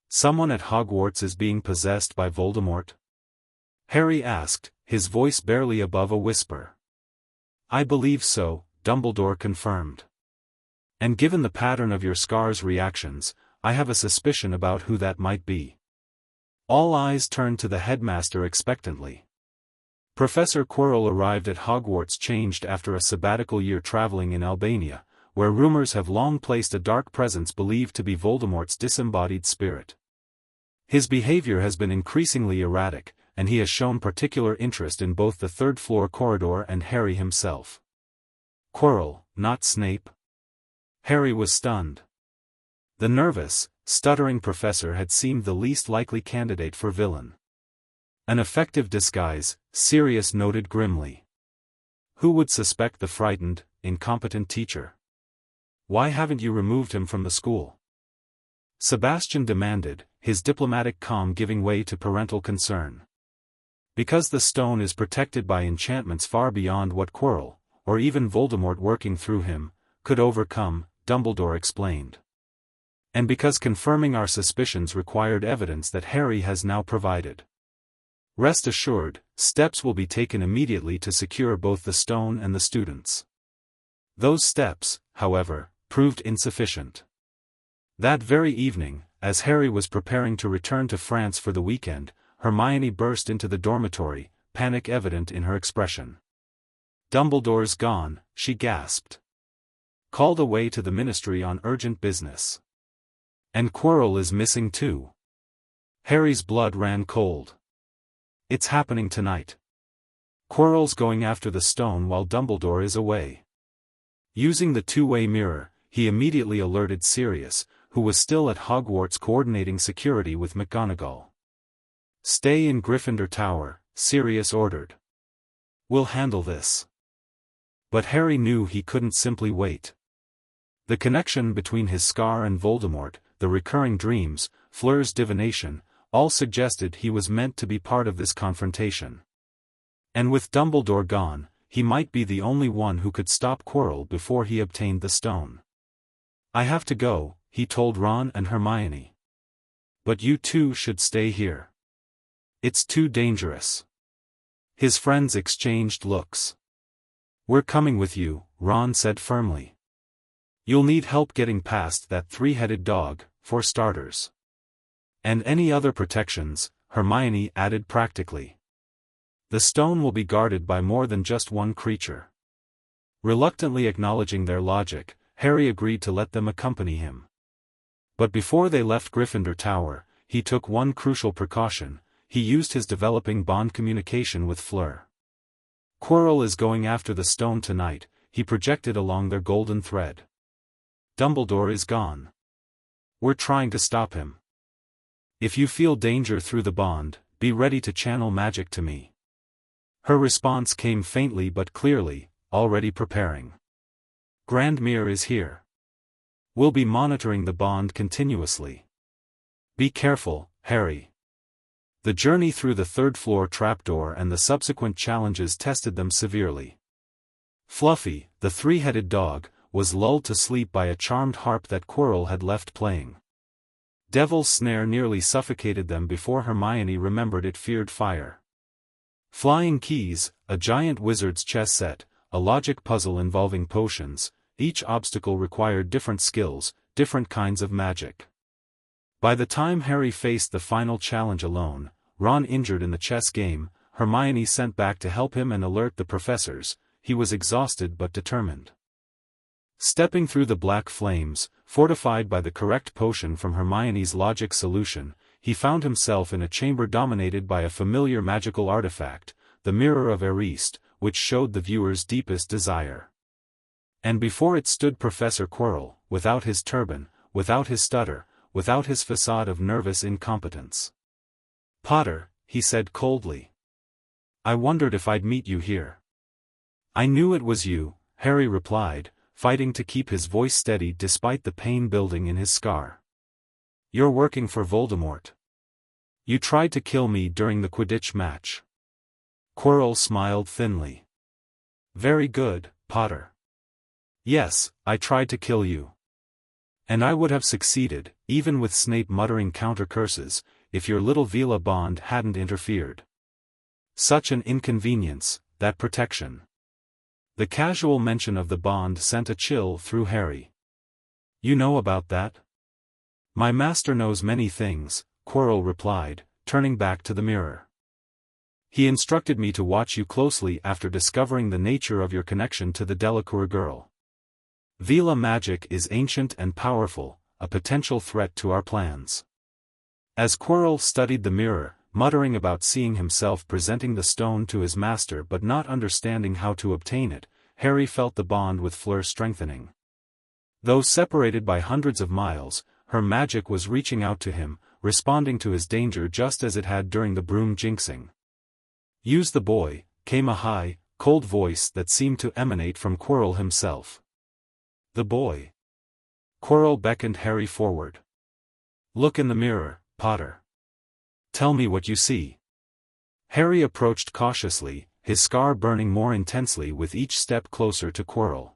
"Someone at Hogwarts is being possessed by Voldemort?" Harry asked, his voice barely above a whisper. "I believe so," Dumbledore confirmed. "And given the pattern of your scar's reactions, I have a suspicion about who that might be." All eyes turned to the headmaster expectantly. Professor Quirrell arrived at Hogwarts changed after a sabbatical year traveling in Albania, where rumors have long placed a dark presence believed to be Voldemort's disembodied spirit. His behavior has been increasingly erratic, and he has shown particular interest in both the third-floor corridor and Harry himself. "Quirrell, not Snape?" Harry was stunned. The nervous, stuttering professor had seemed the least likely candidate for villain. "An effective disguise," Sirius noted grimly. "Who would suspect the frightened, incompetent teacher? Why haven't you removed him from the school?" Sebastian demanded, his diplomatic calm giving way to parental concern. "Because the stone is protected by enchantments far beyond what Quirrell, or even Voldemort working through him, could overcome," Dumbledore explained. "And because confirming our suspicions required evidence that Harry has now provided. Rest assured, steps will be taken immediately to secure both the stone and the students." Those steps, however, proved insufficient. That very evening, as Harry was preparing to return to France for the weekend, Hermione burst into the dormitory, panic evident in her expression. "Dumbledore's gone," she gasped. "Called away to the ministry on urgent business. And Quirrell is missing too." Harry's blood ran cold. "It's happening tonight. Quirrell's going after the stone while Dumbledore is away." Using the two-way mirror, he immediately alerted Sirius, who was still at Hogwarts coordinating security with McGonagall. Stay in Gryffindor Tower, Sirius ordered. We'll handle this. But Harry knew he couldn't simply wait. The connection between his scar and Voldemort, the recurring dreams, Fleur's divination, all suggested he was meant to be part of this confrontation. And with Dumbledore gone, he might be the only one who could stop Quirrell before he obtained the stone. I have to go, he told Ron and Hermione. But you two should stay here. It's too dangerous. His friends exchanged looks. We're coming with you, Ron said firmly. You'll need help getting past that three-headed dog, for starters. And any other protections, Hermione added practically. The stone will be guarded by more than just one creature. Reluctantly acknowledging their logic, Harry agreed to let them accompany him. But before they left Gryffindor Tower, he took one crucial precaution. He used his developing bond communication with Fleur. Quirrell is going after the stone tonight, he projected along their golden thread. Dumbledore is gone. We're trying to stop him. If you feel danger through the bond, be ready to channel magic to me. Her response came faintly but clearly, already preparing. Grandmere is here. We'll be monitoring the bond continuously. Be careful, Harry. The journey through the third-floor trapdoor and the subsequent challenges tested them severely. Fluffy, the three-headed dog, was lulled to sleep by a charmed harp that Quirrell had left playing. Devil's Snare nearly suffocated them before Hermione remembered it feared fire. Flying Keys, a giant wizard's chess set, a logic puzzle involving potions, each obstacle required different skills, different kinds of magic. By the time Harry faced the final challenge alone, Ron injured in the chess game, Hermione sent back to help him and alert the professors, he was exhausted but determined. Stepping through the black flames, fortified by the correct potion from Hermione's logic solution, he found himself in a chamber dominated by a familiar magical artifact, the Mirror of Erised, which showed the viewer's deepest desire. And before it stood Professor Quirrell, without his turban, without his stutter, without his facade of nervous incompetence. Potter, he said coldly. I wondered if I'd meet you here. I knew it was you, Harry replied, fighting to keep his voice steady despite the pain building in his scar. You're working for Voldemort. You tried to kill me during the Quidditch match. Quirrell smiled thinly. Very good, Potter. Yes, I tried to kill you. And I would have succeeded, even with Snape muttering counter curses, if your little Veela bond hadn't interfered. Such an inconvenience, that protection. The casual mention of the bond sent a chill through Harry. You know about that? My master knows many things, Quirrell replied, turning back to the mirror. He instructed me to watch you closely after discovering the nature of your connection to the Delacour girl. Veela magic is ancient and powerful, a potential threat to our plans. As Quirrell studied the mirror, muttering about seeing himself presenting the stone to his master but not understanding how to obtain it, Harry felt the bond with Fleur strengthening. Though separated by hundreds of miles, her magic was reaching out to him, responding to his danger just as it had during the broom jinxing. Use the boy, came a high, cold voice that seemed to emanate from Quirrell himself. The boy. Quirrell beckoned Harry forward. Look in the mirror, Potter. Tell me what you see. Harry approached cautiously, his scar burning more intensely with each step closer to Quirrell.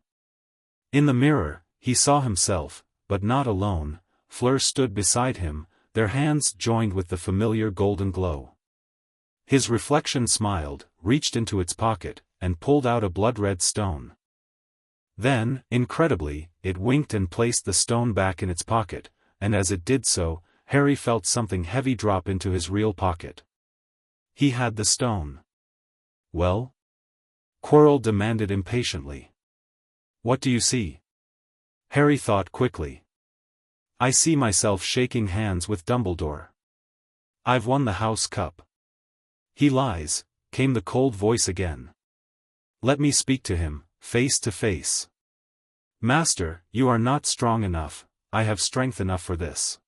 In the mirror, he saw himself, but not alone. Fleur stood beside him, their hands joined with the familiar golden glow. His reflection smiled, reached into its pocket, and pulled out a blood-red stone. Then, incredibly, it winked and placed the stone back in its pocket, and as it did so, Harry felt something heavy drop into his real pocket. He had the stone. Well? Quirrell demanded impatiently. What do you see? Harry thought quickly. I see myself shaking hands with Dumbledore. I've won the House Cup. He lies, came the cold voice again. Let me speak to him, face to face. Master, you are not strong enough, I have strength enough for this.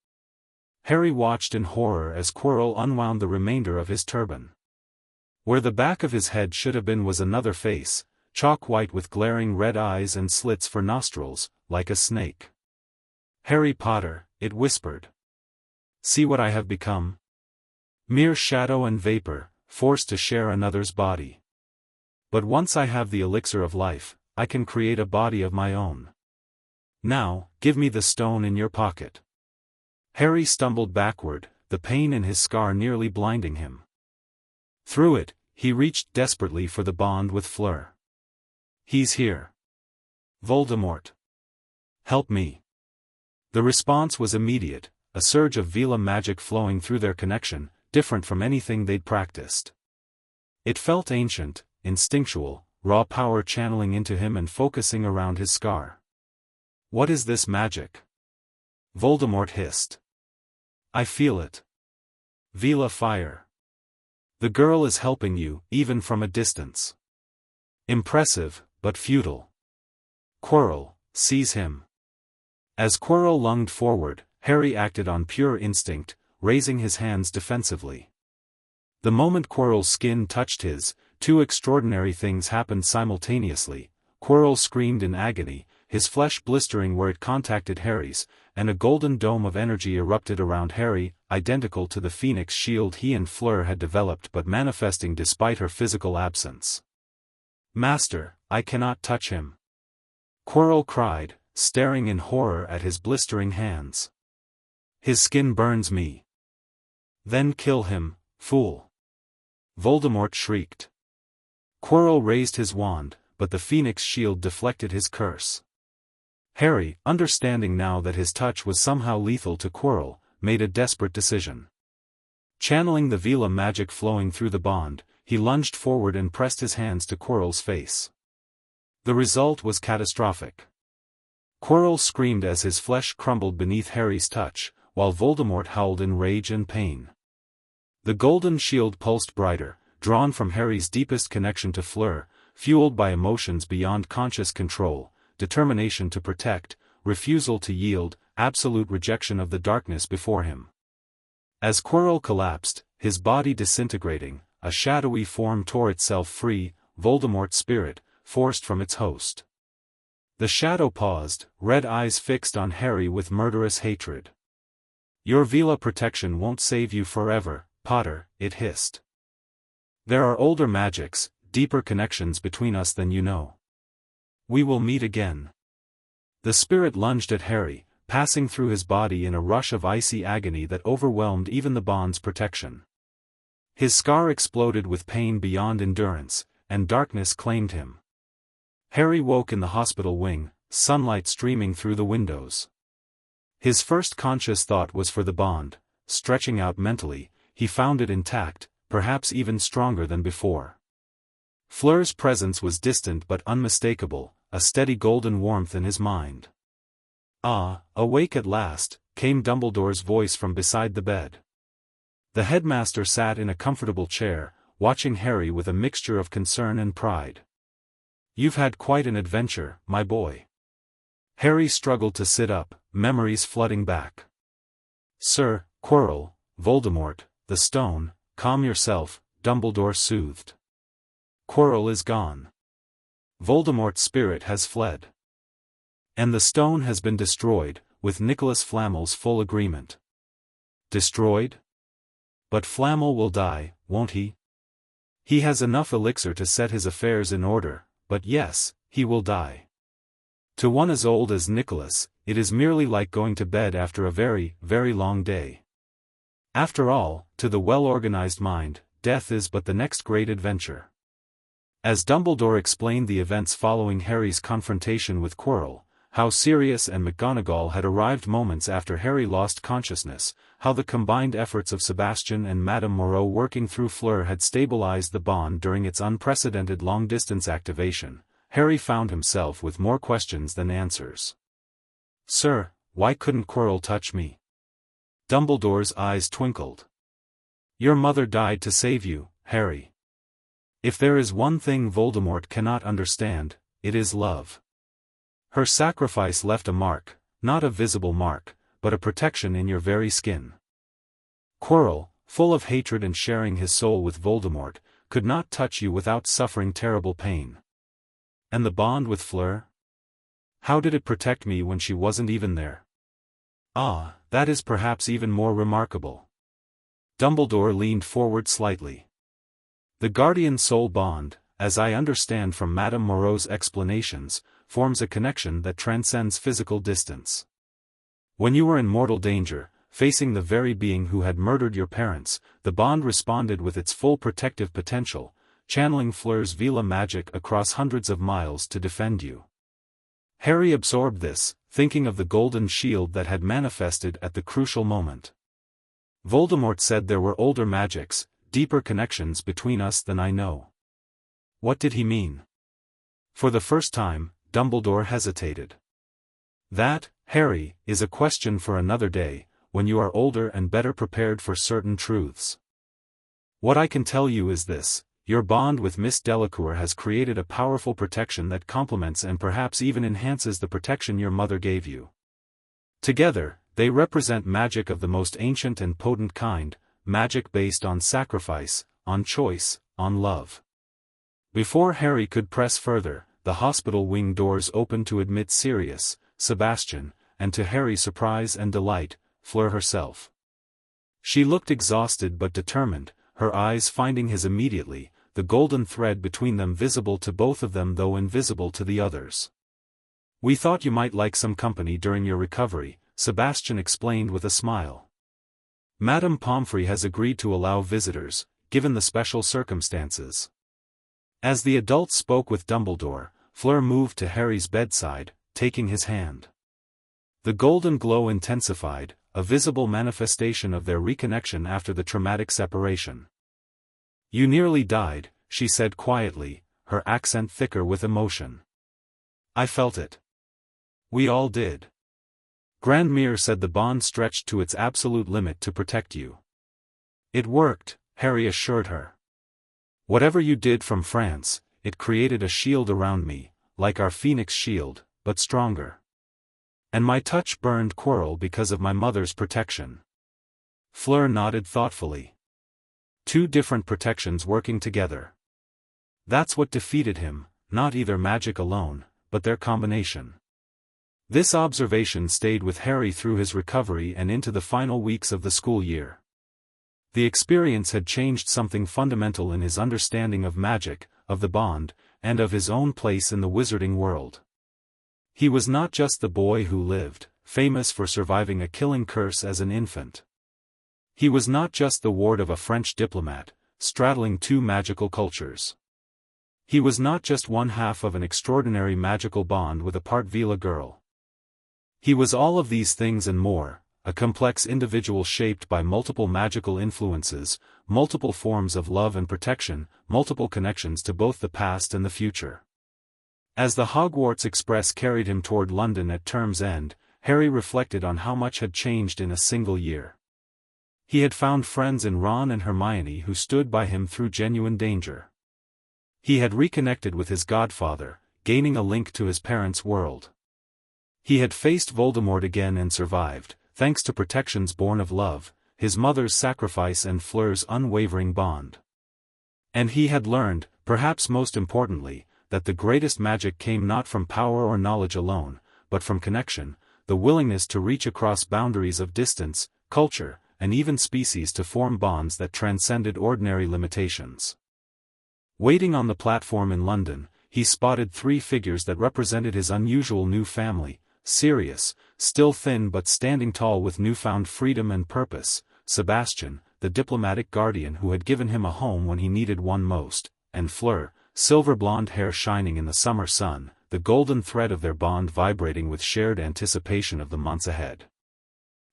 Harry watched in horror as Quirrell unwound the remainder of his turban. Where the back of his head should have been was another face, chalk white with glaring red eyes and slits for nostrils, like a snake. "Harry Potter," it whispered. "See what I have become? Mere shadow and vapor, forced to share another's body. But once I have the elixir of life, I can create a body of my own. Now, give me the stone in your pocket." Harry stumbled backward, the pain in his scar nearly blinding him. Through it, he reached desperately for the bond with Fleur. "He's here. Voldemort. Help me." The response was immediate, a surge of Veela magic flowing through their connection, different from anything they'd practiced. It felt ancient, instinctual, raw power channeling into him and focusing around his scar. "What is this magic?" Voldemort hissed. "I feel it. Veela fire. The girl is helping you, even from a distance. Impressive, but futile. Quirrell, seize him." As Quirrell lunged forward, Harry acted on pure instinct, raising his hands defensively. The moment Quirrell's skin touched his, two extraordinary things happened simultaneously. Quirrell screamed in agony, his flesh blistering where it contacted Harry's, and a golden dome of energy erupted around Harry, identical to the phoenix shield he and Fleur had developed but manifesting despite her physical absence. "Master, I cannot touch him," Quirrell cried, staring in horror at his blistering hands. "His skin burns me." "Then kill him, fool!" Voldemort shrieked. Quirrell raised his wand, but the phoenix shield deflected his curse. Harry, understanding now that his touch was somehow lethal to Quirrell, made a desperate decision. Channeling the Veela magic flowing through the bond, he lunged forward and pressed his hands to Quirrell's face. The result was catastrophic. Quirrell screamed as his flesh crumbled beneath Harry's touch, while Voldemort howled in rage and pain. The golden shield pulsed brighter, drawn from Harry's deepest connection to Fleur, fueled by emotions beyond conscious control, determination to protect, refusal to yield, absolute rejection of the darkness before him. As Quirrell collapsed, his body disintegrating, a shadowy form tore itself free, Voldemort's spirit, forced from its host. The shadow paused, red eyes fixed on Harry with murderous hatred. "Your Veela protection won't save you forever, Potter," it hissed. "There are older magics, deeper connections between us than you know. We will meet again." The spirit lunged at Harry, passing through his body in a rush of icy agony that overwhelmed even the bond's protection. His scar exploded with pain beyond endurance, and darkness claimed him. Harry woke in the hospital wing, sunlight streaming through the windows. His first conscious thought was for the bond. Stretching out mentally, he found it intact, perhaps even stronger than before. Fleur's presence was distant but unmistakable, a steady golden warmth in his mind. "Ah, awake at last," came Dumbledore's voice from beside the bed. The headmaster sat in a comfortable chair, watching Harry with a mixture of concern and pride. "You've had quite an adventure, my boy." Harry struggled to sit up, memories flooding back. "Sir Quirrell, Voldemort, the stone, calm yourself," Dumbledore soothed. "Quirrell is gone. Voldemort's spirit has fled. And the stone has been destroyed, with Nicholas Flamel's full agreement." "Destroyed? But Flamel will die, won't he? He has enough elixir to set his affairs in order, but yes, he will die. To one as old as Nicholas, it is merely like going to bed after a very, very long day. After all, to the well-organized mind, death is but the next great adventure." As Dumbledore explained the events following Harry's confrontation with Quirrell, how Sirius and McGonagall had arrived moments after Harry lost consciousness, how the combined efforts of Sebastian and Madame Moreau working through Fleur had stabilized the bond during its unprecedented long-distance activation, Harry found himself with more questions than answers. "Sir, why couldn't Quirrell touch me?" Dumbledore's eyes twinkled. "Your mother died to save you, Harry. If there is one thing Voldemort cannot understand, it is love. Her sacrifice left a mark, not a visible mark, but a protection in your very skin. Quirrell, full of hatred and sharing his soul with Voldemort, could not touch you without suffering terrible pain. And the bond with Fleur? How did it protect me when she wasn't even there? Ah, that is perhaps even more remarkable. Dumbledore leaned forward slightly. The guardian soul bond, as I understand from Madame Moreau's explanations, forms a connection that transcends physical distance. When you were in mortal danger, facing the very being who had murdered your parents, the bond responded with its full protective potential, channeling Fleur's Veela magic across hundreds of miles to defend you. Harry absorbed this, thinking of the golden shield that had manifested at the crucial moment. Voldemort said there were older magics, deeper connections between us than I know. What did he mean? For the first time, Dumbledore hesitated. That, Harry, is a question for another day, when you are older and better prepared for certain truths. What I can tell you is this: your bond with Miss Delacour has created a powerful protection that complements and perhaps even enhances the protection your mother gave you. Together, they represent magic of the most ancient and potent kind, magic based on sacrifice, on choice, on love. Before Harry could press further, the hospital wing doors opened to admit Sirius, Sebastian, and to Harry's surprise and delight, Fleur herself. She looked exhausted but determined, her eyes finding his immediately, the golden thread between them visible to both of them though invisible to the others. "We thought you might like some company during your recovery," Sebastian explained with a smile. "Madame Pomfrey has agreed to allow visitors, given the special circumstances." As the adults spoke with Dumbledore, Fleur moved to Harry's bedside, taking his hand. The golden glow intensified, a visible manifestation of their reconnection after the traumatic separation. "You nearly died," she said quietly, her accent thicker with emotion. "I felt it. We all did." Grandmere said the bond stretched to its absolute limit to protect you. "It worked," Harry assured her. "Whatever you did from France, it created a shield around me, like our phoenix shield, but stronger. And my touch burned Quirrell because of my mother's protection." Fleur nodded thoughtfully. Two different protections working together. That's what defeated him, not either magic alone, but their combination. This observation stayed with Harry through his recovery and into the final weeks of the school year. The experience had changed something fundamental in his understanding of magic, of the bond, and of his own place in the wizarding world. He was not just the boy who lived, famous for surviving a killing curse as an infant. He was not just the ward of a French diplomat, straddling two magical cultures. He was not just one half of an extraordinary magical bond with a part Veela girl. He was all of these things and more, a complex individual shaped by multiple magical influences, multiple forms of love and protection, multiple connections to both the past and the future. As the Hogwarts Express carried him toward London at term's end, Harry reflected on how much had changed in a single year. He had found friends in Ron and Hermione who stood by him through genuine danger. He had reconnected with his godfather, gaining a link to his parents' world. He had faced Voldemort again and survived, thanks to protections born of love, his mother's sacrifice and Fleur's unwavering bond. And he had learned, perhaps most importantly, that the greatest magic came not from power or knowledge alone, but from connection, the willingness to reach across boundaries of distance, culture, and even species to form bonds that transcended ordinary limitations. Waiting on the platform in London, he spotted three figures that represented his unusual new family: Sirius, still thin but standing tall with newfound freedom and purpose; Sebastian, the diplomatic guardian who had given him a home when he needed one most; and Fleur, silver blonde hair shining in the summer sun, the golden thread of their bond vibrating with shared anticipation of the months ahead.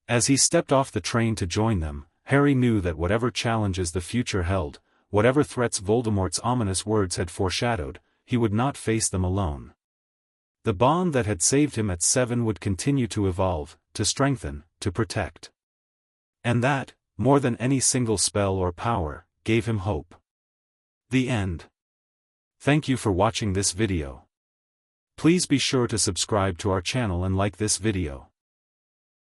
As he stepped off the train to join them, Harry knew that whatever challenges the future held, whatever threats Voldemort's ominous words had foreshadowed, he would not face them alone. The bond that had saved him at 7 would continue to evolve, to strengthen, to protect. And that, more than any single spell or power, gave him hope. The end. Thank you for watching this video. Please be sure to subscribe to our channel and like this video.